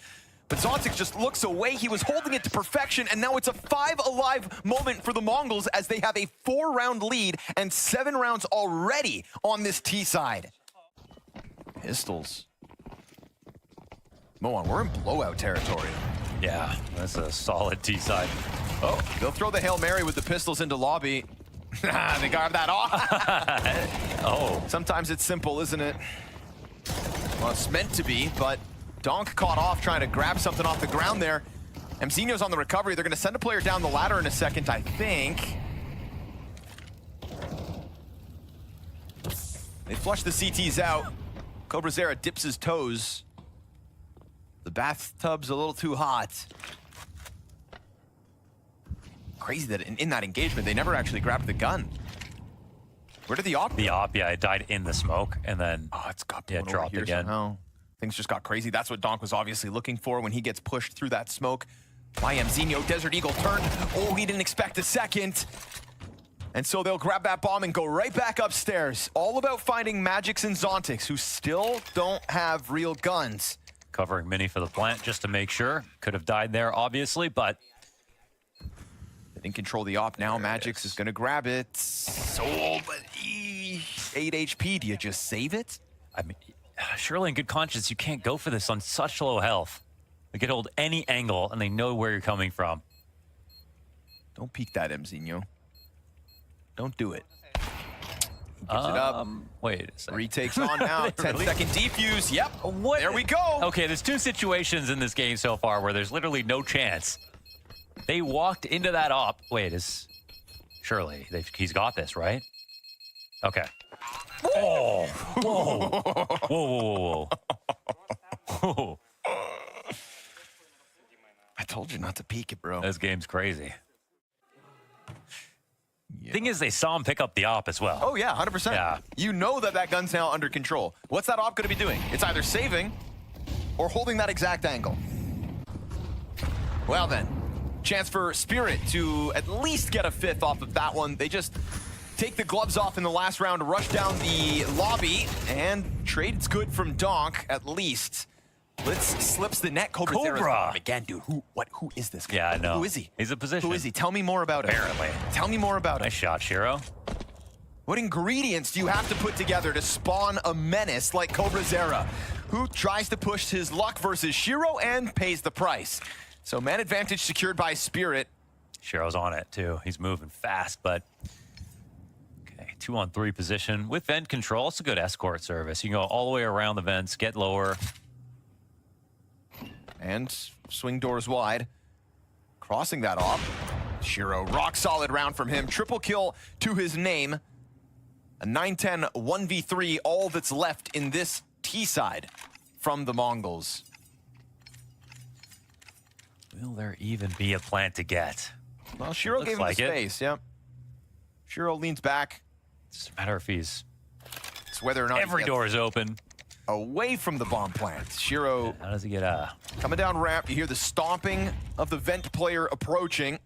Speaker 5: But Zontix just looks away. He was holding it to perfection, and now it's a 5 alive moment for the Mongols as they have a 4-round lead and 7 rounds already on this T side. Pistols. Moan, we're in blowout territory.
Speaker 4: Yeah, that's a solid T side.
Speaker 5: Oh, they'll throw the Hail Mary with the pistols into lobby. They got that off.
Speaker 4: Oh.
Speaker 5: Sometimes it's simple, isn't it? Well, it's meant to be, but Donk caught off trying to grab something off the ground there. Mzinho's on the recovery. They're going to send a player down the ladder in a second, I think. They flush the CTs out. Cobrazera dips his toes. The bathtub's a little too hot. Crazy that in that engagement, they never actually grabbed the gun. Where did the op?
Speaker 4: The op, yeah, it died in the smoke, and then
Speaker 5: It's got
Speaker 4: yeah, dropped again.
Speaker 5: Somehow. Things just got crazy. That's what Donk was obviously looking for when he gets pushed through that smoke by Mzinho. Desert Eagle turned. Oh, he didn't expect a second. And so they'll grab that bomb and go right back upstairs. All about finding Magix and Zontix, who still don't have real guns.
Speaker 4: Covering mini for the plant just to make sure. Could have died there, obviously, but
Speaker 5: They didn't control the op. Now Magix is going to grab it. So, but 8 HP. Do you just save it?
Speaker 4: I mean, surely in good conscience, you can't go for this on such low health. They could hold any angle, and they know where you're coming from.
Speaker 5: Don't peek that, Mzinho. Don't do it. He gives it up.
Speaker 4: Wait a second.
Speaker 5: Retakes on now. 10-second defuse. Yep.
Speaker 4: What?
Speaker 5: There we go.
Speaker 4: Okay, there's 2 situations in this game so far where there's literally no chance. They walked into that op. Wait, surely he's got this, right? Okay. Oh! Whoa! Whoa! Whoa! Whoa! Whoa!
Speaker 5: I told you not to peek it, bro.
Speaker 4: This game's crazy. Thing is, they saw him pick up the op as well.
Speaker 5: Oh, yeah, 100%.
Speaker 4: Yeah.
Speaker 5: You know that gun's now under control. What's that op going to be doing? It's either saving or holding that exact angle. Well, then, chance for Spirit to at least get a 5th off of that one. They just take the gloves off in the last round, rush down the lobby, and trade's good from Donk, at least. Blitz slips the net.
Speaker 4: Cobra!
Speaker 5: Again, dude, who is this guy?
Speaker 4: Yeah, I know.
Speaker 5: Who is he?
Speaker 4: He's a position.
Speaker 5: Who is he? Tell me more about him.
Speaker 4: Apparently.
Speaker 5: Tell me more about him.
Speaker 4: Nice shot, Shiro.
Speaker 5: What ingredients do you have to put together to spawn a menace like Cobrazera, who tries to push his luck versus Shiro and pays the price? So man advantage secured by Spirit.
Speaker 4: Shiro's on it, too. He's moving fast, but... Okay, 2-on-3 position with vent control. It's a good escort service. You can go all the way around the vents, get lower.
Speaker 5: And swing doors wide. Crossing that off. Shiro, rock solid round from him. Triple kill to his name. A 9-10 1v3, all that's left in this T side from the Mongols.
Speaker 4: Will there even be a plant to get?
Speaker 5: Well, Shiro
Speaker 4: Looks
Speaker 5: gave him
Speaker 4: like
Speaker 5: the
Speaker 4: it.
Speaker 5: space, yep. Shiro leans back.
Speaker 4: It's just a matter if he's...
Speaker 5: It's whether or not
Speaker 4: Every door is open.
Speaker 5: away from the bomb plant. Shiro
Speaker 4: How does he get a...
Speaker 5: coming down ramp. You hear the stomping of the vent player approaching.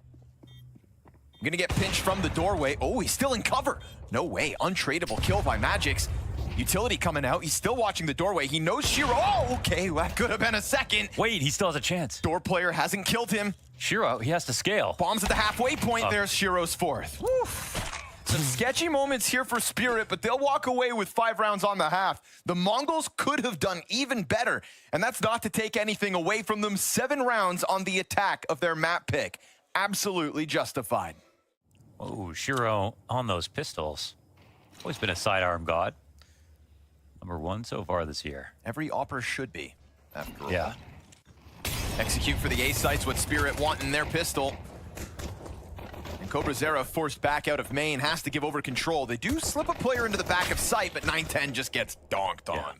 Speaker 5: Gonna get pinched from the doorway. Oh, he's still in cover. No way, untradeable kill by Magix. Utility coming out. He's still watching the doorway. He knows Shiro. Oh, okay, well, that could have been a second.
Speaker 4: Wait, he still has a chance.
Speaker 5: Door player hasn't killed him.
Speaker 4: Shiro, he has to scale.
Speaker 5: Bombs at the halfway point. There's Shiro's 4th. Woo. Some sketchy moments here for Spirit, but they'll walk away with 5 rounds on the half. The Mongols could have done even better, and that's not to take anything away from them. 7 rounds on the attack of their map pick. Absolutely justified.
Speaker 4: Oh, Shiro on those pistols. Always been a sidearm god. Number 1 so far this year.
Speaker 5: Every opera should be, after all.
Speaker 4: Yeah.
Speaker 5: Execute for the A sites what Spirit want in their pistol. And Cobra Zera, forced back out of main, has to give over control. They do slip a player into the back of sight, but 910 just gets donked on.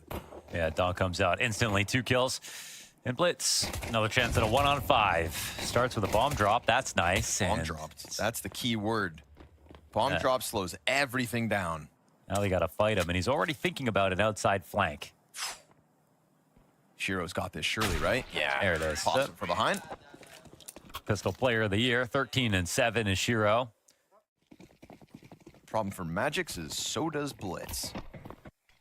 Speaker 4: Yeah, Donk comes out instantly. 2 kills. And Blitz, another chance at a 1-on-5. Starts with a bomb drop. That's nice.
Speaker 5: Bomb
Speaker 4: and
Speaker 5: dropped. That's the key word. Bomb drop slows everything down.
Speaker 4: Now they got to fight him, and he's already thinking about an outside flank.
Speaker 5: Shiro's got this surely, right? Yeah.
Speaker 4: There it is.
Speaker 5: Pops him from behind.
Speaker 4: Pistol player of the year, 13-7 is Shiro.
Speaker 5: Problem for Magix is so does Blitz.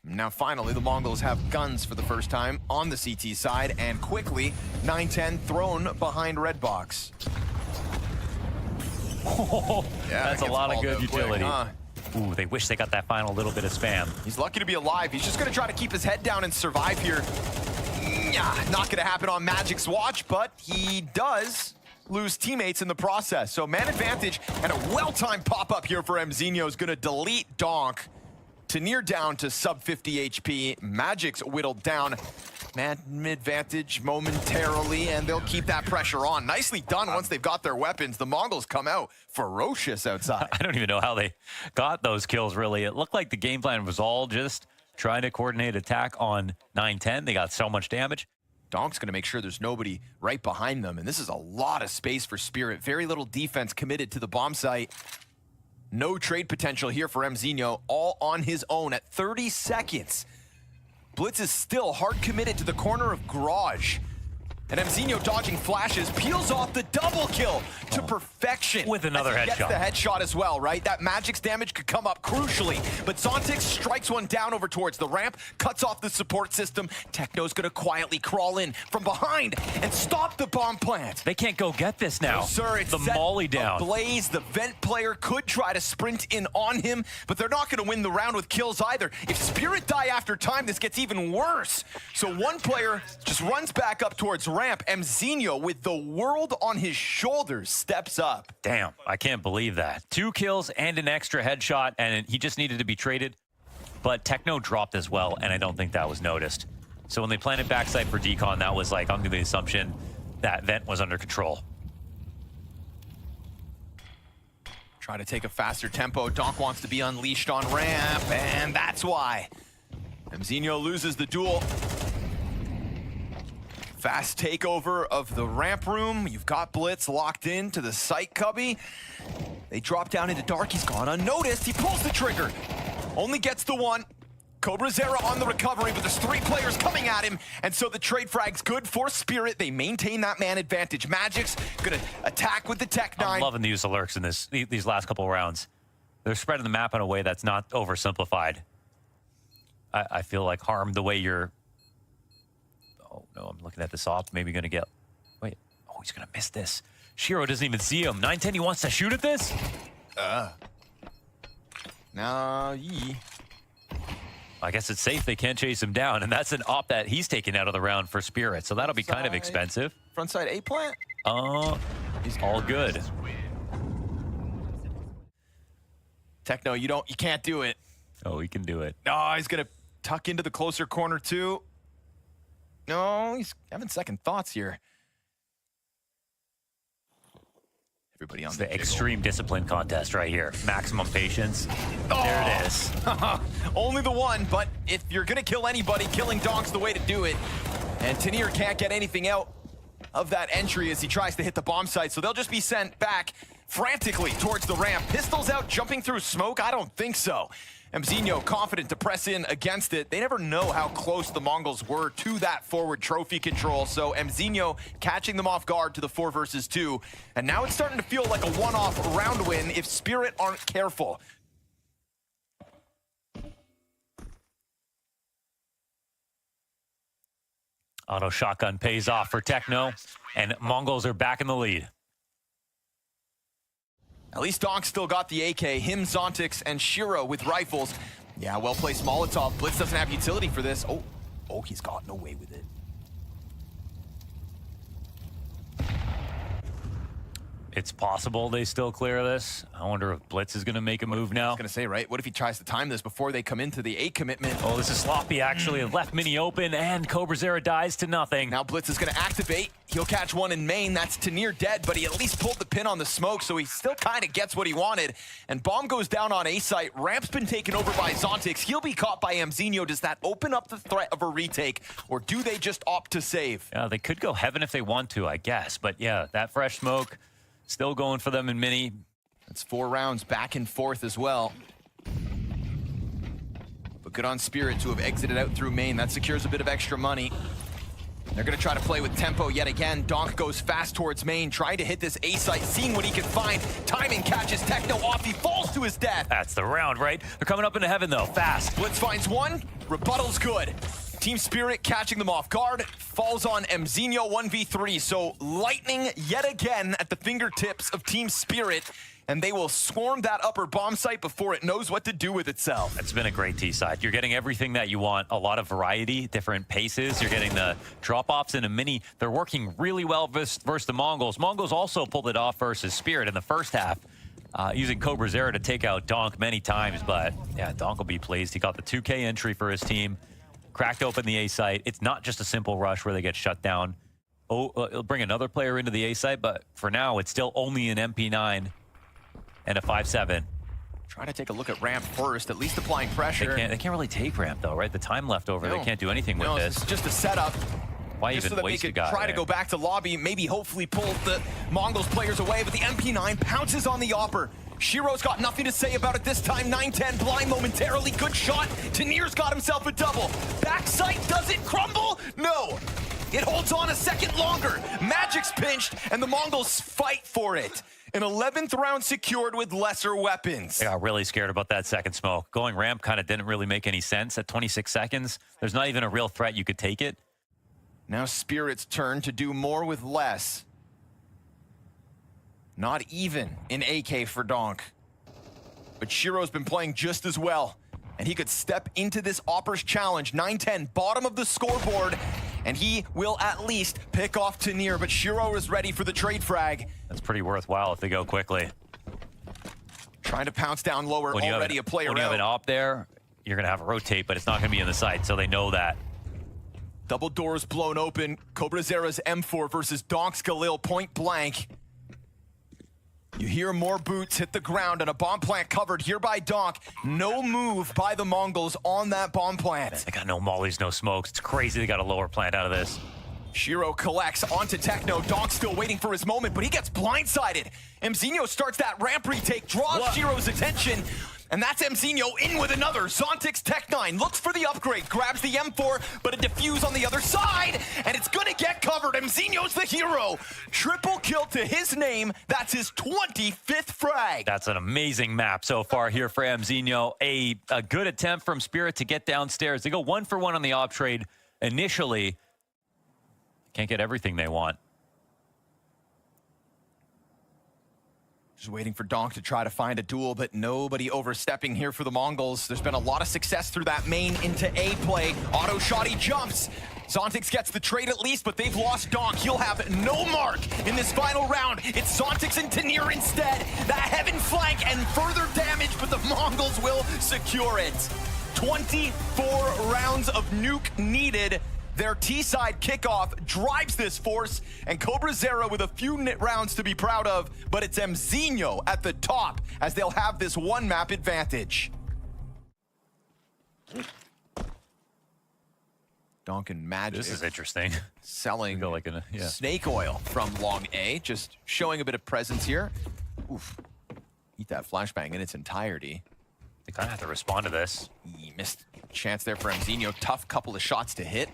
Speaker 5: Now finally the Mongols have guns for the first time on the CT side, and quickly 910 thrown behind red box.
Speaker 4: That's a lot of good utility.
Speaker 5: Quick, huh?
Speaker 4: Ooh, they wish they got that final little bit of spam.
Speaker 5: He's lucky to be alive. He's just gonna try to keep his head down and survive here. Yeah, not gonna happen on Magic's watch, but he does lose teammates in the process. So man advantage and a well-timed pop-up here for Mzinho is gonna delete Donk. Tanir down to sub 50 HP. Magic's whittled down. Man advantage momentarily, and they'll keep that pressure on. Nicely done once they've got their weapons. The Mongols come out ferocious outside.
Speaker 4: I don't even know how they got those kills, really. It looked like the game plan was all just trying to coordinate attack on 910. They got so much damage.
Speaker 5: Donk's going to make sure there's nobody right behind them, and this is a lot of space for Spirit. Very little defense committed to the bomb site. No trade potential here for Mzinho, all on his own at 30 seconds. Blitz is still hard committed to the corner of Garage. And Mzinho dodging flashes, peels off the double kill to perfection.
Speaker 4: With another
Speaker 5: as he
Speaker 4: headshot.
Speaker 5: Gets the headshot as well, right? That Magic's damage could come up crucially, but Zontix strikes one down over towards the ramp, cuts off the support system. Techno's gonna quietly crawl in from behind and stop the bomb plant.
Speaker 4: They can't go get this now.
Speaker 5: No, sir, it's
Speaker 4: the
Speaker 5: set
Speaker 4: molly down.
Speaker 5: ablaze. The vent player could try to sprint in on him, but they're not gonna win the round with kills either. If Spirit die after time, this gets even worse. So one player just runs back up towards ramp. Mzinho, with the world on his shoulders, steps up.
Speaker 4: Damn, I can't believe that. 2 kills and an extra headshot, and he just needed to be traded. But Techno dropped as well, and I don't think that was noticed. So when they planted backside for decon, that was like under the assumption that vent was under control.
Speaker 5: Try to take a faster tempo. Donk wants to be unleashed on ramp, and that's why. Mzinho loses the duel. Fast takeover of the ramp room. You've got Blitz locked in to the site cubby. They drop down into dark. He's gone unnoticed. He pulls the trigger. Only gets the one. Cobra Zera on the recovery, but there's 3 players coming at him, and so the trade frag's good for Spirit. They maintain that man advantage. Magic's gonna attack with the Tech 9.
Speaker 4: I'm loving the use of lurks in these last couple of rounds. They're spreading the map in a way that's not oversimplified. I feel like harm the way you're... Oh, no, I'm looking at this op. Maybe going to get... Wait. Oh, he's going to miss this. Shiro doesn't even see him. 910, he wants to shoot at this?
Speaker 5: Nah,
Speaker 4: I guess it's safe they can't chase him down, and that's an op that he's taken out of the round for Spirit, so that'll be kind of expensive.
Speaker 5: Frontside A plant?
Speaker 4: He's all good.
Speaker 5: Techno, you can't do it.
Speaker 4: Oh, he can do it.
Speaker 5: No, he's gonna tuck into the closer corner too. No, he's having second thoughts here. Everybody on
Speaker 4: It's
Speaker 5: the
Speaker 4: the extreme discipline contest right here. Maximum patience.
Speaker 5: Oh.
Speaker 4: There it is.
Speaker 5: Only the one, but if you're gonna kill anybody, killing Donk's the way to do it. And Tanir can't get anything out of that entry as he tries to hit the bomb site, so they'll just be sent back frantically towards the ramp. Pistols out, jumping through smoke? I don't think so. Mzinho confident to press in against it. They never know how close the Mongols were to that forward trophy control, so Mzinho catching them off guard to the 4 versus 2. And now it's starting to feel like a one-off round win if Spirit aren't careful.
Speaker 4: Auto shotgun pays off for Techno, and Mongols are back in the lead.
Speaker 5: At least Donk still got the AK. Him, Zontix, and Shiro with rifles. Yeah, well-placed Molotov. Blitz doesn't have utility for this. Oh, he's gotten away with it.
Speaker 4: It's possible they still clear this. I wonder if Blitz is going to make a move now.
Speaker 5: I was going to say, right? What if he tries to time this before they come into the A commitment?
Speaker 4: Oh, this is sloppy, actually. Left mini open, and Cobra Zera dies to nothing.
Speaker 5: Now Blitz is going to activate. He'll catch one in main. That's to near dead, but he at least pulled the pin on the smoke, so he still kind of gets what he wanted. And bomb goes down on A site. Ramp's been taken over by Zontix. He'll be caught by Mzinho. Does that open up the threat of a retake, or do they just opt to save?
Speaker 4: Yeah, they could go heaven if they want to, I guess. But yeah, that fresh smoke still going for them in mini.
Speaker 5: That's 4 rounds back and forth as well. But good on Spirit to have exited out through main. That secures a bit of extra money. They're going to try to play with tempo yet again. Donk goes fast towards main, trying to hit this A site, seeing what he can find. Timing catches Techno off. He falls to his death.
Speaker 4: That's the round, right? They're coming up into heaven, though, fast.
Speaker 5: Blitz finds one. Rebuttal's good. Team Spirit catching them off guard. Falls on Mzinho 1v3. So lightning yet again at the fingertips of Team Spirit. And they will swarm that upper bomb site before it knows what to do with itself.
Speaker 4: It's been a great T-side. You're getting everything that you want. A lot of variety, different paces. You're getting the drop-offs in a mini. They're working really well versus the Mongols. Mongols also pulled it off versus Spirit in the first half, using Cobra Zera to take out Donk many times. But yeah, Donk will be pleased. He got the 2K entry for his team. Cracked open the A site. It's not just a simple rush where they get shut down. It'll bring another player into the A site, but for now, it's still only an MP9 and a 5.7.
Speaker 5: Try to take a look at ramp first, at least applying pressure.
Speaker 4: They can't really take ramp, though, right? The time left over,
Speaker 5: No.
Speaker 4: They can't do anything with this.
Speaker 5: It's just a setup.
Speaker 4: Why
Speaker 5: Just
Speaker 4: even
Speaker 5: so that
Speaker 4: waste
Speaker 5: they
Speaker 4: a
Speaker 5: could
Speaker 4: guy
Speaker 5: try to
Speaker 4: there?
Speaker 5: go back to lobby, maybe hopefully pull the Mongols players away, but the MP9 pounces on the Opper. Shiro's got nothing to say about it this time. 9-10, blind momentarily, good shot. Tanir's got himself a double. Backside, does it crumble? No. It holds on a second longer. Magic's pinched, and the Mongols fight for it. An 11th round secured with lesser weapons.
Speaker 4: I got really scared about that second smoke. Going ramp kind of didn't really make any sense at 26 seconds. There's not even a real threat you could take it.
Speaker 5: Now Spirit's turn to do more with less. Not even an AK for Donk. But Shiro's been playing just as well. And he could step into this Opper's challenge. 9-10, bottom of the scoreboard. And he will at least pick off Tanir. But Shiro is ready for the trade frag.
Speaker 4: That's pretty worthwhile if they go quickly.
Speaker 5: Trying to pounce down lower, already a player
Speaker 4: When you have an
Speaker 5: out.
Speaker 4: op there, you're going to have a rotate, but it's not going to be in the site, so they know that.
Speaker 5: Double doors blown open. Cobra Zera's M4 versus Donk's Galil point blank. You hear more boots hit the ground and a bomb plant covered here by Donk. No move by the Mongols on that bomb plant.
Speaker 4: They got no mollies, no smokes. It's crazy they got a lower plant out of this.
Speaker 5: Shiro collects onto Techno. Donk still waiting for his moment, but he gets blindsided. Mzinho starts that ramp retake, draws Shiro's attention, and that's Mzinho in with another. Zontix Tech9 looks for the upgrade, grabs the M4, but a defuse on the other side, and it's gonna get covered. Mzinho's the hero. Triple kill to his name. That's his 25th frag.
Speaker 4: That's an amazing map so far here for Mzinho. A good attempt from Spirit to get downstairs. They go 1 for 1 on the op trade initially. Can't get everything they want.
Speaker 5: Just waiting for Donk to try to find a duel, but nobody overstepping here for the Mongols. There's been a lot of success through that main into A play. Auto shot, he jumps. Zontix gets the trade at least, but they've lost Donk. He'll have no mark in this final round. It's Zontix and Tanir instead. That heaven flank and further damage, but the Mongols will secure it. 24 rounds of nuke needed. Their T-side kickoff drives this force, and Cobra Zera with a few rounds to be proud of, but it's Mzinho at the top as they'll have this one map advantage. Donk and Magic.
Speaker 4: This is interesting.
Speaker 5: Selling
Speaker 4: Go like a, yeah.
Speaker 5: snake oil from Long A, just showing a bit of presence here. Oof. Eat that flashbang in its entirety.
Speaker 4: They kind of have to respond to this.
Speaker 5: He missed a chance there for Mzinho. Tough couple of shots to hit.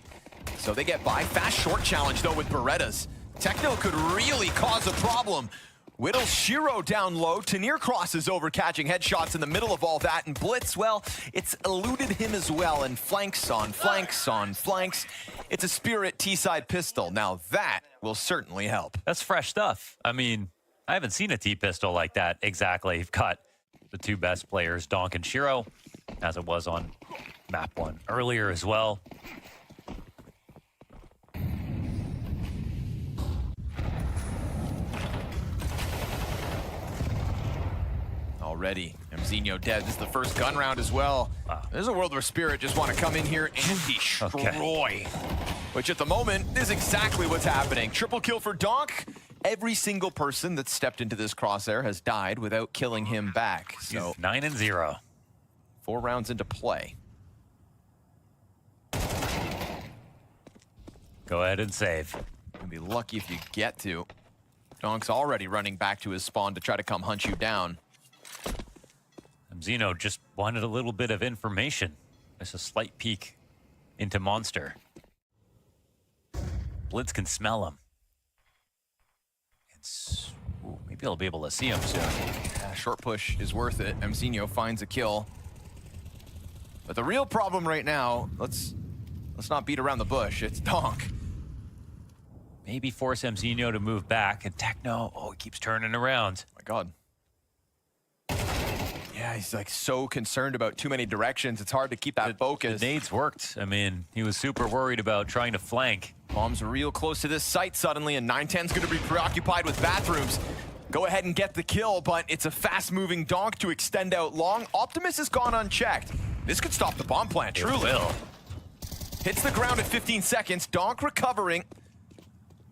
Speaker 5: So they get by. Fast short challenge, though, with Berettas. Techno could really cause a problem. Whittles Shiro down low. Tanir crosses over, catching headshots in the middle of all that. And Blitz, well, it's eluded him as well. And flanks on flanks on flanks. It's a Spirit T-side pistol. Now that will certainly help.
Speaker 4: That's fresh stuff. I mean, I haven't seen a T-pistol like that exactly. You've got the two best players, Donk and Shiro, as it was on map 1 earlier as well.
Speaker 5: Already, Mzinho dead. This is the first gun round as well.
Speaker 4: Wow.
Speaker 5: There's a world where Spirit just want to come in here and destroy. Which at the moment is exactly what's happening. Triple kill for Donk. Every single person that stepped into this crosshair has died without killing him back. So
Speaker 4: He's 9-0.
Speaker 5: 4 rounds into play.
Speaker 4: Go ahead and save.
Speaker 5: You'll be lucky if you get to. Donk's already running back to his spawn to try to come hunt you down.
Speaker 4: Zeno just wanted a little bit of information. There's a slight peek into Monster. Blitz can smell him. Maybe I'll be able to see him soon.
Speaker 5: Yeah, short push is worth it. Mzinho finds a kill. But the real problem right now, let's not beat around the bush. It's Donk.
Speaker 4: Maybe force Mzinho to move back, and Techno, he keeps turning around.
Speaker 5: Oh my God. Yeah, he's like so concerned about too many directions. It's hard to keep that focus.
Speaker 4: The nades worked. I mean, he was super worried about trying to flank.
Speaker 5: Bomb's real close to this site suddenly, and 910's going to be preoccupied with bathrooms. Go ahead and get the kill, but it's a fast-moving Donk to extend out long. Optimus has gone unchecked. This could stop the bomb plant, truly.
Speaker 4: It will.
Speaker 5: Hits the ground at 15 seconds. Donk recovering.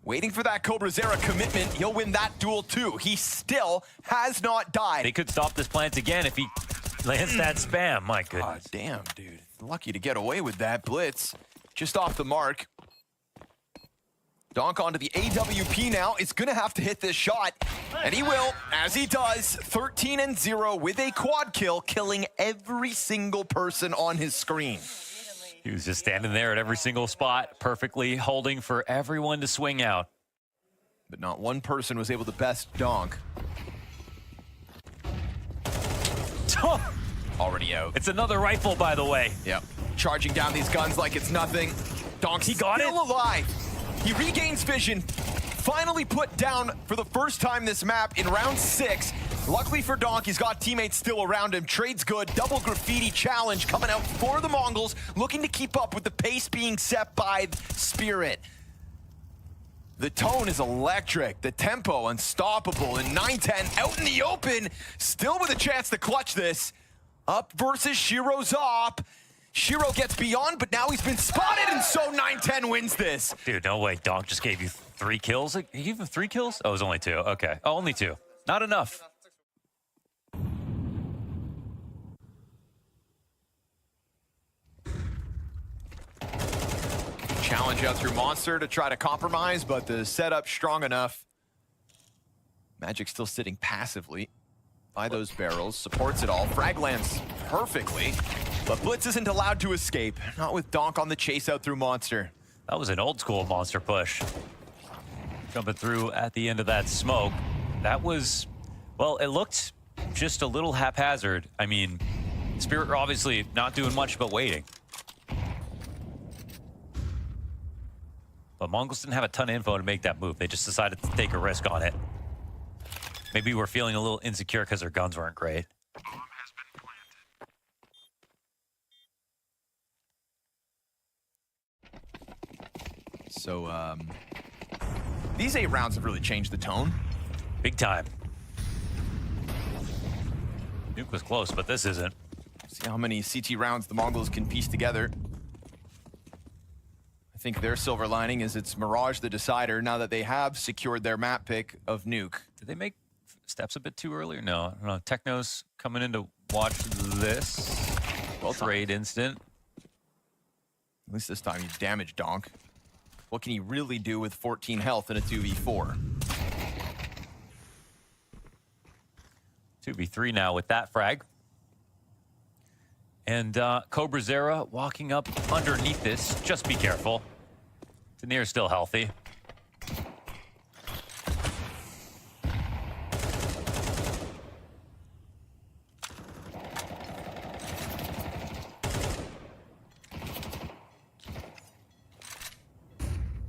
Speaker 5: Waiting for that Cobra Zera commitment. He'll win that duel too. He still has not died.
Speaker 4: They could stop this plant again if he lands that spam. My goodness.
Speaker 5: God damn, dude. Lucky to get away with that blitz. Just off the mark. Donk onto the AWP now. Is gonna have to hit this shot. And he will, as he does. 13-0 with a quad kill, killing every single person on his screen.
Speaker 4: He was just standing there at every single spot, perfectly holding for everyone to swing out.
Speaker 5: But not one person was able to best Donk. Already out.
Speaker 4: It's another rifle, by the way.
Speaker 5: Yep. Charging down these guns like it's nothing. Donk's
Speaker 4: He got
Speaker 5: still
Speaker 4: it.
Speaker 5: alive. He regains vision. Finally put down for the first time this map in round 6. Luckily for Donk, he's got teammates still around him. Trade's good. Double graffiti challenge coming out for the Mongols, looking to keep up with the pace being set by Spirit. The tone is electric. The tempo unstoppable. And 910 out in the open, still with a chance to clutch this. Up versus Shiro's op. Shiro gets beyond, but now he's been spotted, and so 910 wins this.
Speaker 4: Dude, no way. Donk just gave you 3 kills. He gave him 3 kills? Oh, it was only 2. Okay. Oh, only 2. Not enough.
Speaker 5: Challenge out through Monster to try to compromise, but the setup strong enough. Magic still sitting passively by those barrels, supports it all. Frag lands perfectly, but Blitz isn't allowed to escape. Not with Donk on the chase out through Monster.
Speaker 4: That was an old school Monster push. Jumping through at the end of that smoke. That was, well, it looked just a little haphazard. I mean, Spirit were obviously not doing much but waiting. But Mongols didn't have a ton of info to make that move. They just decided to take a risk on it. Maybe we're feeling a little insecure because their guns weren't great.
Speaker 3: Bomb has been planted.
Speaker 5: So, these 8 rounds have really changed the tone.
Speaker 4: Big time. Nuke was close, but this isn't.
Speaker 5: See how many CT rounds the Mongols can piece together. I think their silver lining is it's Mirage the decider now that they have secured their map pick of Nuke.
Speaker 4: Did they make steps a bit too early? No, I don't know. Techno's coming in to watch this.
Speaker 5: Well
Speaker 4: Trade instant.
Speaker 5: At least this time he's damaged Donk. What can he really do with 14 health in a 2v4?
Speaker 4: 2v3 now with that frag. And Cobra Zera walking up underneath this. Just be careful. Tanir's still healthy.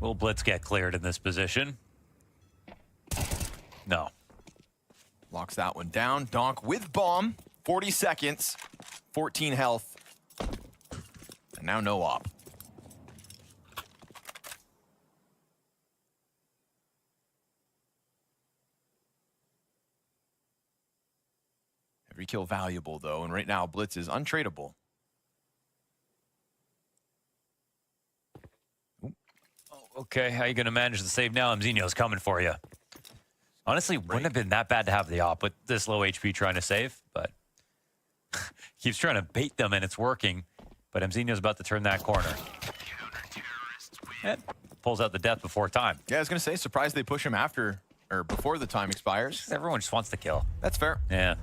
Speaker 4: Will Blitz get cleared in this position? No.
Speaker 5: Locks that one down. Donk with bomb. 40 seconds. 14 health. And now no op. Every kill valuable, though, and right now Blitz is untradeable.
Speaker 4: Okay, how you going to manage the save now? Mzinho's coming for you. Honestly, wouldn't have been that bad to have the op with this low HP trying to save, but keeps trying to bait them and it's working. But Mzinho's about to turn that corner. And pulls out the death before time.
Speaker 5: Yeah, I was going to say, surprised they push him after or before the time expires.
Speaker 4: Everyone just wants to kill.
Speaker 5: That's fair.
Speaker 4: Yeah.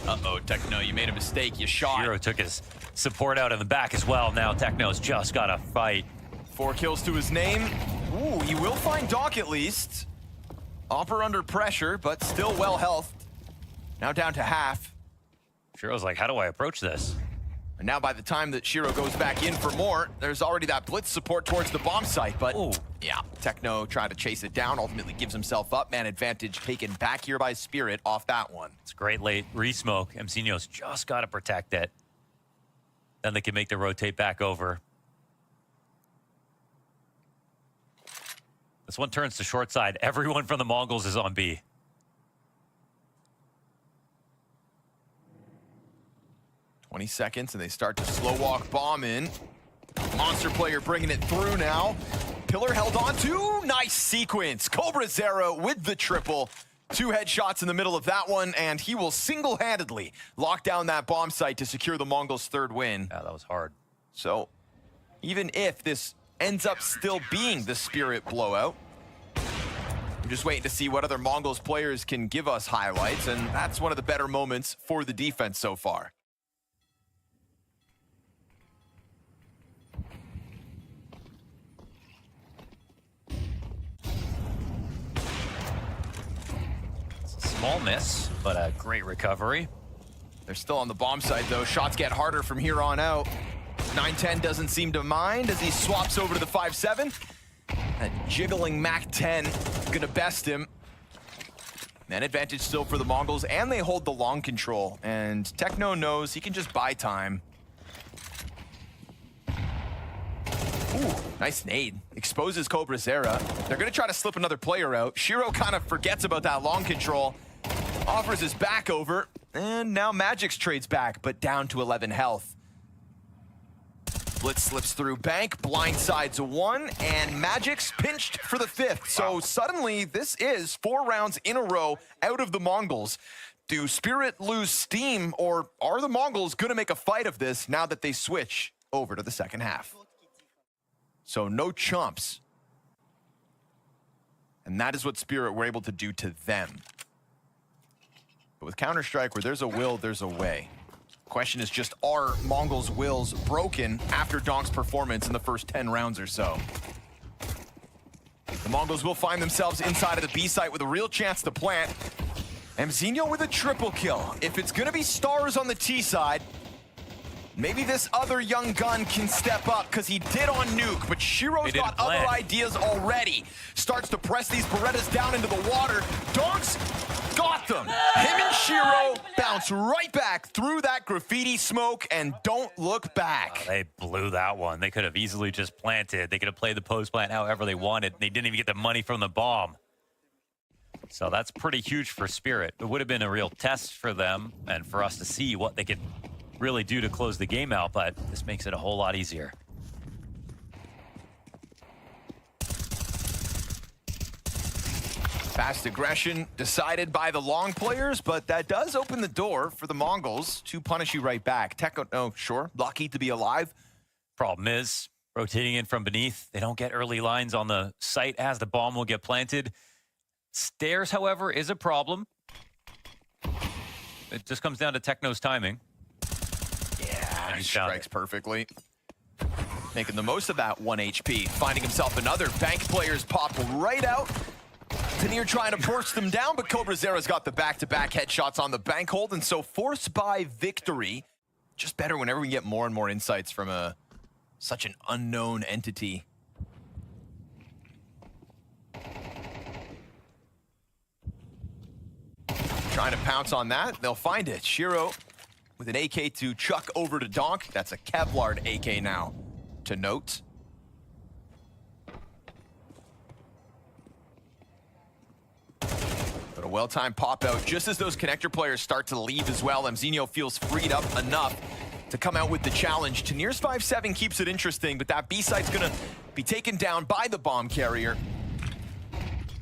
Speaker 5: Uh-oh, Techno, you made a mistake. You shot.
Speaker 4: Hero took his support out in the back as well. Now Techno's just got to fight.
Speaker 5: 4 kills to his name. Ooh, he will find Doc at least. Opper under pressure, but still well healthed. Now down to half.
Speaker 4: Shiro's like, how do I approach this?
Speaker 5: And now by the time that Shiro goes back in for more, there's already that blitz support towards the bomb site. But
Speaker 4: ooh,
Speaker 5: yeah, Techno trying to chase it down, ultimately gives himself up. Man advantage taken back here by Spirit off that one.
Speaker 4: It's great late re-smoke. Mzinho's just got to protect it. Then they can make the rotate back over. This one turns to short side. Everyone from the Mongols is on B.
Speaker 5: $20 seconds, and they start to slow walk bomb in. Monster player bringing it through now. Pillar held on to. Nice sequence. Cobra Zero with the triple. 2 headshots in the middle of that one, and he will single-handedly lock down that bomb site to secure the Mongols' 3rd win.
Speaker 4: Yeah, that was hard.
Speaker 5: So, even if this ends up still being the Spirit blowout, I'm just waiting to see what other Mongols players can give us highlights, and that's one of the better moments for the defense so far.
Speaker 4: Small miss, but a great recovery.
Speaker 5: They're still on the bomb site, though. Shots get harder from here on out. 9-10 doesn't seem to mind as he swaps over to the 5-7. That jiggling MAC-10 gonna best him. Man advantage still for the Mongols, and they hold the long control. And Techno knows he can just buy time. Ooh, nice nade. Exposes Cobra Zera. They're gonna try to slip another player out. Shiro kind of forgets about that long control. Offers his back over, and now Magix trades back, but down to 11 health. Blitz slips through Bank, blindsides 1, and Magix pinched for the 5th. So suddenly, this is 4 rounds in a row out of the Mongols. Do Spirit lose steam, or are the Mongols gonna make a fight of this now that they switch over to the second half? So no chumps. And that is what Spirit were able to do to them. But with Counter-Strike, where there's a will, there's a way. Question is just, are Mongols' wills broken after Donk's performance in the first 10 rounds or so? The Mongols will find themselves inside of the B site with a real chance to plant. Mzinho with a triple kill. If it's gonna be stars on the T side, maybe this other young gun can step up, because he did on Nuke, but Shiro's got other ideas already. Starts to press these Berettas down into the water. Dogs got them. Him and Shiro bounce right back through that graffiti smoke and don't look back.
Speaker 4: They blew that one. They could have easily just planted. They could have played the post plant however they wanted. They didn't even get the money from the bomb. So that's pretty huge for Spirit. It would have been a real test for them and for us to see what they could really do to close the game out, but this makes it a whole lot easier.
Speaker 5: Fast aggression decided by the long players, but that does open the door for the Mongols to punish you right back. Tekko, oh, sure, lucky to be alive.
Speaker 4: Problem is, rotating in from beneath, they don't get early lines on the site as the bomb will get planted. Stairs, however, is a problem. It just comes down to Techno's timing.
Speaker 5: Yeah, he strikes perfectly. Making the most of that 1 HP. Finding himself another. Bank players pop right out. Tanir trying to burst them down, but Cobra Zera's got the back-to-back headshots on the bank hold, and so forced by victory. just better whenever we get more and more insights from such an unknown entity. Trying to pounce on that. They'll find it. Shiro with an AK to chuck over to Donk. That's a Kevlar AK now, to note. But a well-timed pop-out just as those connector players start to leave as well. Mzinho feels freed up enough to come out with the challenge. Tanir's 5-7 keeps it interesting, but that B-site's gonna be taken down by the bomb carrier.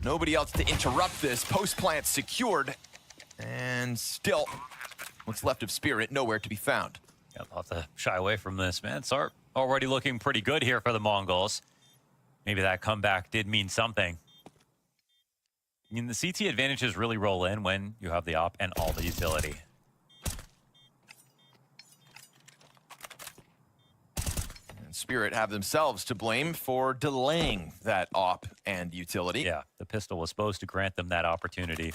Speaker 5: Nobody else to interrupt this. Post-plant secured. And still, what's left of Spirit, nowhere to be found.
Speaker 4: Yeah, I'll have to shy away from this, man. It's already looking pretty good here for the Mongols. Maybe that comeback did mean something. I mean, the CT advantages really roll in when you have the op and all the utility.
Speaker 5: And Spirit have themselves to blame for delaying that op and utility.
Speaker 4: Yeah, the pistol was supposed to grant them that opportunity.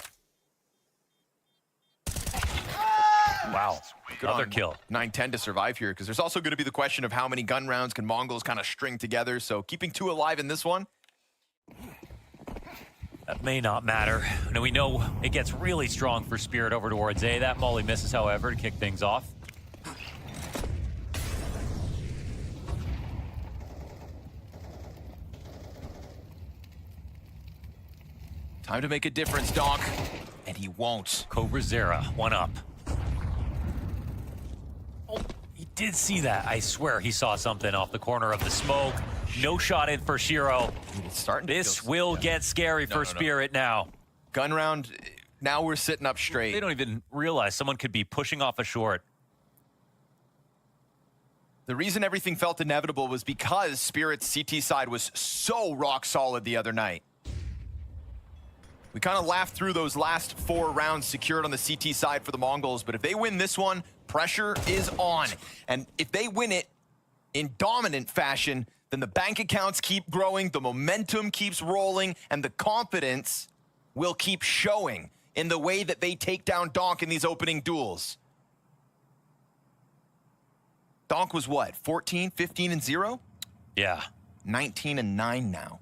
Speaker 4: Wow, another kill.
Speaker 5: 9-10 to survive here, because there's also going to be the question of how many gun rounds can Mongols kind of string together. So keeping 2 alive in this one.
Speaker 4: That may not matter. Now we know it gets really strong for Spirit over towards A. That molly misses, however, to kick things off.
Speaker 5: Time to make a difference, Donk. And he won't.
Speaker 4: Cobra Zera, 1 up. Oh, he did see that. I swear he saw something off the corner of the smoke. No shot in for Shiro.
Speaker 5: It's starting to
Speaker 4: This
Speaker 5: feel,
Speaker 4: will get scary for Spirit now.
Speaker 5: Gun round, now we're sitting up straight.
Speaker 4: They don't even realize someone could be pushing off a short.
Speaker 5: The reason everything felt inevitable was because Spirit's CT side was so rock solid the other night. We kind of laughed through those last 4 rounds secured on the CT side for the Mongols, but if they win this one, pressure is on. And if they win it in dominant fashion, then the bank accounts keep growing, the momentum keeps rolling, and the confidence will keep showing in the way that they take down Donk in these opening duels. Donk was what, 14, 15, and 0?
Speaker 4: Yeah.
Speaker 5: 19 and 9 now.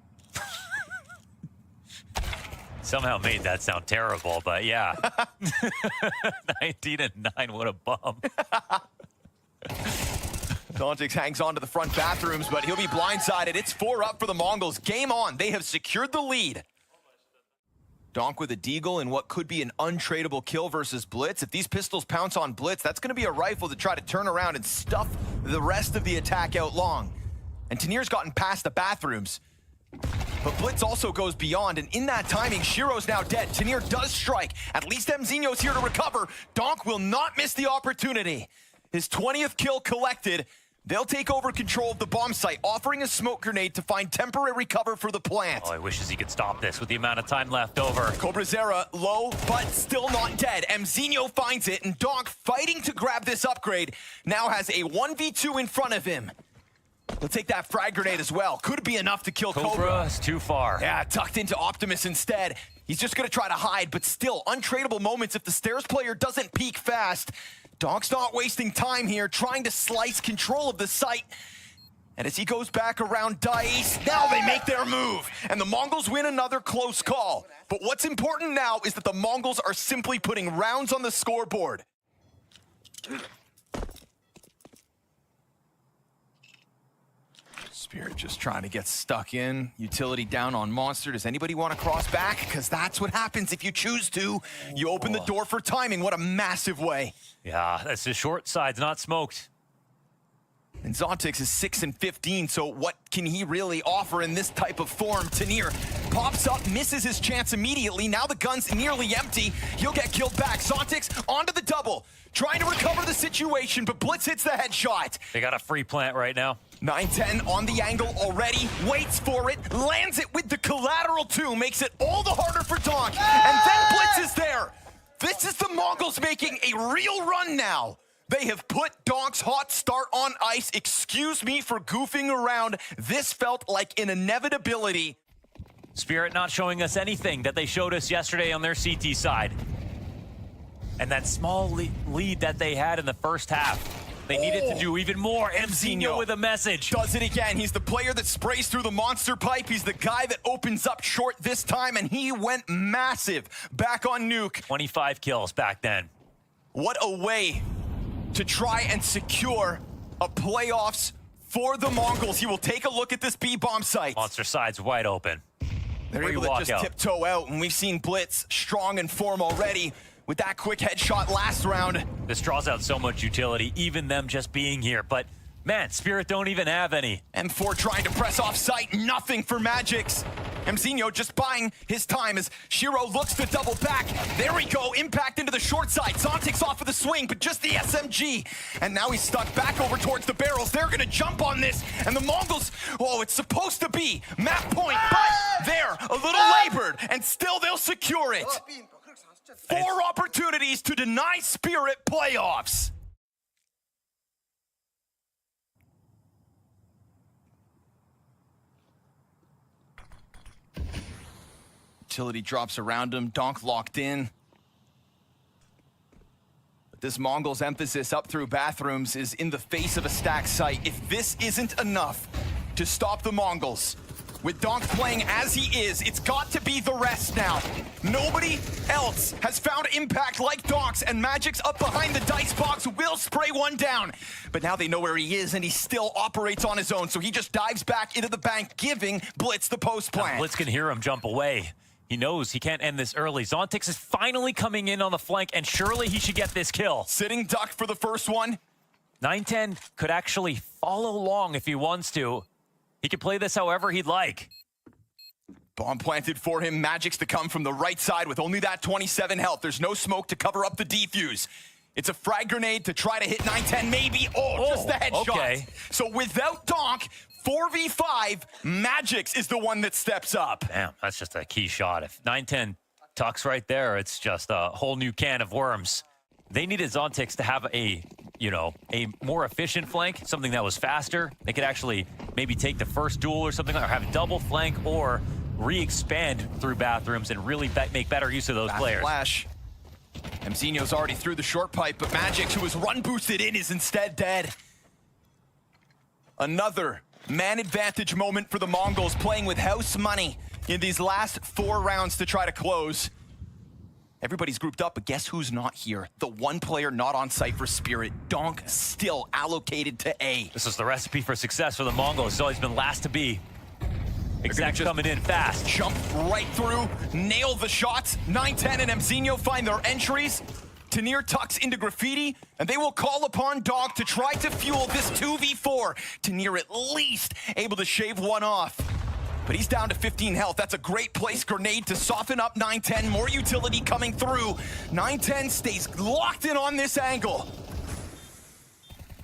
Speaker 4: Somehow made that sound terrible, but yeah. 19 and 9, what a bum.
Speaker 5: Zontix hangs on to the front bathrooms, but he'll be blindsided. It's 4 up for the Mongols. Game on. They have secured the lead. Donk with a deagle in what could be an untradeable kill versus Blitz. If these pistols pounce on Blitz, that's going to be a rifle to try to turn around and stuff the rest of the attack out long. And Tanir's gotten past the bathrooms. But Blitz also goes beyond, and in that timing, Shiro's now dead. Tanir does strike. At least Mzinho's here to recover. Donk will not miss the opportunity. His 20th kill collected. They'll take over control of the bomb site, offering a smoke grenade to find temporary cover for the plant.
Speaker 4: Oh, I wishes he could stop this with the amount of time left over.
Speaker 5: Cobra Zera low, but still not dead. Mzinho finds it, and Donk, fighting to grab this upgrade, now has a 1v2 in front of him. He'll take that frag grenade as well. Could be enough to kill Cobra.
Speaker 4: Cobra is too far.
Speaker 5: Yeah, tucked into Optimus instead. He's just gonna try to hide, but still, untradeable moments if the stairs player doesn't peek fast. Donk's not wasting time here, trying to slice control of the site. And as he goes back around Dice, now they make their move. And the Mongols win another close call. But what's important now is that the Mongols are simply putting rounds on the scoreboard. Spirit just trying to get stuck in. Utility down on Monster. Does anybody want to cross back? Because that's what happens if you choose to. You open the door for timing. What a massive way.
Speaker 4: Yeah, that's the short side's not smoked.
Speaker 5: And Zontix is 6 and 15, so what can he really offer in this type of form? Tanir pops up, misses his chance immediately. Now the gun's nearly empty. He'll get killed back. Zontix onto the double, trying to recover the situation, but Blitz hits the headshot.
Speaker 4: They got a free plant right now.
Speaker 5: 9-10 on the angle already, waits for it, lands it with the collateral too, makes it all the harder for Donk, and then Blitz is there. This is the Mongols making a real run now. They have put Donk's hot start on ice. Excuse me for goofing around. This felt like an inevitability.
Speaker 4: Spirit not showing us anything that they showed us yesterday on their CT side. And that small lead that they had in the first half, They needed to do even more. Mzinho with a message.
Speaker 5: Does it again. He's the player that sprays through the monster pipe. He's the guy that opens up short this time, and he went massive back on Nuke.
Speaker 4: 25 kills back then.
Speaker 5: What a way to try and secure a playoffs for the Mongols. He will take a look at this B-bomb site.
Speaker 4: Monster side's wide open.
Speaker 5: They're able to just tiptoe out, and we've seen Blitz strong in form already with that quick headshot last round.
Speaker 4: This draws out so much utility, even them just being here. But, man, Spirit don't even have any.
Speaker 5: M4 trying to press off site, nothing for Magix. Mzinho just buying his time as Shiro looks to double back. There we go, impact into the short side. Zontic's off of the swing, but just the SMG. And now he's stuck back over towards the barrels. They're gonna jump on this, and the Mongols, oh, it's supposed to be map point, but they're a little labored, and still they'll secure it. 4 opportunities to deny Spirit playoffs. Utility drops around him, Donk locked in. But this Mongol's emphasis up through bathrooms is in the face of a stacked site. If this isn't enough to stop the Mongols, with Donk playing as he is, it's got to be the rest now. Nobody else has found impact like Donk's, and Magic's up behind the dice box will spray one down. But now they know where he is, and he still operates on his own, so he just dives back into the bank, giving Blitz the post plan.
Speaker 4: Blitz can hear him jump away. He knows he can't end this early. Zontix is finally coming in on the flank, and surely he should get this kill.
Speaker 5: Sitting duck for the first one.
Speaker 4: 910 could actually follow along if he wants to. He can play this however he'd like.
Speaker 5: Bomb planted for him. Magic's to come from the right side with only that 27 health. There's no smoke to cover up the defuse. It's a frag grenade to try to hit 910 maybe. Oh, just the headshot.
Speaker 4: Okay.
Speaker 5: So without Donk, 4v5, Magix is the one that steps up.
Speaker 4: Damn, that's just a key shot. If 910 tucks right there, it's just a whole new can of worms. They needed Zontix to have a more efficient flank, something that was faster. They could actually maybe take the first duel or something, or have a double flank, or re-expand through bathrooms and really make better use of those players.
Speaker 5: Flash. Mzinho's already through the short pipe, but Magix, who was run boosted in, is instead dead. Another man advantage moment for the Mongols, playing with house money in these last 4 rounds to try to close. Everybody's grouped up, but guess who's not here? The one player not on site for Spirit. Donk still allocated to A.
Speaker 4: This is the recipe for success for the Mongols. It's always been last to B. Exact coming in fast.
Speaker 5: Jump right through, nail the shots. 910 and Mzinho find their entries. Tanir tucks into Graffiti, and they will call upon Donk to try to fuel this 2v4. Tanir at least able to shave one off. But he's down to 15 health. That's a great place grenade to soften up 910. More utility coming through. 910 stays locked in on this angle.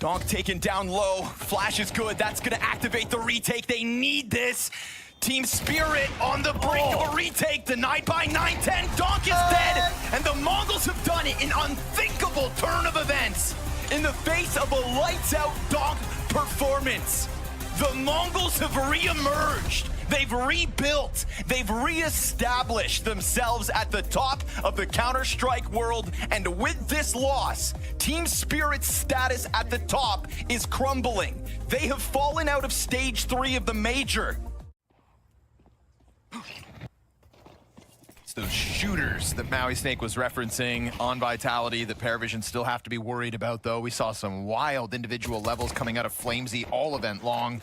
Speaker 5: Donk taken down low. Flash is good. That's going to activate the retake. They need this. Team Spirit on the brink of a retake. Denied by 910. Donk is dead. And the Mongols have done it in unthinkable turn of events. In the face of a lights-out Donk performance, the Mongols have re-emerged. They've rebuilt, they've re-established themselves at the top of the Counter-Strike world, and with this loss, Team Spirit's status at the top is crumbling. They have fallen out of Stage 3 of the Major. It's those shooters that Maui Snake was referencing on Vitality that Paravision still have to be worried about, though. We saw some wild individual levels coming out of Flamesy all event long.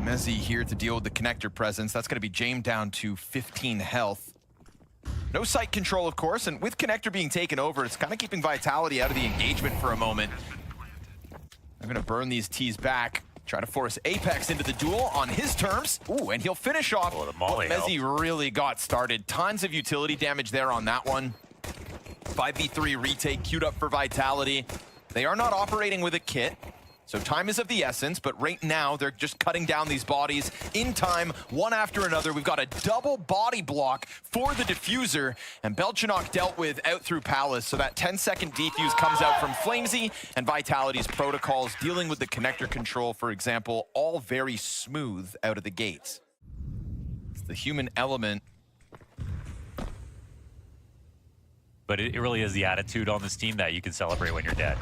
Speaker 5: Mezzi here to deal with the connector presence. That's going to be James down to 15 health. No sight control, of course, and with connector being taken over, it's kind of keeping Vitality out of the engagement for a moment. They're going to burn these T's back, try to force Apex into the duel on his terms. Ooh, and he'll finish off.
Speaker 4: Oh, the molly
Speaker 5: Mezzi really got started. Tons of utility damage there on that one. 5v3 retake queued up for Vitality. They are not operating with a kit, so time is of the essence, but right now they're just cutting down these bodies in time, one after another. We've got a double body block for the diffuser, and Belchanok dealt with out through Palace, so that 10-second defuse comes out from Flamesy, and Vitality's protocols dealing with the connector control, for example, all very smooth out of the gates. It's the human element.
Speaker 4: but it really is the attitude on this team that you can celebrate when you're dead.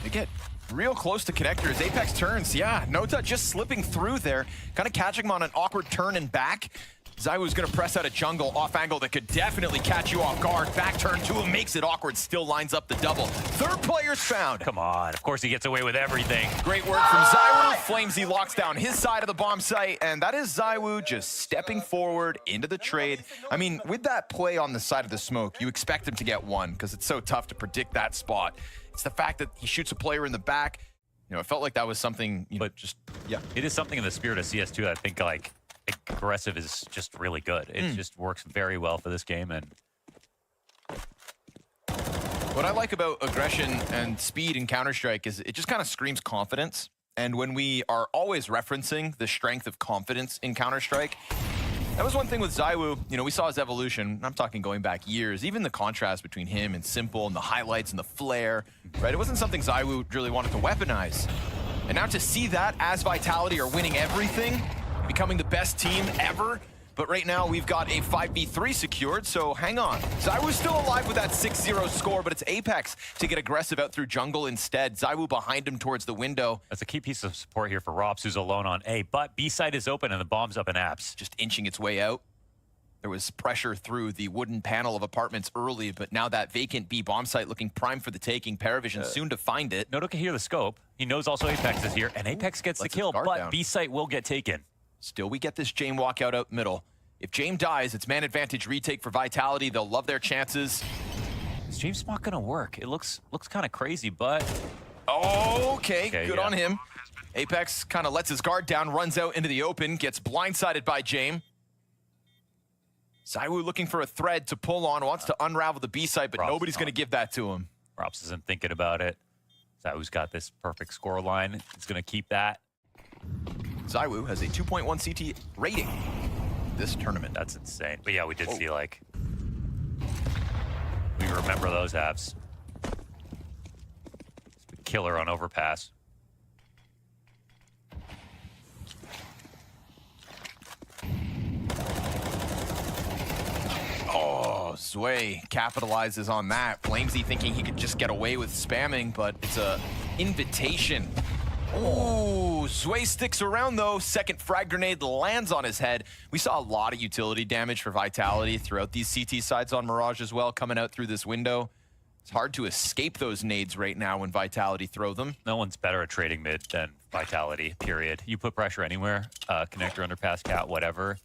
Speaker 5: They get real close to connector as Apex turns. Yeah, Nota just slipping through there, kind of catching him on an awkward turn and back. Zywoo's gonna press out a jungle off angle that could definitely catch you off guard. Back turn to him, makes it awkward, still lines up the double. Third player's found.
Speaker 4: Come on, of course he gets away with everything.
Speaker 5: Great work from Zywoo. Flamesy locks down his side of the bomb site, and that is Zywoo just stepping forward into the trade. I mean, with that play on the side of the smoke, you expect him to get one because it's so tough to predict that spot. It's the fact that he shoots a player in the back. You know, it felt like that was something,
Speaker 4: But it is something in the spirit of CS2 that I think like aggressive is just really good. It just works very well for this game. And
Speaker 5: what I like about aggression and speed in Counter-Strike is it just kind of screams confidence. And when we are always referencing the strength of confidence in Counter-Strike, that was one thing with Zywoo. You know, we saw his evolution. I'm talking going back years. Even the contrast between him and Simple and the highlights and the flare, right? It wasn't something Zywoo really wanted to weaponize. And now to see that as Vitality are winning everything, becoming the best team ever. But right now we've got a 5v3 secured, so hang on. Zywoo's still alive with that 6-0 score, but it's Apex to get aggressive out through jungle instead. Zywoo behind him towards the window.
Speaker 4: that's a key piece of support here for Rops, who's alone on A. But B side is open and the bomb's up in apps.
Speaker 5: Just inching its way out. There was pressure through the wooden panel of apartments early, but now that vacant B bomb site looking prime for the taking. Paravision soon to find it.
Speaker 4: Noto can hear the scope. He knows also Apex is here, and Apex gets the
Speaker 5: Lets his
Speaker 4: kill,
Speaker 5: guard
Speaker 4: but
Speaker 5: down.
Speaker 4: B site will get taken.
Speaker 5: Still, we get this Jame walkout out middle. If Jame dies, it's man advantage retake for Vitality. They'll love their chances.
Speaker 4: Is James not gonna work? It looks kind of crazy, but
Speaker 5: Okay, good
Speaker 4: yeah.
Speaker 5: on him. Apex kind of lets his guard down, runs out into the open, gets blindsided by Jame. Zywoo looking for a thread to pull on, wants to unravel the B site, but
Speaker 4: Rops
Speaker 5: nobody's going to give that to him.
Speaker 4: Rops isn't thinking about it. Zywoo's got this perfect score line. He's gonna keep that.
Speaker 5: Zywoo has a 2.1 CT rating this tournament.
Speaker 4: That's insane. But yeah, we did see like we remember those apps. Killer on overpass.
Speaker 5: Oh, Zway capitalizes on that. Flamesy thinking he could just get away with spamming, but it's a invitation. Oh, Zway sticks around though. Second frag grenade lands on his head. We saw a lot of utility damage for Vitality throughout these CT sides on Mirage as well, coming out through this window. It's hard to escape those nades right now when Vitality throw them.
Speaker 4: No one's better at trading mid than Vitality, period. You put pressure anywhere, connector, underpass, cat, whatever.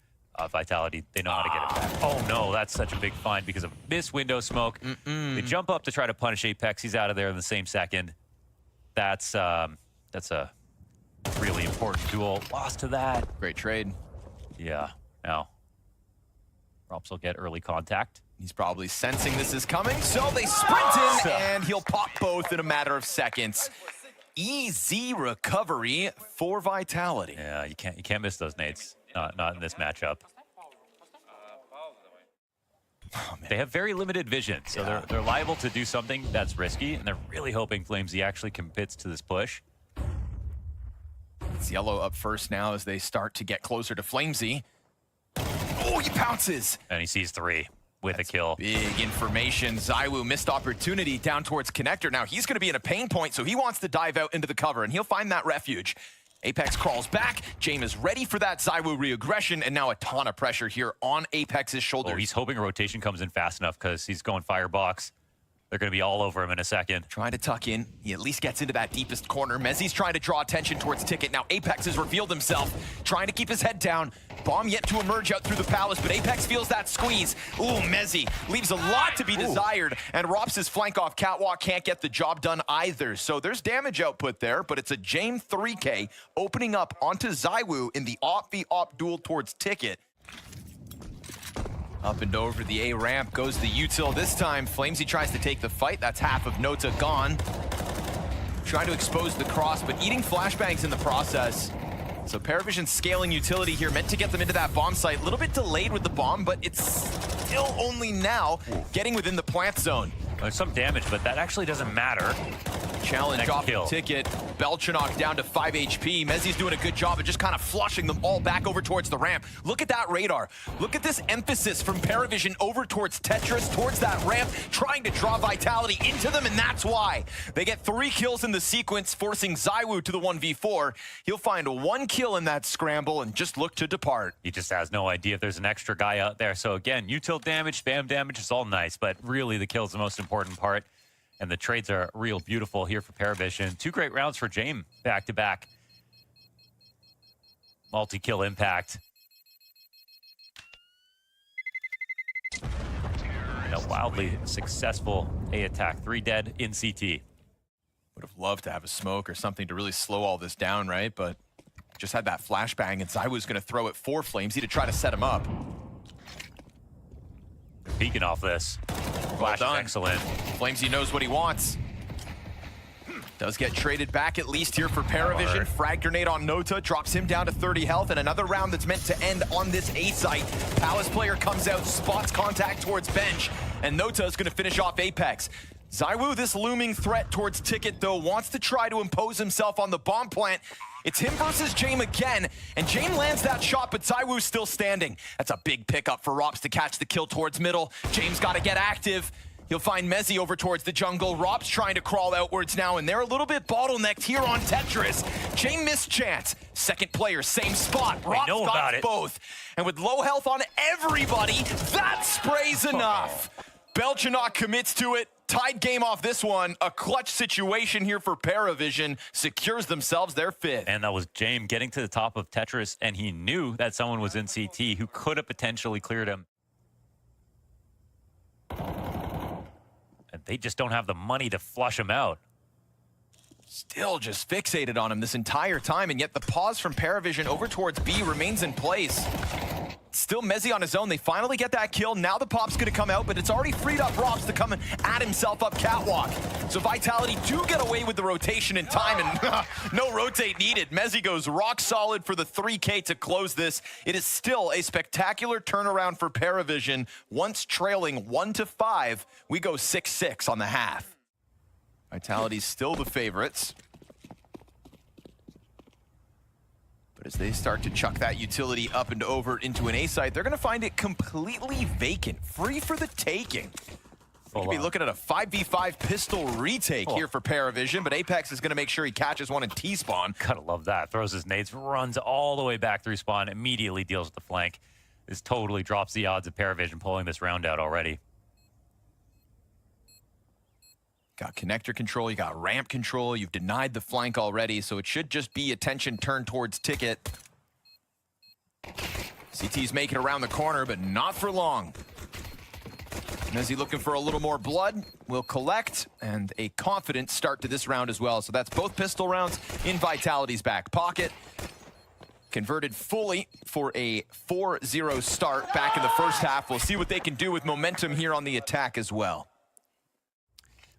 Speaker 4: Vitality, they know how to get it back. Oh no, that's such a big find because of this window smoke. They jump up to try to punish Apex. He's out of there in the same second. That's a really important duel. Lost to that.
Speaker 5: Great trade.
Speaker 4: Yeah, now Rops will get early contact.
Speaker 5: He's probably sensing this is coming, so they sprint in, and he'll pop both in a matter of seconds. Easy recovery for Vitality.
Speaker 4: Yeah, you can't miss those nades. Not in this matchup.
Speaker 5: Oh, man.
Speaker 4: They have very limited vision, so
Speaker 5: Yeah.
Speaker 4: they're liable to do something that's risky, and they're really hoping Flamesy actually commits to this push.
Speaker 5: It's yellow up first now as they start to get closer to Flamesy. Oh, he pounces.
Speaker 4: And he sees 3 with a kill.
Speaker 5: Big information. Zywoo missed opportunity down towards connector. Now he's going to be in a pain point, so he wants to dive out into the cover, and he'll find that refuge. Apex crawls back. Jame is ready for that Zywoo re-aggression, and now a ton of pressure here on Apex's shoulders.
Speaker 4: Oh, he's hoping a rotation comes in fast enough because he's going firebox. They're going to be all over him in a second.
Speaker 5: Trying to tuck in. He at least gets into that deepest corner. Mezzi's trying to draw attention towards Ticket. Now Apex has revealed himself, trying to keep his head down. Bomb yet to emerge out through the palace, but Apex feels that squeeze. Ooh, Mezzi leaves a lot to be desired, and Rops' flank off catwalk can't get the job done either. So there's damage output there, but it's a Jame 3K opening up onto Zywoo in the op-v-op duel towards Ticket. Up and over the A ramp goes the util this time. Flamesy tries to take the fight. That's half of Nota gone. Trying to expose the cross, but eating flashbangs in the process. So Paravision's scaling utility here, meant to get them into that bomb site. A little bit delayed with the bomb, but it's still only now getting within the plant zone.
Speaker 4: There's some damage, but that actually doesn't matter.
Speaker 5: challenge
Speaker 4: Next
Speaker 5: off
Speaker 4: kill.
Speaker 5: the ticket. Belchanok down to 5 HP. Mezzi's doing a good job of just kind of flushing them all back over towards the ramp. Look at that radar. Look at this emphasis from Paravision over towards Tetris, towards that ramp, trying to draw Vitality into them, and that's why. They get 3 kills in the sequence, forcing ZywOo to the 1v4. He'll find 1 kill in that scramble and just look to depart.
Speaker 4: He just has no idea if there's an extra guy out there. So again, util damage, spam damage is all nice, but really the kill is the most important part. And the trades are real beautiful here for Paravision. 2 great rounds for James back-to-back. Multi-kill impact. And a wildly successful A attack. 3 dead in CT.
Speaker 5: Would have loved to have a smoke or something to really slow all this down, right? But just had that flashbang, and ZywOo's going to throw it for Flamesy to try to set him up.
Speaker 4: Peeking off this. Flash is excellent.
Speaker 5: Flamesy knows what he wants. Does get traded back at least here for Paravision. Frag grenade on Nota, drops him down to 30 health, and another round that's meant to end on this A site. Palace player comes out, spots contact towards bench, and Nota is going to finish off Apex. ZywOo, this looming threat towards Ticket, though, wants to try to impose himself on the bomb plant. It's him versus James again, and James lands that shot, but ZywOo's still standing. That's a big pickup for Rops to catch the kill towards middle. James got to get active. He'll find Mezzi over towards the jungle. Rops trying to crawl outwards now, and they're a little bit bottlenecked here on Tetris. James missed chance. Second player, same spot. Rops got both. And with low health on everybody, that spray's enough. Belchanok commits to it. Tied game off this one. A clutch situation here for Paravision. Secures themselves their 5th.
Speaker 4: And that was James getting to the top of Tetris, and he knew that someone was in CT who could have potentially cleared him. And they just don't have the money to flush him out.
Speaker 5: Still just fixated on him this entire time, and yet the pause from Paravision over towards B remains in place. Still Mezzi on his own. They finally get that kill. Now the pop's going to come out, but it's already freed up Rops to come and add himself up catwalk. So Vitality do get away with the rotation in time, and no rotate needed. Mezzi goes rock solid for the 3K to close this. It is still a spectacular turnaround for Paravision. Once trailing 1-5, we go 6-6 on the half. Vitality's still the favorites. But as they start to chuck that utility up and over into an A site, they're going to find it completely vacant, free for the taking. We could be looking at a 5v5 pistol retake here for Paravision, but Apex is going to make sure he catches one in T-spawn.
Speaker 4: Gotta love that. Throws his nades, runs all the way back through spawn, immediately deals with the flank. This totally drops the odds of Paravision pulling this round out already.
Speaker 5: Got connector control, you got ramp control, you've denied the flank already, so it should just be attention turned towards Ticket. CT's making it around the corner, but not for long. Mezzi looking for a little more blood, will collect, and a confident start to this round as well. So that's both pistol rounds in Vitality's back pocket. Converted fully for a 4-0 start back in the first half. We'll see what they can do with momentum here on the attack as well.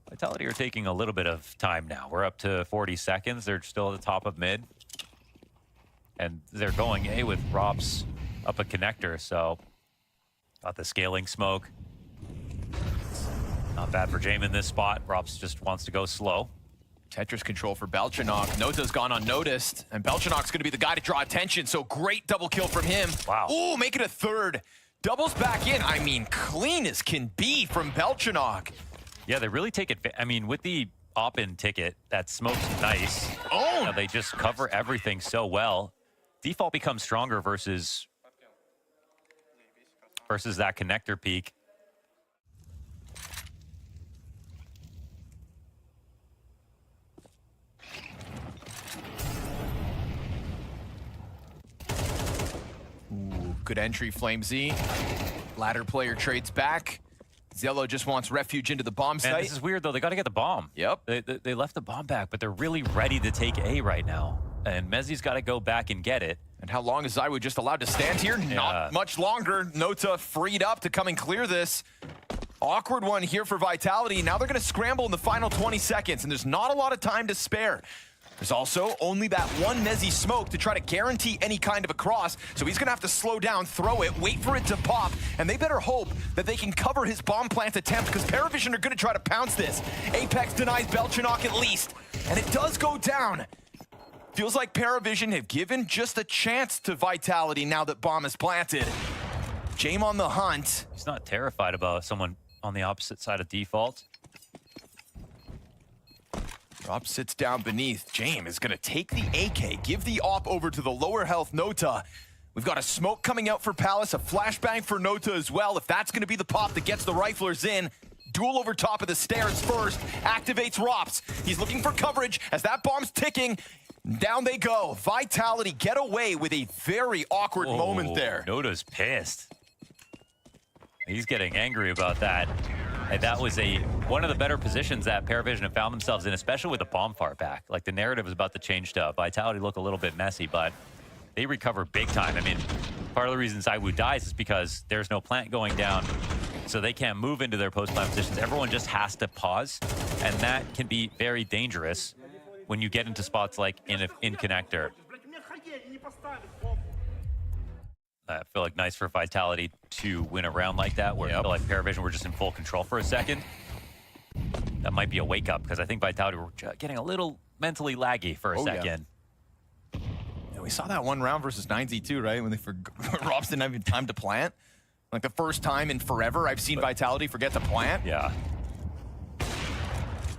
Speaker 4: Vitality are taking a little bit of time now. We're up to 40 seconds. They're still at the top of mid. And they're going A with Rops up a connector, so got the scaling smoke. Not bad for James in this spot. Rops just wants to go slow.
Speaker 5: Tetris control for Belchanok. Nota's gone unnoticed, and Belchanok's going to be the guy to draw attention, so great double kill from him.
Speaker 4: Wow.
Speaker 5: Ooh, make it a 3rd. Doubles back in. I mean, clean as can be from Belchanok.
Speaker 4: Yeah, they really take it. I mean, with the op-in ticket, that smoke's nice.
Speaker 5: Oh!
Speaker 4: You know, they just cover everything so well. Default becomes stronger versus that connector peak.
Speaker 5: Ooh, good entry, Flamesy. Ladder player trades back. Zello just wants refuge into the bomb site.
Speaker 4: Man, this is weird, though. They got to get the bomb.
Speaker 5: Yep.
Speaker 4: They left the bomb back, but they're really ready to take A right now. And Mezzi's got to go back and get it.
Speaker 5: And how long is ZywOo just allowed to stand here?
Speaker 4: Yeah.
Speaker 5: Not much longer. Nota freed up to come and clear this. Awkward one here for Vitality. Now they're going to scramble in the final 20 seconds, and there's not a lot of time to spare. There's also only that one Mezzi smoke to try to guarantee any kind of a cross, so he's gonna have to slow down, throw it, wait for it to pop, and they better hope that they can cover his bomb plant attempt, because Paravision are gonna try to pounce this. Apex denies Belchanok at least, and it does go down. Feels like Paravision have given just a chance to Vitality now that bomb is planted. Jame on the hunt.
Speaker 4: He's not terrified about someone on the opposite side of default.
Speaker 5: Rob sits down beneath. Jame is gonna take the AK, give the op over to the lower health Nota. We've got a smoke coming out for Palace, a flashbang for Nota as well. If that's gonna be the pop that gets the riflers in. Duel over top of the stairs first, activates Rops. He's looking for coverage as that bomb's ticking. Down they go. Vitality get away with a very awkward moment there.
Speaker 4: Nota's pissed. He's getting angry about that. And that was one of the better positions that Paravision have found themselves in, especially with the bomb far back. Like, the narrative was about to change to Vitality look a little bit messy, but they recover big time. I mean, part of the reason Zaiwu dies is because there's no plant going down, so they can't move into their post-plant positions. Everyone just has to pause, and that can be very dangerous when you get into spots like in connector. I feel like nice for Vitality to win a round like that, where I feel like Paravision were just in full control for a second. That might be a wake-up, because I think Vitality were getting a little mentally laggy for a second.
Speaker 5: Yeah, we saw that one round versus 9Z2, right? When Robs didn't have time to plant. Like the first time in forever I've seen Vitality forget to plant.
Speaker 4: Yeah.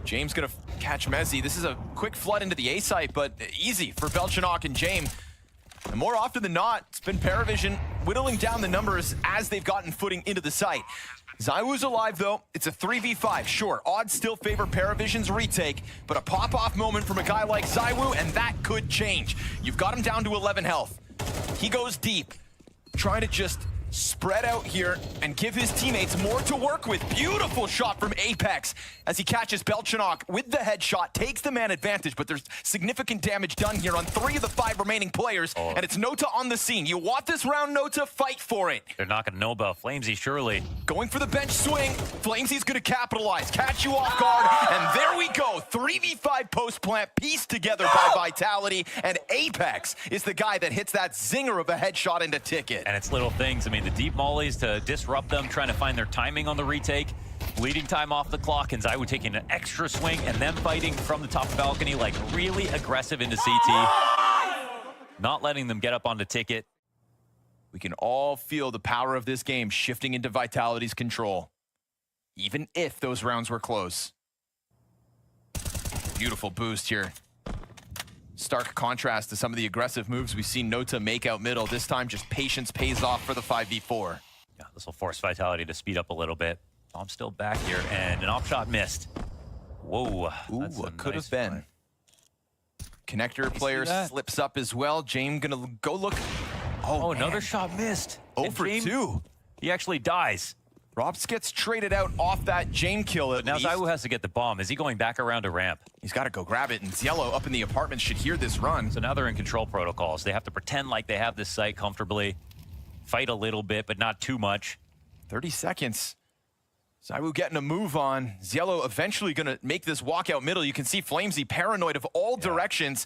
Speaker 5: James gonna catch Mezzi. This is a quick flood into the A site, but easy for Belchanok and Jame. And more often than not, it's been Paravision whittling down the numbers as they've gotten footing into the site. Zaiwu's alive though. It's a 3v5. Sure, odds still favor Paravision's retake, but a pop-off moment from a guy like Zaiwu, and that could change. You've got him down to 11 health. He goes deep, trying to just spread out here and give his teammates more to work with. Beautiful shot from Apex as he catches Belchanok with the headshot, takes the man advantage, but there's significant damage done here on 3 of the 5 remaining players, and it's Nota on the scene. You want this round, Nota? Fight for it.
Speaker 4: They're not going to know about Flamesy, surely.
Speaker 5: Going for the bench swing. Flamesy's going to capitalize, catch you off guard, and there we go. 3v5 post-plant pieced together by Vitality, and Apex is the guy that hits that zinger of a headshot into Ticket.
Speaker 4: And it's little things. I mean, the deep mollies to disrupt them, trying to find their timing on the retake, bleeding time off the clock, and Zaiwu taking an extra swing, and them fighting from the top of the balcony, like really aggressive into CT. Not letting them get up onto Ticket.
Speaker 5: We can all feel the power of this game shifting into Vitality's control, even if those rounds were close. Beautiful boost here. Stark contrast to some of the aggressive moves we've seen Nota make out middle. This time, just patience pays off for the 5v4.
Speaker 4: Yeah, this will force Vitality to speed up a little bit. Bomb's still back here, and an off shot missed. Whoa.
Speaker 5: Ooh, what could have been. Connector player slips up as well. Jame gonna go look.
Speaker 4: Oh, another shot missed.
Speaker 5: 0 for 2.
Speaker 4: He actually dies.
Speaker 5: Robs gets traded out off that Jame kill at least.
Speaker 4: Now Zaiwu has to get the bomb. Is he going back around a ramp?
Speaker 5: He's got to go grab it, and Ziello up in the apartment should hear this run.
Speaker 4: So now they're in control protocols. They have to pretend like they have this site comfortably, fight a little bit, but not too much.
Speaker 5: 30 seconds. Zaiwu getting a move on. Ziello eventually going to make this walk out middle. You can see Flamesy paranoid of all directions.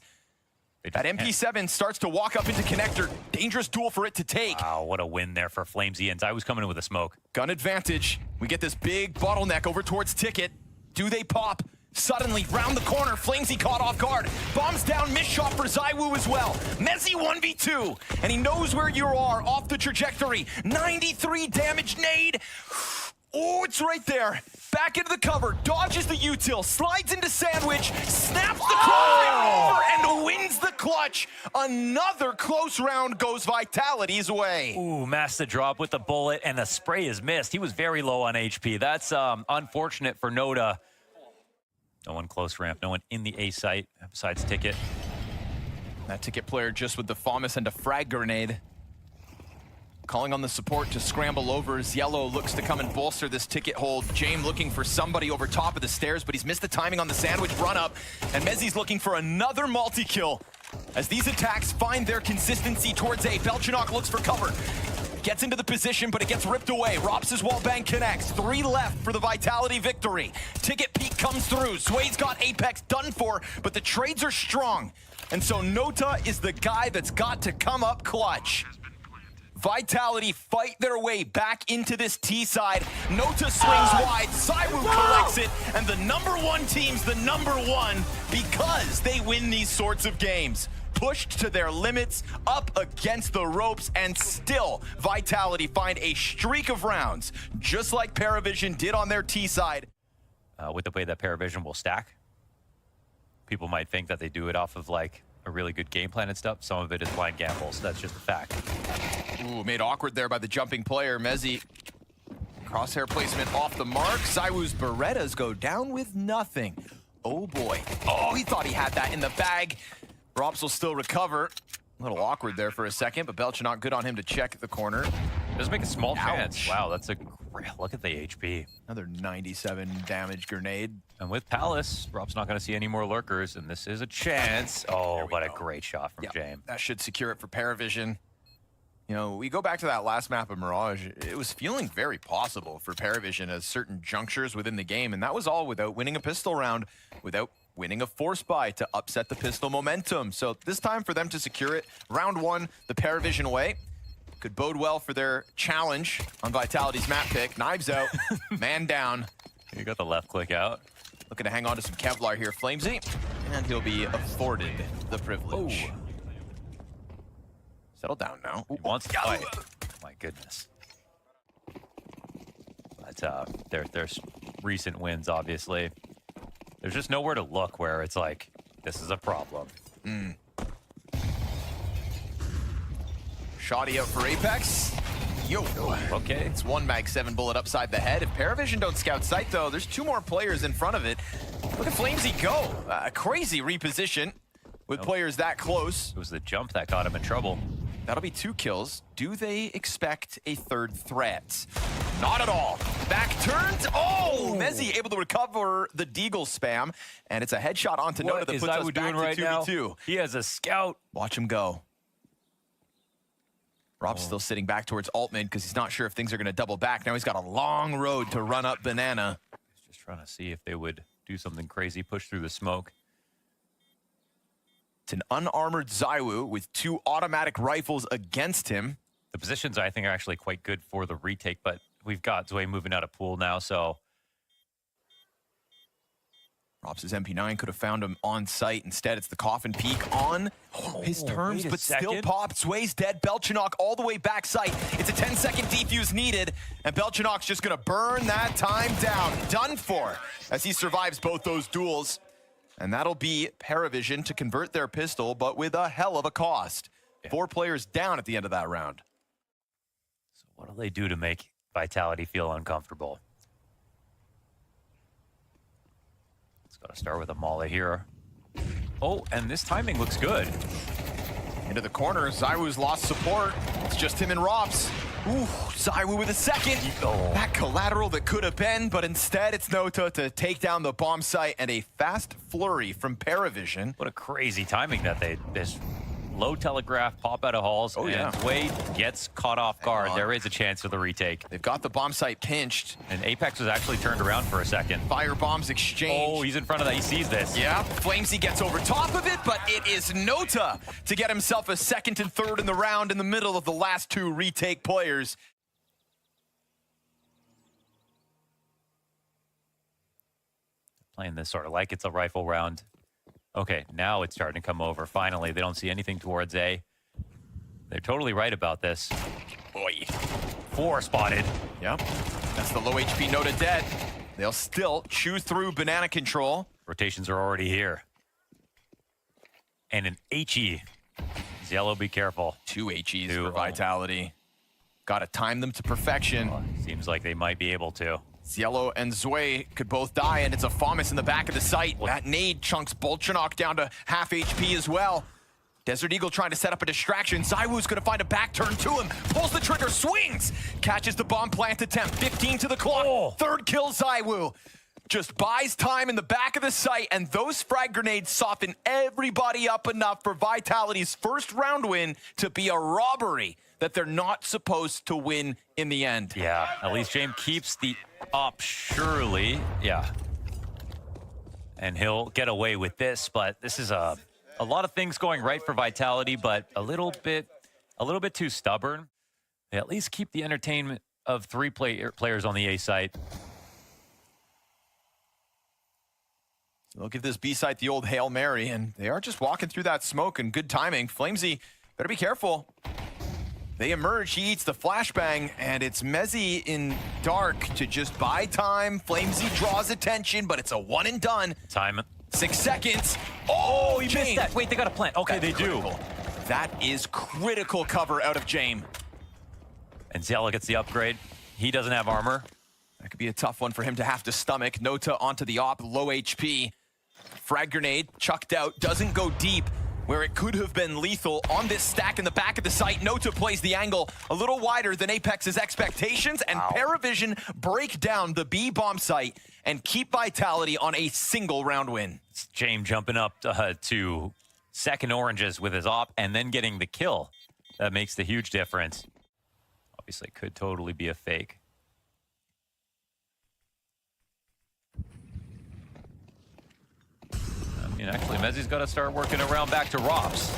Speaker 5: That MP7 starts to walk up into connector. Dangerous duel for it to take.
Speaker 4: Wow, what a win there for Flamesy, and Zaiwu's coming in with a smoke.
Speaker 5: Gun advantage. We get this big bottleneck over towards Ticket. Do they pop? Suddenly, round the corner, Flamesy caught off guard. Bombs down, miss shot for Zaiwu as well. Mezzi 1v2, and he knows where you are off the trajectory. 93 damage nade. Oh, it's right there. Back into the cover, dodges the util, slides into sandwich, snaps the crosshair over, and wins the clutch. Another close round goes Vitality's way.
Speaker 4: Ooh, mass the drop with the bullet, and the spray is missed. He was very low on HP. That's unfortunate for Nota. No one close ramp, no one in the A site besides Ticket.
Speaker 5: That Ticket player just with the FAMAS and a frag grenade. Calling on the support to scramble over as Yellow looks to come and bolster this Ticket hold. Jame looking for somebody over top of the stairs, but he's missed the timing on the sandwich run up. And Mezzi's looking for another multi-kill as these attacks find their consistency towards A. Belchanok looks for cover. Gets into the position, but it gets ripped away. Rops' wallbang connects. 3 left for the Vitality victory. Ticket Peak comes through. Sway's got Apex done for, but the trades are strong. And so Nota is the guy that's got to come up clutch. Vitality fight their way back into this T side. Nota swings wide, Zywoo collects it, and the #1 team's the #1 because they win these sorts of games. Pushed to their limits, up against the ropes, and still Vitality find a streak of rounds, just like Paravision did on their T side.
Speaker 4: With the way that Paravision will stack, people might think that they do it off of like a really good game plan and stuff. Some of it is blind gambles. That's just a fact.
Speaker 5: Ooh, made awkward there by the jumping player. Mezzi, crosshair placement off the mark. Zywoo's Berettas go down with nothing. Oh boy. Oh, he thought he had that in the bag. Rops will still recover. A little awkward there for a second, but Belchinok good on him to check the corner.
Speaker 4: Does make a small chance.
Speaker 5: Ouch.
Speaker 4: Wow, that's a great look at the HP.
Speaker 5: Another 97 damage grenade.
Speaker 4: And with Palace, Rob's not going to see any more lurkers, and this is a chance. Oh, but
Speaker 5: go.
Speaker 4: a great shot from James.
Speaker 5: That should secure it for Paravision. You know, we go back to that last map of Mirage. It was feeling very possible for Paravision at certain junctures within the game, and that was all without winning a pistol round, without winning a force buy to upset the pistol momentum. So this time for them to secure it, round 1, the Paravision way, could bode well for their challenge on Vitality's map pick. Knives out, man down.
Speaker 4: You got the left click out.
Speaker 5: Looking to hang on to some Kevlar here, Flamesy, and he'll be afforded the privilege.
Speaker 4: Ooh.
Speaker 5: Settle down now.
Speaker 4: He wants to fight. My goodness. But there's recent wins, obviously. There's just nowhere to look where it's like, this is a problem.
Speaker 5: Shoddy out for Apex. Yo.
Speaker 4: Okay.
Speaker 5: It's 1 mag 7 bullet upside the head. If Paravision don't scout sight, though, there's 2 more players in front of it. Look at Flamesy go. A crazy reposition with players that close.
Speaker 4: It was the jump that got him in trouble.
Speaker 5: That'll be 2 kills. Do they expect a 3rd threat? Not at all. Back turns. Oh! Mezzi able to recover the Deagle spam. And it's a headshot onto Nota that puts us back to 2v2.
Speaker 4: He has a scout.
Speaker 5: Watch him go. Rob's still sitting back towards Altman because he's not sure if things are going to double back. Now he's got a long road to run up Banana.
Speaker 4: He's just trying to see if they would do something crazy, push through the smoke.
Speaker 5: It's an unarmored Zywoo with 2 automatic rifles against him.
Speaker 4: The positions, I think, are actually quite good for the retake, but we've got Zwei moving out of pool now, so...
Speaker 5: Robs' MP9 could have found him on site. Instead, it's the Coffin Peak on his terms, but still popped. Zway's dead. Belchinok all the way back site. It's a 10-second defuse needed, and Belchinok's just going to burn that time down. Done for as he survives both those duels. And that'll be Paravision to convert their pistol, but with a hell of a cost. 4 players down at the end of that round.
Speaker 4: So what do they do to make Vitality feel uncomfortable? It's got to start with a molly here. Oh, and this timing looks good.
Speaker 5: Into the corner, Zywoo's lost support. It's just him and Robs. Ooh, Zywoo with a second. That collateral that could have been, but instead it's Nota to take down the bomb site and a fast flurry from Paravision.
Speaker 4: What a crazy timing that they this low telegraph pop out of halls and Wade gets caught off guard. There is a chance for the retake.
Speaker 5: They've got the bomb site pinched.
Speaker 4: And Apex was actually turned around for a second.
Speaker 5: Fire bombs exchanged.
Speaker 4: Oh, he's in front of that. He sees this.
Speaker 5: Yeah, Flamesy gets over top of it, but it is Nota to get himself a 2nd and 3rd in the round in the middle of the last 2 retake players.
Speaker 4: Playing this sort of like it's a rifle round. Okay, now it's starting to come over. Finally, they don't see anything towards A. They're totally right about this.
Speaker 5: Boy.
Speaker 4: 4 spotted.
Speaker 5: Yep, that's the low HP Nota dead. They'll still chew through banana control.
Speaker 4: Rotations are already here. And an HE. Yellow, be careful.
Speaker 5: 2 HEs for Vitality. Got to time them to perfection.
Speaker 4: Seems like they might be able to.
Speaker 5: Ziello and Zwei could both die, and it's a FAMAS in the back of the site. That nade chunks Bolchanok down to half HP as well. Desert Eagle trying to set up a distraction. Zywoo's gonna find a back turn to him. Pulls the trigger, swings! Catches the bomb plant attempt, 15 to the clock. 3rd kill Zywoo. Just buys time in the back of the site, and those frag grenades soften everybody up enough for Vitality's 1st round win to be a robbery. that they're not supposed to win in the end.
Speaker 4: Yeah, at least James keeps the up, surely. Yeah. And he'll get away with this, but this is a lot of things going right for Vitality, but a little bit too stubborn. They at least keep the entertainment of three players on the A site.
Speaker 5: They'll give this B site the old Hail Mary, and they are just walking through that smoke and good timing. Flamesy, better be careful. They emerge, he eats the flashbang, and it's Mezzy in dark to just buy time. Flamesy draws attention, but it's a one and done.
Speaker 4: Time.
Speaker 5: 6 seconds. Oh,
Speaker 4: he missed that. Wait, they got a plant. Okay,
Speaker 5: That's
Speaker 4: they
Speaker 5: critical.
Speaker 4: do.
Speaker 5: That is critical cover out of James.
Speaker 4: And Zella gets the upgrade. He doesn't have armor.
Speaker 5: That could be a tough one for him to have to stomach. Nota onto the op, low HP. Frag grenade chucked out, doesn't go deep where it could have been lethal. On this stack in the back of the site, Nota plays the angle a little wider than Apex's expectations, and Paravision break down the B bomb site and keep Vitality on a single round win.
Speaker 4: It's James jumping up to second oranges with his op and then getting the kill. That makes the huge difference. Obviously, could totally be a fake. I mean, actually, Mezzy's got to start working around back to Rops.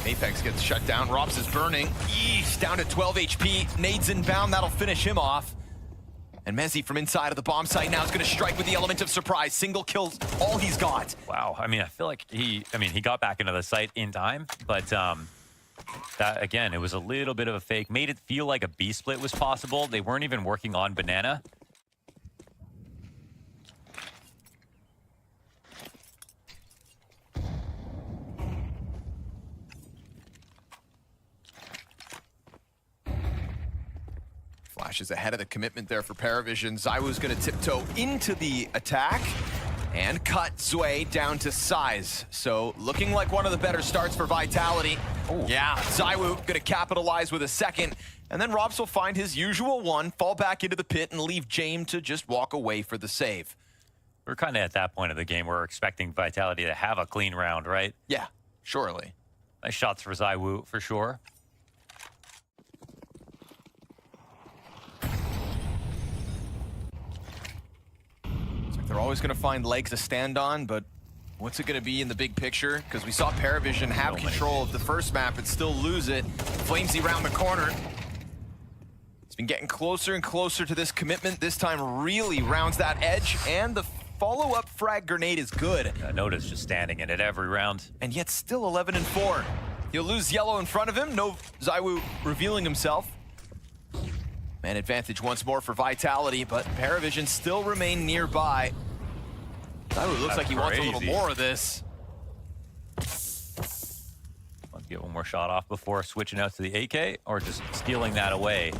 Speaker 5: Apex gets shut down. Rops is burning. Eesh, down to 12 HP. Nades inbound. That'll finish him off. And Mezzy from inside of the bomb site now is going to strike with the element of surprise. Single kills all he's got.
Speaker 4: Wow. I mean, I feel like he got back into the site in time, but that, again, it was a little bit of a fake. Made it feel like a B split was possible. They weren't even working on Banana.
Speaker 5: Flashes ahead of the commitment there for Paravision. Zywoo's going to tiptoe into the attack and cut Zway down to size. So looking like one of the better starts for Vitality. Ooh. Yeah, Zywoo going to capitalize with a second. And then Robs will find his usual one, fall back into the pit, and leave James to just walk away for the save.
Speaker 4: We're kind of at that point of the game where we're expecting Vitality to have a clean round, right?
Speaker 5: Yeah, surely.
Speaker 4: Nice shots for Zywoo, for sure.
Speaker 5: They're always going to find legs to stand on, but what's it going to be in the big picture? Because we saw Paravision have control of the first map and still lose it. Flamesy round the corner. It's been getting closer and closer to this commitment. This time really rounds that edge, and the follow-up frag grenade is good.
Speaker 4: Nota's just standing in it every round.
Speaker 5: And yet still 11-4. He'll lose yellow in front of him. No Zywoo revealing himself. Man advantage once more for Vitality, but Paravision still remain nearby. Zywoo looks like he wants a little more of this.
Speaker 4: Let's get one more shot off before switching out to the AK, or just stealing that away.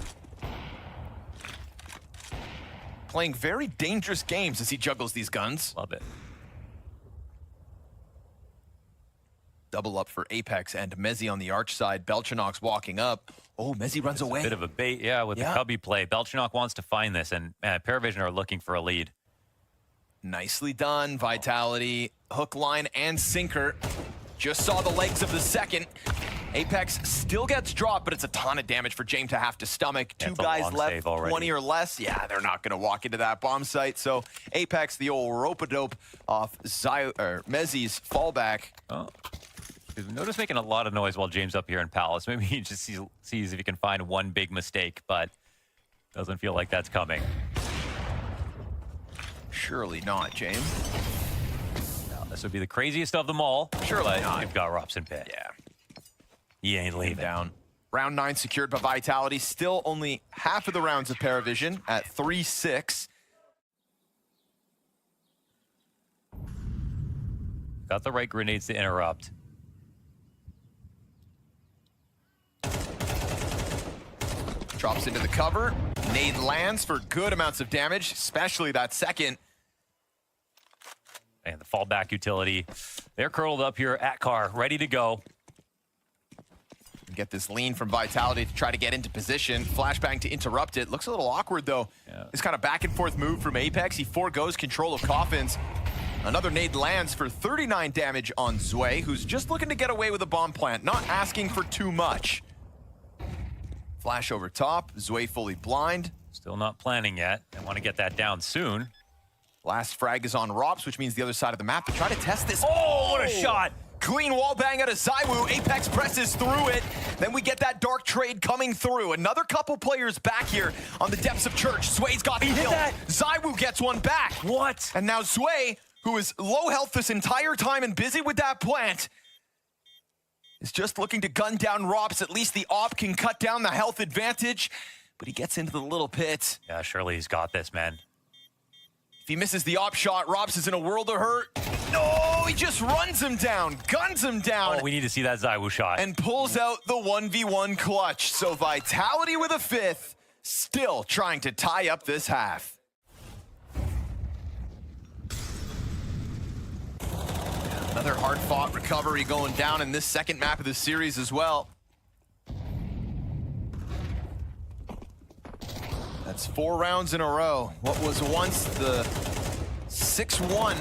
Speaker 5: Playing very dangerous games as he juggles these guns.
Speaker 4: Love it.
Speaker 5: Double up for Apex and Mezzy on the arch side. Belchanok's walking up. Oh, Mezzy runs away.
Speaker 4: A bit of a bait, yeah, with the Cubby play. Belchanok wants to find this, and Paravision are looking for a lead.
Speaker 5: Nicely done, Vitality. Hook, line, and sinker. Just saw the legs of the second. Apex still gets dropped, but it's a ton of damage for James to have to stomach.
Speaker 4: Yeah,
Speaker 5: Two guys left, 20 or less. Yeah, they're not going to walk into that bomb site. So Apex, the old rope-a-dope off Mezzy's fallback.
Speaker 4: Oh. Notice making a lot of noise while James up here in Palace. Maybe he just sees if he can find one big mistake, but doesn't feel like that's coming.
Speaker 5: Surely not, James.
Speaker 4: No, this would be the craziest of them all.
Speaker 5: Surely not.
Speaker 4: You've got Robson Pit.
Speaker 5: Yeah.
Speaker 4: He ain't leaving.
Speaker 5: Down. Round 9 secured by Vitality. Still only half of the rounds of Paravision at 3-6.
Speaker 4: Got the right grenades to interrupt.
Speaker 5: Drops into the cover. Nade lands for good amounts of damage, especially that second.
Speaker 4: And the fallback utility. They're curled up here at car, ready to go.
Speaker 5: Get this lean from Vitality to try to get into position. Flashbang to interrupt it. Looks a little awkward, though.
Speaker 4: Yeah.
Speaker 5: This kind of back and forth move from Apex. He forgoes control of Coffins. Another nade lands for 39 damage on Zway, who's just looking to get away with a bomb plant, not asking for too much. Flash over top. Zwei fully blind.
Speaker 4: Still not planning yet. I want to get that down soon.
Speaker 5: Last frag is on Rops, which means the other side of the map to try to test this.
Speaker 4: Oh, what a shot!
Speaker 5: Clean wall bang out of ZywOo. Apex presses through it. Then we get that dark trade coming through. Another couple players back here on the depths of Church. Zwei's got the kill. ZywOo gets one back.
Speaker 4: What?
Speaker 5: And now Zwei, who is low health this entire time and busy with that plant, is just looking to gun down Rops. At least the op can cut down the health advantage, but he gets into the little pit.
Speaker 4: Yeah, surely he's got this, man.
Speaker 5: If he misses the op shot, Rops is in a world of hurt. No, he just runs him down, guns him down.
Speaker 4: Oh, we need to see that ZywOo shot.
Speaker 5: And pulls out the 1v1 clutch. So Vitality with a fifth, still trying to tie up this half. Another hard-fought recovery going down in this second map of the series as well. That's 4 rounds in a row. What was once the 6-1.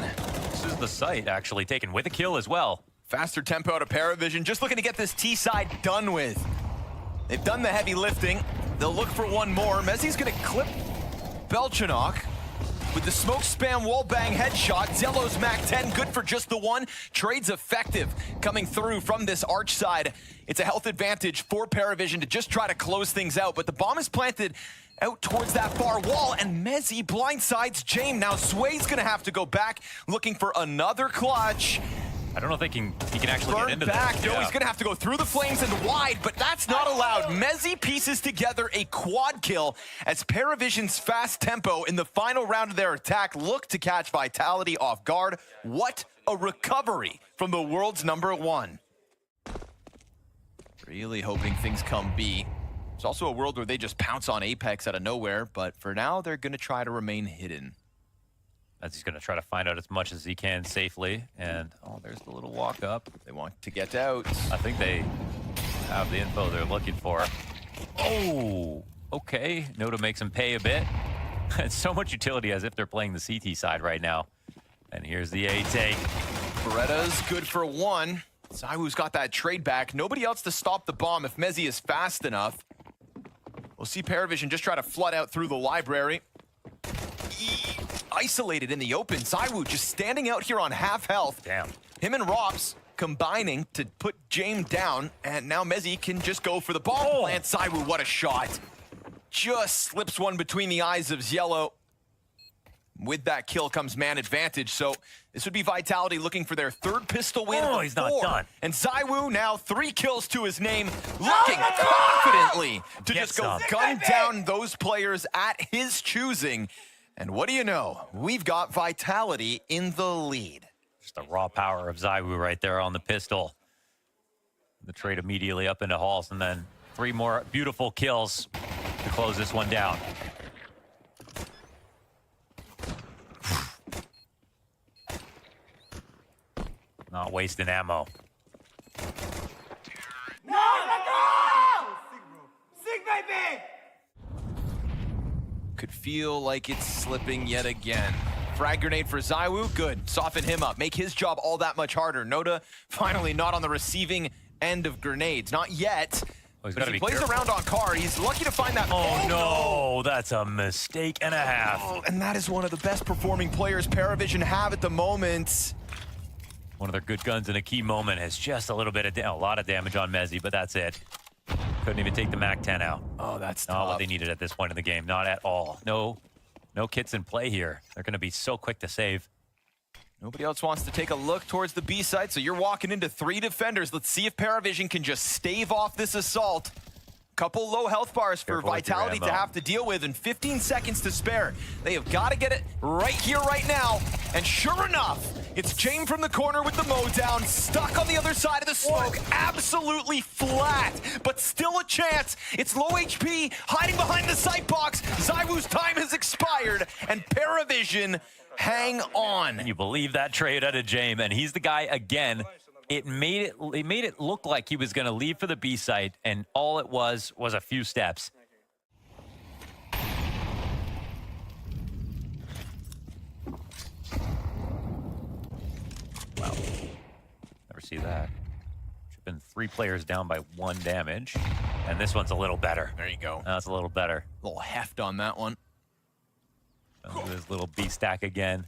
Speaker 4: This is the site actually taken with a kill as well.
Speaker 5: Faster tempo out of Paravision, just looking to get this T side done with. They've done the heavy lifting. They'll look for one more. Mezzi's gonna clip Belchanok with the smoke spam wall bang headshot. Zello's Mac 10, good for just the one. Trade's effective coming through from this arch side. It's a health advantage for Paravision to just try to close things out, but the bomb is planted out towards that far wall, and Mezzi blindsides James. Now Zwei's gonna have to go back looking for another clutch.
Speaker 4: I don't know if he can actually get into
Speaker 5: back.
Speaker 4: this.
Speaker 5: No, he's gonna have to go through the flames and wide, but that's not allowed. Mezzi pieces together a quad kill as Paravision's fast tempo in the final round of their attack looked to catch Vitality off guard. What a recovery from the world's #1. Really hoping things come B. It's also a world where they just pounce on Apex out of nowhere, but for now, they're gonna try to remain hidden.
Speaker 4: As he's going to try to find out as much as he can safely. And, oh, there's the little walk up.
Speaker 5: They want to get out.
Speaker 4: I think they have the info they're looking for. Oh, okay. Noda makes him pay a bit. It's so much utility as if they're playing the CT side right now. And here's the A take.
Speaker 5: Beretta's good for one. ZywOo's got that trade back. Nobody else to stop the bomb if Mezzi is fast enough. We'll see Paravision just try to flood out through the library. Isolated in the open. ZywOo just standing out here on half health.
Speaker 4: Damn.
Speaker 5: Him and Rops combining to put James down, and now Mezzi can just go for the bomb plant. ZywOo, what a shot. Just slips one between the eyes of Ziello. With that kill comes man advantage, so this would be Vitality looking for their third pistol win.
Speaker 4: Oh, he's not done.
Speaker 5: And ZywOo now 3 kills to his name, looking confidently to
Speaker 4: Get
Speaker 5: just go
Speaker 4: some.
Speaker 5: gun down those players at his choosing. And what do you know? We've got Vitality in the lead.
Speaker 4: Just the raw power of ZywOo right there on the pistol. The trade immediately up into Halls, and then 3 more beautiful kills to close this one down. Not wasting ammo.
Speaker 6: No, let go! Sick, baby!
Speaker 5: Could feel like it's slipping yet again. Frag grenade for ZywOo, good. Soften him up, make his job all that much harder. Noda finally not on the receiving end of grenades, not yet.
Speaker 4: Oh, he's
Speaker 5: but
Speaker 4: gotta
Speaker 5: if he
Speaker 4: be
Speaker 5: plays
Speaker 4: careful.
Speaker 5: around on car, he's lucky to find that.
Speaker 4: Oh no, that's a mistake and a half.
Speaker 5: Oh, and that is one of the best performing players Paravision have at the moment.
Speaker 4: One of their good guns in a key moment has just a little bit of, a lot of damage on Mezzi, but that's it. Couldn't even take the Mac 10 out.
Speaker 5: Oh, that's
Speaker 4: Not
Speaker 5: tough.
Speaker 4: what they needed at this point in the game, not at all. No kits in play here. They're gonna be so quick to save.
Speaker 5: Nobody else wants to take a look towards the B side, so you're walking into 3 defenders. Let's see if Paravision can just stave off this assault. Couple low health bars for
Speaker 4: Careful with your
Speaker 5: Vitality to
Speaker 4: ammo.
Speaker 5: have to deal with, and 15 seconds to spare. They have got to get it right here, right now. And sure enough, it's James from the corner with the mow down, stuck on the other side of the smoke, absolutely flat, but still a chance. It's low HP, hiding behind the sight box. ZywOo's time has expired, and Paravision hang on.
Speaker 4: Can you believe that trade out of James? And he's the guy again. It made it look like he was going to leave for the B site, and all it was a few steps. Wow. Never see that. Should have been 3 players down by 1 damage. And this one's a little better.
Speaker 5: There you go.
Speaker 4: That's a little better.
Speaker 5: A little heft on that one.
Speaker 4: This little B stack again.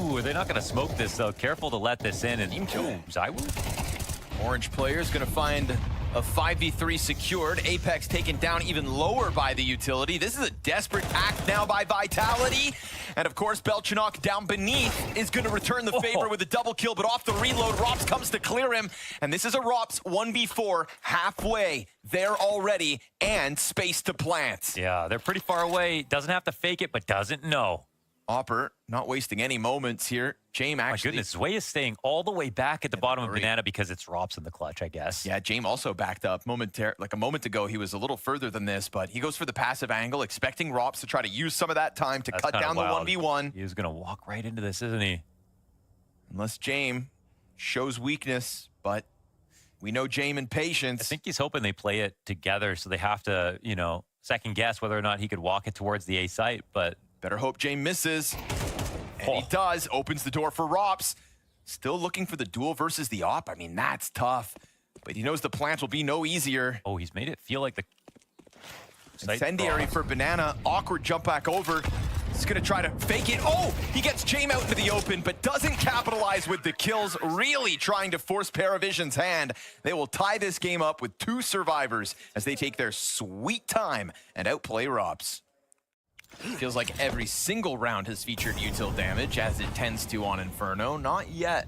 Speaker 4: Ooh, they're not going to smoke this, though. Careful to let this in. And ooh, Zywoo?
Speaker 5: Orange player is going to find a 5v3 secured. Apex taken down even lower by the utility. This is a desperate act now by Vitality. And of course, Belchanok down beneath is going to return the favor with a double kill, but off the reload, Rops comes to clear him. And this is a Rops 1v4 halfway there already and space to plant.
Speaker 4: Yeah, they're pretty far away. Doesn't have to fake it, but doesn't know.
Speaker 5: Opper not wasting any moments here. Jame actually...
Speaker 4: My goodness, Zway is staying all the way back at the bottom of Banana because it's Rops in the clutch, I guess.
Speaker 5: Yeah, Jame also backed up like a moment ago. He was a little further than this, but he goes for the passive angle, expecting Rops to try to use some of that time to cut down
Speaker 4: wild.
Speaker 5: the 1v1.
Speaker 4: He's going to walk right into this, isn't he?
Speaker 5: Unless Jame shows weakness, but we know Jame and patience.
Speaker 4: I think he's hoping they play it together, so they have to, you know, second guess whether or not he could walk it towards the A site, but...
Speaker 5: Better hope Jame misses. And he does. Opens the door for Rops. Still looking for the duel versus the op. I mean, that's tough. But he knows the plant will be no easier.
Speaker 4: Oh, he's made it feel like the...
Speaker 5: Incendiary for Banana. Awkward jump back over. He's going to try to fake it. Oh, he gets Jame out into the open, but doesn't capitalize with the kills. Really trying to force Paravision's hand. They will tie this game up with 2 survivors as they take their sweet time and outplay Rops. Feels like every single round has featured util damage, as it tends to on Inferno. Not yet.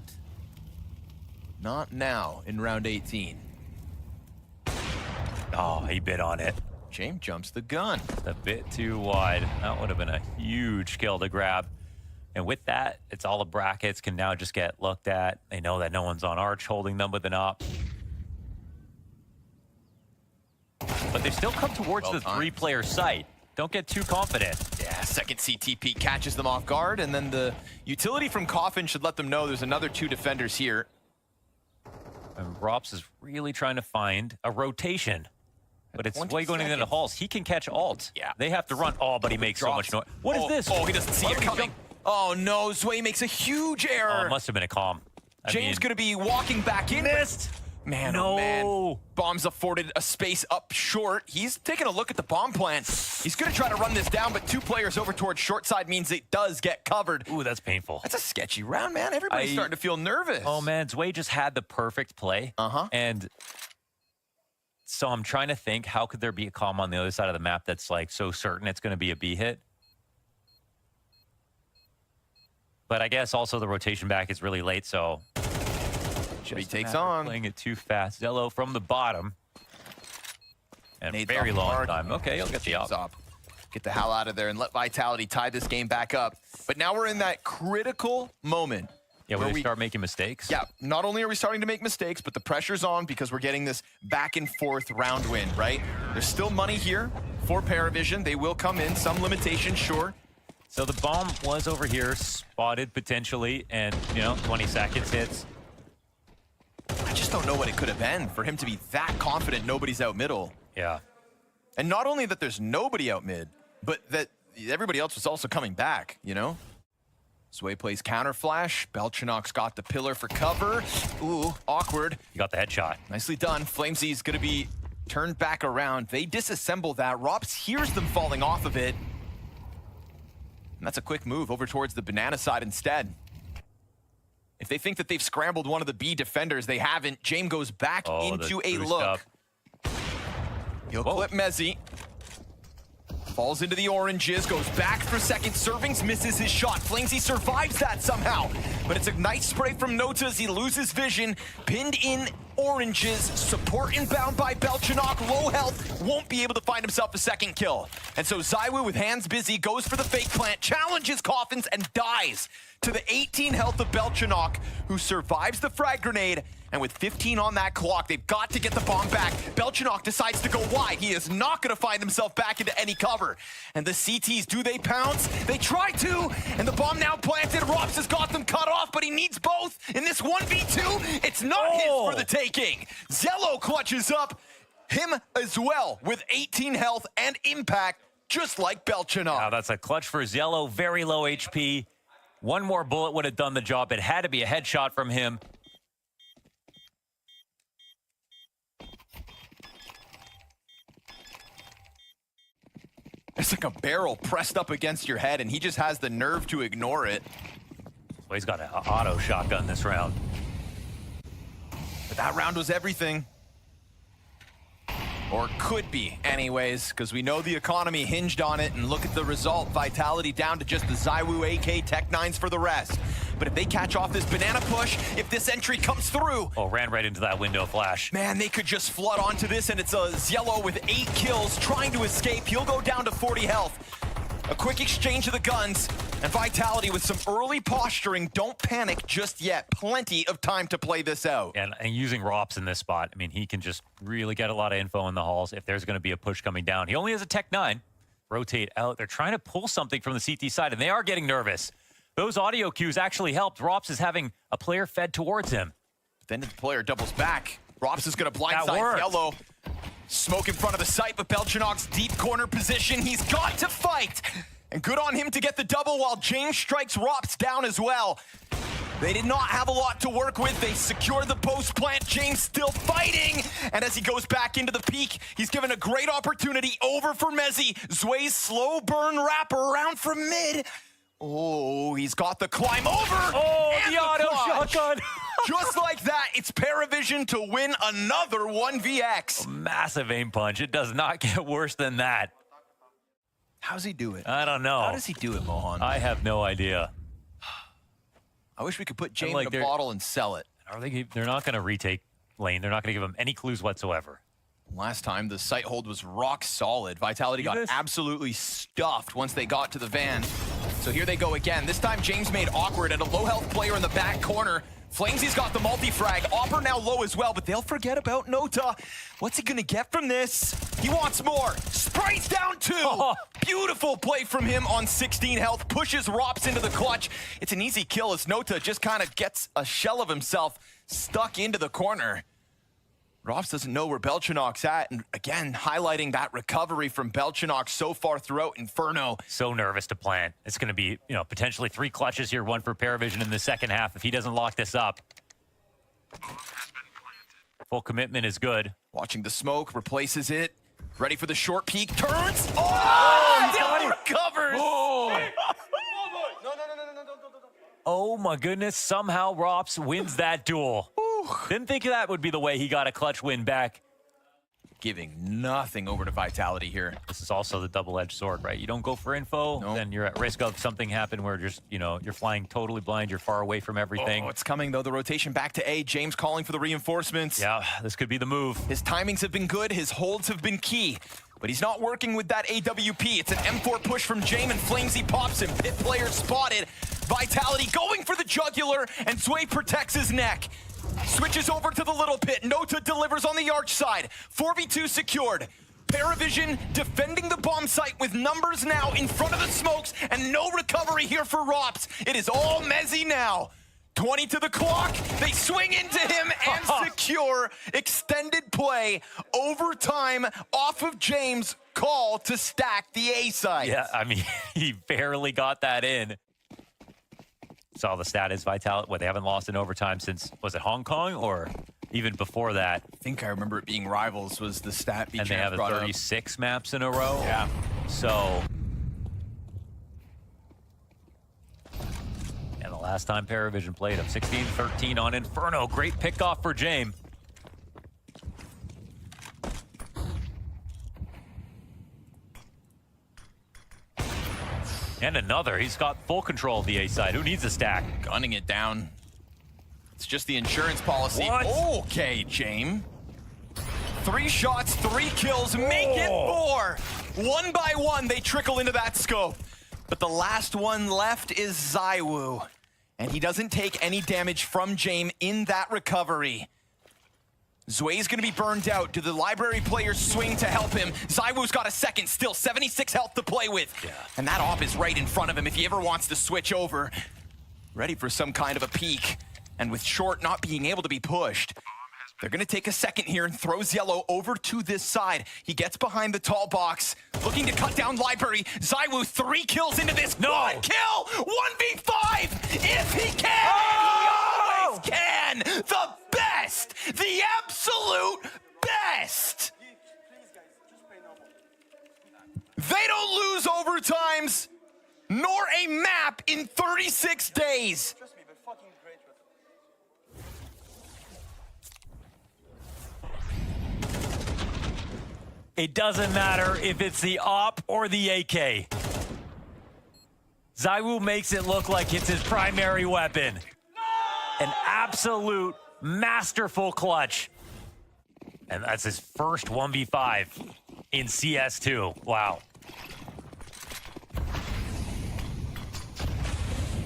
Speaker 5: Not now in round 18.
Speaker 4: Oh, he bit on it.
Speaker 5: Jame jumps the gun.
Speaker 4: A bit too wide. That would have been a huge kill to grab. And with that, it's all the brackets can now just get looked at. They know that no one's on Arch holding them with an op. But they still come towards the 3-player site. Don't get too confident.
Speaker 5: Yeah, second CTP catches them off guard, and then the utility from Coffin should let them know there's another 2 defenders here.
Speaker 4: And Rops is really trying to find a rotation. But it's way going into the halls. He can catch alt.
Speaker 5: Yeah.
Speaker 4: They have to run. Oh, but he makes so much noise. What is this?
Speaker 5: Oh, he doesn't see it coming. Oh, no. Zway makes a huge error.
Speaker 4: Oh, it must have been a calm.
Speaker 5: James going to be walking back in.
Speaker 4: Missed.
Speaker 5: Man,
Speaker 4: no.
Speaker 5: Oh man. Bombs afforded a space up short. He's taking a look at the bomb plant. He's going to try to run this down, but 2 players over towards short side means it does get covered.
Speaker 4: Ooh, that's painful.
Speaker 5: That's a sketchy round, man. Everybody's starting to feel nervous.
Speaker 4: Oh, man. Zway just had the perfect play. And so I'm trying to think, how could there be a calm on the other side of the map that's like so certain it's going to be a B hit? But I guess also the rotation back is really late, so...
Speaker 5: He takes on.
Speaker 4: Playing it too fast. Zello from the bottom. And very long time. Okay, he'll get the op.
Speaker 5: Get the hell out of there and let Vitality tie this game back up. But now we're in that critical moment.
Speaker 4: Yeah, where we start making mistakes.
Speaker 5: Yeah, not only are we starting to make mistakes, but the pressure's on because we're getting this back and forth round win, right? There's still money here for Paravision. They will come in, some limitations, sure.
Speaker 4: So the bomb was over here, spotted potentially, and, you know, 20 seconds hits.
Speaker 5: I just don't know what it could have been for him to be that confident nobody's out middle.
Speaker 4: Yeah.
Speaker 5: And not only that there's nobody out mid, but that everybody else was also coming back, you know? Zway plays counter flash. Belchanok's got the pillar for cover. Ooh, awkward.
Speaker 4: You got the headshot.
Speaker 5: Nicely done. Flamesy's gonna be turned back around. They disassemble that. Rops hears them falling off of it. And that's a quick move over towards the banana side instead. If they think that they've scrambled one of the B defenders, they haven't. Jame goes back into a look. He'll clip Mezzi. Falls into the oranges, goes back for second servings, misses his shot. Flamesy survives that somehow. But it's a nice spray from Nota as he loses vision. Pinned in oranges, support inbound by Belchanok, low health, won't be able to find himself a second kill. And so Zywoo with hands busy goes for the fake plant, challenges Coffins and dies to the 18 health of Belchanok, who survives the frag grenade. And with 15 on that clock, they've got to get the bomb back. Belchanok decides to go wide. He is not going to find himself back into any cover. And the CTs, do they pounce? They try to, and the bomb now planted. Rops has got them cut off, but he needs both. In this 1v2, it's not his for the taking. Zello clutches up him as well with 18 health and impact, just like Belchanok.
Speaker 4: Now that's a clutch for Zello, very low HP. One more bullet would have done the job. It had to be a headshot from him.
Speaker 5: It's like a barrel pressed up against your head, and he just has the nerve to ignore it.
Speaker 4: Well, he's got an auto shotgun this round.
Speaker 5: But that round was everything. Or could be, anyways, because we know the economy hinged on it, and look at the result. Vitality down to just the ZywOo AK Tech-9s for the rest. But if they catch off this banana push, if this entry comes through...
Speaker 4: Oh, ran right into that window flash.
Speaker 5: Man, they could just flood onto this, and it's a Ziello with 8 kills trying to escape. He'll go down to 40 health. A quick exchange of the guns, and Vitality with some early posturing. Don't panic just yet. Plenty of time to play this out.
Speaker 4: And using Rops in this spot, I mean, he can just really get a lot of info in the halls if there's going to be a push coming down. He only has a Tech-9. Rotate out. They're trying to pull something from the CT side, and they are getting nervous. Those audio cues actually helped. Rops is having a player fed towards him.
Speaker 5: Then the player doubles back. Rops is going to blindside Yellow. Smoke in front of the site, but Belchinok's deep corner position. He's got to fight. And good on him to get the double while James strikes Rops down as well. They did not have a lot to work with. They secure the post plant. James still fighting. And as he goes back into the peak, he's given a great opportunity over for Mezzy. Zway's slow burn wrapper around from mid. Oh, he's got the climb over.
Speaker 4: Oh,
Speaker 5: and
Speaker 4: the auto
Speaker 5: clutch.
Speaker 4: shotgun.
Speaker 5: Just like that, it's Paravision to win another 1vx.
Speaker 4: Massive aim punch. It does not get worse than that.
Speaker 5: How's he do it?
Speaker 4: I don't know.
Speaker 5: How does he do it, Mohan?
Speaker 4: I have no idea.
Speaker 5: I wish we could put James
Speaker 4: like
Speaker 5: in a bottle and sell it.
Speaker 4: They're not going to retake lane. They're not going to give him any clues whatsoever.
Speaker 5: Last time, the site hold was rock solid. Vitality got absolutely stuffed once they got to the van. So here they go again. This time, James made awkward at a low-health player in the back corner. Flamesy's got the multi-frag. Opper now low as well, but they'll forget about Nota. What's he gonna get from this? He wants more. Sprays down 2.
Speaker 4: Oh.
Speaker 5: Beautiful play from him on 16 health. Pushes Rops into the clutch. It's an easy kill as Nota just kind of gets a shell of himself stuck into the corner. Rops doesn't know where Belchinok's at, and again, highlighting that recovery from Belchinok so far throughout Inferno.
Speaker 4: So nervous to plant. It's going to be, potentially 3 clutches here, 1 for Paravision in the second half if he doesn't lock this up. Full commitment is good.
Speaker 5: Watching the smoke, replaces it. Ready for the short peek, turns. Oh, still recovers.
Speaker 4: Oh my goodness, somehow Rops wins that duel. Didn't think that would be the way he got a clutch win back.
Speaker 5: Giving nothing over to Vitality here.
Speaker 4: This is also the double-edged sword, right? You don't go for info, then you're at risk of something happen where just, you're flying totally blind, you're far away from everything.
Speaker 5: Oh, it's coming though, the rotation back to A. James calling for the reinforcements.
Speaker 4: Yeah, this could be the move.
Speaker 5: His timings have been good, his holds have been key. But he's not working with that AWP. It's an M4 push from James, and Flamesy pops him. Pit player spotted. Vitality going for the jugular, and Zway protects his neck. Switches over to the little pit. Nota delivers on the arch side. 4v2 secured. Paravision defending the bomb site with numbers now in front of the smokes, and no recovery here for Rops. It is all Mezzy now. 20 to the clock. They swing into him and secure extended play. Overtime off of James' call to stack the A side.
Speaker 4: Yeah, I mean, he barely got that in. Saw the status Vitality. They haven't lost in overtime since, was it Hong Kong or even before that?
Speaker 5: I think I remember it being Rivals was the stat.
Speaker 4: And they have 36 maps in a row.
Speaker 5: Yeah.
Speaker 4: So, and the last time Paravision played him, 16-13 on Inferno. Great pickoff for James. And another. He's got full control of the A side. Who needs a stack?
Speaker 5: Gunning it down. It's just the insurance policy.
Speaker 4: What?
Speaker 5: Okay, James. 3 shots, 3 kills, make it 4. 1 by 1, they trickle into that scope. But the last one left is ZywOo. And he doesn't take any damage from James in that recovery. Zway's gonna be burned out. Do the library players swing to help him? ZywOo's got a second, still 76 health to play with.
Speaker 4: Yeah.
Speaker 5: And that op is right in front of him if he ever wants to switch over. Ready for some kind of a peek. And with Short not being able to be pushed, they're gonna take a second here and throws Yellow over to this side. He gets behind the tall box, looking to cut down library. ZywOo 3 kills into this. Quad kill! 1v5! If he can! He always can! The best! The absolute best! They don't lose overtimes, nor a map in 36 days.
Speaker 4: It doesn't matter if it's the AWP or the AK. ZywOo makes it look like it's his primary weapon. An absolute masterful clutch. And that's his first 1v5 in CS2. Wow.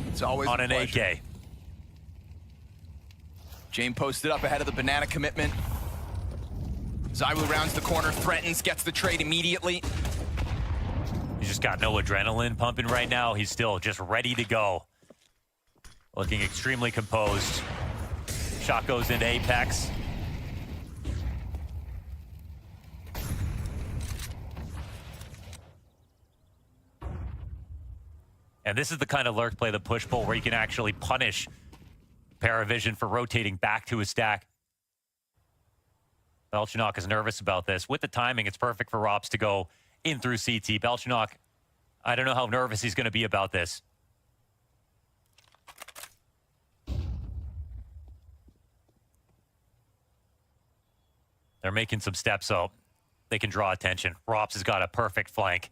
Speaker 5: It's always
Speaker 4: on
Speaker 5: a
Speaker 4: an
Speaker 5: pleasure.
Speaker 4: AK.
Speaker 5: Jame posted up ahead of the banana commitment. ZywOo rounds the corner, threatens, gets the trade immediately.
Speaker 4: He's just got no adrenaline pumping right now. He's still just ready to go. Looking extremely composed. Shot goes into Apex. And this is the kind of lurk play, the push-pull, where you can actually punish Paravision for rotating back to his stack. Belchinok is nervous about this. With the timing, it's perfect for Rops to go in through CT. Belchinok, I don't know how nervous he's going to be about this. They're making some steps so they can draw attention. Rops has got a perfect flank.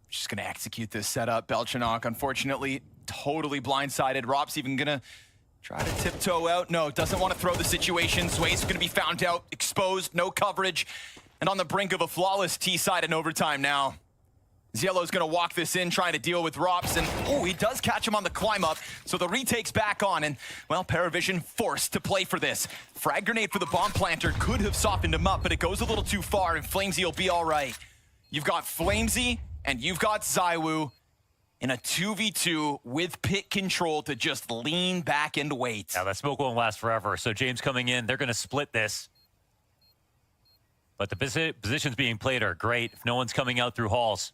Speaker 5: Just gonna execute this setup. Belchinok, unfortunately, totally blindsided. Rops even gonna try to tiptoe out. No, doesn't want to throw the situation. Sway's gonna be found out, exposed, no coverage, and on the brink of a flawless T-side in overtime now. Zielo's gonna walk this in, trying to deal with Rops, and he does catch him on the climb up, so the retake's back on, and, well, Paravision forced to play for this. Frag grenade for the bomb planter could have softened him up, but it goes a little too far, and Flamesy will be all right. You've got Flamesy, and you've got ZywOo in a 2v2 with pit control to just lean back and wait.
Speaker 4: Now, that smoke won't last forever, so James coming in, they're going to split this. But the positions being played are great if no one's coming out through halls.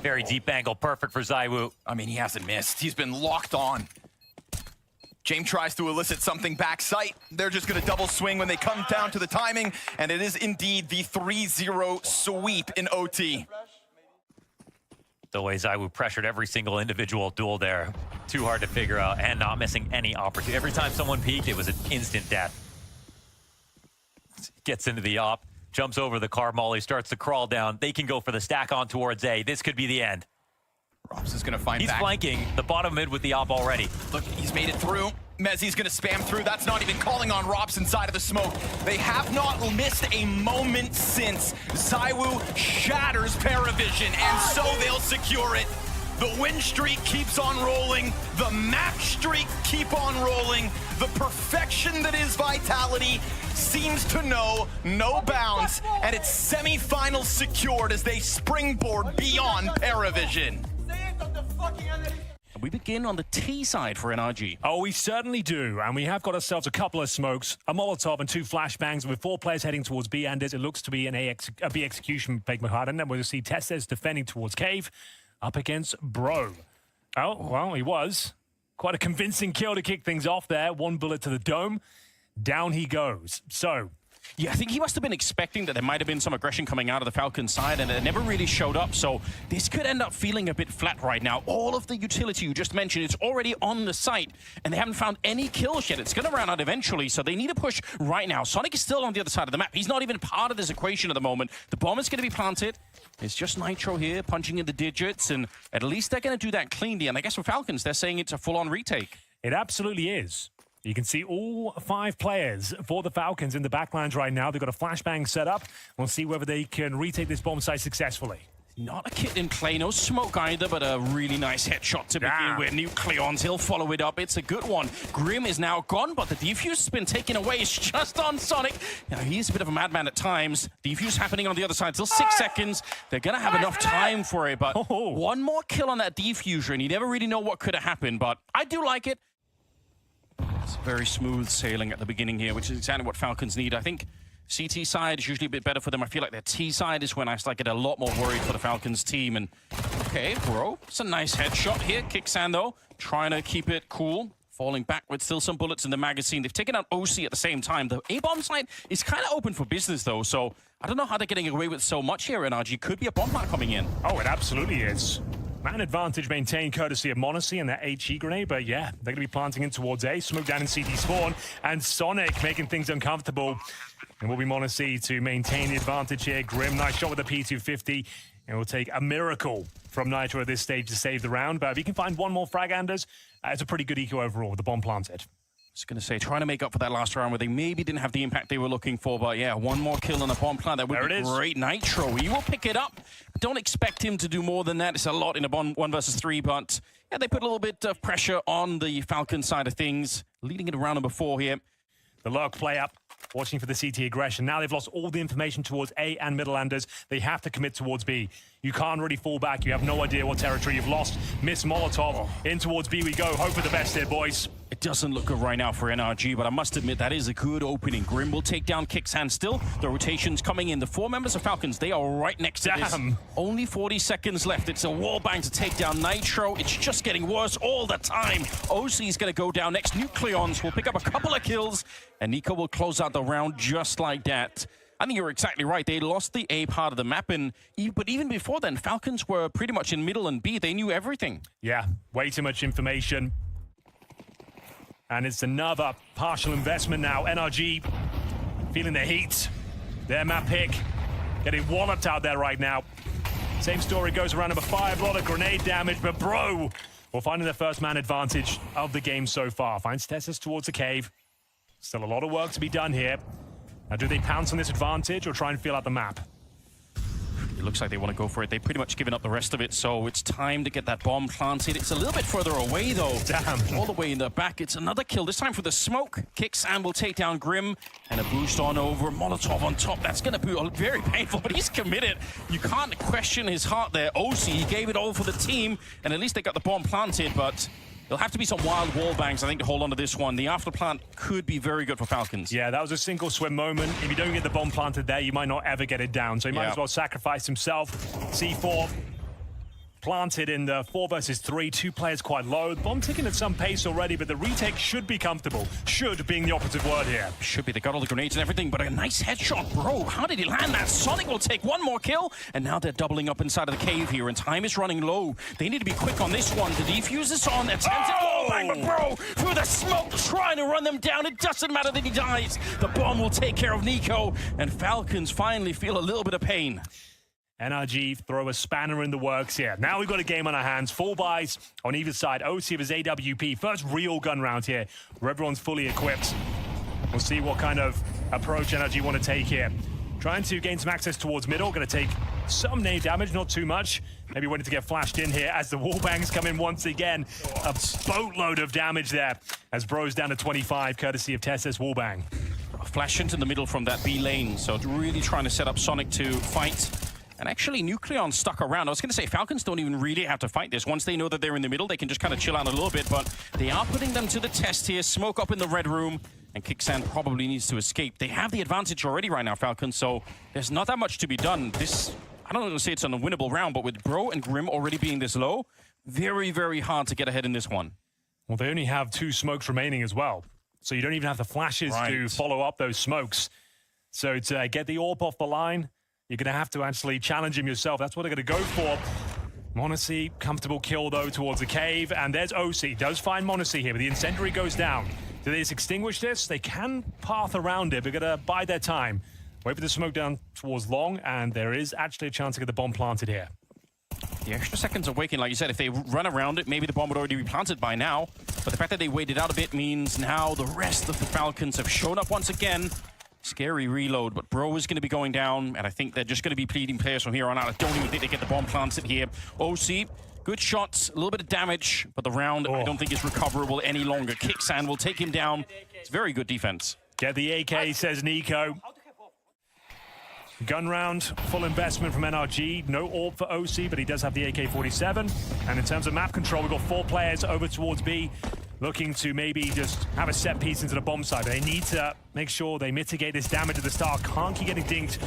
Speaker 4: Very deep angle, perfect for ZywOo.
Speaker 5: I mean, he hasn't missed. He's been locked on. James tries to elicit something back sight. They're just going to double swing when they come down to the timing, and it is indeed the 3-0 sweep in OT.
Speaker 4: The way ZywOo pressured every single individual duel there. Too hard to figure out, and not missing any opportunity. Every time someone peeked, it was an instant death. Gets into the op, jumps over the car molly, starts to crawl down. They can go for the stack on towards A. This could be the end.
Speaker 5: Rops is going to find
Speaker 4: He's
Speaker 5: back.
Speaker 4: flanking the bottom mid with the op already.
Speaker 5: Look, he's made it through. Mezzi's going to spam through. That's not even calling on Rops inside of the smoke. They have not missed a moment since. ZywOo shatters Paravision, and so they'll secure it. The win streak keeps on rolling. The match streak keep on rolling. The perfection that is Vitality seems to know no bounds, and it's semi-finals secured as they springboard beyond Paravision.
Speaker 1: We begin on the T side for NRG.
Speaker 2: Oh, we certainly do. And we have got ourselves a couple of smokes, a Molotov and 2 flashbangs with 4 players heading towards B. And it looks to be a B execution, beg my pardon. And we'll see Testes defending towards Cave up against Bro. Oh, well, he was. Quite a convincing kill to kick things off there. 1 bullet to the dome. Down he goes. So,
Speaker 1: Yeah, I think he must have been expecting that there might have been some aggression coming out of the Falcons side, and it never really showed up, so this could end up feeling a bit flat right now. All of the utility you just mentioned, it's already on the site, and they haven't found any kills yet. It's going to run out eventually, so they need to push right now. Sonic is still on the other side of the map. He's not even part of this equation at the moment. The bomb is going to be planted. It's just Nitro here, punching in the digits, and at least they're going to do that cleanly, and I guess for Falcons, they're saying it's a full-on retake.
Speaker 2: it absolutely is. You can see all 5 players for the Falcons in the backlines right now. They've got a flashbang set up. We'll see whether they can retake this bomb site successfully.
Speaker 1: Not a kit in play, no smoke either, but a really nice headshot to begin with. Nucleons, he'll follow it up. It's a good one. Grim is now gone, but the defuse has been taken away. It's just on Sonic. Now, he's a bit of a madman at times. Defuse happening on the other side. Still 6 seconds. They're going to have enough time for it, but one more kill on that defuser, and you never really know what could have happened, but I do like it. It's very smooth sailing at the beginning here, which is exactly what Falcons need. I think CT side is usually a bit better for them. I feel like their T side is when I start getting a lot more worried for the Falcons team. And okay, Bro, it's a nice headshot here. Kicksand though, trying to keep it cool. falling back with still some bullets in the magazine. They've taken out OC at the same time. The A-bomb side is kind of open for business, though, so I don't know how they're getting away with so much here. NRG could be a bomb plant coming in.
Speaker 2: Oh, it absolutely is. Man advantage maintained courtesy of Monacy and that HE grenade, but yeah, they're going to be planting in towards A. Smoke down in CT spawn, and Sonic making things uncomfortable. And will be Monacy to maintain the advantage here. Grim, nice shot with the P250. And it will take a miracle from Nitro at this stage to save the round. But if you can find one more frag, Anders, it's a pretty good eco overall with the bomb planted.
Speaker 1: I was going to say, trying to make up for that last round where they maybe didn't have the impact they were looking for. But yeah, one more kill on a bomb plant. That would be great. Nitro, he will pick it up. Don't expect him to do more than that. It's a lot in a 1 versus 3. But yeah, they put a little bit of pressure on the Falcon side of things. Leading it around number 4 here.
Speaker 2: The Lurk play up, watching for the CT aggression. Now they've lost all the information towards A and Midlanders. They have to commit towards B. You can't really fall back. You have no idea what territory you've lost. Miss Molotov. In towards B we go. Hope for the best here, boys.
Speaker 1: It doesn't look good right now for NRG, but I must admit that is a good opening. Grim will take down Kicksan still. The rotation's coming in. The 4 members of Falcons, they are right next to this. Only 40 seconds left. It's a wallbang to take down Nitro. It's just getting worse all the time. OC's going to go down next. Nucleons will pick up a couple of kills, and Nico will close out the round just like that. I think you're exactly right. They lost the A part of the map, but even before then, Falcons were pretty much in middle and B. They knew everything.
Speaker 2: Yeah, way too much information. And it's another partial investment now. NRG feeling the heat. Their map pick getting walloped out there right now. Same story goes around number 5. A lot of grenade damage, but bro, we're finding the first man advantage of the game so far. Finds Tessus towards the cave. Still a lot of work to be done here. Now, do they pounce on this advantage or try and feel out the map?
Speaker 1: It looks like they want to go for it. They've pretty much given up the rest of it, so it's time to get that bomb planted. It's a little bit further away, though.
Speaker 2: Damn.
Speaker 1: All the way in the back. It's another kill, this time for the smoke. Kicks and will take down Grim, and a boost on over. Molotov on top. That's going to be very painful, but he's committed. You can't question his heart there. OC, he gave it all for the team, and at least they got the bomb planted, but there'll have to be some wild wall bangs, I think, to hold on to this one. The after plant could be very good for Falcons.
Speaker 2: Yeah, that was a single swim moment. If you don't get the bomb planted there, you might not ever get it down. So he might as well sacrifice himself. C4 planted in the 4 versus 3. 2 players quite low. The bomb ticking at some pace already, but the retake should be comfortable. Should being the operative word here.
Speaker 1: Should be. They got all the grenades and everything, but a nice headshot, bro. How did he land that? Sonic will take one more kill, and now they're doubling up inside of the cave here, and time is running low. They need to be quick on this one. The defuse is on. Attempted wallbang, but bro, through the smoke, trying to run them down. It doesn't matter that he dies. The bomb will take care of Nico, and Falcons finally feel a little bit of pain.
Speaker 2: NRG throw a spanner in the works here. Now we've got a game on our hands. 4 buys on either side. OC of his AWP. First real gun round here where everyone's fully equipped. We'll see what kind of approach NRG want to take here. Trying to gain some access towards middle. Going to take some nade damage, not too much. Maybe waiting to get flashed in here as the wallbangs come in once again. A boatload of damage there as Bro's down to 25, courtesy of Tessa's wallbang.
Speaker 1: Flash into the middle from that B lane. So really trying to set up Sonic to fight. And actually, Nucleon stuck around. I was going to say, Falcons don't even really have to fight this. Once they know that they're in the middle, they can just kind of chill out a little bit. But they are putting them to the test here. Smoke up in the red room. And Kicksan probably needs to escape. They have the advantage already right now, Falcons. So there's not that much to be done. This, I don't want to say it's an unwinnable round, but with Bro and Grim already being this low, very, very hard to get ahead in this one.
Speaker 2: Well, they only have 2 smokes remaining as well. So you don't even have the flashes to follow up those smokes. So to get the AWP off the line, you're going to have to actually challenge him yourself. That's what they're going to go for. Monacy, comfortable kill, though, towards the cave. And there's OC. Does find Monacy here, but the incendiary goes down. Do they just extinguish this? They can path around it. They're going to bide their time. Wait for the smoke down towards long, and there is actually a chance to get the bomb planted here.
Speaker 1: The extra seconds are waking, like you said. If they run around it, maybe the bomb would already be planted by now. But the fact that they waited out a bit means now the rest of the Falcons have shown up once again. Scary reload, but Bro is going to be going down, and I think they're just going to be pleading players from here on out. I don't even think they get the bomb planted here. OC, good shots, a little bit of damage, but the round I don't think is recoverable any longer. Kicksan will take him down. It's very good defense.
Speaker 2: Get the AK, says Nico. Gun round, full investment from NRG. No AWP for OC, but he does have the AK-47. And in terms of map control, we've got 4 players over towards B, looking to maybe just have a set piece into the bomb side. They need to make sure they mitigate this damage at the start. Can't keep getting dinked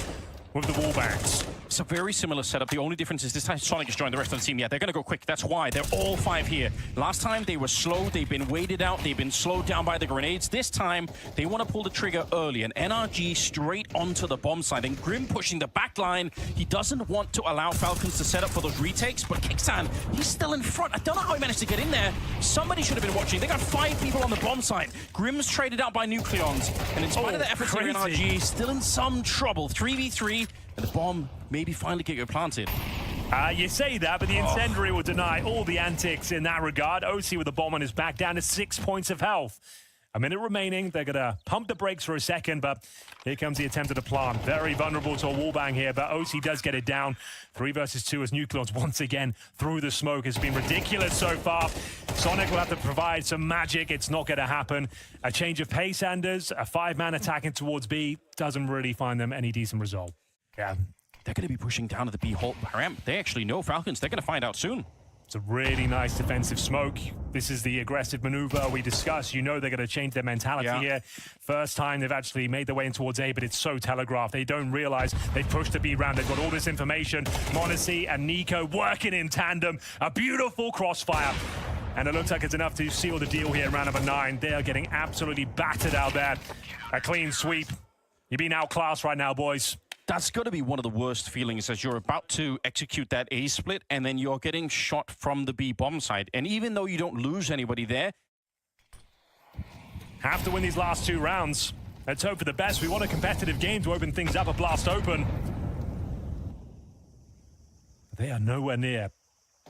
Speaker 2: with the wallbangs.
Speaker 1: It's a very similar setup. The only difference is this time Sonic has joined the rest of the team. Yeah, they're going to go quick. That's why. They're all 5 here. Last time, they were slow. They've been waited out. They've been slowed down by the grenades. This time, they want to pull the trigger early. And NRG straight onto the bomb side. And Grim pushing the back line. He doesn't want to allow Falcons to set up for those retakes. But Kicksan, he's still in front. I don't know how he managed to get in there. Somebody should have been watching. They got 5 people on the bomb side. Grim's traded out by Nucleons. And in spite of the efforts here, NRG still in some trouble. 3v3. And the bomb maybe finally get planted.
Speaker 2: You say that, but the incendiary will deny all the antics in that regard. OC with the bomb on his back, down to 6 points of health. A minute remaining. They're going to pump the brakes for a second, but here comes the attempt at a plant. Very vulnerable to a wallbang here, but OC does get it down. 3 versus 2 as Nucleons once again through the smoke. Has been ridiculous so far. Sonic will have to provide some magic. It's not going to happen. A change of pace, Anders. A 5-man attacking towards B doesn't really find them any decent result. Yeah.
Speaker 1: They're going to be pushing down to the B halt ramp. They actually know Falcons. They're going to find out soon.
Speaker 2: It's a really nice defensive smoke. This is the aggressive maneuver we discussed. You know they're going to change their mentality here. First time they've actually made their way in towards A, but it's so telegraphed. They don't realize they've pushed the B round. They've got all this information. m0NESY and Nico working in tandem. A beautiful crossfire. And it looks like it's enough to seal the deal here in round number 9. They are getting absolutely battered out there. A clean sweep. You're being outclassed right now, boys.
Speaker 1: That's got to be one of the worst feelings as you're about to execute that A split and then you're getting shot from the B bomb side. And even though you don't lose anybody there,
Speaker 2: have to win these last 2 rounds. Let's hope for the best. We want a competitive game to open things up, a blast open. They are nowhere near.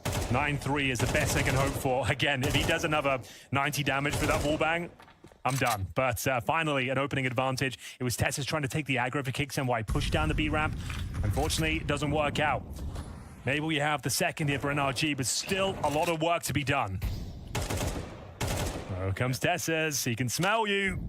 Speaker 2: 9-3 is the best they can hope for. Again, if he does another 90 damage for that wallbang, I'm done. But finally, an opening advantage. It was Tessus trying to take the aggro for Kicksan while he pushed down the B ramp. Unfortunately, it doesn't work out. Maybe we have the second here for NRG, but still a lot of work to be done. Here comes Tessus. He can smell you.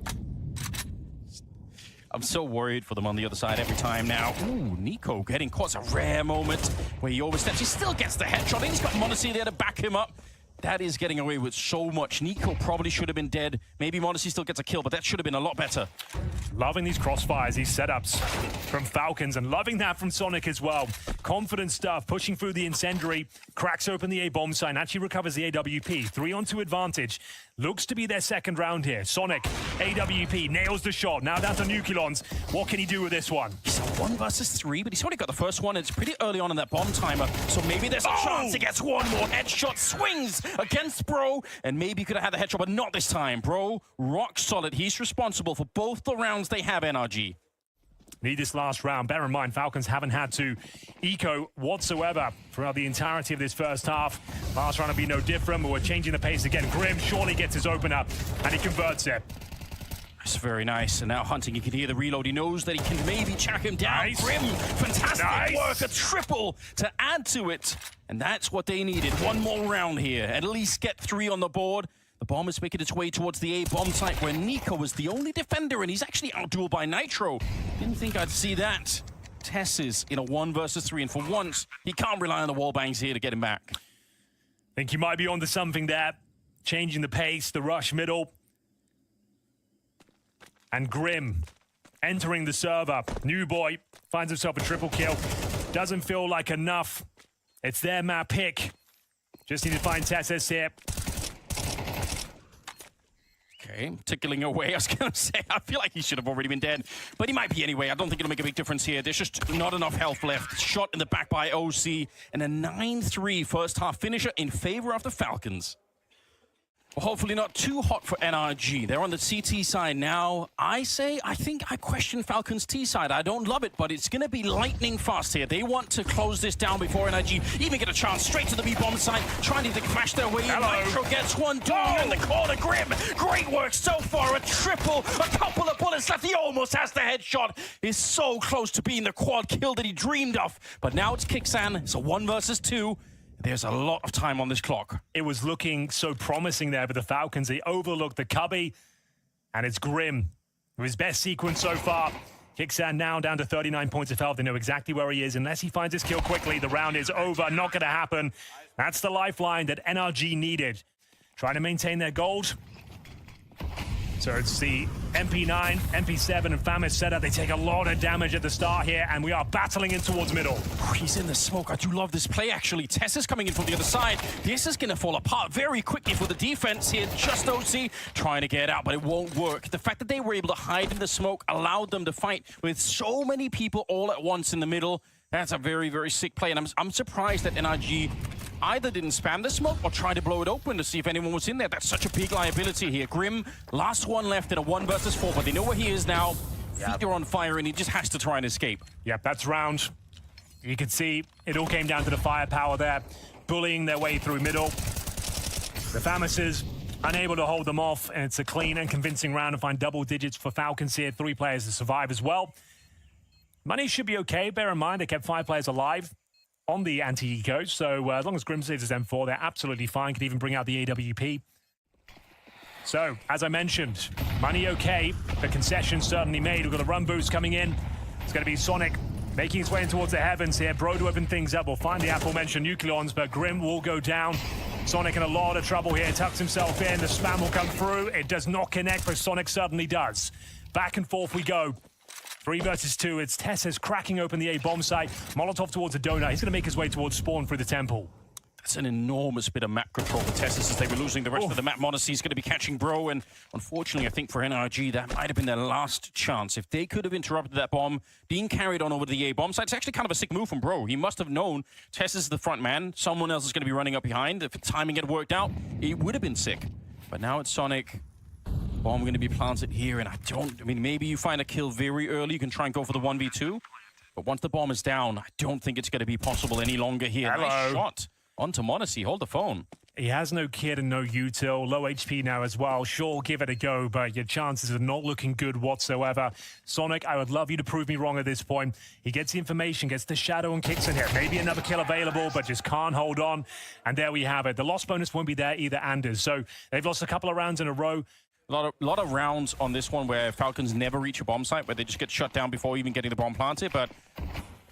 Speaker 1: I'm so worried for them on the other side every time now. Ooh, Nico getting caught. It's a rare moment where he oversteps. He still gets the headshot. And he's got m0NESY there to back him up. That is getting away with so much. Nico probably should have been dead. Maybe m0NESY still gets a kill, but that should have been a lot better.
Speaker 2: Loving these crossfires, these setups from Falcons, and loving that from Sonic as well. Confident stuff, pushing through the incendiary, cracks open the A bomb sign, actually recovers the AWP. 3-on-2 advantage. Looks to be their second round here. Sonic, AWP, nails the shot. Now down to Nucleons. What can he do with this one?
Speaker 1: He's a 1 versus 3, but he's already got the first one. It's pretty early on in that bomb timer, so maybe there's a chance he gets one more headshot. Swings against Bro, and maybe he could have had the headshot, but not this time. Bro, rock solid. He's responsible for both the rounds they have, NRG.
Speaker 2: Need this last round. Bear in mind, Falcons haven't had to eco whatsoever throughout the entirety of this first half. Last round will be no different, but we're changing the pace again. Grim surely gets his opener, and he converts it.
Speaker 1: That's very nice. And now Hunting, you can hear the reload. He knows that he can maybe track him down.
Speaker 2: Nice.
Speaker 1: Grim, fantastic work. A triple to add to it. And that's what they needed. One more round here. At least get 3 on the board. The bomb is making its way towards the A bomb site where Nico was the only defender, and he's actually outdueled by Nitro. Didn't think I'd see that. Tess is in a 1 versus 3, and for once, he can't rely on the wall bangs here to get him back.
Speaker 2: Think you might be onto something there. Changing the pace, the rush middle. And Grim entering the server. New boy finds himself a triple kill. Doesn't feel like enough. It's their map pick. Just need to find Tessus here.
Speaker 1: Okay, tickling away. I was going to say, I feel like he should have already been dead, but he might be anyway. I don't think it'll make a big difference here. There's just not enough health left. Shot in the back by OC, and a 9-3 first half finisher in favor of the Falcons. Well, hopefully not too hot for NRG. They're on the CT side now. I think I question Falcons T side. I don't love it, but it's going to be lightning fast here. They want to close this down before NRG even get a chance. Straight to the B bomb side, trying to crash their way in. Nitro gets one down in the corner. Grim, great work so far. A triple, a couple of bullets left. He almost has the headshot. He's so close to being the quad kill that he dreamed of. But now it's Kicksan. It's a 1 versus 2. There's a lot of time on this clock.
Speaker 2: It was looking so promising there for the Falcons. They overlooked the cubby, and it's Grim. His best sequence so far. Kicksan now down to 39 points of health. They know exactly where he is. Unless he finds his kill quickly, the round is over. Not going to happen. That's the lifeline that NRG needed. Trying to maintain their gold. So it's the MP9, MP7, and FAMAS setup. They take a lot of damage at the start here, and we are battling in towards middle.
Speaker 1: He's in the smoke. I do love this play, actually. Tess is coming in from the other side. This is going to fall apart very quickly for the defense here. Just OC trying to get out, but it won't work. The fact that they were able to hide in the smoke allowed them to fight with so many people all at once in the middle. That's a very, very sick play, and I'm surprised that NRG either didn't spam the smoke or try to blow it open to see if anyone was in there. That's such a big liability here. Grim, last one left in a 1 versus 4, but they know where he is now. Feet are on fire, and he just has to try and escape.
Speaker 2: Yep, that's round. You can see it all came down to the firepower there, bullying their way through middle. The FAMASes unable to hold them off, and it's a clean and convincing round to find double digits for Falcons here. 3 players to survive as well. Money should be okay. Bear in mind, they kept 5 players alive on the anti-eco, so as long as Grim saves his M4, they're absolutely fine. Could even bring out the AWP. So, as I mentioned, money okay. The concession certainly made. We've got a run boost coming in. It's going to be Sonic making his way in towards the heavens here. Bro to open things up. We'll find the aforementioned Nucleons, but Grim will go down. Sonic in a lot of trouble here. Tucks himself in. The spam will come through. It does not connect, but Sonic certainly does. Back and forth we go. 3 versus 2. It's Tessus cracking open the A bomb site. Molotov towards a donut. He's going to make his way towards spawn through the temple.
Speaker 1: That's an enormous bit of map control for Tessus as they were losing the rest of the map. Monacy's going to be catching Bro, and unfortunately, I think for NRG, that might have been their last chance. If they could have interrupted that bomb being carried on over to the A bomb site, it's actually kind of a sick move from Bro. He must have known Tessus is the front man. Someone else is going to be running up behind. If the timing had worked out, it would have been sick. But now it's Sonic. Bomb going to be planted here, and I mean, maybe you find a kill very early. You can try and go for the 1v2. But once the bomb is down, I don't think it's going to be possible any longer here.
Speaker 2: Hello.
Speaker 1: Nice shot onto Monacy. Hold the phone.
Speaker 2: He has no kit and no util. Low HP now as well. Sure, give it a go, but your chances are not looking good whatsoever. Sonic, I would love you to prove me wrong at this point. He gets the information, gets the shadow and kicks in here. Maybe another kill available, but just can't hold on. And there we have it. The loss bonus won't be there either, Anders. So they've lost a couple of rounds in a row.
Speaker 1: A lot of rounds on this one where Falcons never reach a bomb site, where they just get shut down before even getting the bomb planted, but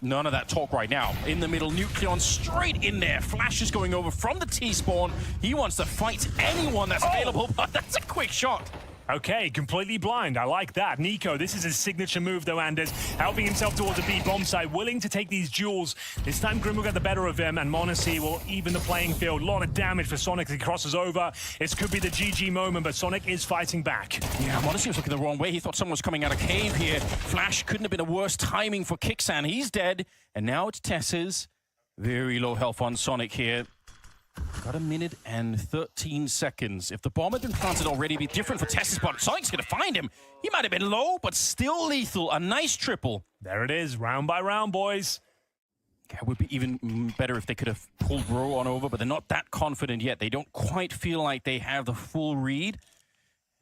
Speaker 1: none of that talk right now. In the middle, Nucleon straight in there. Flash is going over from the T-spawn. He wants to fight anyone that's available, but that's a quick shot.
Speaker 2: Okay, completely blind. I like that. Nico, this is his signature move, though, Anders. Helping himself towards a B bomb site, willing to take these duels. This time, Grim will get the better of him, and Monacy will even the playing field. A lot of damage for Sonic as he crosses over. This could be the GG moment, but Sonic is fighting back.
Speaker 1: Yeah, Monacy was looking the wrong way. He thought someone was coming out of cave here. Flash couldn't have been a worse timing for Kixan. He's dead, and now it's Tess's. Very low health on Sonic here. Got 1 minute and 13 seconds. If the bomb had been planted already, it'd be different for Tess's, but Sonic's going to find him. He might have been low, but still lethal. A nice triple.
Speaker 2: There it is, round by round, boys.
Speaker 1: Yeah, it would be even better if they could have pulled Bro on over, but they're not that confident yet. They don't quite feel like they have the full read.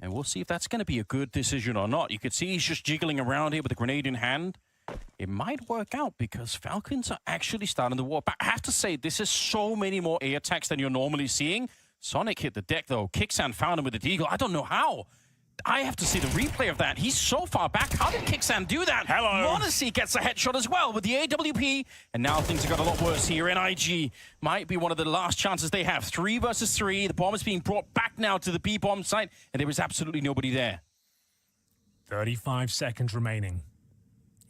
Speaker 1: And we'll see if that's going to be a good decision or not. You could see he's just jiggling around here with a grenade in hand. It might work out because Falcons are actually starting the war. But I have to say, this is so many more A attacks than you're normally seeing. Sonic hit the deck, though. Kixan found him with the Deagle. I don't know how. I have to see the replay of that. He's so far back. How did Kixan do that?
Speaker 2: Hello.
Speaker 1: Monacy gets a headshot as well with the AWP. And now things have got a lot worse here. NIG might be one of the last chances they have. 3 versus 3. The bomb is being brought back now to the B bomb site. And there is absolutely nobody there.
Speaker 2: 35 seconds remaining.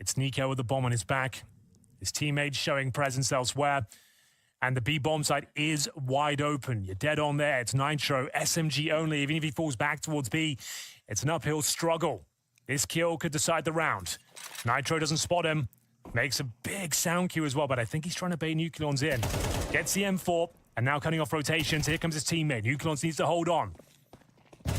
Speaker 2: It's Nico with the bomb on his back. His teammates showing presence elsewhere. And the B bomb site is wide open. You're dead on there. It's Nitro, SMG only. Even if he falls back towards B, it's an uphill struggle. This kill could decide the round. Nitro doesn't spot him. Makes a big sound cue as well, but I think he's trying to bait Nucleons in. Gets the M4, and now cutting off rotations. Here comes his teammate. Nucleons needs to hold on.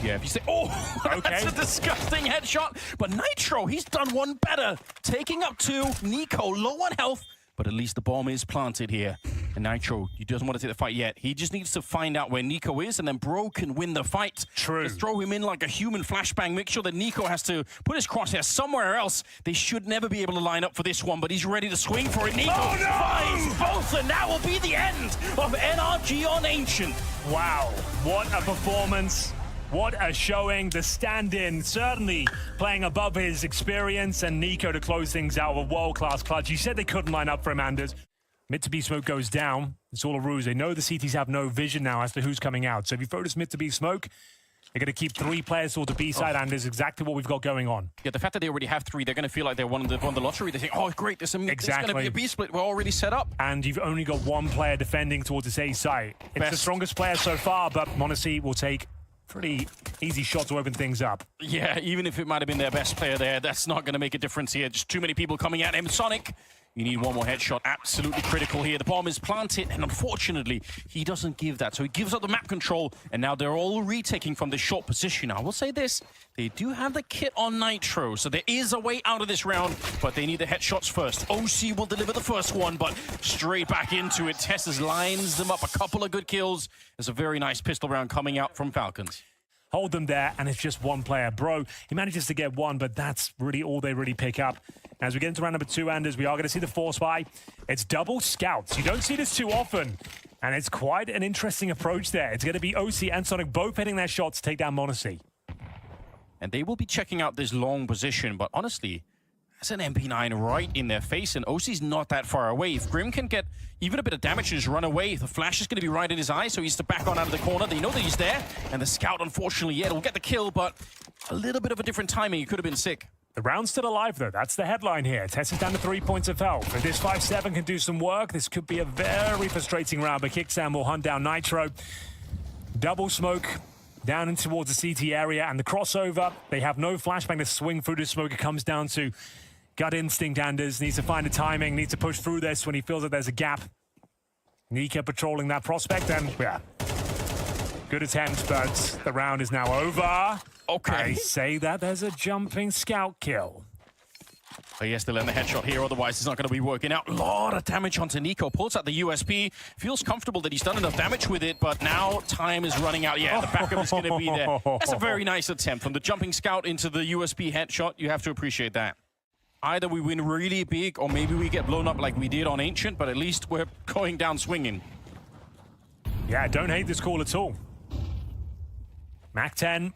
Speaker 1: Yeah, if you say, oh,
Speaker 2: okay.
Speaker 1: That's a disgusting headshot. But Nitro, he's done one better. Taking up 2, Nico low on health, but at least the bomb is planted here. And Nitro, he doesn't want to take the fight yet. He just needs to find out where Nico is, and then Bro can win the fight.
Speaker 2: True.
Speaker 1: Just throw him in like a human flashbang. Make sure that Nico has to put his crosshair somewhere else. They should never be able to line up for this one, but he's ready to swing for it. Nico finds both, and that will be the end of NRG on Ancient.
Speaker 2: Wow, what a performance. What a showing. The stand-in certainly playing above his experience, and Nico to close things out with a world-class clutch. You said they couldn't line up for him, Anders. Mid to B smoke goes down. It's all a ruse. They know the CTs have no vision now as to who's coming out. So if you throw this mid to B smoke, They're going to keep 3 players towards the B side, and is exactly what we've got going on.
Speaker 1: Yeah, the fact that they already have 3, they're going to feel like they won the lottery. They think, oh, great, there's going to be a B split. We're already set up.
Speaker 2: And you've only got 1 player defending towards this A site. It's the strongest player so far, but m0NESY will take pretty easy shot to open things up.
Speaker 1: Yeah, even if it might have been their best player there, that's not going to make a difference here. Just too many people coming at him. Sonic, you need 1 more headshot. Absolutely critical here. The bomb is planted, and unfortunately, he doesn't give that. So he gives up the map control, and now they're all retaking from this short position. I will say this, they do have the kit on Nitro, so there is a way out of this round, but they need the headshots first. OC will deliver the first one, but straight back into it. Tessus lines them up. A couple of good kills. There's a very nice pistol round coming out from Falcons.
Speaker 2: Hold them there, and it's just 1 player. Bro, he manages to get 1, but that's really all they really pick up. As we get into round number 2, Anders, we are going to see the Force Buy. It's double scouts. You don't see this too often, and it's quite an interesting approach there. It's going to be OC and Sonic both hitting their shots to take down m0NESY.
Speaker 1: And they will be checking out this long position, but honestly, that's an MP9 right in their face, and OC's not that far away. If Grim can get even a bit of damage and just run away, the flash is going to be right in his eye, so he's to back on out of the corner. They know that he's there, and the scout, unfortunately, yeah, will get the kill, but a little bit of a different timing. He could have been sick.
Speaker 2: The round's still alive, though. That's the headline here. Tess is down to 3 points of health. If this 5-7 can do some work, this could be a very frustrating round, but Kicksam will hunt down Nitro. Double smoke down in towards the CT area, and the crossover. They have no flashbang to swing through the smoke. It comes down to gut instinct. Anders needs to find the timing, needs to push through this when he feels that there's a gap. Nika patrolling that prospect, and yeah, good attempt, but the round is now over.
Speaker 1: Okay.
Speaker 2: I say that there's a jumping scout kill.
Speaker 1: But yes, they'll end the headshot here, otherwise it's not going to be working out. A lot of damage onto Nico. Pulls out the USP. Feels comfortable that he's done enough damage with it, but now time is running out. Yeah, the backup is going to be there. That's a very nice attempt. From the jumping scout into the USP headshot, you have to appreciate that. Either we win really big, or maybe we get blown up like we did on Ancient, but at least we're going down swinging.
Speaker 2: Yeah, I don't hate this call at all. Mac-10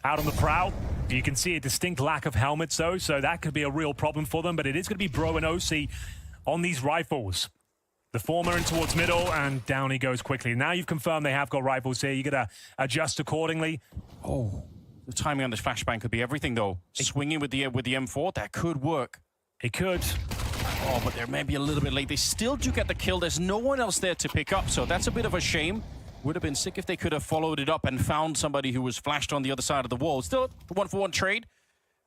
Speaker 2: out on the prowl. You can see a distinct lack of helmets, though, so that could be a real problem for them, but it is going to be Bro and OC on these rifles. The former in towards middle, and down he goes quickly. Now you've confirmed they have got rifles here. You got to adjust accordingly.
Speaker 1: Oh, the timing on this flashbang could be everything, though. Swinging with the M4, that could work.
Speaker 2: It could.
Speaker 1: Oh, but they're maybe a little bit late. They still do get the kill. There's no one else there to pick up, so that's a bit of a shame. Would have been sick if they could have followed it up and found somebody who was flashed on the other side of the wall. Still a 1-for-1 trade.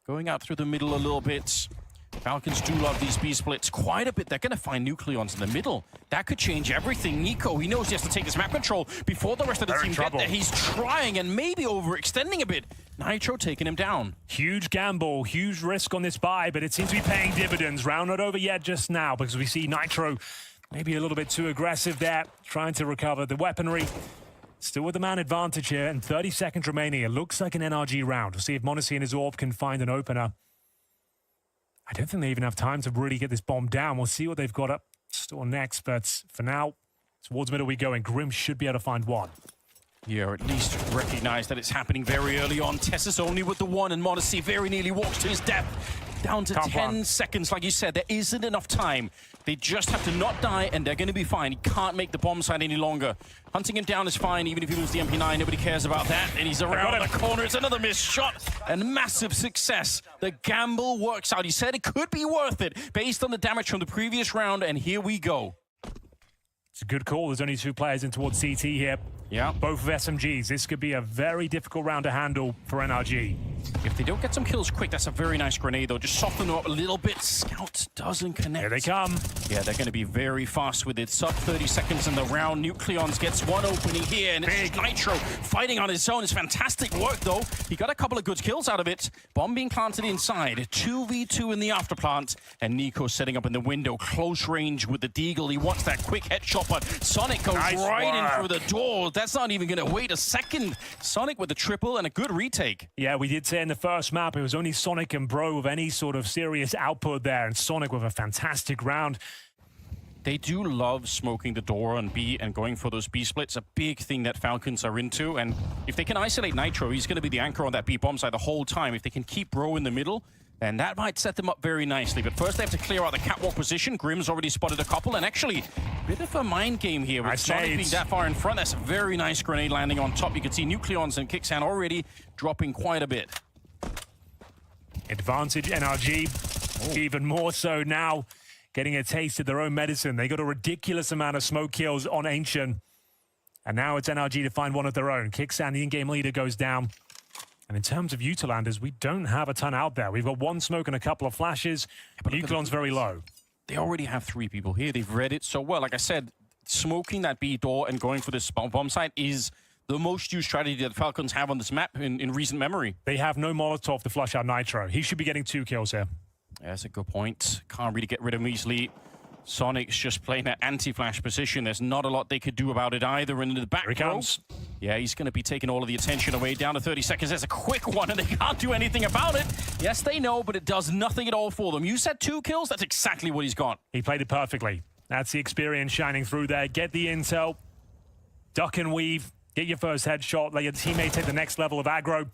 Speaker 1: Going out through the middle a little bit. Falcons do love these B splits quite a bit. They're going to find Nucleons in the middle. That could change everything. Nico, he knows he has to take his map control before the rest of the team get there. He's trying and maybe overextending a bit. Nitro taking him down.
Speaker 2: Huge gamble, huge risk on this buy, but it seems to be paying dividends. Round not over yet just now, because we see Nitro maybe a little bit too aggressive there, trying to recover the weaponry. Still with the man advantage here, and 30 seconds remaining. It looks like an NRG round. We'll see if m0NESY and his AWP can find an opener. I don't think they even have time to really get this bomb down. We'll see what they've got up store next, but for now, towards middle we go, and Grim should be able to find one.
Speaker 1: Yeah, or at least recognize that it's happening very early on. Tessus only with the one, and m0NESY very nearly walks to his death. Down to 10 seconds, like you said, there isn't enough time. They just have to not die, and they're going to be fine. He can't make the bomb site any longer. Hunting him down is fine, even if he loses the MP9. Nobody cares about that, and he's around the corner. It's another missed shot, and massive success. The gamble works out. He said it could be worth it, based on the damage from the previous round, and here we go.
Speaker 2: It's a good call. There's only 2 players in towards CT here.
Speaker 1: Yeah.
Speaker 2: Both of SMGs. This could be a very difficult round to handle for NRG.
Speaker 1: If they don't get some kills quick, that's a very nice grenade, though. Just soften them up a little bit. Scout doesn't connect.
Speaker 2: Here they come.
Speaker 1: Yeah, they're going to be very fast with it. Sub 30 seconds in the round. Nucleons gets one opening here, and it's Nitro fighting on his own. It's fantastic work, though. He got a couple of good kills out of it. Bomb being planted inside. 2v2 in the afterplant, and Nico setting up in the window. Close range with the Deagle. He wants that quick headshot, but Sonic goes right in through the door. That's not even going to wait a second. Sonic with the triple and a good retake.
Speaker 2: Yeah, we did say in the first map it was only Sonic and Bro with any sort of serious output there, and Sonic with a fantastic round.
Speaker 1: They do love smoking the door on B and going for those B splits. A big thing that Falcons are into, and if they can isolate Nitro, he's going to be the anchor on that B bomb side the whole time. If they can keep Bro in the middle, And that might set them up very nicely. But first they have to clear out the catwalk position. Grim's already spotted a couple. And actually, a bit of a mind game here with Sonic being that far in front. That's a very nice grenade landing on top. You can see Nucleons and Kixan already dropping quite a bit.
Speaker 2: Advantage NRG, even more so now, getting a taste of their own medicine. They got a ridiculous amount of smoke kills on Ancient. And now it's NRG to find one of their own. Kixan, the in-game leader, goes down. And in terms of Utilanders, we don't have a ton out there. We've got one smoke and a couple of flashes. But Nucleon's very low.
Speaker 1: They already have 3 people here. They've read it so well. Like I said, smoking that B door and going for this bomb site is the most used strategy that Falcons have on this map in recent memory.
Speaker 2: They have no Molotov to flush out Nitro. He should be getting 2 kills here.
Speaker 1: Yeah, that's a good point. Can't really get rid of him easily. Sonic's just playing that anti-flash position. There's not a lot they could do about it either. And in the back
Speaker 2: Here he comes.
Speaker 1: Yeah, he's going to be taking all of the attention away. Down to 30 seconds. There's a quick one, and they can't do anything about it. Yes, they know, but it does nothing at all for them. You said 2 kills? That's exactly what he's got.
Speaker 2: He played it perfectly. That's the experience shining through there. Get the intel. Duck and weave. Get your first headshot. Let your teammate take the next level of aggro.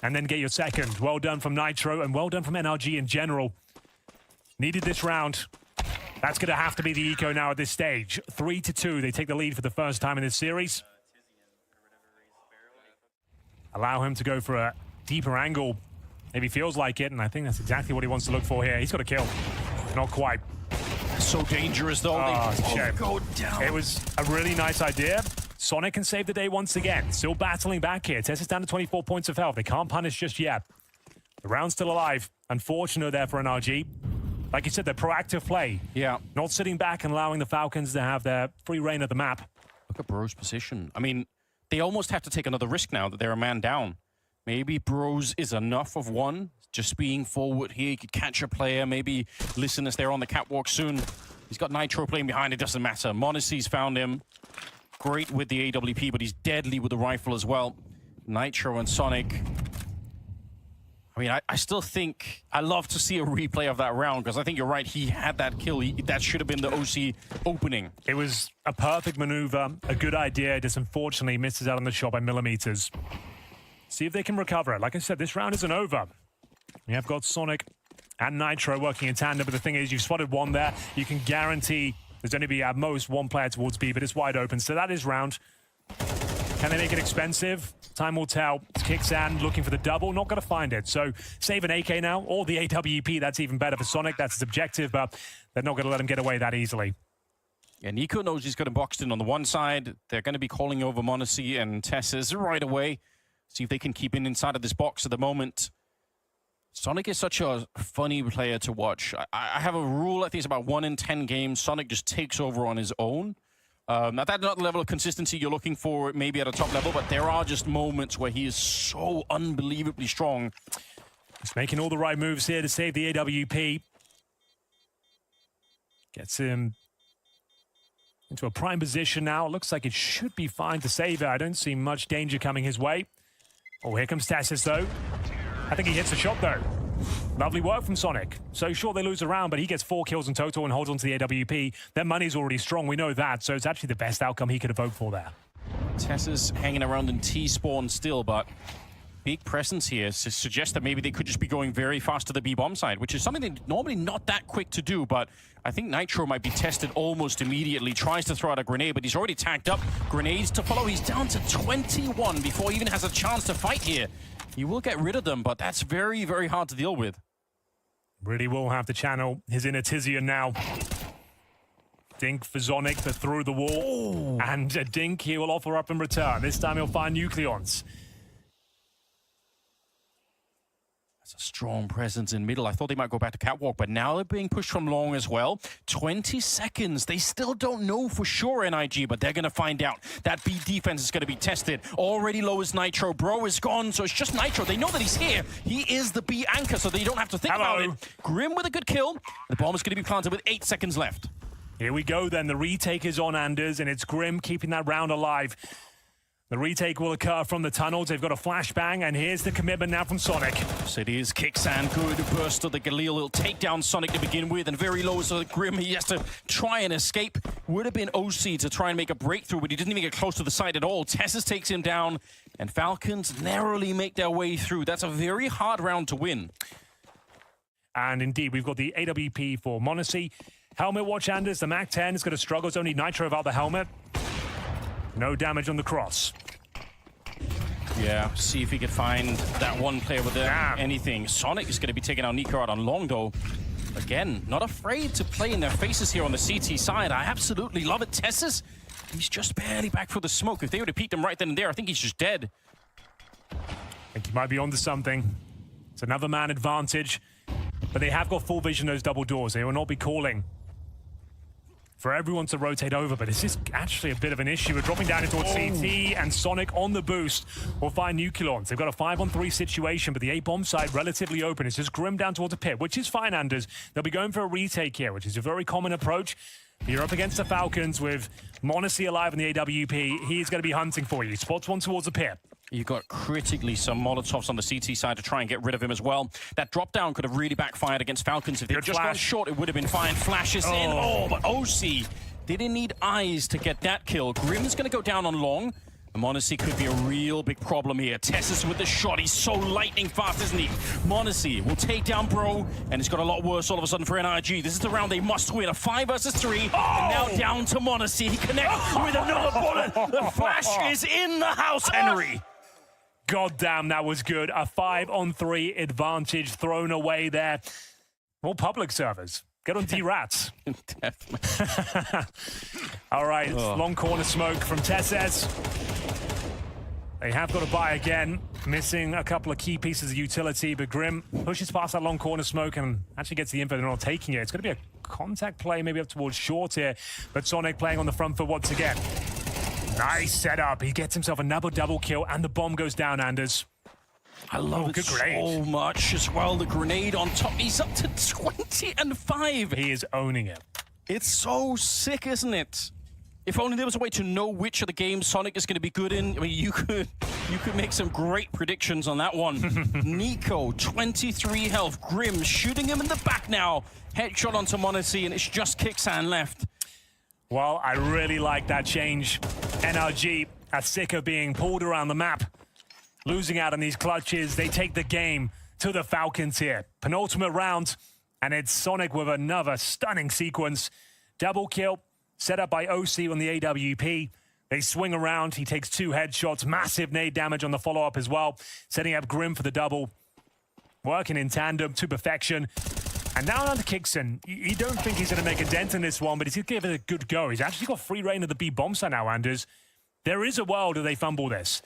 Speaker 2: And then get your second. Well done from Nitro, and well done from NRG in general. Needed this round. That's going to have to be the eco now at this stage. 3-2. They take the lead for the first time in this series. Allow him to go for a deeper angle. Maybe feels like it, and I think that's exactly what he wants to look for here. He's got a kill. Not quite.
Speaker 1: So dangerous, though.
Speaker 2: Oh,
Speaker 1: They
Speaker 2: shame.
Speaker 1: go down.
Speaker 2: It was a really nice idea. Sonic can save the day once again. Still battling back here. Tess is down to 24 points of health. They can't punish just yet. The round's still alive. Unfortunate there for NRG. Like you said, their proactive play.
Speaker 1: Yeah.
Speaker 2: Not sitting back and allowing the Falcons to have their free reign of the map.
Speaker 1: Look at Bro's position. I mean, they almost have to take another risk now that they're a man down. Maybe Bros is enough of one. Just being forward here, he could catch a player, maybe listen as they're on the catwalk soon. He's got Nitro playing behind, it doesn't matter. Monacy's found him. Great with the AWP, but he's deadly with the rifle as well. Nitro and Sonic. I mean, I still think I love to see a replay of that round because I think you're right. He had that kill. That should have been the OC opening.
Speaker 2: It was a perfect maneuver, a good idea. Just unfortunately misses out on the shot by millimeters. See if they can recover it. Like I said, this round isn't over. We have got Sonic and Nitro working in tandem, but the thing is, you've spotted one there. You can guarantee there's only be at most one player towards B, but it's wide open. So that is round. Can they make it expensive? Time will tell. It's Kixan looking for the double, not going to find it. So save an AK now, or the AWP. That's even better for Sonic. That's his objective, but they're not going to let him get away that easily.
Speaker 1: Yeah, Nico knows he's got him boxed in on the one side. They're going to be calling over Monacy and Tess's right away. See if they can keep in inside of this box at the moment. Sonic is such a funny player to watch. I have a rule, I think it's about 1 in 10 games. Sonic just takes over on his own. Now, that's not the level of consistency you're looking for maybe at a top level, but there are just moments where he is so unbelievably strong.
Speaker 2: He's making all the right moves here to save the AWP. Gets him into a prime position now. Looks like it should be fine to save it. I don't see much danger coming his way. Oh, here comes Tassis, though. I think he hits the shot, though. Lovely work from Sonic. So sure, they lose a round, but he gets 4 kills in total and holds on to the AWP. Their money's already strong, we know that, so it's actually the best outcome he could have hoped for there.
Speaker 1: Tessa's hanging around in T-spawn still, but big presence here suggests that maybe they could just be going very fast to the B-bomb side, which is something they're normally not that quick to do, but I think Nitro might be tested almost immediately. Tries to throw out a grenade, but he's already tagged up. Grenades to follow. He's down to 21 before he even has a chance to fight here. He will get rid of them, but that's very, very hard to deal with.
Speaker 2: Really will have to channel his inner Tizian now. Dink for Sonic to through the wall. Oh. And a dink he will offer up in return. This time he'll find Nucleons.
Speaker 1: That's a strong presence in middle. I thought they might go back to catwalk, but now they're being pushed from long as well. 20 seconds. They still don't know for sure, NIG, but they're going to find out. That B defense is going to be tested. Already low is Nitro. Bro is gone, so it's just Nitro. They know that he's here. He is the B anchor, so they don't have to think about it. Grim with a good kill. The bomb is going to be planted with 8 seconds left.
Speaker 2: Here we go then. The retake is on Anders, and it's Grim keeping that round alive. The retake will occur from the tunnels. They've got a flashbang, and here's the commitment now from Sonic.
Speaker 1: So it is Kixan, good burst of the Galil. He'll take down Sonic to begin with, and very low is Grim. He has to try and escape. Would have been OC to try and make a breakthrough, but he didn't even get close to the site at all. Tessus takes him down, and Falcons narrowly make their way through. That's a very hard round to win.
Speaker 2: And indeed, we've got the AWP for Monacy. Helmet watch, Anders. The MAC-10 is going to struggle. It's only Nitro without the helmet. No damage on the cross.
Speaker 1: Yeah, see if he could find that one player with anything. Sonic is going to be taking out Nico out on long, though. Again, not afraid to play in their faces here on the CT side. I absolutely love it. Tessus, he's just barely back for the smoke. If they would have peeked him right then and there, I think he's just dead.
Speaker 2: I think he might be onto something. It's another man advantage. But they have got full vision, those double doors. They will not be calling for everyone to rotate over, but this is actually a bit of an issue. We're dropping down towards CT, and Sonic on the boost will find Nucleons. They've got a 5-on-3 situation, but the A-bomb side relatively open. It's just Grim down towards the pit, which is fine, Anders. They'll be going for a retake here, which is a very common approach. You're up against the Falcons with Monacy alive in the AWP. He's going to be hunting for you. Spots one towards the pit.
Speaker 1: You got critically some Molotovs on the CT side to try and get rid of him as well. That drop down could have really backfired against Falcons. If they'd just gone short, it would have been fine. Flashes in. Oh, but OC didn't need eyes to get that kill. Grim's going to go down on long. Monacy could be a real big problem here. Tessus with the shot. He's so lightning fast, isn't he? Monacy will take down Bro, and it's got a lot worse all of a sudden for NRG. This is the round they must win. A 5 versus 3. And now down to Monacy. He connects with another bullet. The flash is in the house, Henry.
Speaker 2: God damn, that was good. A 5-on-3 advantage thrown away there. More public servers. Get on T-Rats. All right, long corner smoke from Tessus. They have got to buy again. Missing a couple of key pieces of utility, but Grim pushes past that long corner smoke and actually gets the info. They're not taking it. It's going to be a contact play, maybe up towards short here, but Sonic playing on the front foot once again. Nice setup. He gets himself another double kill, and the bomb goes down, Anders.
Speaker 1: I love it so much as well. The grenade on top. He's up to 20-5.
Speaker 2: He is owning it.
Speaker 1: It's so sick, isn't it? If only there was a way to know which of the games Sonic is going to be good in. I mean, you could make some great predictions on that one. Nico, 23 health. Grim shooting him in the back now. Headshot onto Monacy, and it's just Kixan left.
Speaker 2: Well, I really like that change. NRG are sick of being pulled around the map. Losing out on these clutches, they take the game to the Falcons here. Penultimate round, and it's Sonic with another stunning sequence. Double kill, set up by OC on the AWP. They swing around, he takes 2 headshots, massive nade damage on the follow-up as well. Setting up Grim for the double. Working in tandem to perfection. And now on to Kixon. You don't think he's going to make a dent in this one, but he's going to give it a good go. He's actually got free reign of the B bomb site now, Anders. There is a world where they fumble this.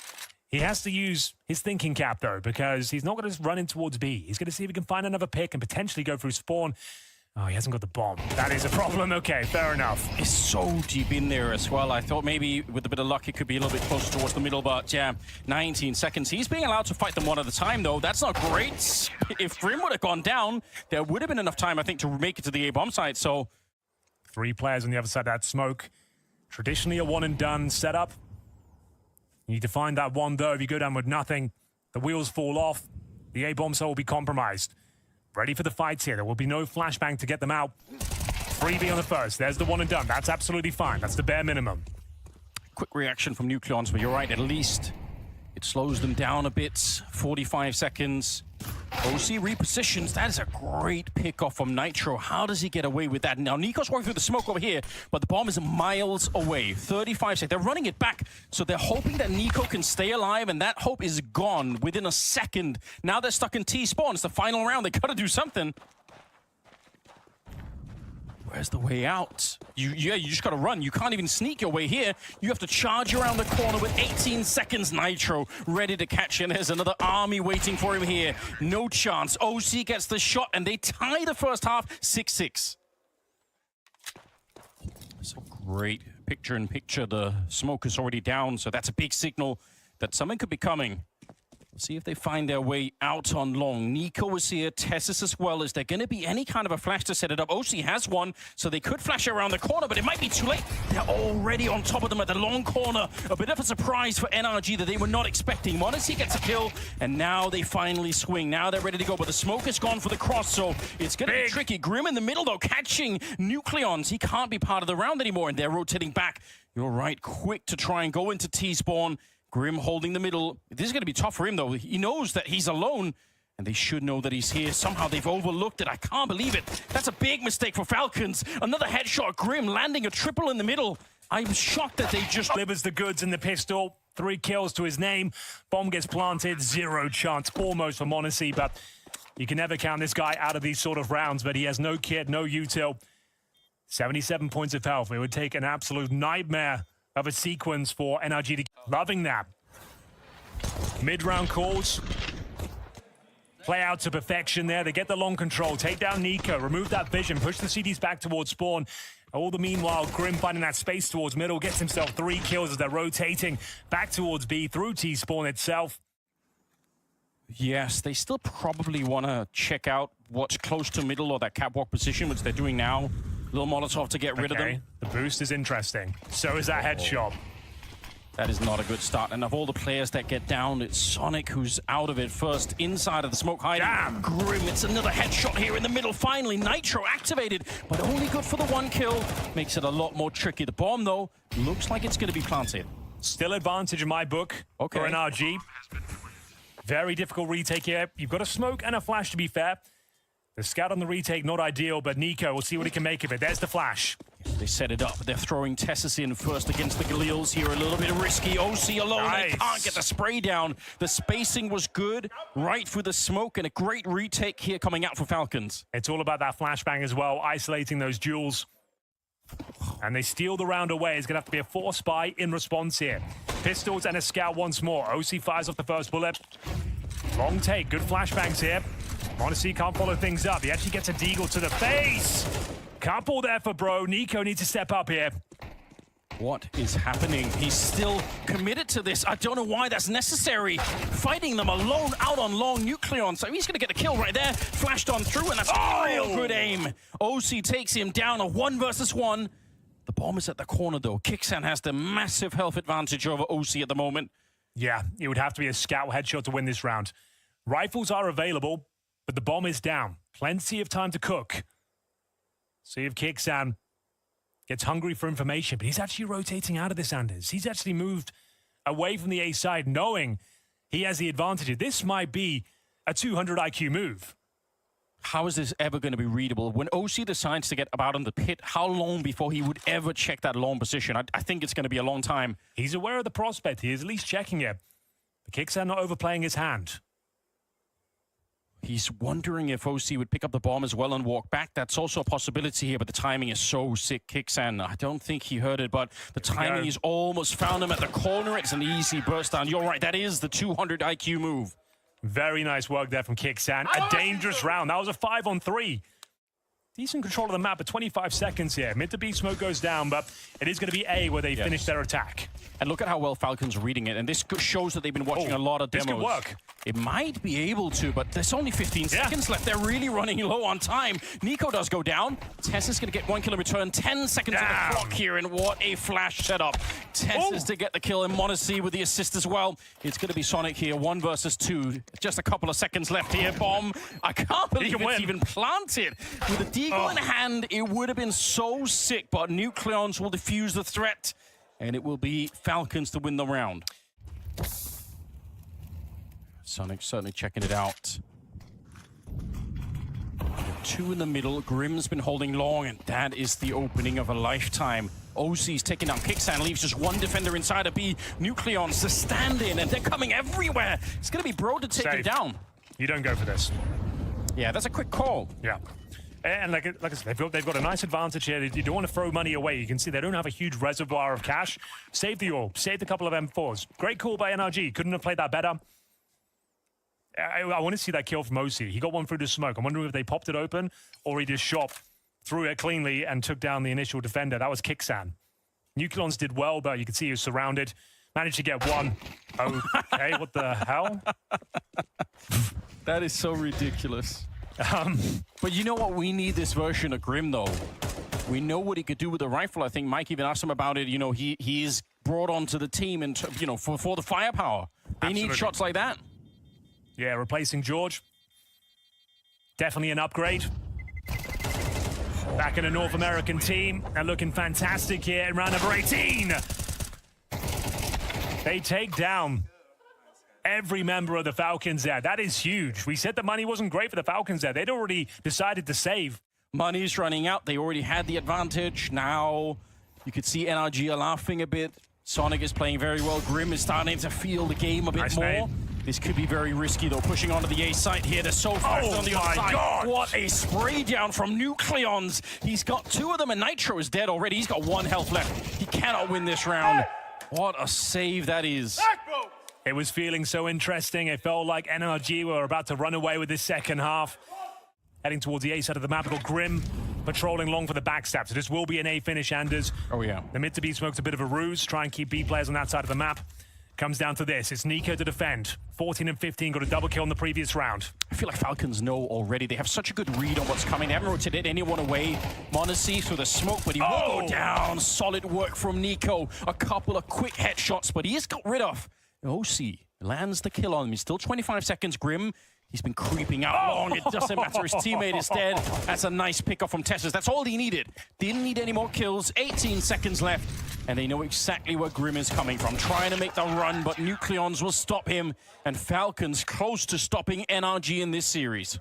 Speaker 2: He has to use his thinking cap, though, because he's not going to run in towards B. He's going to see if he can find another pick and potentially go through spawn. Oh, he hasn't got the bomb. That is a problem. Okay, fair enough.
Speaker 1: It's so deep in there as well. I thought maybe with a bit of luck, it could be a little bit closer towards the middle, but yeah, 19 seconds. He's being allowed to fight them one at a time, though. That's not great. If Grim would have gone down, there would have been enough time, I think, to make it to the A-bomb site, so...
Speaker 2: 3 players on the other side of that smoke. Traditionally a one-and-done setup. You need to find that one, though. If you go down with nothing, the wheels fall off. The A-bomb site will be compromised. Ready for the fights here. There will be no flashbang to get them out. Freebie on the first. There's the one and done. That's absolutely fine. That's the bare minimum.
Speaker 1: Quick reaction from Nucleons, but you're right. At least it slows them down a bit. 45 seconds. OC repositions. That is a great pickoff from Nitro. How does he get away with that? Now, Nico's walking through the smoke over here, but the bomb is miles away. 35 seconds. They're running it back, so they're hoping that Nico can stay alive, and that hope is gone within a second. Now they're stuck in T-spawn. It's the final round. They got to do something. Where's the way out? You just got to run. You can't even sneak your way here. You have to charge around the corner with 18 seconds. Nitro ready to catch in. There's another army waiting for him here. No chance. OC gets the shot, and they tie the first half 6-6. So great picture-in-picture. The smoke is already down, so that's a big signal that something could be coming. Let's see if they find their way out on long. Nico is here, Tessus as well. Is there going to be any kind of a flash to set it up? OC has one, so they could flash around the corner, but it might be too late. They're already on top of them at the long corner. A bit of a surprise for NRG that they were not expecting. Monacy gets a kill, and now they finally swing. Now they're ready to go, but the smoke is gone for the cross, so it's going to be tricky. Grim in the middle, though, catching Nucleons. He can't be part of the round anymore, and they're rotating back. You're right, quick to try and go into T-spawn. Grim holding the middle. This is going to be tough for him, though. He knows that he's alone. And they should know that he's here. Somehow they've overlooked it. I can't believe it. That's a big mistake for Falcons. Another headshot. Grim landing a triple in the middle. I'm shocked that they just...
Speaker 2: delivers the goods in the pistol. 3 kills to his name. Bomb gets planted. 0 chance almost for Monacy, but you can never count this guy out of these sort of rounds, but he has no kit, no util. 77 points of health. It would take an absolute nightmare of a sequence for NRG to... Loving that. Mid-round calls. Play out to perfection there. They get the long control. Take down Nico. Remove that vision. Push the CDs back towards spawn. All the meanwhile, Grim finding that space towards middle. Gets himself 3 kills as they're rotating back towards B through T-spawn itself.
Speaker 1: Yes, they still probably want to check out what's close to middle or that catwalk position, which they're doing now. Little Molotov to get rid of them.
Speaker 2: The boost is interesting. So is that headshot.
Speaker 1: That is not a good start. And of all the players that get down, it's Sonic who's out of it first, inside of the smoke hiding.
Speaker 2: Damn.
Speaker 1: Grim, it's another headshot here in the middle. Finally, Nitro activated, but only good for the 1 kill. Makes it a lot more tricky. The bomb, though, looks like it's going to be planted.
Speaker 2: Still advantage in my book for NRG. Very difficult retake here. You've got a smoke and a flash, to be fair. The scout on the retake, not ideal, but Nico will see what he can make of it. There's the flash.
Speaker 1: They set it up. They're throwing Tessus in first against the Galils here. A little bit risky. OC alone. Nice. They can't get the spray down. The spacing was good. Right through the smoke, and a great retake here coming out for Falcons.
Speaker 2: It's all about that flashbang as well, isolating those duels. And they steal the round away. It's going to have to be a force buy in response here. Pistols and a scout once more. OC fires off the first bullet. Long take. Good flashbangs here. Monacy can't follow things up. He actually gets a deagle to the face. Couple there for bro. Nico needs to step up here.
Speaker 1: What is happening? He's still committed to this. I don't know why that's necessary. Fighting them alone out on long Nucleon. So he's going to get a kill right there. Flashed on through, and that's real good aim. OC takes him down, a 1 versus 1. The bomb is at the corner, though. Kixan has the massive health advantage over OC at the moment.
Speaker 2: Yeah, it would have to be a scout headshot to win this round. Rifles are available, but the bomb is down. Plenty of time to cook. See if Kixan gets hungry for information, but he's actually rotating out of this, Anders. He's actually moved away from the A side, knowing he has the advantage. This might be a 200 IQ move.
Speaker 1: How is this ever going to be readable? When OC decides to get about in the pit, how long before he would ever check that long position? I think it's going to be a long time.
Speaker 2: He's aware of the prospect. He is at least checking it. But Kixan not overplaying his hand.
Speaker 1: He's wondering if OC would pick up the bomb as well and walk back. That's also a possibility here, but the timing is so sick. Kixan, I don't think he heard it, but the timing is almost found him at the corner. It's an easy burst down. You're right, that is the 200 IQ move.
Speaker 2: Very nice work there from Kixan. A dangerous round. That was a 5-on-3. Decent control of the map, but 25 seconds here. Mid to B smoke goes down, but it is going to be A where they finish their attack.
Speaker 1: And look at how well Falcon's reading it. And this shows that they've been watching a lot of demos.
Speaker 2: This could work.
Speaker 1: It might be able to, but there's only 15 seconds left. They're really running low on time. Nico does go down. Tess is going to get 1 kill in return. 10 seconds on the clock here, and what a flash setup. Tess is to get the kill, and Monacy with the assist as well. It's going to be Sonic here, 1 versus 2. Just a couple of seconds left here. Bomb. I can't believe it's even planted. With a deagle in hand, it would have been so sick, but Nucleons will defuse the threat, and it will be Falcons to win the round. Sonic certainly checking it out. 2 in the middle. Grim's been holding long, and that is the opening of a lifetime. OC's taking down Kixan, leaves just 1 defender inside of B. Nucleons to stand in, and they're coming everywhere. It's going to be Bro to take him down.
Speaker 2: You don't go for this.
Speaker 1: Yeah, that's a quick call.
Speaker 2: Yeah. And like I said, they've got a nice advantage here. You don't want to throw money away. You can see they don't have a huge reservoir of cash. Save the orb. Saved a couple of M4s. Great call by NRG. Couldn't have played that better. I want to see that kill from OC. He got 1 through the smoke. I'm wondering if they popped it open or he just shot through it cleanly and took down the initial defender. That was Kixan. Nucleons did well, but you can see he was surrounded. Managed to get 1. Okay, what the hell?
Speaker 1: That is so ridiculous. But you know what? We need this version of Grim, though. We know what he could do with the rifle. I think Mike even asked him about it. You know, he is brought onto the team, and you know, for the firepower. They need shots like that.
Speaker 2: Yeah, replacing George. Definitely an upgrade. Back in a North American team, and looking fantastic here in round number 18. They take down every member of the Falcons there. That is huge. We said the money wasn't great for the Falcons there. They'd already decided to save.
Speaker 1: Money's running out. They already had the advantage. Now you could see NRG are laughing a bit. Sonic is playing very well. Grim is starting to feel the game a bit
Speaker 2: Nice
Speaker 1: more.
Speaker 2: nade.
Speaker 1: This could be very risky, though, pushing onto the A site here. They're so fast
Speaker 2: Oh
Speaker 1: on the
Speaker 2: my
Speaker 1: other side.
Speaker 2: God.
Speaker 1: What a spray down from Nucleons. He's got 2 of them, and Nitro is dead already. He's got 1 health left. He cannot win this round. What a save that is.
Speaker 2: It was feeling so interesting. It felt like NRG were about to run away with this second half. Heading towards the A side of the map, we've got Grim patrolling long for the backstab. So this will be an A finish, Anders.
Speaker 1: Oh, yeah.
Speaker 2: The mid to B smoke's a bit of a ruse. Try and keep B players on that side of the map. Comes down to this. It's Nico to defend. 14 and 15, got a double kill in the previous round.
Speaker 1: I feel like Falcons know already. They have such a good read on what's coming. They haven't rotated anyone away. Monacy through the smoke, but he will go down. Solid work from Nico. A couple of quick headshots, but he is got rid of. OC lands the kill on him. He's still 25 seconds. Grim, he's been creeping out long. It doesn't matter. His teammate is dead. That's a nice pickup from Tessus. That's all he needed. Didn't need any more kills. 18 seconds left. And they know exactly where Grim is coming from. Trying to make the run, but Nucleons will stop him. And Falcons close to stopping NRG in this series.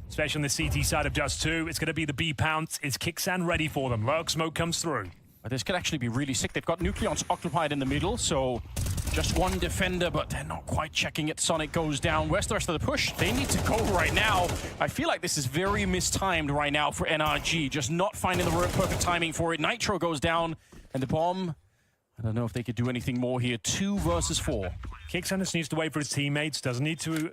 Speaker 2: Especially on the CT side of Just 2. It's going to be the B pounce. Is Kicksan ready for them? Lurk smoke comes through.
Speaker 1: But this could actually be really sick. They've got Nucleons occupied in the middle, so just 1 defender, but they're not quite checking it. Sonic goes down. Where's the rest of the push? They need to go right now. I feel like this is very mistimed right now for NRG, just not finding the perfect timing for it. Nitro goes down, and the bomb, I don't know if they could do anything more here. 2 versus 4.
Speaker 2: Kicksan just needs to wait for his teammates. Doesn't need to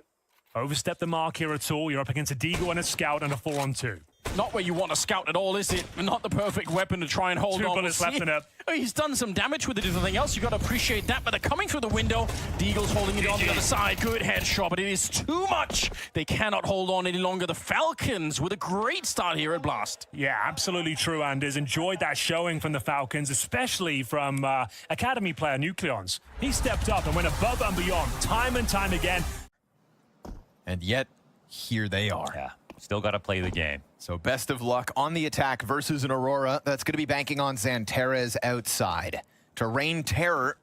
Speaker 2: overstep the mark here at all. You're up against a Deagle and a Scout and a 4-on-2.
Speaker 1: Not where you want a scout at all, is it? Not the perfect weapon to try and hold
Speaker 2: 2
Speaker 1: on.
Speaker 2: bullets left in it.
Speaker 1: Oh, he's done some damage with it, if nothing else. You got to appreciate that, but they're coming through the window. Deagle's holding it on the other side. Good headshot, but it is too much. They cannot hold on any longer. The Falcons with a great start here at Blast.
Speaker 2: Yeah, absolutely true, Anders. Enjoyed that showing from the Falcons, especially from Academy player Nucleons. He stepped up and went above and beyond time and time again.
Speaker 5: And yet, here they are.
Speaker 4: Yeah, still got to play the game.
Speaker 5: So best of luck on the attack versus an Aurora that's going to be banking on Xanterez outside to rain terror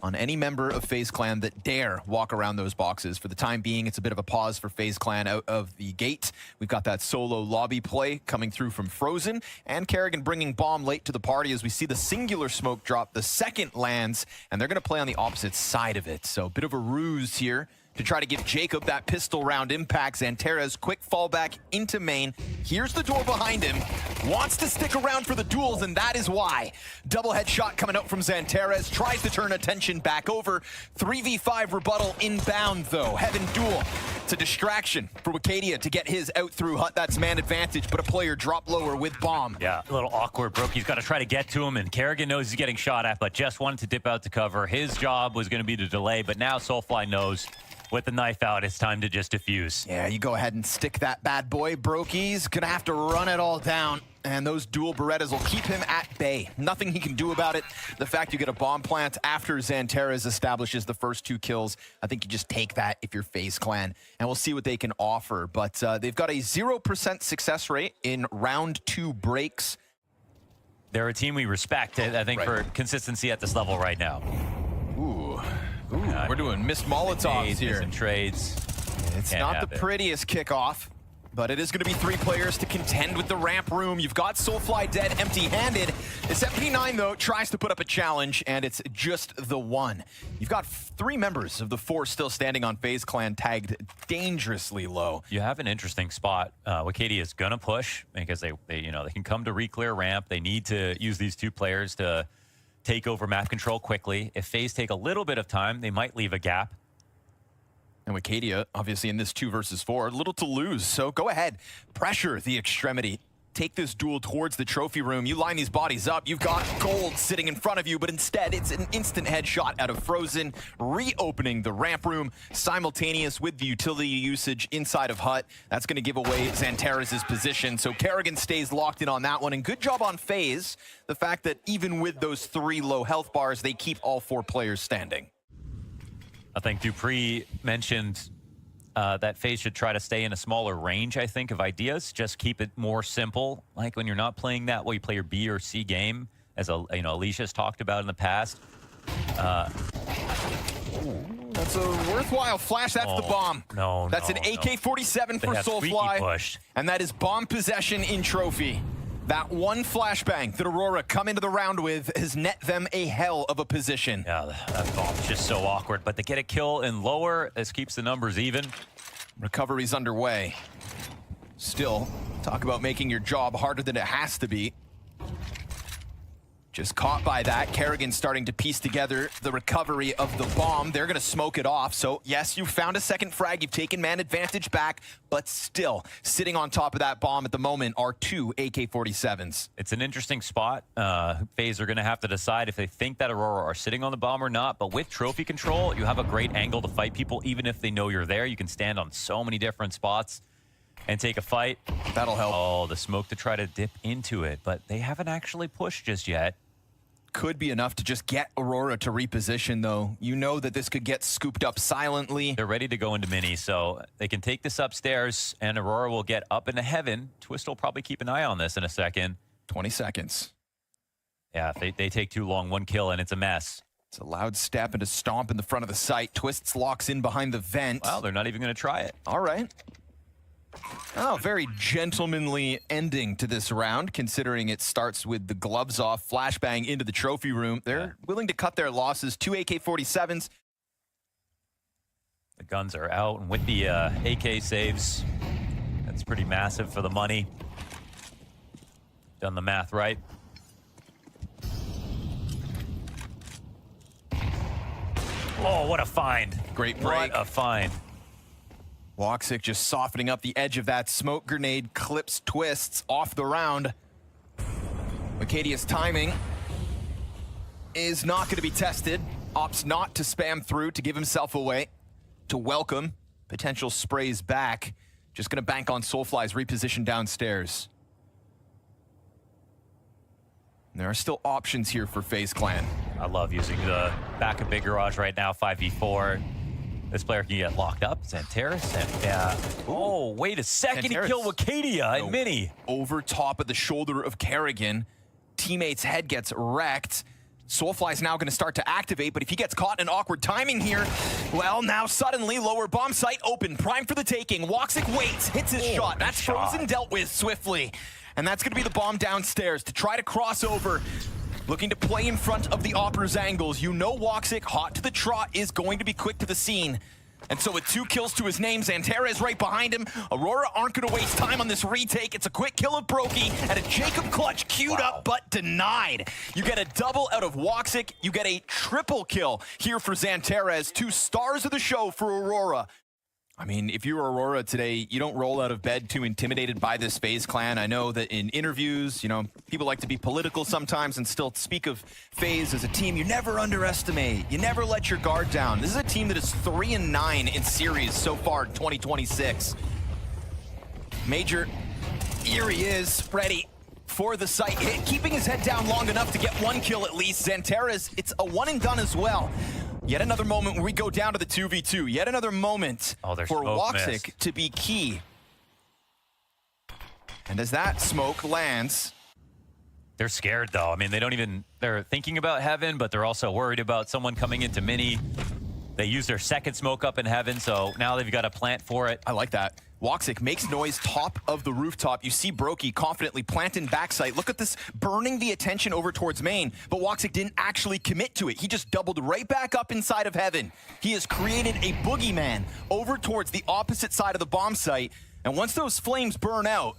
Speaker 5: on any member of FaZe Clan that dare walk around those boxes. For the time being, it's a bit of a pause for FaZe Clan out of the gate. We've got that solo lobby play coming through from Frozen, and Kerrigan bringing bomb late to the party as we see the singular smoke drop. The second lands, and they're going to play on the opposite side of it. So a bit of a ruse here to try to give Jacob that pistol round impact. Xanterez, quick fallback into main. Here's the door behind him. Wants to stick around for the duels, and that is why. Double headshot coming out from Xanterez. Tries to turn attention back over. 3v5 rebuttal inbound, though. Heaven duel. It's a distraction for Wicadia to get his out through hut. That's man advantage, but a player drop lower with bomb.
Speaker 4: Yeah, a little awkward. Brokey's got to try to get to him, and Kerrigan knows he's getting shot at, but just wanted to dip out to cover. His job was going to be to delay, but now Soulfly knows with the knife out, it's time to just defuse.
Speaker 5: Yeah, you go ahead and stick that bad boy. Brokey's gonna have to run it all down, and those dual Berettas will keep him at bay. Nothing he can do about it. The fact you get a bomb plant after Xanterez establishes the first 2 kills, I think you just take that if you're FaZe Clan, and we'll see what they can offer. But they've got a 0% success rate in round 2 breaks.
Speaker 4: They're a team we respect, I think, for consistency at this level right now.
Speaker 5: Ooh, we're doing missed Molotovs here.
Speaker 4: And trades.
Speaker 5: It's not the prettiest kickoff, but it is going to be 3 players to contend with the ramp room. You've got Soulfly dead empty-handed. This MP9, though, tries to put up a challenge, and it's just the 1. You've got 3 members of the 4 still standing on FaZe Clan tagged dangerously low.
Speaker 4: You have an interesting spot. Wicadia is going to push because they can come to re-clear ramp. They need to use these 2 players to take over map control quickly. If FaZe take a little bit of time, they might leave a gap.
Speaker 5: And Wicadia, obviously in this 2 versus 4, little to lose. So go ahead, pressure the extremity. Take this duel towards the trophy room. You line these bodies up. You've got gold sitting in front of you, but instead it's an instant headshot out of Frozen, reopening the ramp room simultaneous with the utility usage inside of hut. That's going to give away Xanterez's position. So Kerrigan stays locked in on that one. And good job on FaZe. The fact that even with those 3 low health bars, they keep all 4 players standing.
Speaker 4: I think Dupree mentioned that FaZe should try to stay in a smaller range, I think, of ideas. Just keep it more simple. Like when you're not playing that well, you play your B or C game, as Alicia's talked about in the past.
Speaker 5: That's a worthwhile flash. That's the bomb.
Speaker 4: No,
Speaker 5: That's an AK-47 for Soulfly.
Speaker 4: Pushed.
Speaker 5: And that is bomb possession in trophy. That one flashbang that Aurora come into the round with has net them a hell of a position.
Speaker 4: Yeah, that bomb's just so awkward. But they get a kill in lower. This keeps the numbers even.
Speaker 5: Recovery's underway. Still, talk about making your job harder than it has to be. Just caught by that. Kerrigan starting to piece together the recovery of the bomb. They're going to smoke it off. So, yes, you found a second frag. You've taken man advantage back. But still, sitting on top of that bomb at the moment are 2 AK-47s.
Speaker 4: It's an interesting spot. FaZe are going to have to decide if they think that Aurora are sitting on the bomb or not. But with trophy control, you have a great angle to fight people. Even if they know you're there, you can stand on so many different spots and take a fight.
Speaker 5: That'll help.
Speaker 4: Oh, the smoke to try to dip into it. But they haven't actually pushed just yet.
Speaker 5: Could be enough to just get Aurora to reposition, though. You know that this could get scooped up silently.
Speaker 4: They're ready to go into mini, so they can take this upstairs, and Aurora will get up into heaven. Twist will probably keep an eye on this in a second.
Speaker 5: 20 seconds.
Speaker 4: Yeah, if they take too long, 1 kill, and it's a mess.
Speaker 5: It's a loud step and a stomp in the front of the site. Twists locks in behind the vent.
Speaker 4: Well, they're not even going to try it.
Speaker 5: All right. Oh, very gentlemanly ending to this round, considering it starts with the gloves off, flashbang into the trophy room. They're willing to cut their losses. 2 AK-47s.
Speaker 4: The guns are out, and with the AK saves, that's pretty massive for the money. Done the math right. Oh, what a find.
Speaker 5: Great break.
Speaker 4: What a find.
Speaker 5: Woxic just softening up the edge of that smoke grenade, clips Twists off the round. Acadia's timing is not going to be tested. Opts not to spam through to give himself away, to welcome potential sprays back. Just going to bank on Soulfly's reposition downstairs. And there are still options here for FaZe Clan.
Speaker 4: I love using the back of Big Garage right now, 5v4. This player can get locked up. Xantares. And, oh, wait a second.
Speaker 5: Xantares.
Speaker 4: He killed Acadia and Mini.
Speaker 5: Over top of the shoulder of Kerrigan. Teammate's head gets wrecked. Soulfly's now going to start to activate, but if he gets caught in awkward timing here, well, now suddenly lower bomb site open, prime for the taking. Woxic waits, hits his shot. That's frozen, dealt with swiftly. And that's going to be the bomb downstairs to try to cross over. Looking to play in front of the Opera's angles. You know Woxic, hot to the trot, is going to be quick to the scene. And so with 2 kills to his name, Xantares right behind him. Aurora aren't going to waste time on this retake. It's a quick kill of Brokey and a Jacob clutch queued up but denied. You get a double out of Woxic. You get a triple kill here for Xantares. 2 stars of the show for Aurora. I mean, if you're Aurora today, you don't roll out of bed too intimidated by this FaZe Clan. I know that in interviews, you know, people like to be political sometimes and still speak of FaZe as a team you never underestimate. You never let your guard down. This is a team that is 3-9 in series so far in 2026. Major, here he is, ready for the site hit, keeping his head down long enough to get 1 kill at least. Xantares, it's a 1 and done as well. Yet another moment where we go down to the 2v2. Yet another moment for Woxic to be key. And as that smoke lands...
Speaker 4: They're scared, though. I mean, they're thinking about heaven, but they're also worried about someone coming into mini. They use their second smoke up in heaven, so now they've got a plant for it.
Speaker 5: I like that. Woxic makes noise top of the rooftop. You see Brokey confidently planting backside. Look at this, burning the attention over towards main, but Woxic didn't actually commit to it. He just doubled right back up inside of heaven. He has created a boogeyman over towards the opposite side of the bomb site, and once those flames burn out,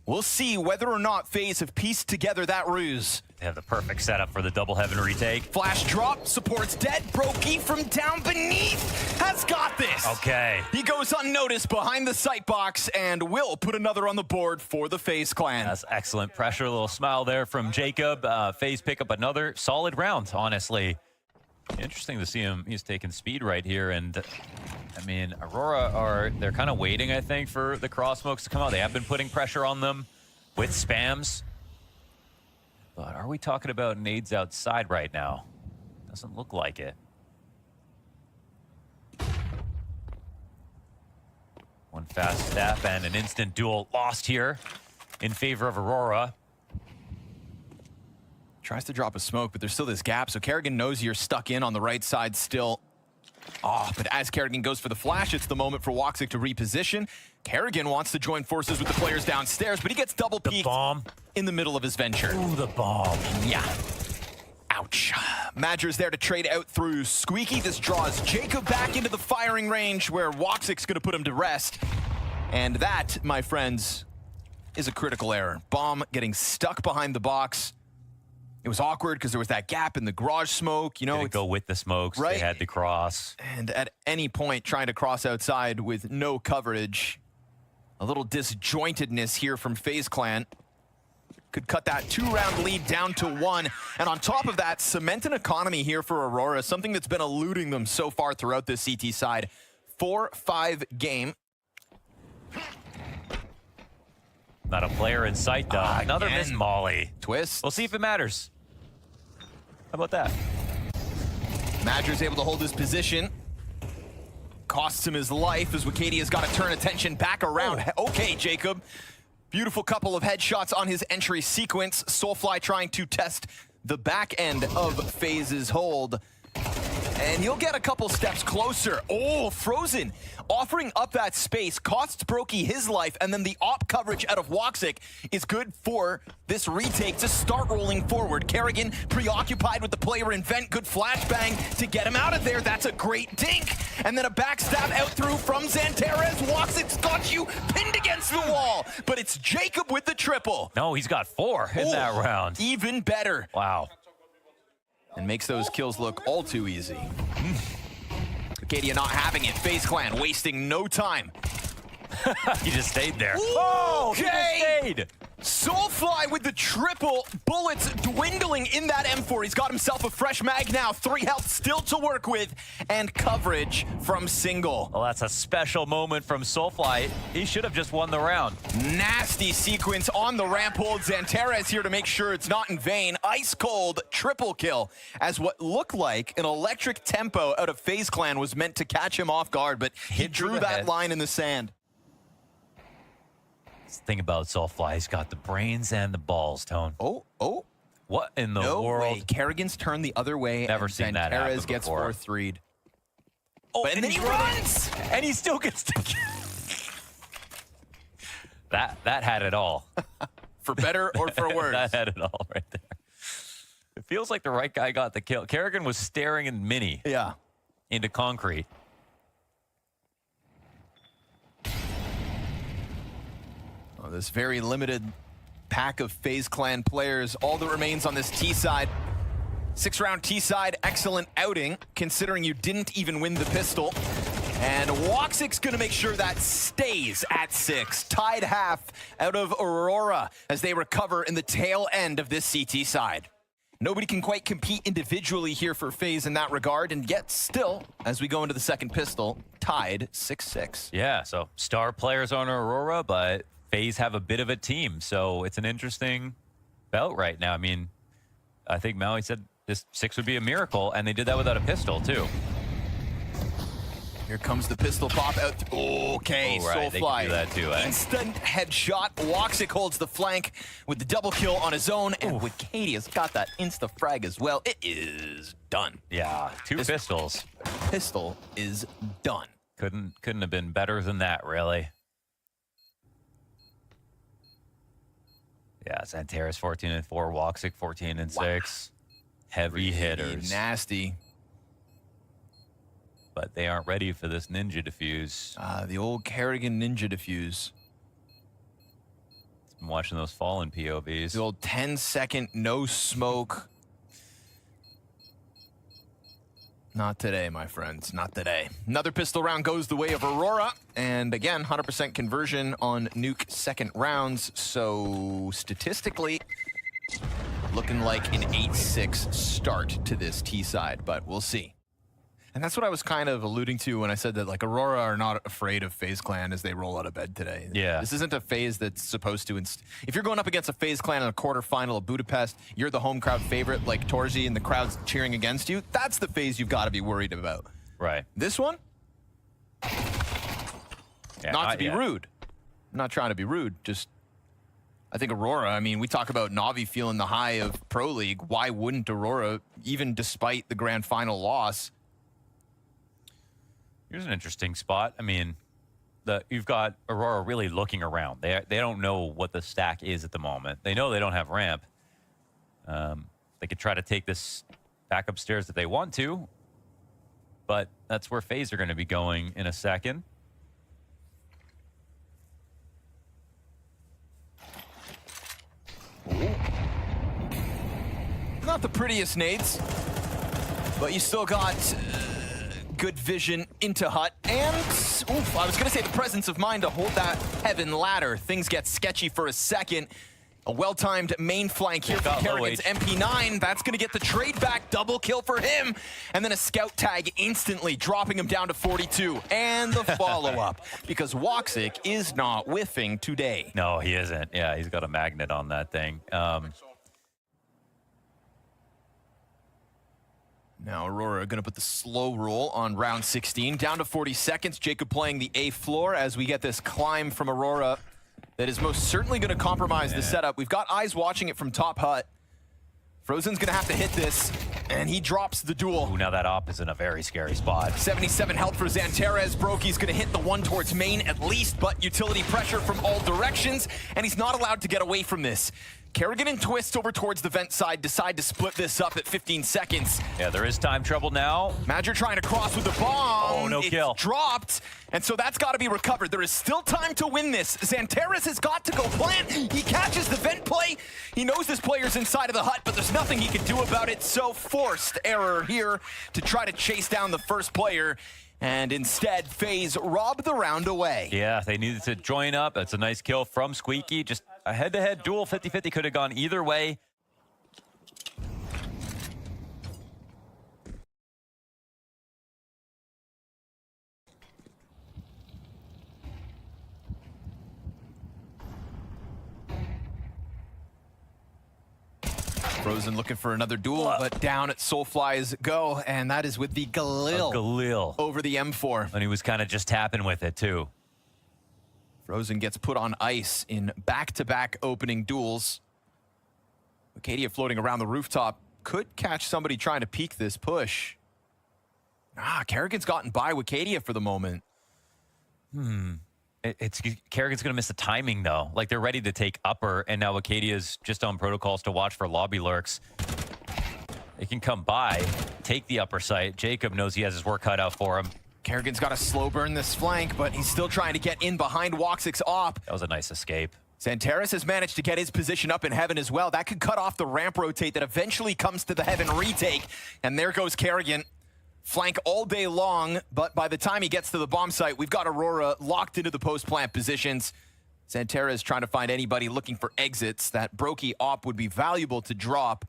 Speaker 5: we'll see whether or not FaZe have pieced together that ruse.
Speaker 4: They have the perfect setup for the double heaven retake.
Speaker 5: Flash drop, support's dead. Brokey from down beneath has got this.
Speaker 4: Okay.
Speaker 5: He goes unnoticed behind the sight box and will put another on the board for the FaZe Clan.
Speaker 4: That's excellent pressure. A little smile there from Jacob. FaZe pick up another solid round, honestly. Interesting to see him. He's taking speed right here. And I mean, Aurora they're kind of waiting, I think, for the cross smokes to come out. They have been putting pressure on them with spams. But are we talking about nades outside right now? Doesn't look like it. One fast step and an instant duel lost here in favor of Aurora.
Speaker 5: Tries to drop a smoke, but there's still this gap, so Kerrigan knows you're stuck in on the right side still. Oh, but as Kerrigan goes for the flash, it's the moment for Woxic to reposition. Kerrigan wants to join forces with the players downstairs, but he gets double peeked
Speaker 2: bomb.
Speaker 5: in the middle of his venture.
Speaker 2: Ooh, the bomb.
Speaker 5: Yeah. Ouch. Madger's there to trade out through Squeaky. This draws Jacob back into the firing range where Woxic's going to put him to rest. And that, my friends, is a critical error. Bomb getting stuck behind the box. It was awkward because there was that gap in the garage smoke. You know,
Speaker 4: Didn't go with the smokes.
Speaker 5: Right.
Speaker 4: They had to cross.
Speaker 5: And at any point, trying to cross outside with no coverage. A little disjointedness here from FaZe Clan. Could cut that 2-round lead down to 1. And on top of that, cement an economy here for Aurora, something that's been eluding them so far throughout this CT side. 4-5 game.
Speaker 4: Not a player in sight, though. Another
Speaker 5: Again.
Speaker 4: miss Molly.
Speaker 5: Twist.
Speaker 4: We'll see if it matters. How about that?
Speaker 5: Madger's able to hold his position. Costs him his life as Wikadia's got to turn attention back around. Okay, Jacob. Beautiful couple of headshots on his entry sequence. Soulfly trying to test the back end of FaZe's hold. And he'll get a couple steps closer. Oh, Frozen offering up that space. Costs Brokey his life, and then the op coverage out of Woxic is good for this retake to start rolling forward. Kerrigan preoccupied with the player in vent. Good flashbang to get him out of there. That's a great dink. And then a backstab out through from Xantares. Woxic's got you pinned against the wall, but it's Jacob with the triple.
Speaker 4: No, he's got 4 in that round.
Speaker 5: Even better.
Speaker 4: Wow.
Speaker 5: And makes those kills look all too easy. Wikadia not having it. FaZe Clan wasting no time.
Speaker 4: He just stayed there.
Speaker 5: Oh,
Speaker 4: He
Speaker 5: okay.
Speaker 4: just stayed.
Speaker 5: Soulfly with the triple. Bullets dwindling in that M4. He's got himself a fresh mag now. 3 health still to work with. And coverage from Single.
Speaker 4: Well, that's a special moment from Soulfly. He should have just won the round.
Speaker 5: Nasty sequence on the ramp hold. Xantares here to make sure it's not in vain. Ice cold triple kill as what looked like an electric tempo out of FaZe Clan was meant to catch him off guard, but he
Speaker 4: Hit through
Speaker 5: drew
Speaker 4: the
Speaker 5: that
Speaker 4: head.
Speaker 5: line in the sand.
Speaker 4: Thing about Soulfly, he's got the brains and the balls, Tone.
Speaker 5: Oh.
Speaker 4: What in the
Speaker 5: No
Speaker 4: world?
Speaker 5: way. Kerrigan's turned the other way.
Speaker 4: Never
Speaker 5: and
Speaker 4: seen that happen
Speaker 5: Xantares gets
Speaker 4: before.
Speaker 5: 4-3'd.
Speaker 4: Oh,
Speaker 5: And then he runs!
Speaker 4: And he still gets to kill. That had it all.
Speaker 5: For better or for worse.
Speaker 4: That had it all right there. It feels like the right guy got the kill. Kerrigan was staring in Mini
Speaker 5: Yeah.
Speaker 4: into concrete.
Speaker 5: Well, this very limited pack of FaZe Clan players, all that remains on this T side. 6-round T side, excellent outing, considering you didn't even win the pistol. And Woxic's gonna make sure that stays at 6. Tied half out of Aurora as they recover in the tail end of this CT side. Nobody can quite compete individually here for FaZe in that regard, and yet still, as we go into the second pistol, tied 6-6.
Speaker 4: Yeah, so star players on Aurora, but FaZe have a bit of a team. So it's an interesting bout right now. I mean, I think Maui said this 6 would be a miracle, and they did that without a pistol, too.
Speaker 5: Here comes the pistol pop out. Okay,
Speaker 4: Oh, right, they
Speaker 5: Soulfly.
Speaker 4: can do that too, eh?
Speaker 5: Instant headshot. Woxic holds the flank with the double kill on his own, and Wikadia's got that insta frag as well. It is done.
Speaker 4: Yeah, 2 pistols.
Speaker 5: Pistol is done.
Speaker 4: Couldn't have been better than that, really. Yeah, Xantares 14-4, Woxic 14-6. Heavy hitters.
Speaker 5: Nasty.
Speaker 4: But they aren't ready for this ninja defuse.
Speaker 5: The old Kerrigan ninja defuse.
Speaker 4: I'm watching those fallen POVs.
Speaker 5: The old 10-second no smoke. Not today, my friends. Not today. Another pistol round goes the way of Aurora. And again, 100% conversion on nuke second rounds. So statistically, looking like an 8-6 start to this T side, but we'll see. And that's what I was kind of alluding to when I said that, like, Aurora are not afraid of FaZe Clan as they roll out of bed today.
Speaker 4: Yeah.
Speaker 5: This isn't a FaZe that's supposed to... If you're going up against a FaZe Clan in a quarterfinal of Budapest, you're the home crowd favorite, like Torzi, and the crowd's cheering against you. That's the FaZe you've got to be worried about.
Speaker 4: Right.
Speaker 5: This one?
Speaker 4: Yeah,
Speaker 5: Not to be
Speaker 4: yet.
Speaker 5: rude. I'm not trying to be rude. Just, I think Aurora, I mean, we talk about Navi feeling the high of Pro League. Why wouldn't Aurora, even despite the grand final loss,
Speaker 4: Here's an interesting spot. I mean, you've got Aurora really looking around. They don't know what the stack is at the moment. They know they don't have ramp. They could try to take this back upstairs if they want to, but that's where FaZe are going to be going in a second.
Speaker 5: Not the prettiest nades, but you still got good vision into Hut. And, oof, I was going to say the presence of mind to hold that Heaven ladder. Things get sketchy for a second. A well-timed main flank here for Kerrigan's MP9. That's going to get the trade back. Double kill for him. And then a scout tag instantly, dropping him down to 42. And the follow-up, because Woxic is not whiffing today.
Speaker 4: No, he isn't. Yeah, he's got a magnet on that thing.
Speaker 5: Now Aurora going to put the slow roll on round 16. Down to 40 seconds. Jacob playing the A floor as we get this climb from Aurora that is most certainly going to compromise the setup. We've got eyes watching it from top Hut. Frozen's going to have to hit this, and he drops the duel.
Speaker 4: Ooh, now that op is in a very scary spot.
Speaker 5: 77 health for Xantares. Brokey's going to hit the one towards main at least, but utility pressure from all directions, and he's not allowed to get away from this. Kerrigan and Twist over towards the vent side decide to split this up at 15 seconds.
Speaker 4: Yeah, there is time trouble now.
Speaker 5: Madger trying to cross with the bomb.
Speaker 4: Oh, no kill.
Speaker 5: It's dropped, and so that's got to be recovered. There is still time to win this. Xantares has got to go plant. He catches the vent play. He knows this player's inside of the hut, but there's nothing he can do about it. So forced error here to try to chase down the first player. And instead, FaZe robbed the round away.
Speaker 4: Yeah, they needed to join up. That's a nice kill from Squeaky. Just a head-to-head duel, 50-50 could have gone either way.
Speaker 5: Frozen looking for another duel, but down at Soulfly's go, and that is with the Galil.
Speaker 4: Galil.
Speaker 5: Over the M4.
Speaker 4: And he was kind of just tapping with it, too.
Speaker 5: Frozen gets put on ice in back-to-back opening duels. Acadia floating around the rooftop could catch somebody trying to peek this push. Kerrigan's gotten by Acadia for the moment.
Speaker 4: Kerrigan's going to miss the timing, though. Like, they're ready to take upper, and now Acadia's just on protocols to watch for lobby lurks. They can come by, take the upper site. Jacob knows he has his work cut out for him.
Speaker 5: Kerrigan's got to slow burn this flank, but he's still trying to get in behind Woxic's op.
Speaker 4: That was a nice escape.
Speaker 5: Xantares has managed to get his position up in Heaven as well. That could cut off the ramp rotate that eventually comes to the Heaven retake. And there goes Kerrigan. Flank all day long, but by the time he gets to the bomb site, we've got Aurora locked into the post-plant positions. Xantares trying to find anybody looking for exits. That Brokey op would be valuable to drop,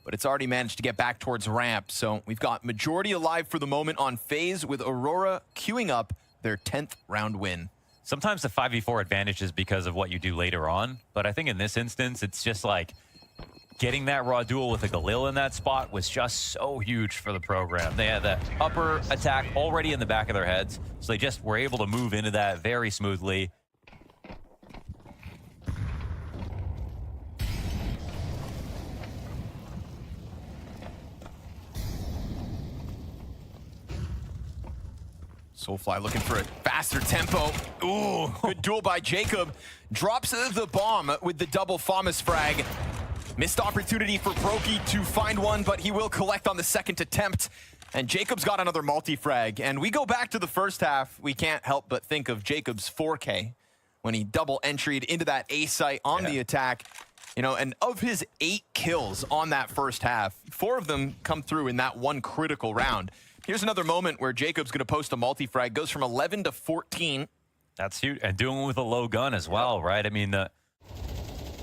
Speaker 5: but it's already managed to get back towards ramp. So we've got majority alive for the moment on FaZe, with Aurora queuing up their 10th round win.
Speaker 4: Sometimes the 5v4 advantage is because of what you do later on, but I think in this instance, it's just like getting that raw duel with a Galil in that spot was just so huge for the program. They had that upper attack already in the back of their heads, so they just were able to move into that very smoothly.
Speaker 5: Soulfly looking for a faster tempo. Ooh, good duel by Jacob. Drops the bomb with the double FAMAS frag. Missed opportunity for Brokey to find one, but he will collect on the second attempt. And Jacob's got another multi-frag. And we go back to the first half. We can't help but think of Jacob's 4K when he double entried into that A site on the attack. You know, and of his 8 kills on that first half, 4 of them come through in that one critical round. Here's another moment where Jacob's going to post a multi-frag. Goes from 11 to 14.
Speaker 4: That's huge. And doing it with a low gun as well, right? I mean,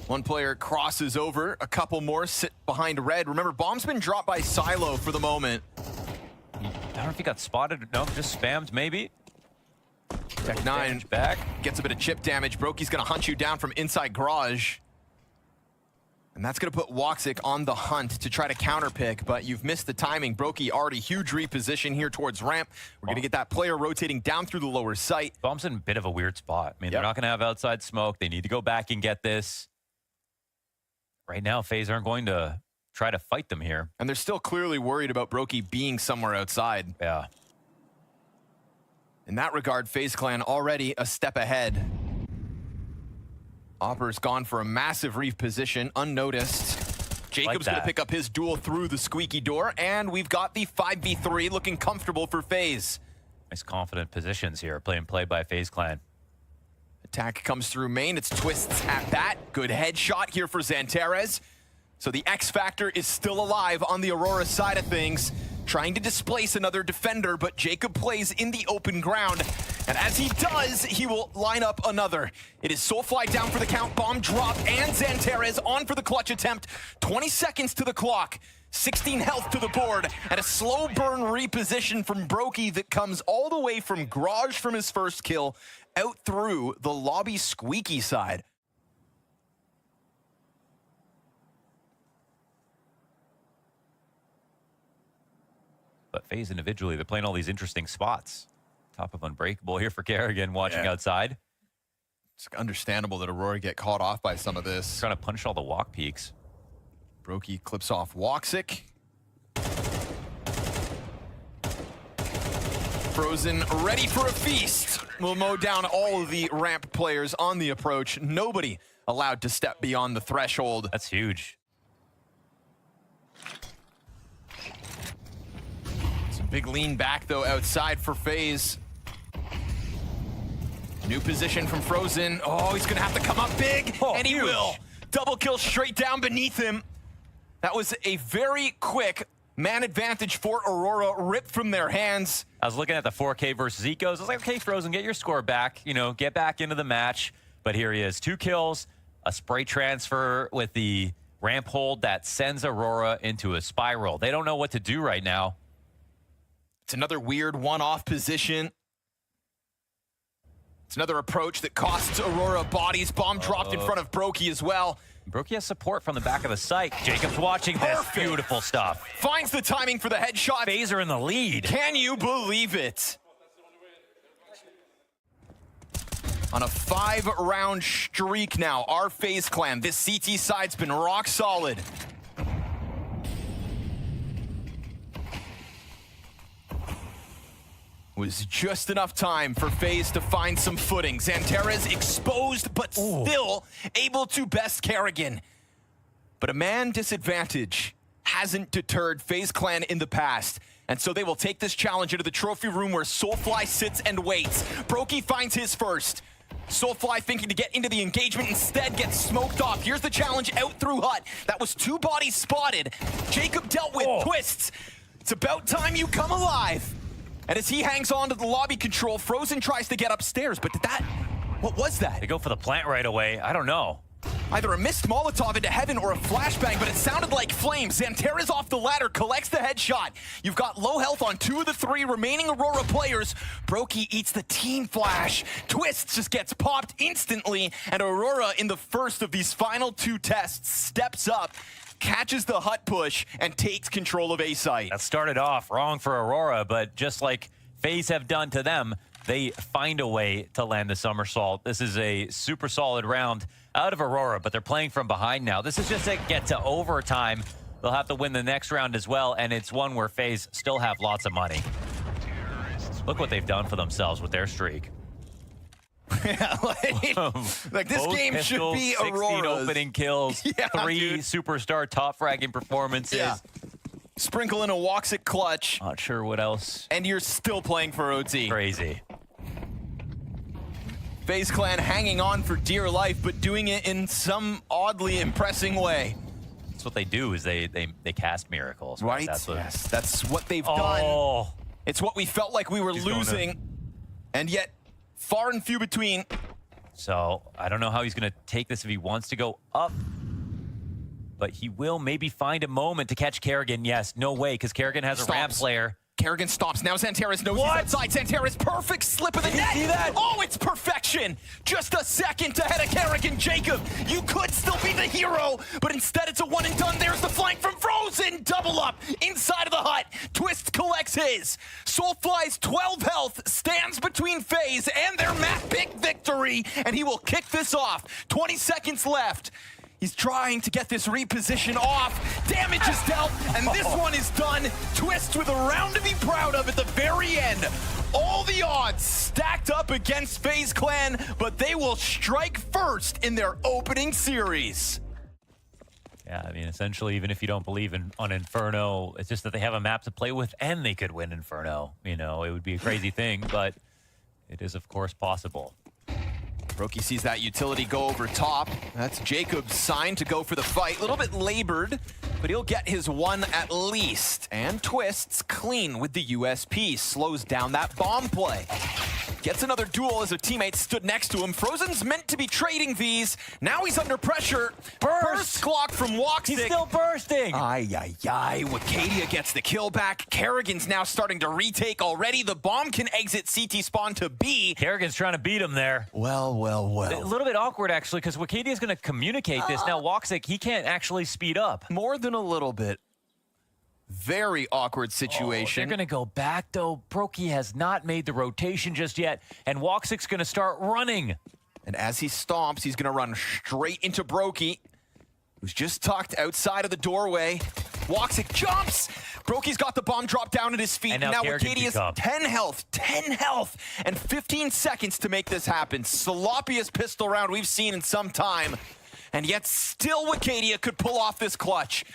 Speaker 5: one player crosses over, a couple more sit behind red. Remember, bomb's been dropped by Silo for the moment.
Speaker 4: I don't know if he got spotted. No, just spammed maybe.
Speaker 5: Tech 9 back, gets a bit of chip damage. Brokey's gonna hunt you down from inside garage. And that's gonna put Woxic on the hunt to try to counterpick, but you've missed the timing. Brokey already huge reposition here towards ramp. We're gonna get that player rotating down through the lower site.
Speaker 4: Bomb's in a bit of a weird spot. I mean, they're not gonna have outside smoke. They need to go back and get this. Right now, FaZe aren't going to try to fight them here.
Speaker 5: And they're still clearly worried about Brokey being somewhere outside.
Speaker 4: Yeah.
Speaker 5: In that regard, FaZe Clan already a step ahead. Opper's gone for a massive reposition, unnoticed. Jacob's gonna pick up his duel through the squeaky door, and we've got the 5v3 looking comfortable for FaZe.
Speaker 4: Nice confident positions here, play by FaZe Clan.
Speaker 5: Attack comes through main, it's Twists at bat. Good headshot here for Xantares. So the X Factor is still alive on the Aurora side of things, trying to displace another defender, but Jacob plays in the open ground. And as he does, he will line up another. It is Soulfly down for the count, bomb drop, and Xantares on for the clutch attempt. 20 seconds to the clock, 16 health to the board, and a slow burn reposition from Brokey that comes all the way from Garage from his first kill out through the lobby squeaky side.
Speaker 4: But FaZe individually, they're playing all these interesting spots. Top of Unbreakable here for Kerrigan watching outside.
Speaker 5: It's understandable that Aurora get caught off by some of this.
Speaker 4: Trying to punish all the walk peaks.
Speaker 5: Brokey clips off Woxic. Frozen ready for a feast. We'll mow down all of the ramp players on the approach. Nobody allowed to step beyond the threshold.
Speaker 4: That's huge.
Speaker 5: Big lean back, though, outside for FaZe. New position from Frozen. Oh, he's going to have to come up big, and he will. Double kill straight down beneath him. That was a very quick man advantage for Aurora, ripped from their hands.
Speaker 4: I was looking at the 4K versus Ecos. I was like, okay, Frozen, get your score back. You know, get back into the match. But here he is, 2 kills, a spray transfer with the ramp hold that sends Aurora into a spiral. They don't know what to do right now.
Speaker 5: It's another weird one-off position. It's another approach that costs Aurora bodies. Bomb dropped in front of Brokey as well.
Speaker 4: Brokey has support from the back of the site. Jacob's watching this. Beautiful stuff.
Speaker 5: Finds the timing for the headshot.
Speaker 4: FaZe are in the lead.
Speaker 5: Can you believe it? On a 5-round streak now, our FaZe Clan. This CT side's been rock solid. Was just enough time for FaZe to find some footing. Xantares exposed, but still able to best Kerrigan. But a man disadvantage hasn't deterred FaZe Clan in the past. And so they will take this challenge into the trophy room where Soulfly sits and waits. Brokey finds his first. Soulfly thinking to get into the engagement, instead gets smoked off. Here's the challenge out through Hut. That was 2 bodies spotted. Jacob dealt with Twists. It's about time you come alive. And as he hangs on to the lobby control, Frozen tries to get upstairs, but what was that?
Speaker 4: They go for the plant right away. I don't know.
Speaker 5: Either a missed Molotov into heaven or a flashbang, but it sounded like flames. Xantares off the ladder, collects the headshot. You've got low health on 2 of the 3 remaining Aurora players. Brokey eats the team flash. Twists just gets popped instantly, and Aurora, in the first of these final 2 tests, steps up, catches the Hut push, and takes control of A site.
Speaker 4: That started off wrong for Aurora, but just like FaZe have done to them, they find a way to land the somersault. This is a super solid round out of Aurora, but they're playing from behind now. This is just a get to overtime. They'll have to win the next round as well, and it's one where FaZe still have lots of money. Look what they've done for themselves with their streak.
Speaker 5: Yeah, like this
Speaker 4: Both
Speaker 5: game
Speaker 4: pistols,
Speaker 5: should be
Speaker 4: 16
Speaker 5: Aurora's.
Speaker 4: opening kills, 3 superstar top fragging performances.
Speaker 5: Yeah. Sprinkle in a Woxic clutch.
Speaker 4: Not sure what else.
Speaker 5: And you're still playing for OT.
Speaker 4: Crazy.
Speaker 5: FaZe Clan hanging on for dear life, but doing it in some oddly impressing way.
Speaker 4: That's what they do, is they cast miracles.
Speaker 5: Right?
Speaker 4: That's
Speaker 5: that's what they've done.
Speaker 4: Oh.
Speaker 5: It's what we felt like we were losing, and yet far and few between.
Speaker 4: So I don't know how he's going to take this if he wants to go up. But he will maybe find a moment to catch Kerrigan. Yes, no way, because Kerrigan has a ramp player.
Speaker 5: Kerrigan stops. Now Xantares knows he's outside. Xantares, perfect slip of the net.
Speaker 4: See that?
Speaker 5: Oh, it's perfection. Just a second ahead of Kerrigan. Jacob, you could still be the hero, but instead it's a one and done. There's the flank from Frozen. Double up inside of the Hut. Twist collects his. Soulfly's 12 health stands between FaZe and their map pick victory, and he will kick this off. 20 seconds left. He's trying to get this reposition off. Damage is dealt, and this one is done. Twist with a round to be proud of at the very end. All the odds stacked up against FaZe Clan, but they will strike first in their opening series.
Speaker 4: Yeah, I mean, essentially, even if you don't believe on Inferno, it's just that they have a map to play with and they could win Inferno. You know, it would be a crazy thing, but it is, of course, possible.
Speaker 5: Roki sees that utility go over top. That's Jacob's sign to go for the fight. A little bit labored, but he'll get his one at least. And Twists clean with the USP. Slows down that bomb play. Gets another duel as a teammate stood next to him. Frozen's meant to be trading these. Now he's under pressure. Burst clock from Woxic.
Speaker 4: He's still bursting.
Speaker 5: Wacadia gets the kill back. Kerrigan's now starting to retake already. The bomb can exit CT spawn to B.
Speaker 4: Kerrigan's trying to beat him there.
Speaker 5: Well.
Speaker 4: A little bit awkward, actually, because Wacadia's going to communicate this. Now, Woxic, he can't actually speed up.
Speaker 5: More than a little bit. Very awkward situation.
Speaker 4: They're going to go back, though. Brokey has not made the rotation just yet, and Woxic's going to start running.
Speaker 5: And as he stomps, he's going to run straight into Brokey, who's just tucked outside of the doorway. Woxic jumps! Brokey's got the bomb drop down at his feet.
Speaker 4: And now
Speaker 5: Wacadia's 10 health, and 15 seconds to make this happen. Sloppiest pistol round we've seen in some time. And yet still Wacadia could pull off this clutch.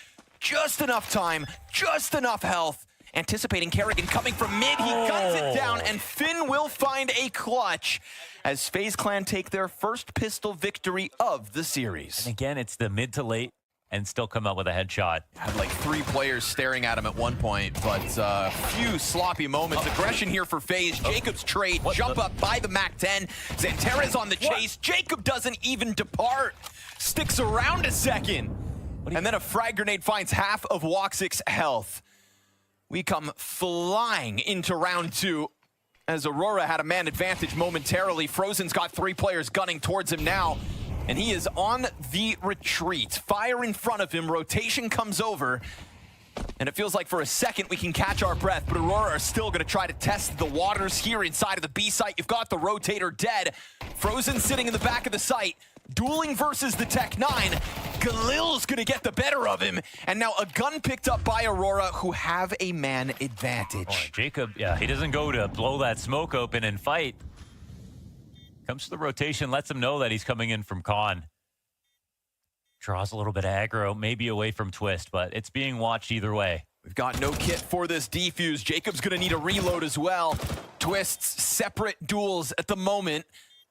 Speaker 5: Just enough time, just enough health. Anticipating Kerrigan coming from mid, he guns it down, and Finn will find a clutch as FaZe Clan take their first pistol victory of the series.
Speaker 4: And again, it's the mid to late and still come out with a headshot.
Speaker 5: Had like 3 players staring at him at one point, but few sloppy moments. Aggression here for FaZe. Jacob's trade, jump up by the MAC-10. Xantera's on the chase. Jacob doesn't even depart. Sticks around a second. And then a frag grenade finds half of Woxic's health. We come flying into round 2 as Aurora had a man advantage momentarily. Frozen's got 3 players gunning towards him now, and he is on the retreat. Fire in front of him, rotation comes over, and it feels like for a second we can catch our breath, but Aurora are still gonna try to test the waters here inside of the B site. You've got the rotator dead. Frozen sitting in the back of the site, dueling versus the Tech 9. Galil's gonna get the better of him, and now a gun picked up by Aurora, who have a man advantage.
Speaker 4: Jacob, yeah, he doesn't go to blow that smoke open and fight. Comes to the rotation, lets him know that he's coming in from Con. Draws a little bit of aggro, maybe away from Twist, but it's being watched either way.
Speaker 5: We've got no kit for this defuse. Jacob's gonna need a reload as well. Twist's separate duels at the moment.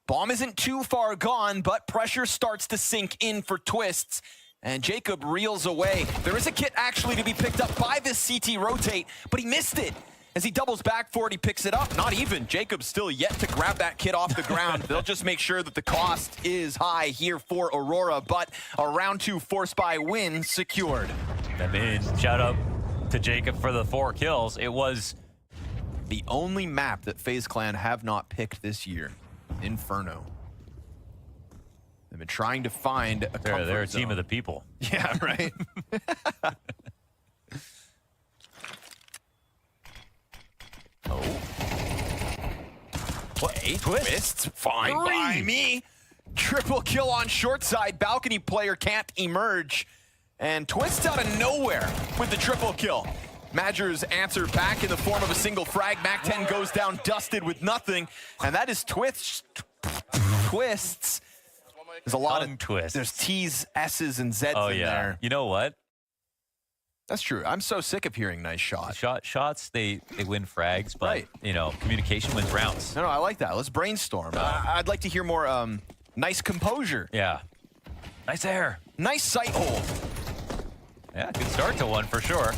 Speaker 5: Bomb isn't too far gone, but pressure starts to sink in for Twists, and Jacob reels away. There is a kit actually to be picked up by this CT rotate, but he missed it. As he doubles back for it, he picks it up. Not even. Jacob's still yet to grab that kit off the ground. They'll just make sure that the cost is high here for Aurora, but a round 2 Force Buy win secured.
Speaker 4: I mean, shout out to Jacob for the 4 kills. It was
Speaker 5: the only map that FaZe Clan have not picked this year. Inferno. They've been trying to find a comfort
Speaker 4: They're a
Speaker 5: zone.
Speaker 4: team of the people.
Speaker 5: Yeah, right?
Speaker 4: What?
Speaker 5: Twists? Fine by me. Triple kill on short side. Balcony player can't emerge. And Twists out of nowhere with the triple kill. Madger's answer back in the form of a single frag. MAC-10 goes down dusted with nothing. And that is Twists. There's a lot of
Speaker 4: twists.
Speaker 5: There's T's, S's, and Z's in there.
Speaker 4: You know what?
Speaker 5: That's true. I'm so sick of hearing nice shots.
Speaker 4: Shots, they win frags, but, you know, communication wins rounds.
Speaker 5: No, I like that. Let's brainstorm. I'd like to hear more nice composure.
Speaker 4: Yeah. Nice air.
Speaker 5: Nice sight hold.
Speaker 4: Yeah, good start to one for sure.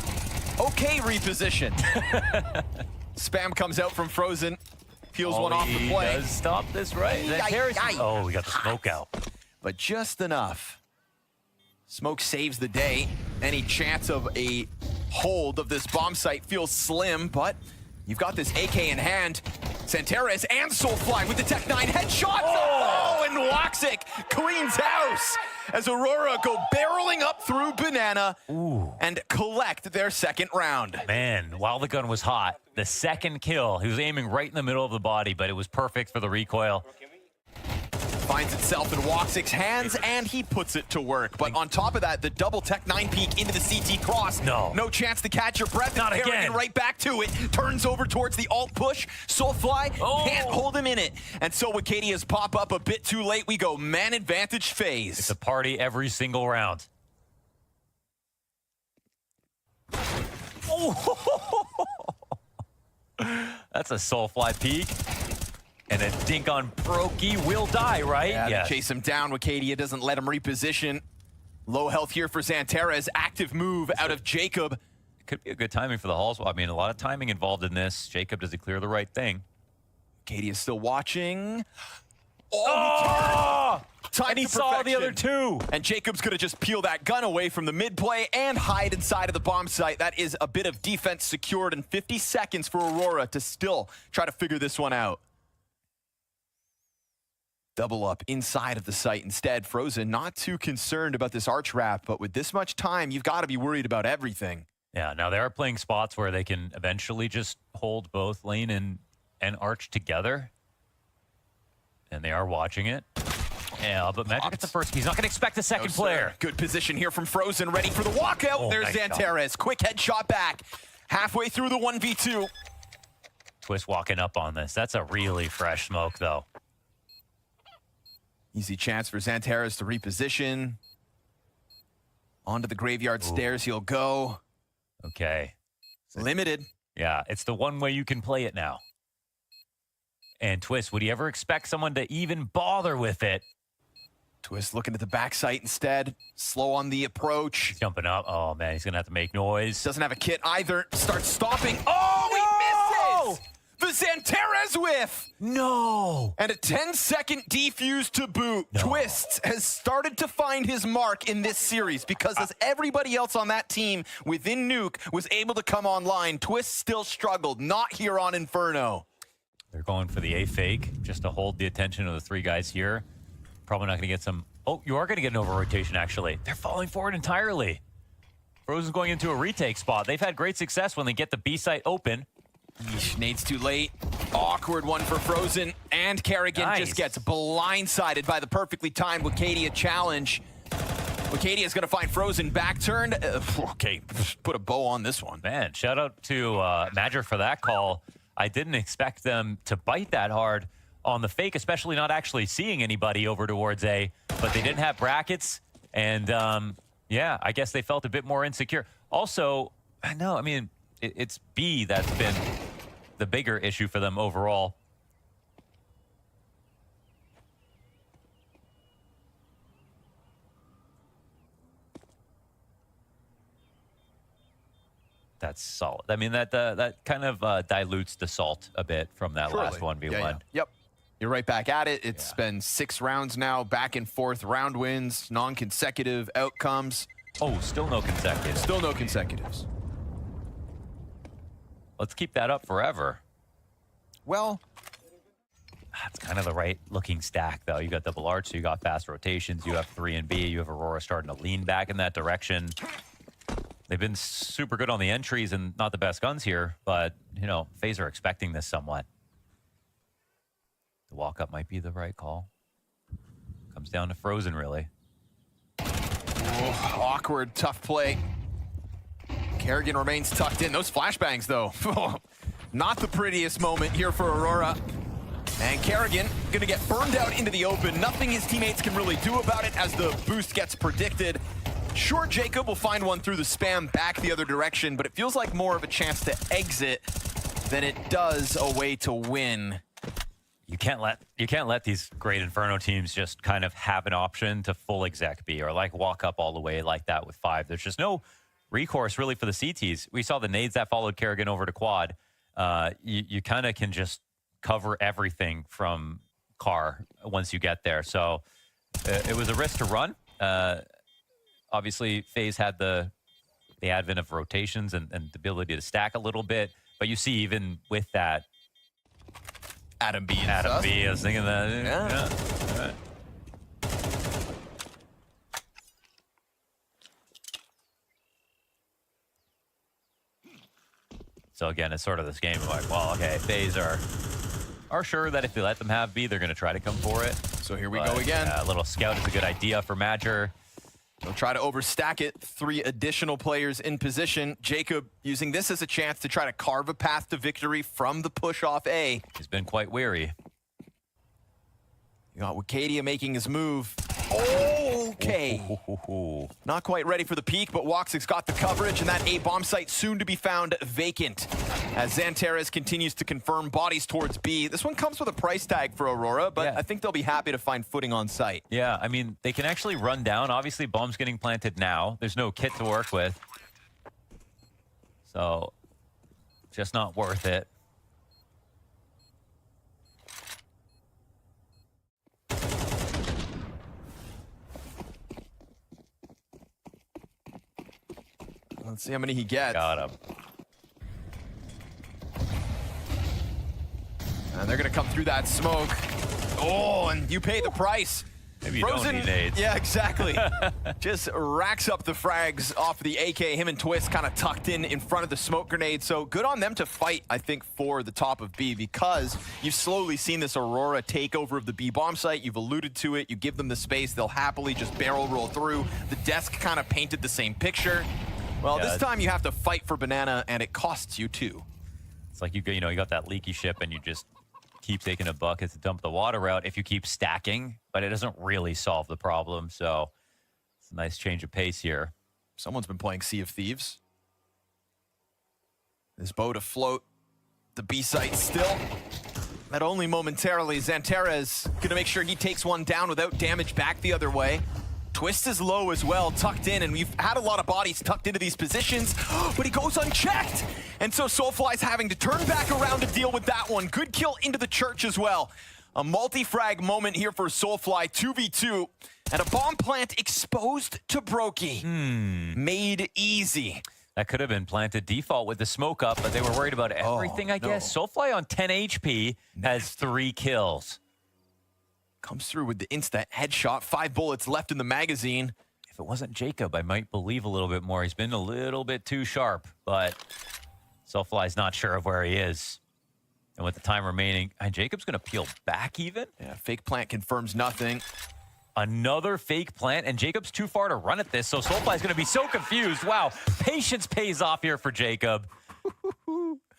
Speaker 5: Okay, reposition. Spam comes out from Frozen. Peels one off the play.
Speaker 4: Does stop this right. Oh, we got the smoke out.
Speaker 5: But just enough. Smoke saves the day. Any chance of a hold of this bomb site feels slim, but you've got this AK in hand. Xanteras and Soulfly with the Tech 9 headshots. Oh, and Woxic cleans house as Aurora go barreling up through Banana and collect their second round.
Speaker 4: Man, while the gun was hot, the second kill, he was aiming right in the middle of the body, but it was perfect for the recoil.
Speaker 5: finds itself in Woxic's hands, and he puts it to work. But on top of that, the double Tech 9 peek into the CT cross.
Speaker 4: No
Speaker 5: chance to catch your breath.
Speaker 4: Not
Speaker 5: and Kerrigan
Speaker 4: again.
Speaker 5: right back to it. Turns over towards the alt push. Soulfly can't hold him in it. And so Wacadia's pop up a bit too late. We go man advantage phase.
Speaker 4: It's a party every single round. That's a Soulfly peak. And a dink on Brokey will die, right?
Speaker 5: Yeah, they chase him down. Wacadia doesn't let him reposition. Low health here for Xanterez. Active move out of Jacob.
Speaker 4: It could be a good timing for the Halls. I mean, a lot of timing involved in this. Jacob, does he clear the right thing?
Speaker 5: Wacadia's still watching. Oh!
Speaker 4: And he saw the other two.
Speaker 5: And Jacob's going to just peel that gun away from the mid play and hide inside of the bomb site. That is a bit of defense secured in 50 seconds for Aurora to still try to figure this one out. Double up inside of the site instead. Frozen not too concerned about this arch wrap, but with this much time, you've got to be worried about everything.
Speaker 4: Yeah, now they are playing spots where they can eventually just hold both lane and arch together. And they are watching it. Yeah, but Magic gets the first. He's not going to expect a second player.
Speaker 5: Good position here from Frozen, ready for the walkout.
Speaker 4: Oh,
Speaker 5: There's
Speaker 4: nice
Speaker 5: Xanterez. Quick headshot back. Halfway through the 1v2.
Speaker 4: Twist walking up on this. That's a really fresh smoke, though.
Speaker 5: Easy chance for Xanterez to reposition. Onto the graveyard stairs he'll go.
Speaker 4: Okay.
Speaker 5: Limited.
Speaker 4: Yeah, it's the one way you can play it now. And Twist, would he ever expect someone to even bother with it?
Speaker 5: Twist looking at the backside instead. Slow on the approach.
Speaker 4: He's jumping up. Oh, man, he's going to have to make noise.
Speaker 5: Doesn't have a kit either. Starts stomping. Oh, he misses! The Xanterez whiff!
Speaker 4: No!
Speaker 5: And a 10-second defuse to boot.
Speaker 4: No.
Speaker 5: Twist has started to find his mark in this series because as everybody else on that team within Nuke was able to come online, Twist still struggled. Not here on Inferno.
Speaker 4: They're going for the A fake just to hold the attention of the three guys here. Probably not going to get some... Oh, you are going to get an over-rotation, actually. They're falling forward entirely. Frozen's going into a retake spot. They've had great success when they get the B site open.
Speaker 5: Yeesh, nade's too late. Awkward one for Frozen. And Kerrigan just gets blindsided by the perfectly timed Wacadia challenge. Wacadia's going to find Frozen back turned. Okay, put a bow on this one.
Speaker 4: Man, shout out to Magic for that call. I didn't expect them to bite that hard on the fake, especially not actually seeing anybody over towards A, but they didn't have brackets. And yeah, I guess they felt a bit more insecure. Also, no, I mean, it's B that's been the bigger issue for them overall. That's solid. I mean, that kind of dilutes the salt a bit from that last 1v1.
Speaker 5: Yeah. Yep. You're right back at it. It's been 6 rounds now, back and forth, round wins, non-consecutive outcomes.
Speaker 4: Oh, still no consecutive.
Speaker 5: Still no consecutives.
Speaker 4: Let's keep that up forever.
Speaker 5: Well,
Speaker 4: that's kind of the right looking stack, though. You got double arch, so you got fast rotations. You have 3 and B. You have Aurora starting to lean back in that direction. They've been super good on the entries and not the best guns here, but, you know, FaZe are expecting this somewhat. The walk-up might be the right call. Comes down to Frozen, really.
Speaker 5: Oh, awkward, tough play. Kerrigan remains tucked in. Those flashbangs, though, not the prettiest moment here for Aurora. And Kerrigan gonna get burned out into the open. Nothing his teammates can really do about it as the boost gets predicted. Sure, Jacob will find one through the spam back the other direction, but it feels like more of a chance to exit than it does a way to win.
Speaker 4: You can't let these great Inferno teams just kind of have an option to full exec B or like walk up all the way like that with 5. There's just no recourse really for the CTs. We saw the nades that followed Kerrigan over to quad. You kind of can just cover everything from car once you get there. So it was a risk to run. Obviously, FaZe had the advent of rotations and the ability to stack a little bit. But you see, even with that,
Speaker 5: Adam B.
Speaker 4: I was thinking that. Yeah. All right. So again, it's sort of this game of like, well, okay, FaZe are sure that if they let them have B, they're going to try to come for it.
Speaker 5: So here we
Speaker 4: But,
Speaker 5: go again.
Speaker 4: A little scout is a good idea for Madger.
Speaker 5: They'll try to overstack it. 3 additional players in position. Jacob using this as a chance to try to carve a path to victory from the push off A.
Speaker 4: He's been quite weary.
Speaker 5: You got Wicadia making his move. Okay. Not quite ready for the peak, but Woxic's got the coverage, and that A bomb site soon to be found vacant. As Xanteres continues to confirm bodies towards B. This one comes with a price tag for Aurora, but
Speaker 4: Yeah.
Speaker 5: I think they'll be happy to find footing on site.
Speaker 4: Yeah, I mean, they can actually run down. Obviously, bomb's getting planted now. There's no kit to work with. So, just not worth it.
Speaker 5: Let's see how many he gets.
Speaker 4: Got him.
Speaker 5: And they're going to come through that smoke. Oh, and you pay the price.
Speaker 4: Maybe you don't need nades.
Speaker 5: Yeah, exactly. Just racks up the frags off the AK. Him and Twist kind of tucked in front of the smoke grenade. So good on them to fight, I think, for the top of B, because you've slowly seen this Aurora takeover of the B bomb site. You've alluded to it. You give them the space. They'll happily just barrel roll through. The desk kind of painted the same picture. Well,
Speaker 4: Yeah.
Speaker 5: this time you have to fight for Banana, and it costs you too.
Speaker 4: It's like you got that leaky ship and you just keep taking a bucket to dump the water out if you keep stacking, but it doesn't really solve the problem. So it's a nice change of pace here.
Speaker 5: Someone's been playing Sea of Thieves. This boat afloat. The B site still. But only momentarily. Xanteres gonna make sure he takes one down without damage back the other way. Twist is low as well, tucked in, and we've had a lot of bodies tucked into these positions, but he goes unchecked. And so Soulfly's having to turn back around to deal with that one. Good kill into the church as well. A multi-frag moment here for Soulfly, 2v2, and a bomb plant exposed to Brokey. Made easy.
Speaker 4: That could have been planted default with the smoke up, but they were worried about everything, I guess. Soulfly on 10 HP has 3 kills.
Speaker 5: Comes through with the instant headshot. 5 bullets left in the magazine.
Speaker 4: If it wasn't Jacob, I might believe a little bit more. He's been a little bit too sharp, but Soulfly's not sure of where he is. And with the time remaining, and Jacob's going to peel back even?
Speaker 5: Yeah, fake plant confirms nothing.
Speaker 4: Another fake plant, and Jacob's too far to run at this, so Soulfly's going to be so confused. Wow, patience pays off here for Jacob.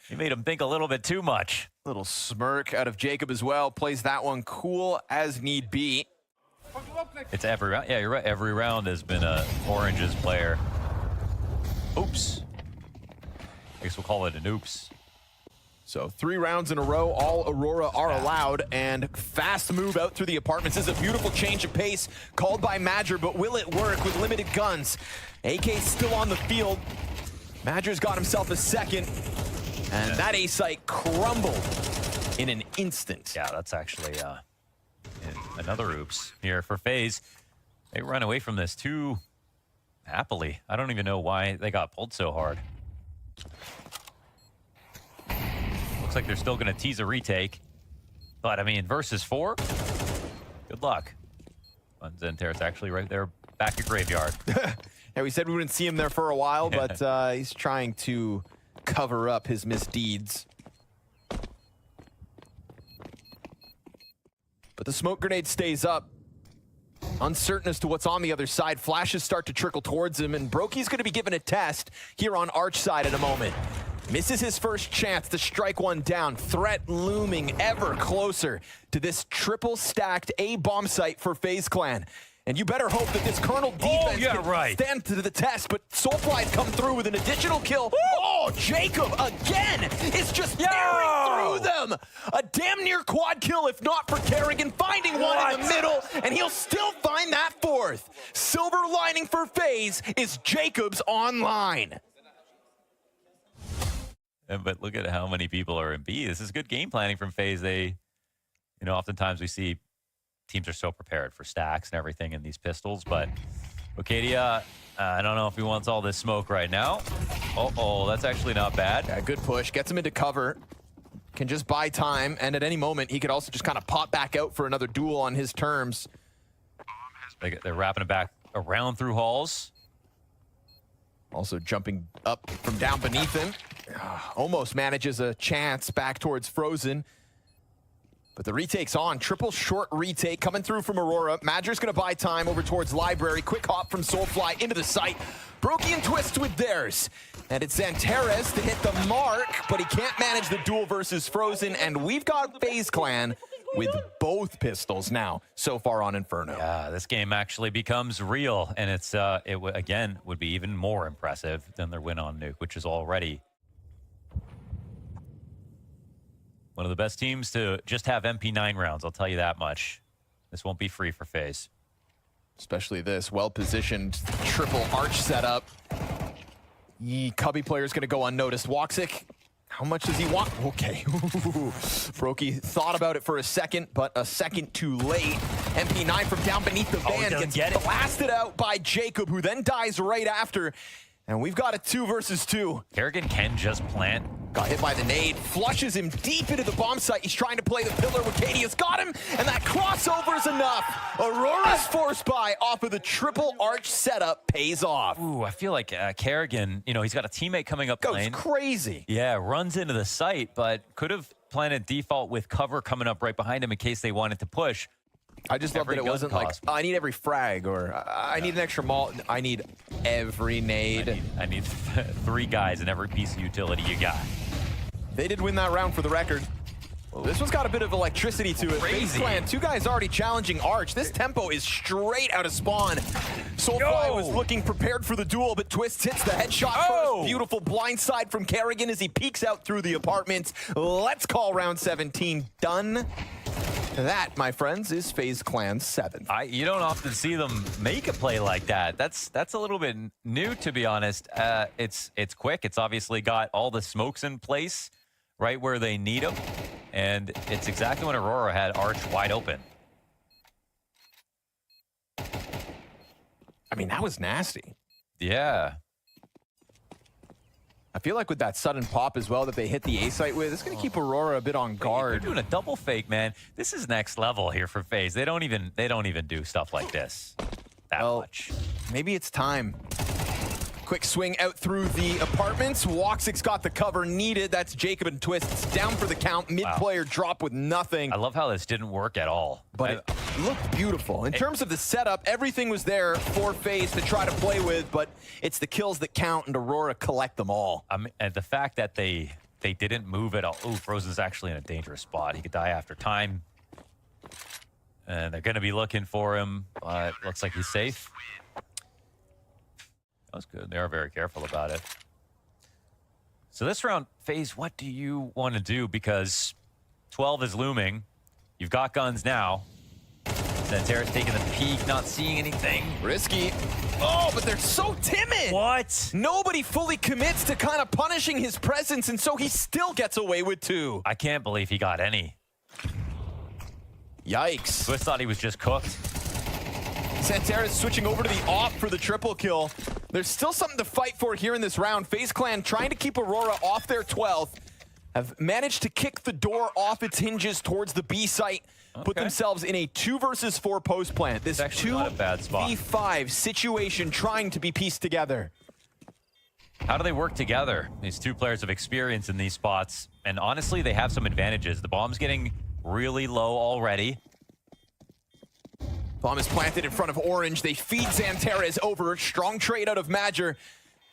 Speaker 4: He made him think a little bit too much.
Speaker 5: Little smirk out of Jacob as well. Plays that one cool as need be.
Speaker 4: It's every round. Yeah, you're right. Every round has been a Orange's player. Oops. I guess we'll call it an oops.
Speaker 5: So 3 rounds in a row, all Aurora are allowed, and fast move out through the apartments. This is a beautiful change of pace called by Madger, but will it work with limited guns? AK's still on the field. Madger's got himself a second, and that A site crumbled in an instant.
Speaker 4: Yeah, that's actually another oops here for FaZe. They run away from this too happily. I don't even know why they got pulled so hard. Looks like they're still going to tease a retake. But, I mean, versus 4, good luck. Xanteres actually right there back at Graveyard.
Speaker 5: Yeah, we said we wouldn't see him there for a while, but he's trying to cover up his misdeeds. But the smoke grenade stays up. Uncertain as to what's on the other side. Flashes start to trickle towards him, and Brokey's going to be given a test here on Arch side in a moment. Misses his first chance to strike one down. Threat looming ever closer to this triple-stacked A-bomb site for FaZe Clan. And you better hope that this Colonel defense can stand to the test, but Soulfly's come through with an additional kill. Oh, Jacob again is just tearing through them. A damn near quad kill, if not for Kerrigan, finding one in the middle, and he'll still find that 4th. Silver lining for FaZe is Jacob's online.
Speaker 4: But look at how many people are in B. This is good game planning from FaZe. They, oftentimes we see teams are so prepared for stacks and everything in these pistols, but Wicadia, I don't know if he wants all this smoke right now. Oh, that's actually not bad.
Speaker 5: Yeah, good push. Gets him into cover. Can just buy time, and at any moment, he could also just kind of pop back out for another duel on his terms.
Speaker 4: They're wrapping it back around through halls.
Speaker 5: Also jumping up from down beneath him. Almost manages a chance back towards Frozen. But the retake's on. Triple short retake coming through from Aurora. Madger's going to buy time over towards Library. Quick hop from Soulfly into the site. Brokey and Twist with theirs. And it's Xantares to hit the mark, but he can't manage the duel versus Frozen. And we've got FaZe Clan with both pistols now so far on Inferno.
Speaker 4: Yeah, this game actually becomes real, and it's again would be even more impressive than their win on Nuke, which is already one of the best teams to just have MP9 rounds. I'll tell you that much. This won't be free for FaZe.
Speaker 5: Especially this well-positioned triple arch setup. Cubby player's going to go unnoticed. Woxic, how much does he want? Okay. Brokey thought about it for a second, but a second too late. MP9 from down beneath the van gets blasted out by Jacob, who then dies right after. And we've got a 2 versus 2.
Speaker 4: Kerrigan can just plant.
Speaker 5: Got hit by the nade, flushes him deep into the bomb site. He's trying to play the pillar. Wicadia's got him, and that crossover's enough. Aurora's force buy off of the triple arch setup pays off.
Speaker 4: Ooh, I feel like Kerrigan, you know, he's got a teammate coming up lane.
Speaker 5: Goes crazy.
Speaker 4: Yeah, runs into the site, but could have planted default with cover coming up right behind him in case they wanted to push.
Speaker 5: I just love that it wasn't like, I need every frag, or I need an extra malt. I need every nade.
Speaker 4: I need 3 guys in every piece of utility you got.
Speaker 5: They did win that round for the record. This one's got a bit of electricity to it. FaZe Clan, 2 guys already challenging Arch. This tempo is straight out of spawn. Soulfly was looking prepared for the duel, but Twist hits the headshot first. Beautiful blindside from Kerrigan as he peeks out through the apartments. Let's call round 17 done. That, my friends, is FaZe Clan's 7th.
Speaker 4: You don't often see them make a play like that. That's a little bit new, to be honest. It's quick. It's obviously got all the smokes in place right where they need them. And it's exactly when Aurora had Arch wide open.
Speaker 5: I mean, that was nasty.
Speaker 4: Yeah.
Speaker 5: I feel like with that sudden pop as well that they hit the A site with, it's going to keep Aurora a bit on guard.
Speaker 4: They're doing a double fake, man. This is next level here for FaZe. They don't even do stuff like this that much.
Speaker 5: Maybe it's time. Quick swing out through the apartments. Woxic's got the cover needed. That's Jacob and Twists down for the count. Mid-player drop with nothing.
Speaker 4: I love how this didn't work at all.
Speaker 5: But it looked beautiful. In terms of the setup, everything was there for FaZe to try to play with, but it's the kills that count, and Aurora collect them all.
Speaker 4: And the fact that they didn't move at all. Ooh, Frozen's actually in a dangerous spot. He could die after time. And they're going to be looking for him, but looks like he's safe. That was good. They are very careful about it. So this round, FaZe, what do you want to do? Because 12 is looming. You've got guns now. Xantares taking the peek, not seeing anything.
Speaker 5: Risky. Oh, but they're so timid.
Speaker 4: What?
Speaker 5: Nobody fully commits to kind of punishing his presence, and so he still gets away with 2.
Speaker 4: I can't believe he got any.
Speaker 5: Yikes.
Speaker 4: Twist thought he was just cooked.
Speaker 5: Xantares switching over to the off for the triple kill. There's still something to fight for here in this round. FaZe Clan trying to keep Aurora off their 12th. Have managed to kick the door off its hinges towards the B site. Put themselves in a 2 versus 4 post plant. This 2v5 situation trying to be pieced together.
Speaker 4: How do they work together? These 2 players have experience in these spots. And honestly, they have some advantages. The bomb's getting really low already.
Speaker 5: Bomb is planted in front of Orange. They feed Xantares over. Strong trade out of Madger.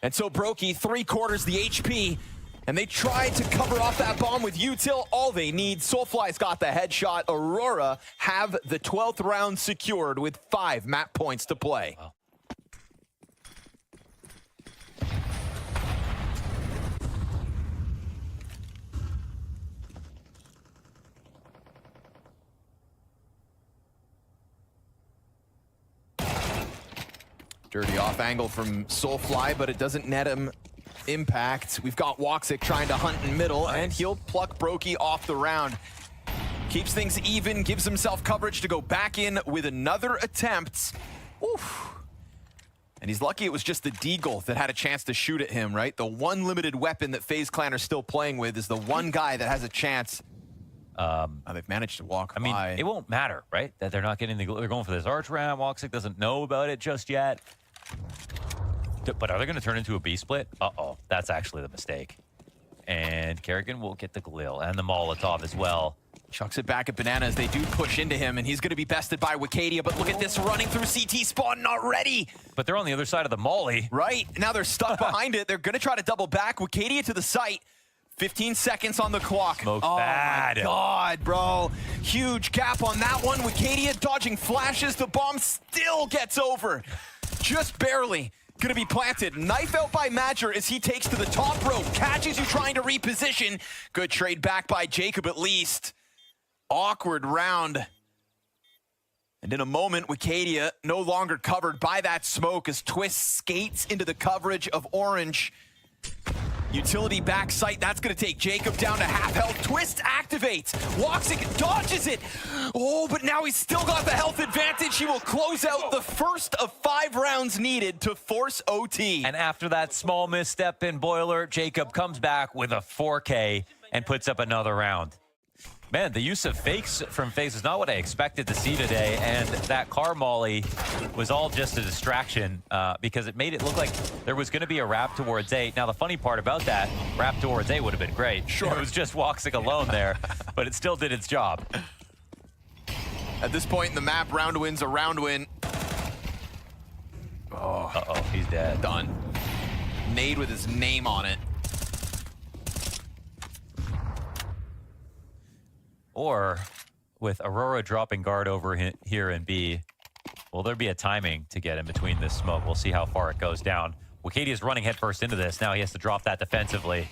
Speaker 5: And so Brokey, 3/4 the HP. And they tried to cover off that bomb with util. All they need. Soulfly's got the headshot. Aurora have the 12th round secured with 5 map points to play.
Speaker 4: Wow.
Speaker 5: Dirty off angle from Soulfly, but it doesn't net him impact. We've got Woxic trying to hunt in middle, and he'll pluck Brokey off the round. Keeps things even, gives himself coverage to go back in with another attempt. Oof. And he's lucky it was just the Deagle that had a chance to shoot at him, right? The one limited weapon that FaZe Clan are still playing with is the one guy that has a chance. They've managed to walk by.
Speaker 4: I mean, it won't matter, right? That they're not getting they're going for this arch round. Woxic doesn't know about it just yet. But are they going to turn into a B split? Uh-oh, that's actually the mistake. And Kerrigan will get the Galil and the Molotov as well.
Speaker 5: Chucks it back at Banana as they do push into him, and he's going to be bested by Wicadia, but look at this running through CT spawn, not ready.
Speaker 4: But they're on the other side of the molly.
Speaker 5: Right, now they're stuck behind it. They're going to try to double back. Wicadia to the site. 15 seconds on the clock.
Speaker 4: Smoke's
Speaker 5: oh
Speaker 4: bad.
Speaker 5: My God, bro. Huge gap on that one. Wicadia dodging flashes. The bomb still gets over. Just barely. Gonna be planted. Knife out by Madger as he takes to the top rope. Catches you trying to reposition. Good trade back by Jacob at least. Awkward round. And in a moment, Wicadia no longer covered by that smoke as Twist skates into the coverage of Orange. Utility back sight, that's gonna take Jacob down to half health. Twist activates, walks it, dodges it. Oh, but now he's still got the health advantage. He will close out the first of 5 rounds needed to force OT.
Speaker 4: And after that small misstep in Boiler, Jacob comes back with a 4K and puts up another round. Man, the use of fakes from FaZe is not what I expected to see today, and that car molly was all just a distraction because it made it look like there was going to be a wrap towards A. Now, the funny part about that, wrap towards A would have been great. Sure. It was just Woxic alone there, but it still did its job.
Speaker 5: At this point in the map, round win's a round win. Oh,
Speaker 4: Uh-oh, he's dead.
Speaker 5: Done. Nade with his name on it.
Speaker 4: Or with Aurora dropping guard over here in B, will there be a timing to get in between this smoke? We'll see how far it goes down. Wicadia's running headfirst into this. Now he has to drop that defensively.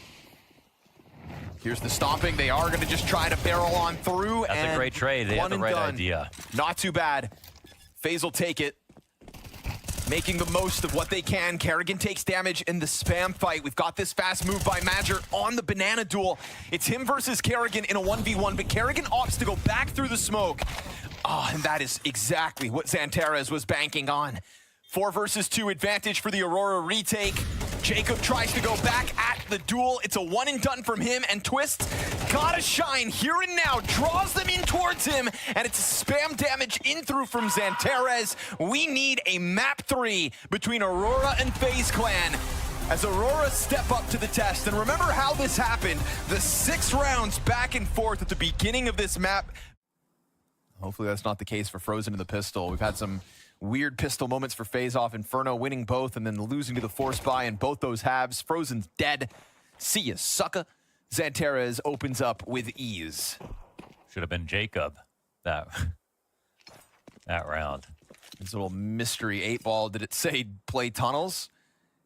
Speaker 5: Here's the stomping. They are going to just try to barrel on through.
Speaker 4: That's a great trade. They have the right idea.
Speaker 5: Not too bad. FaZe will take it. Making the most of what they can. Kerrigan takes damage in the spam fight. We've got this fast move by Madger on the Banana duel. It's him versus Kerrigan in a 1v1, but Kerrigan opts to go back through the smoke. Oh, and that is exactly what Zantares was banking on. 4 versus 2 advantage for the Aurora retake. Jacob tries to go back at the duel. It's a one and done from him, and Twist gotta shine here and now. Draws them in towards him, and it's a spam damage in through from Zantares. We need a map 3 between Aurora and FaZe Clan as Aurora step up to the test. And remember how this happened. The 6 rounds back and forth at the beginning of this map. Hopefully that's not the case for Frozen to the pistol. We've had some weird pistol moments for FaZe off. Inferno winning both and then losing to the Force buy in both those halves. Frozen's dead. See ya, sucker. Zantares opens up with ease.
Speaker 4: Should have been Jacob that round.
Speaker 5: This little mystery 8-ball. Did it say play tunnels?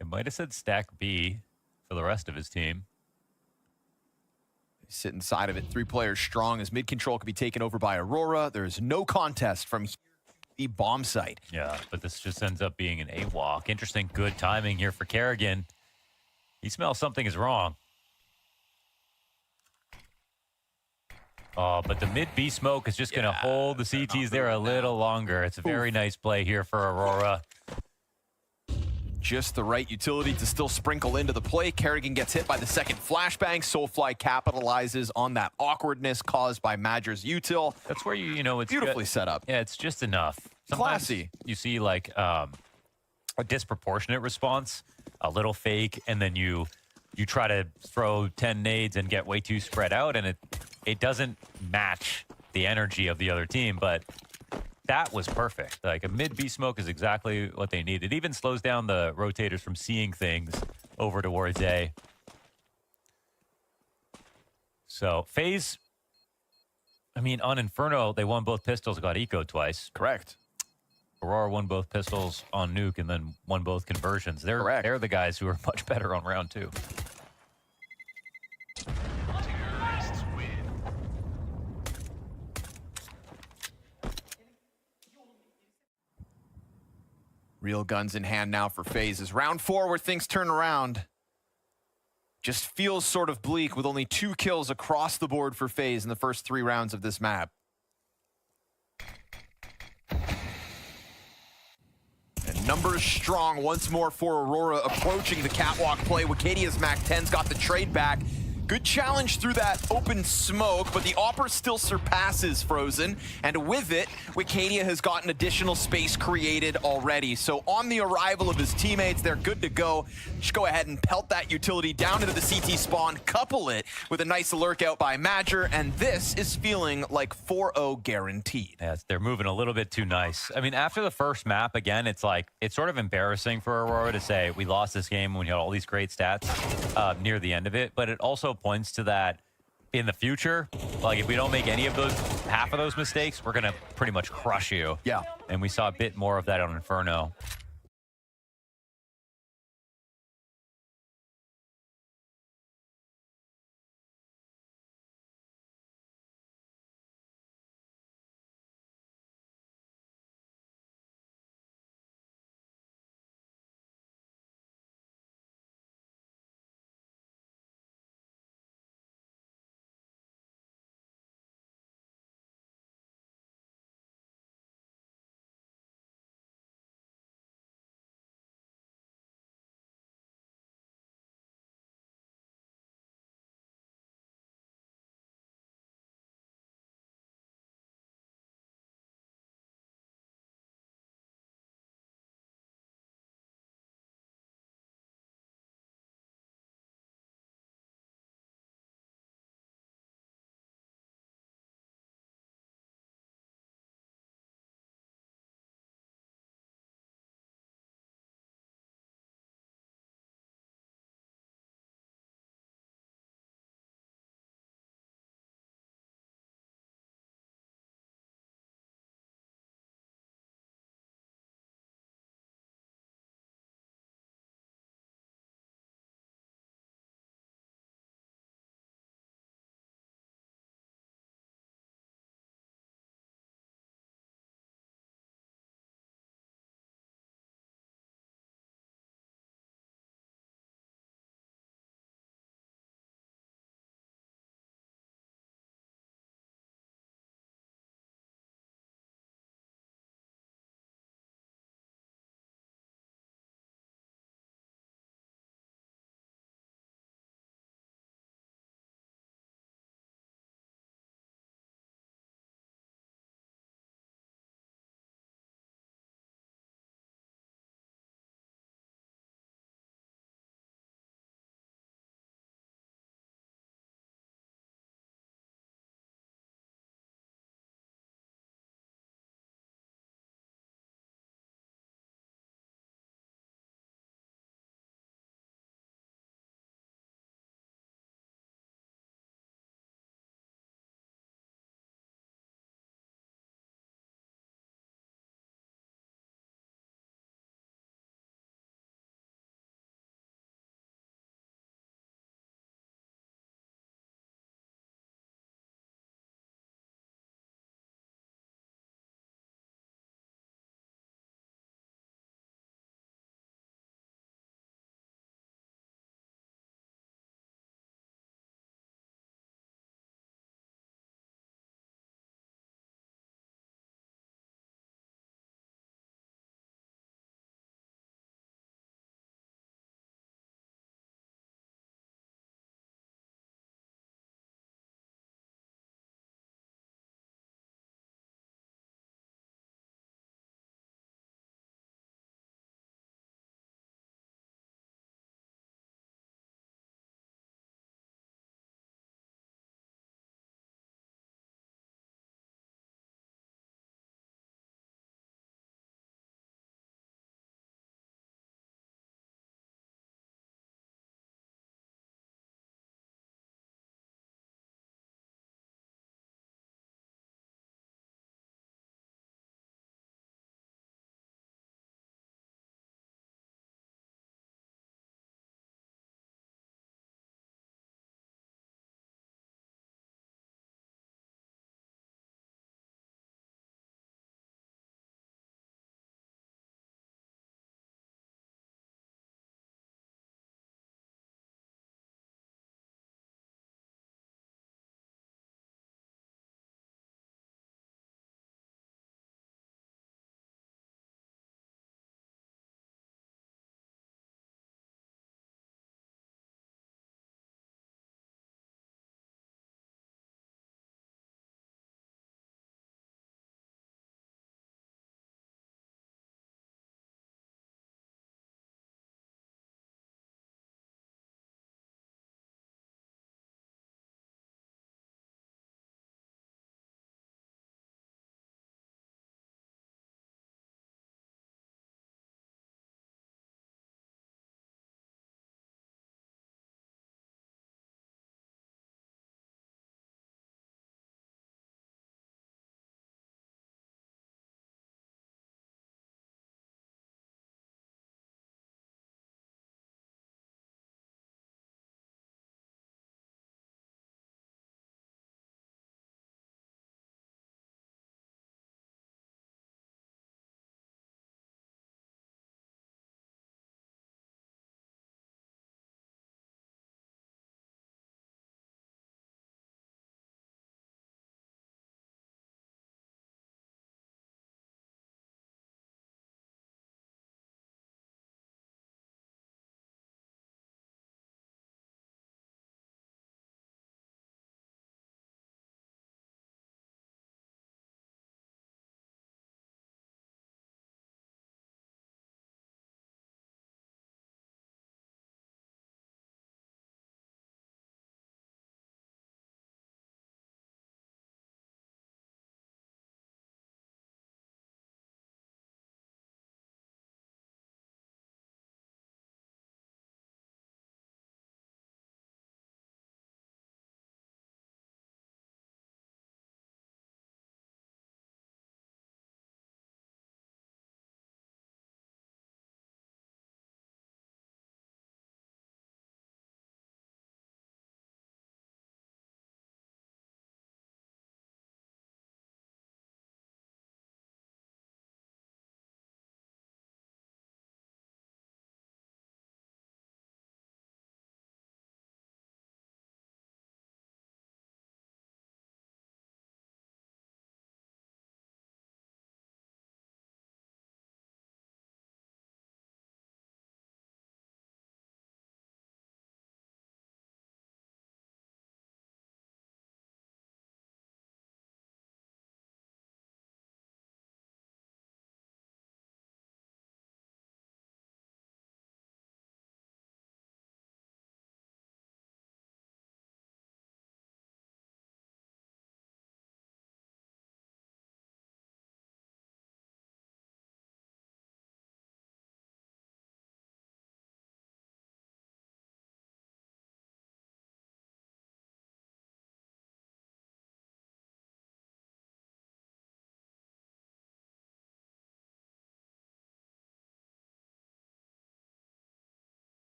Speaker 4: It might have said stack B for the rest of his team.
Speaker 5: Sit inside of it. 3 players strong as mid control could be taken over by Aurora. There's no contest from here. The bomb site.
Speaker 4: Yeah, but this just ends up being an A-walk. Interesting, good timing here for Kerrigan. He smells something is wrong. Oh, but the mid-B smoke is just going to hold the CTs there a little longer. It's a very nice play here for Aurora.
Speaker 5: Just the right utility to still sprinkle into the play. Kerrigan gets hit by the second flashbang. Soulfly capitalizes on that awkwardness caused by Madger's util.
Speaker 4: That's where you know, it's
Speaker 5: beautifully set up.
Speaker 4: Yeah, it's just enough. Sometimes
Speaker 5: classy.
Speaker 4: You see like a disproportionate response, a little fake, and then you try to throw 10 nades and get way too spread out, and it doesn't match the energy of the other team, but that was perfect. Like a mid-B smoke is exactly what they need. It even slows down the rotators from seeing things over towards A. So FaZe, I mean, on Inferno, they won both pistols, got ecoed twice.
Speaker 5: Correct.
Speaker 4: Aurora won both pistols on Nuke and then won both conversions. They're the guys who are much better on round 2.
Speaker 3: Terrorists win.
Speaker 5: Real guns in hand now for FaZe as round 4 where things turn around. Just feels sort of bleak with only 2 kills across the board for FaZe in the first 3 rounds of this map. And numbers strong once more for Aurora approaching the catwalk play. Wicadia's Mac 10's got the trade back. Good challenge through that open smoke, but the Opera still surpasses Frozen, and with it, Wicadia has gotten additional space created already. So on the arrival of his teammates, they're good to go. Just go ahead and pelt that utility down into the CT spawn, couple it with a nice lurk out by Madger, and this is feeling like 4-0 guaranteed.
Speaker 4: Yes, they're moving a little bit too nice. I mean, after the first map, again, it's like, it's sort of embarrassing for Aurora to say we lost this game when you had all these great stats near the end of it, but it also points to that in the future, like if we don't make any of those, half of those mistakes, we're gonna pretty much crush you.
Speaker 5: Yeah.
Speaker 4: And we saw a bit more of that on Inferno.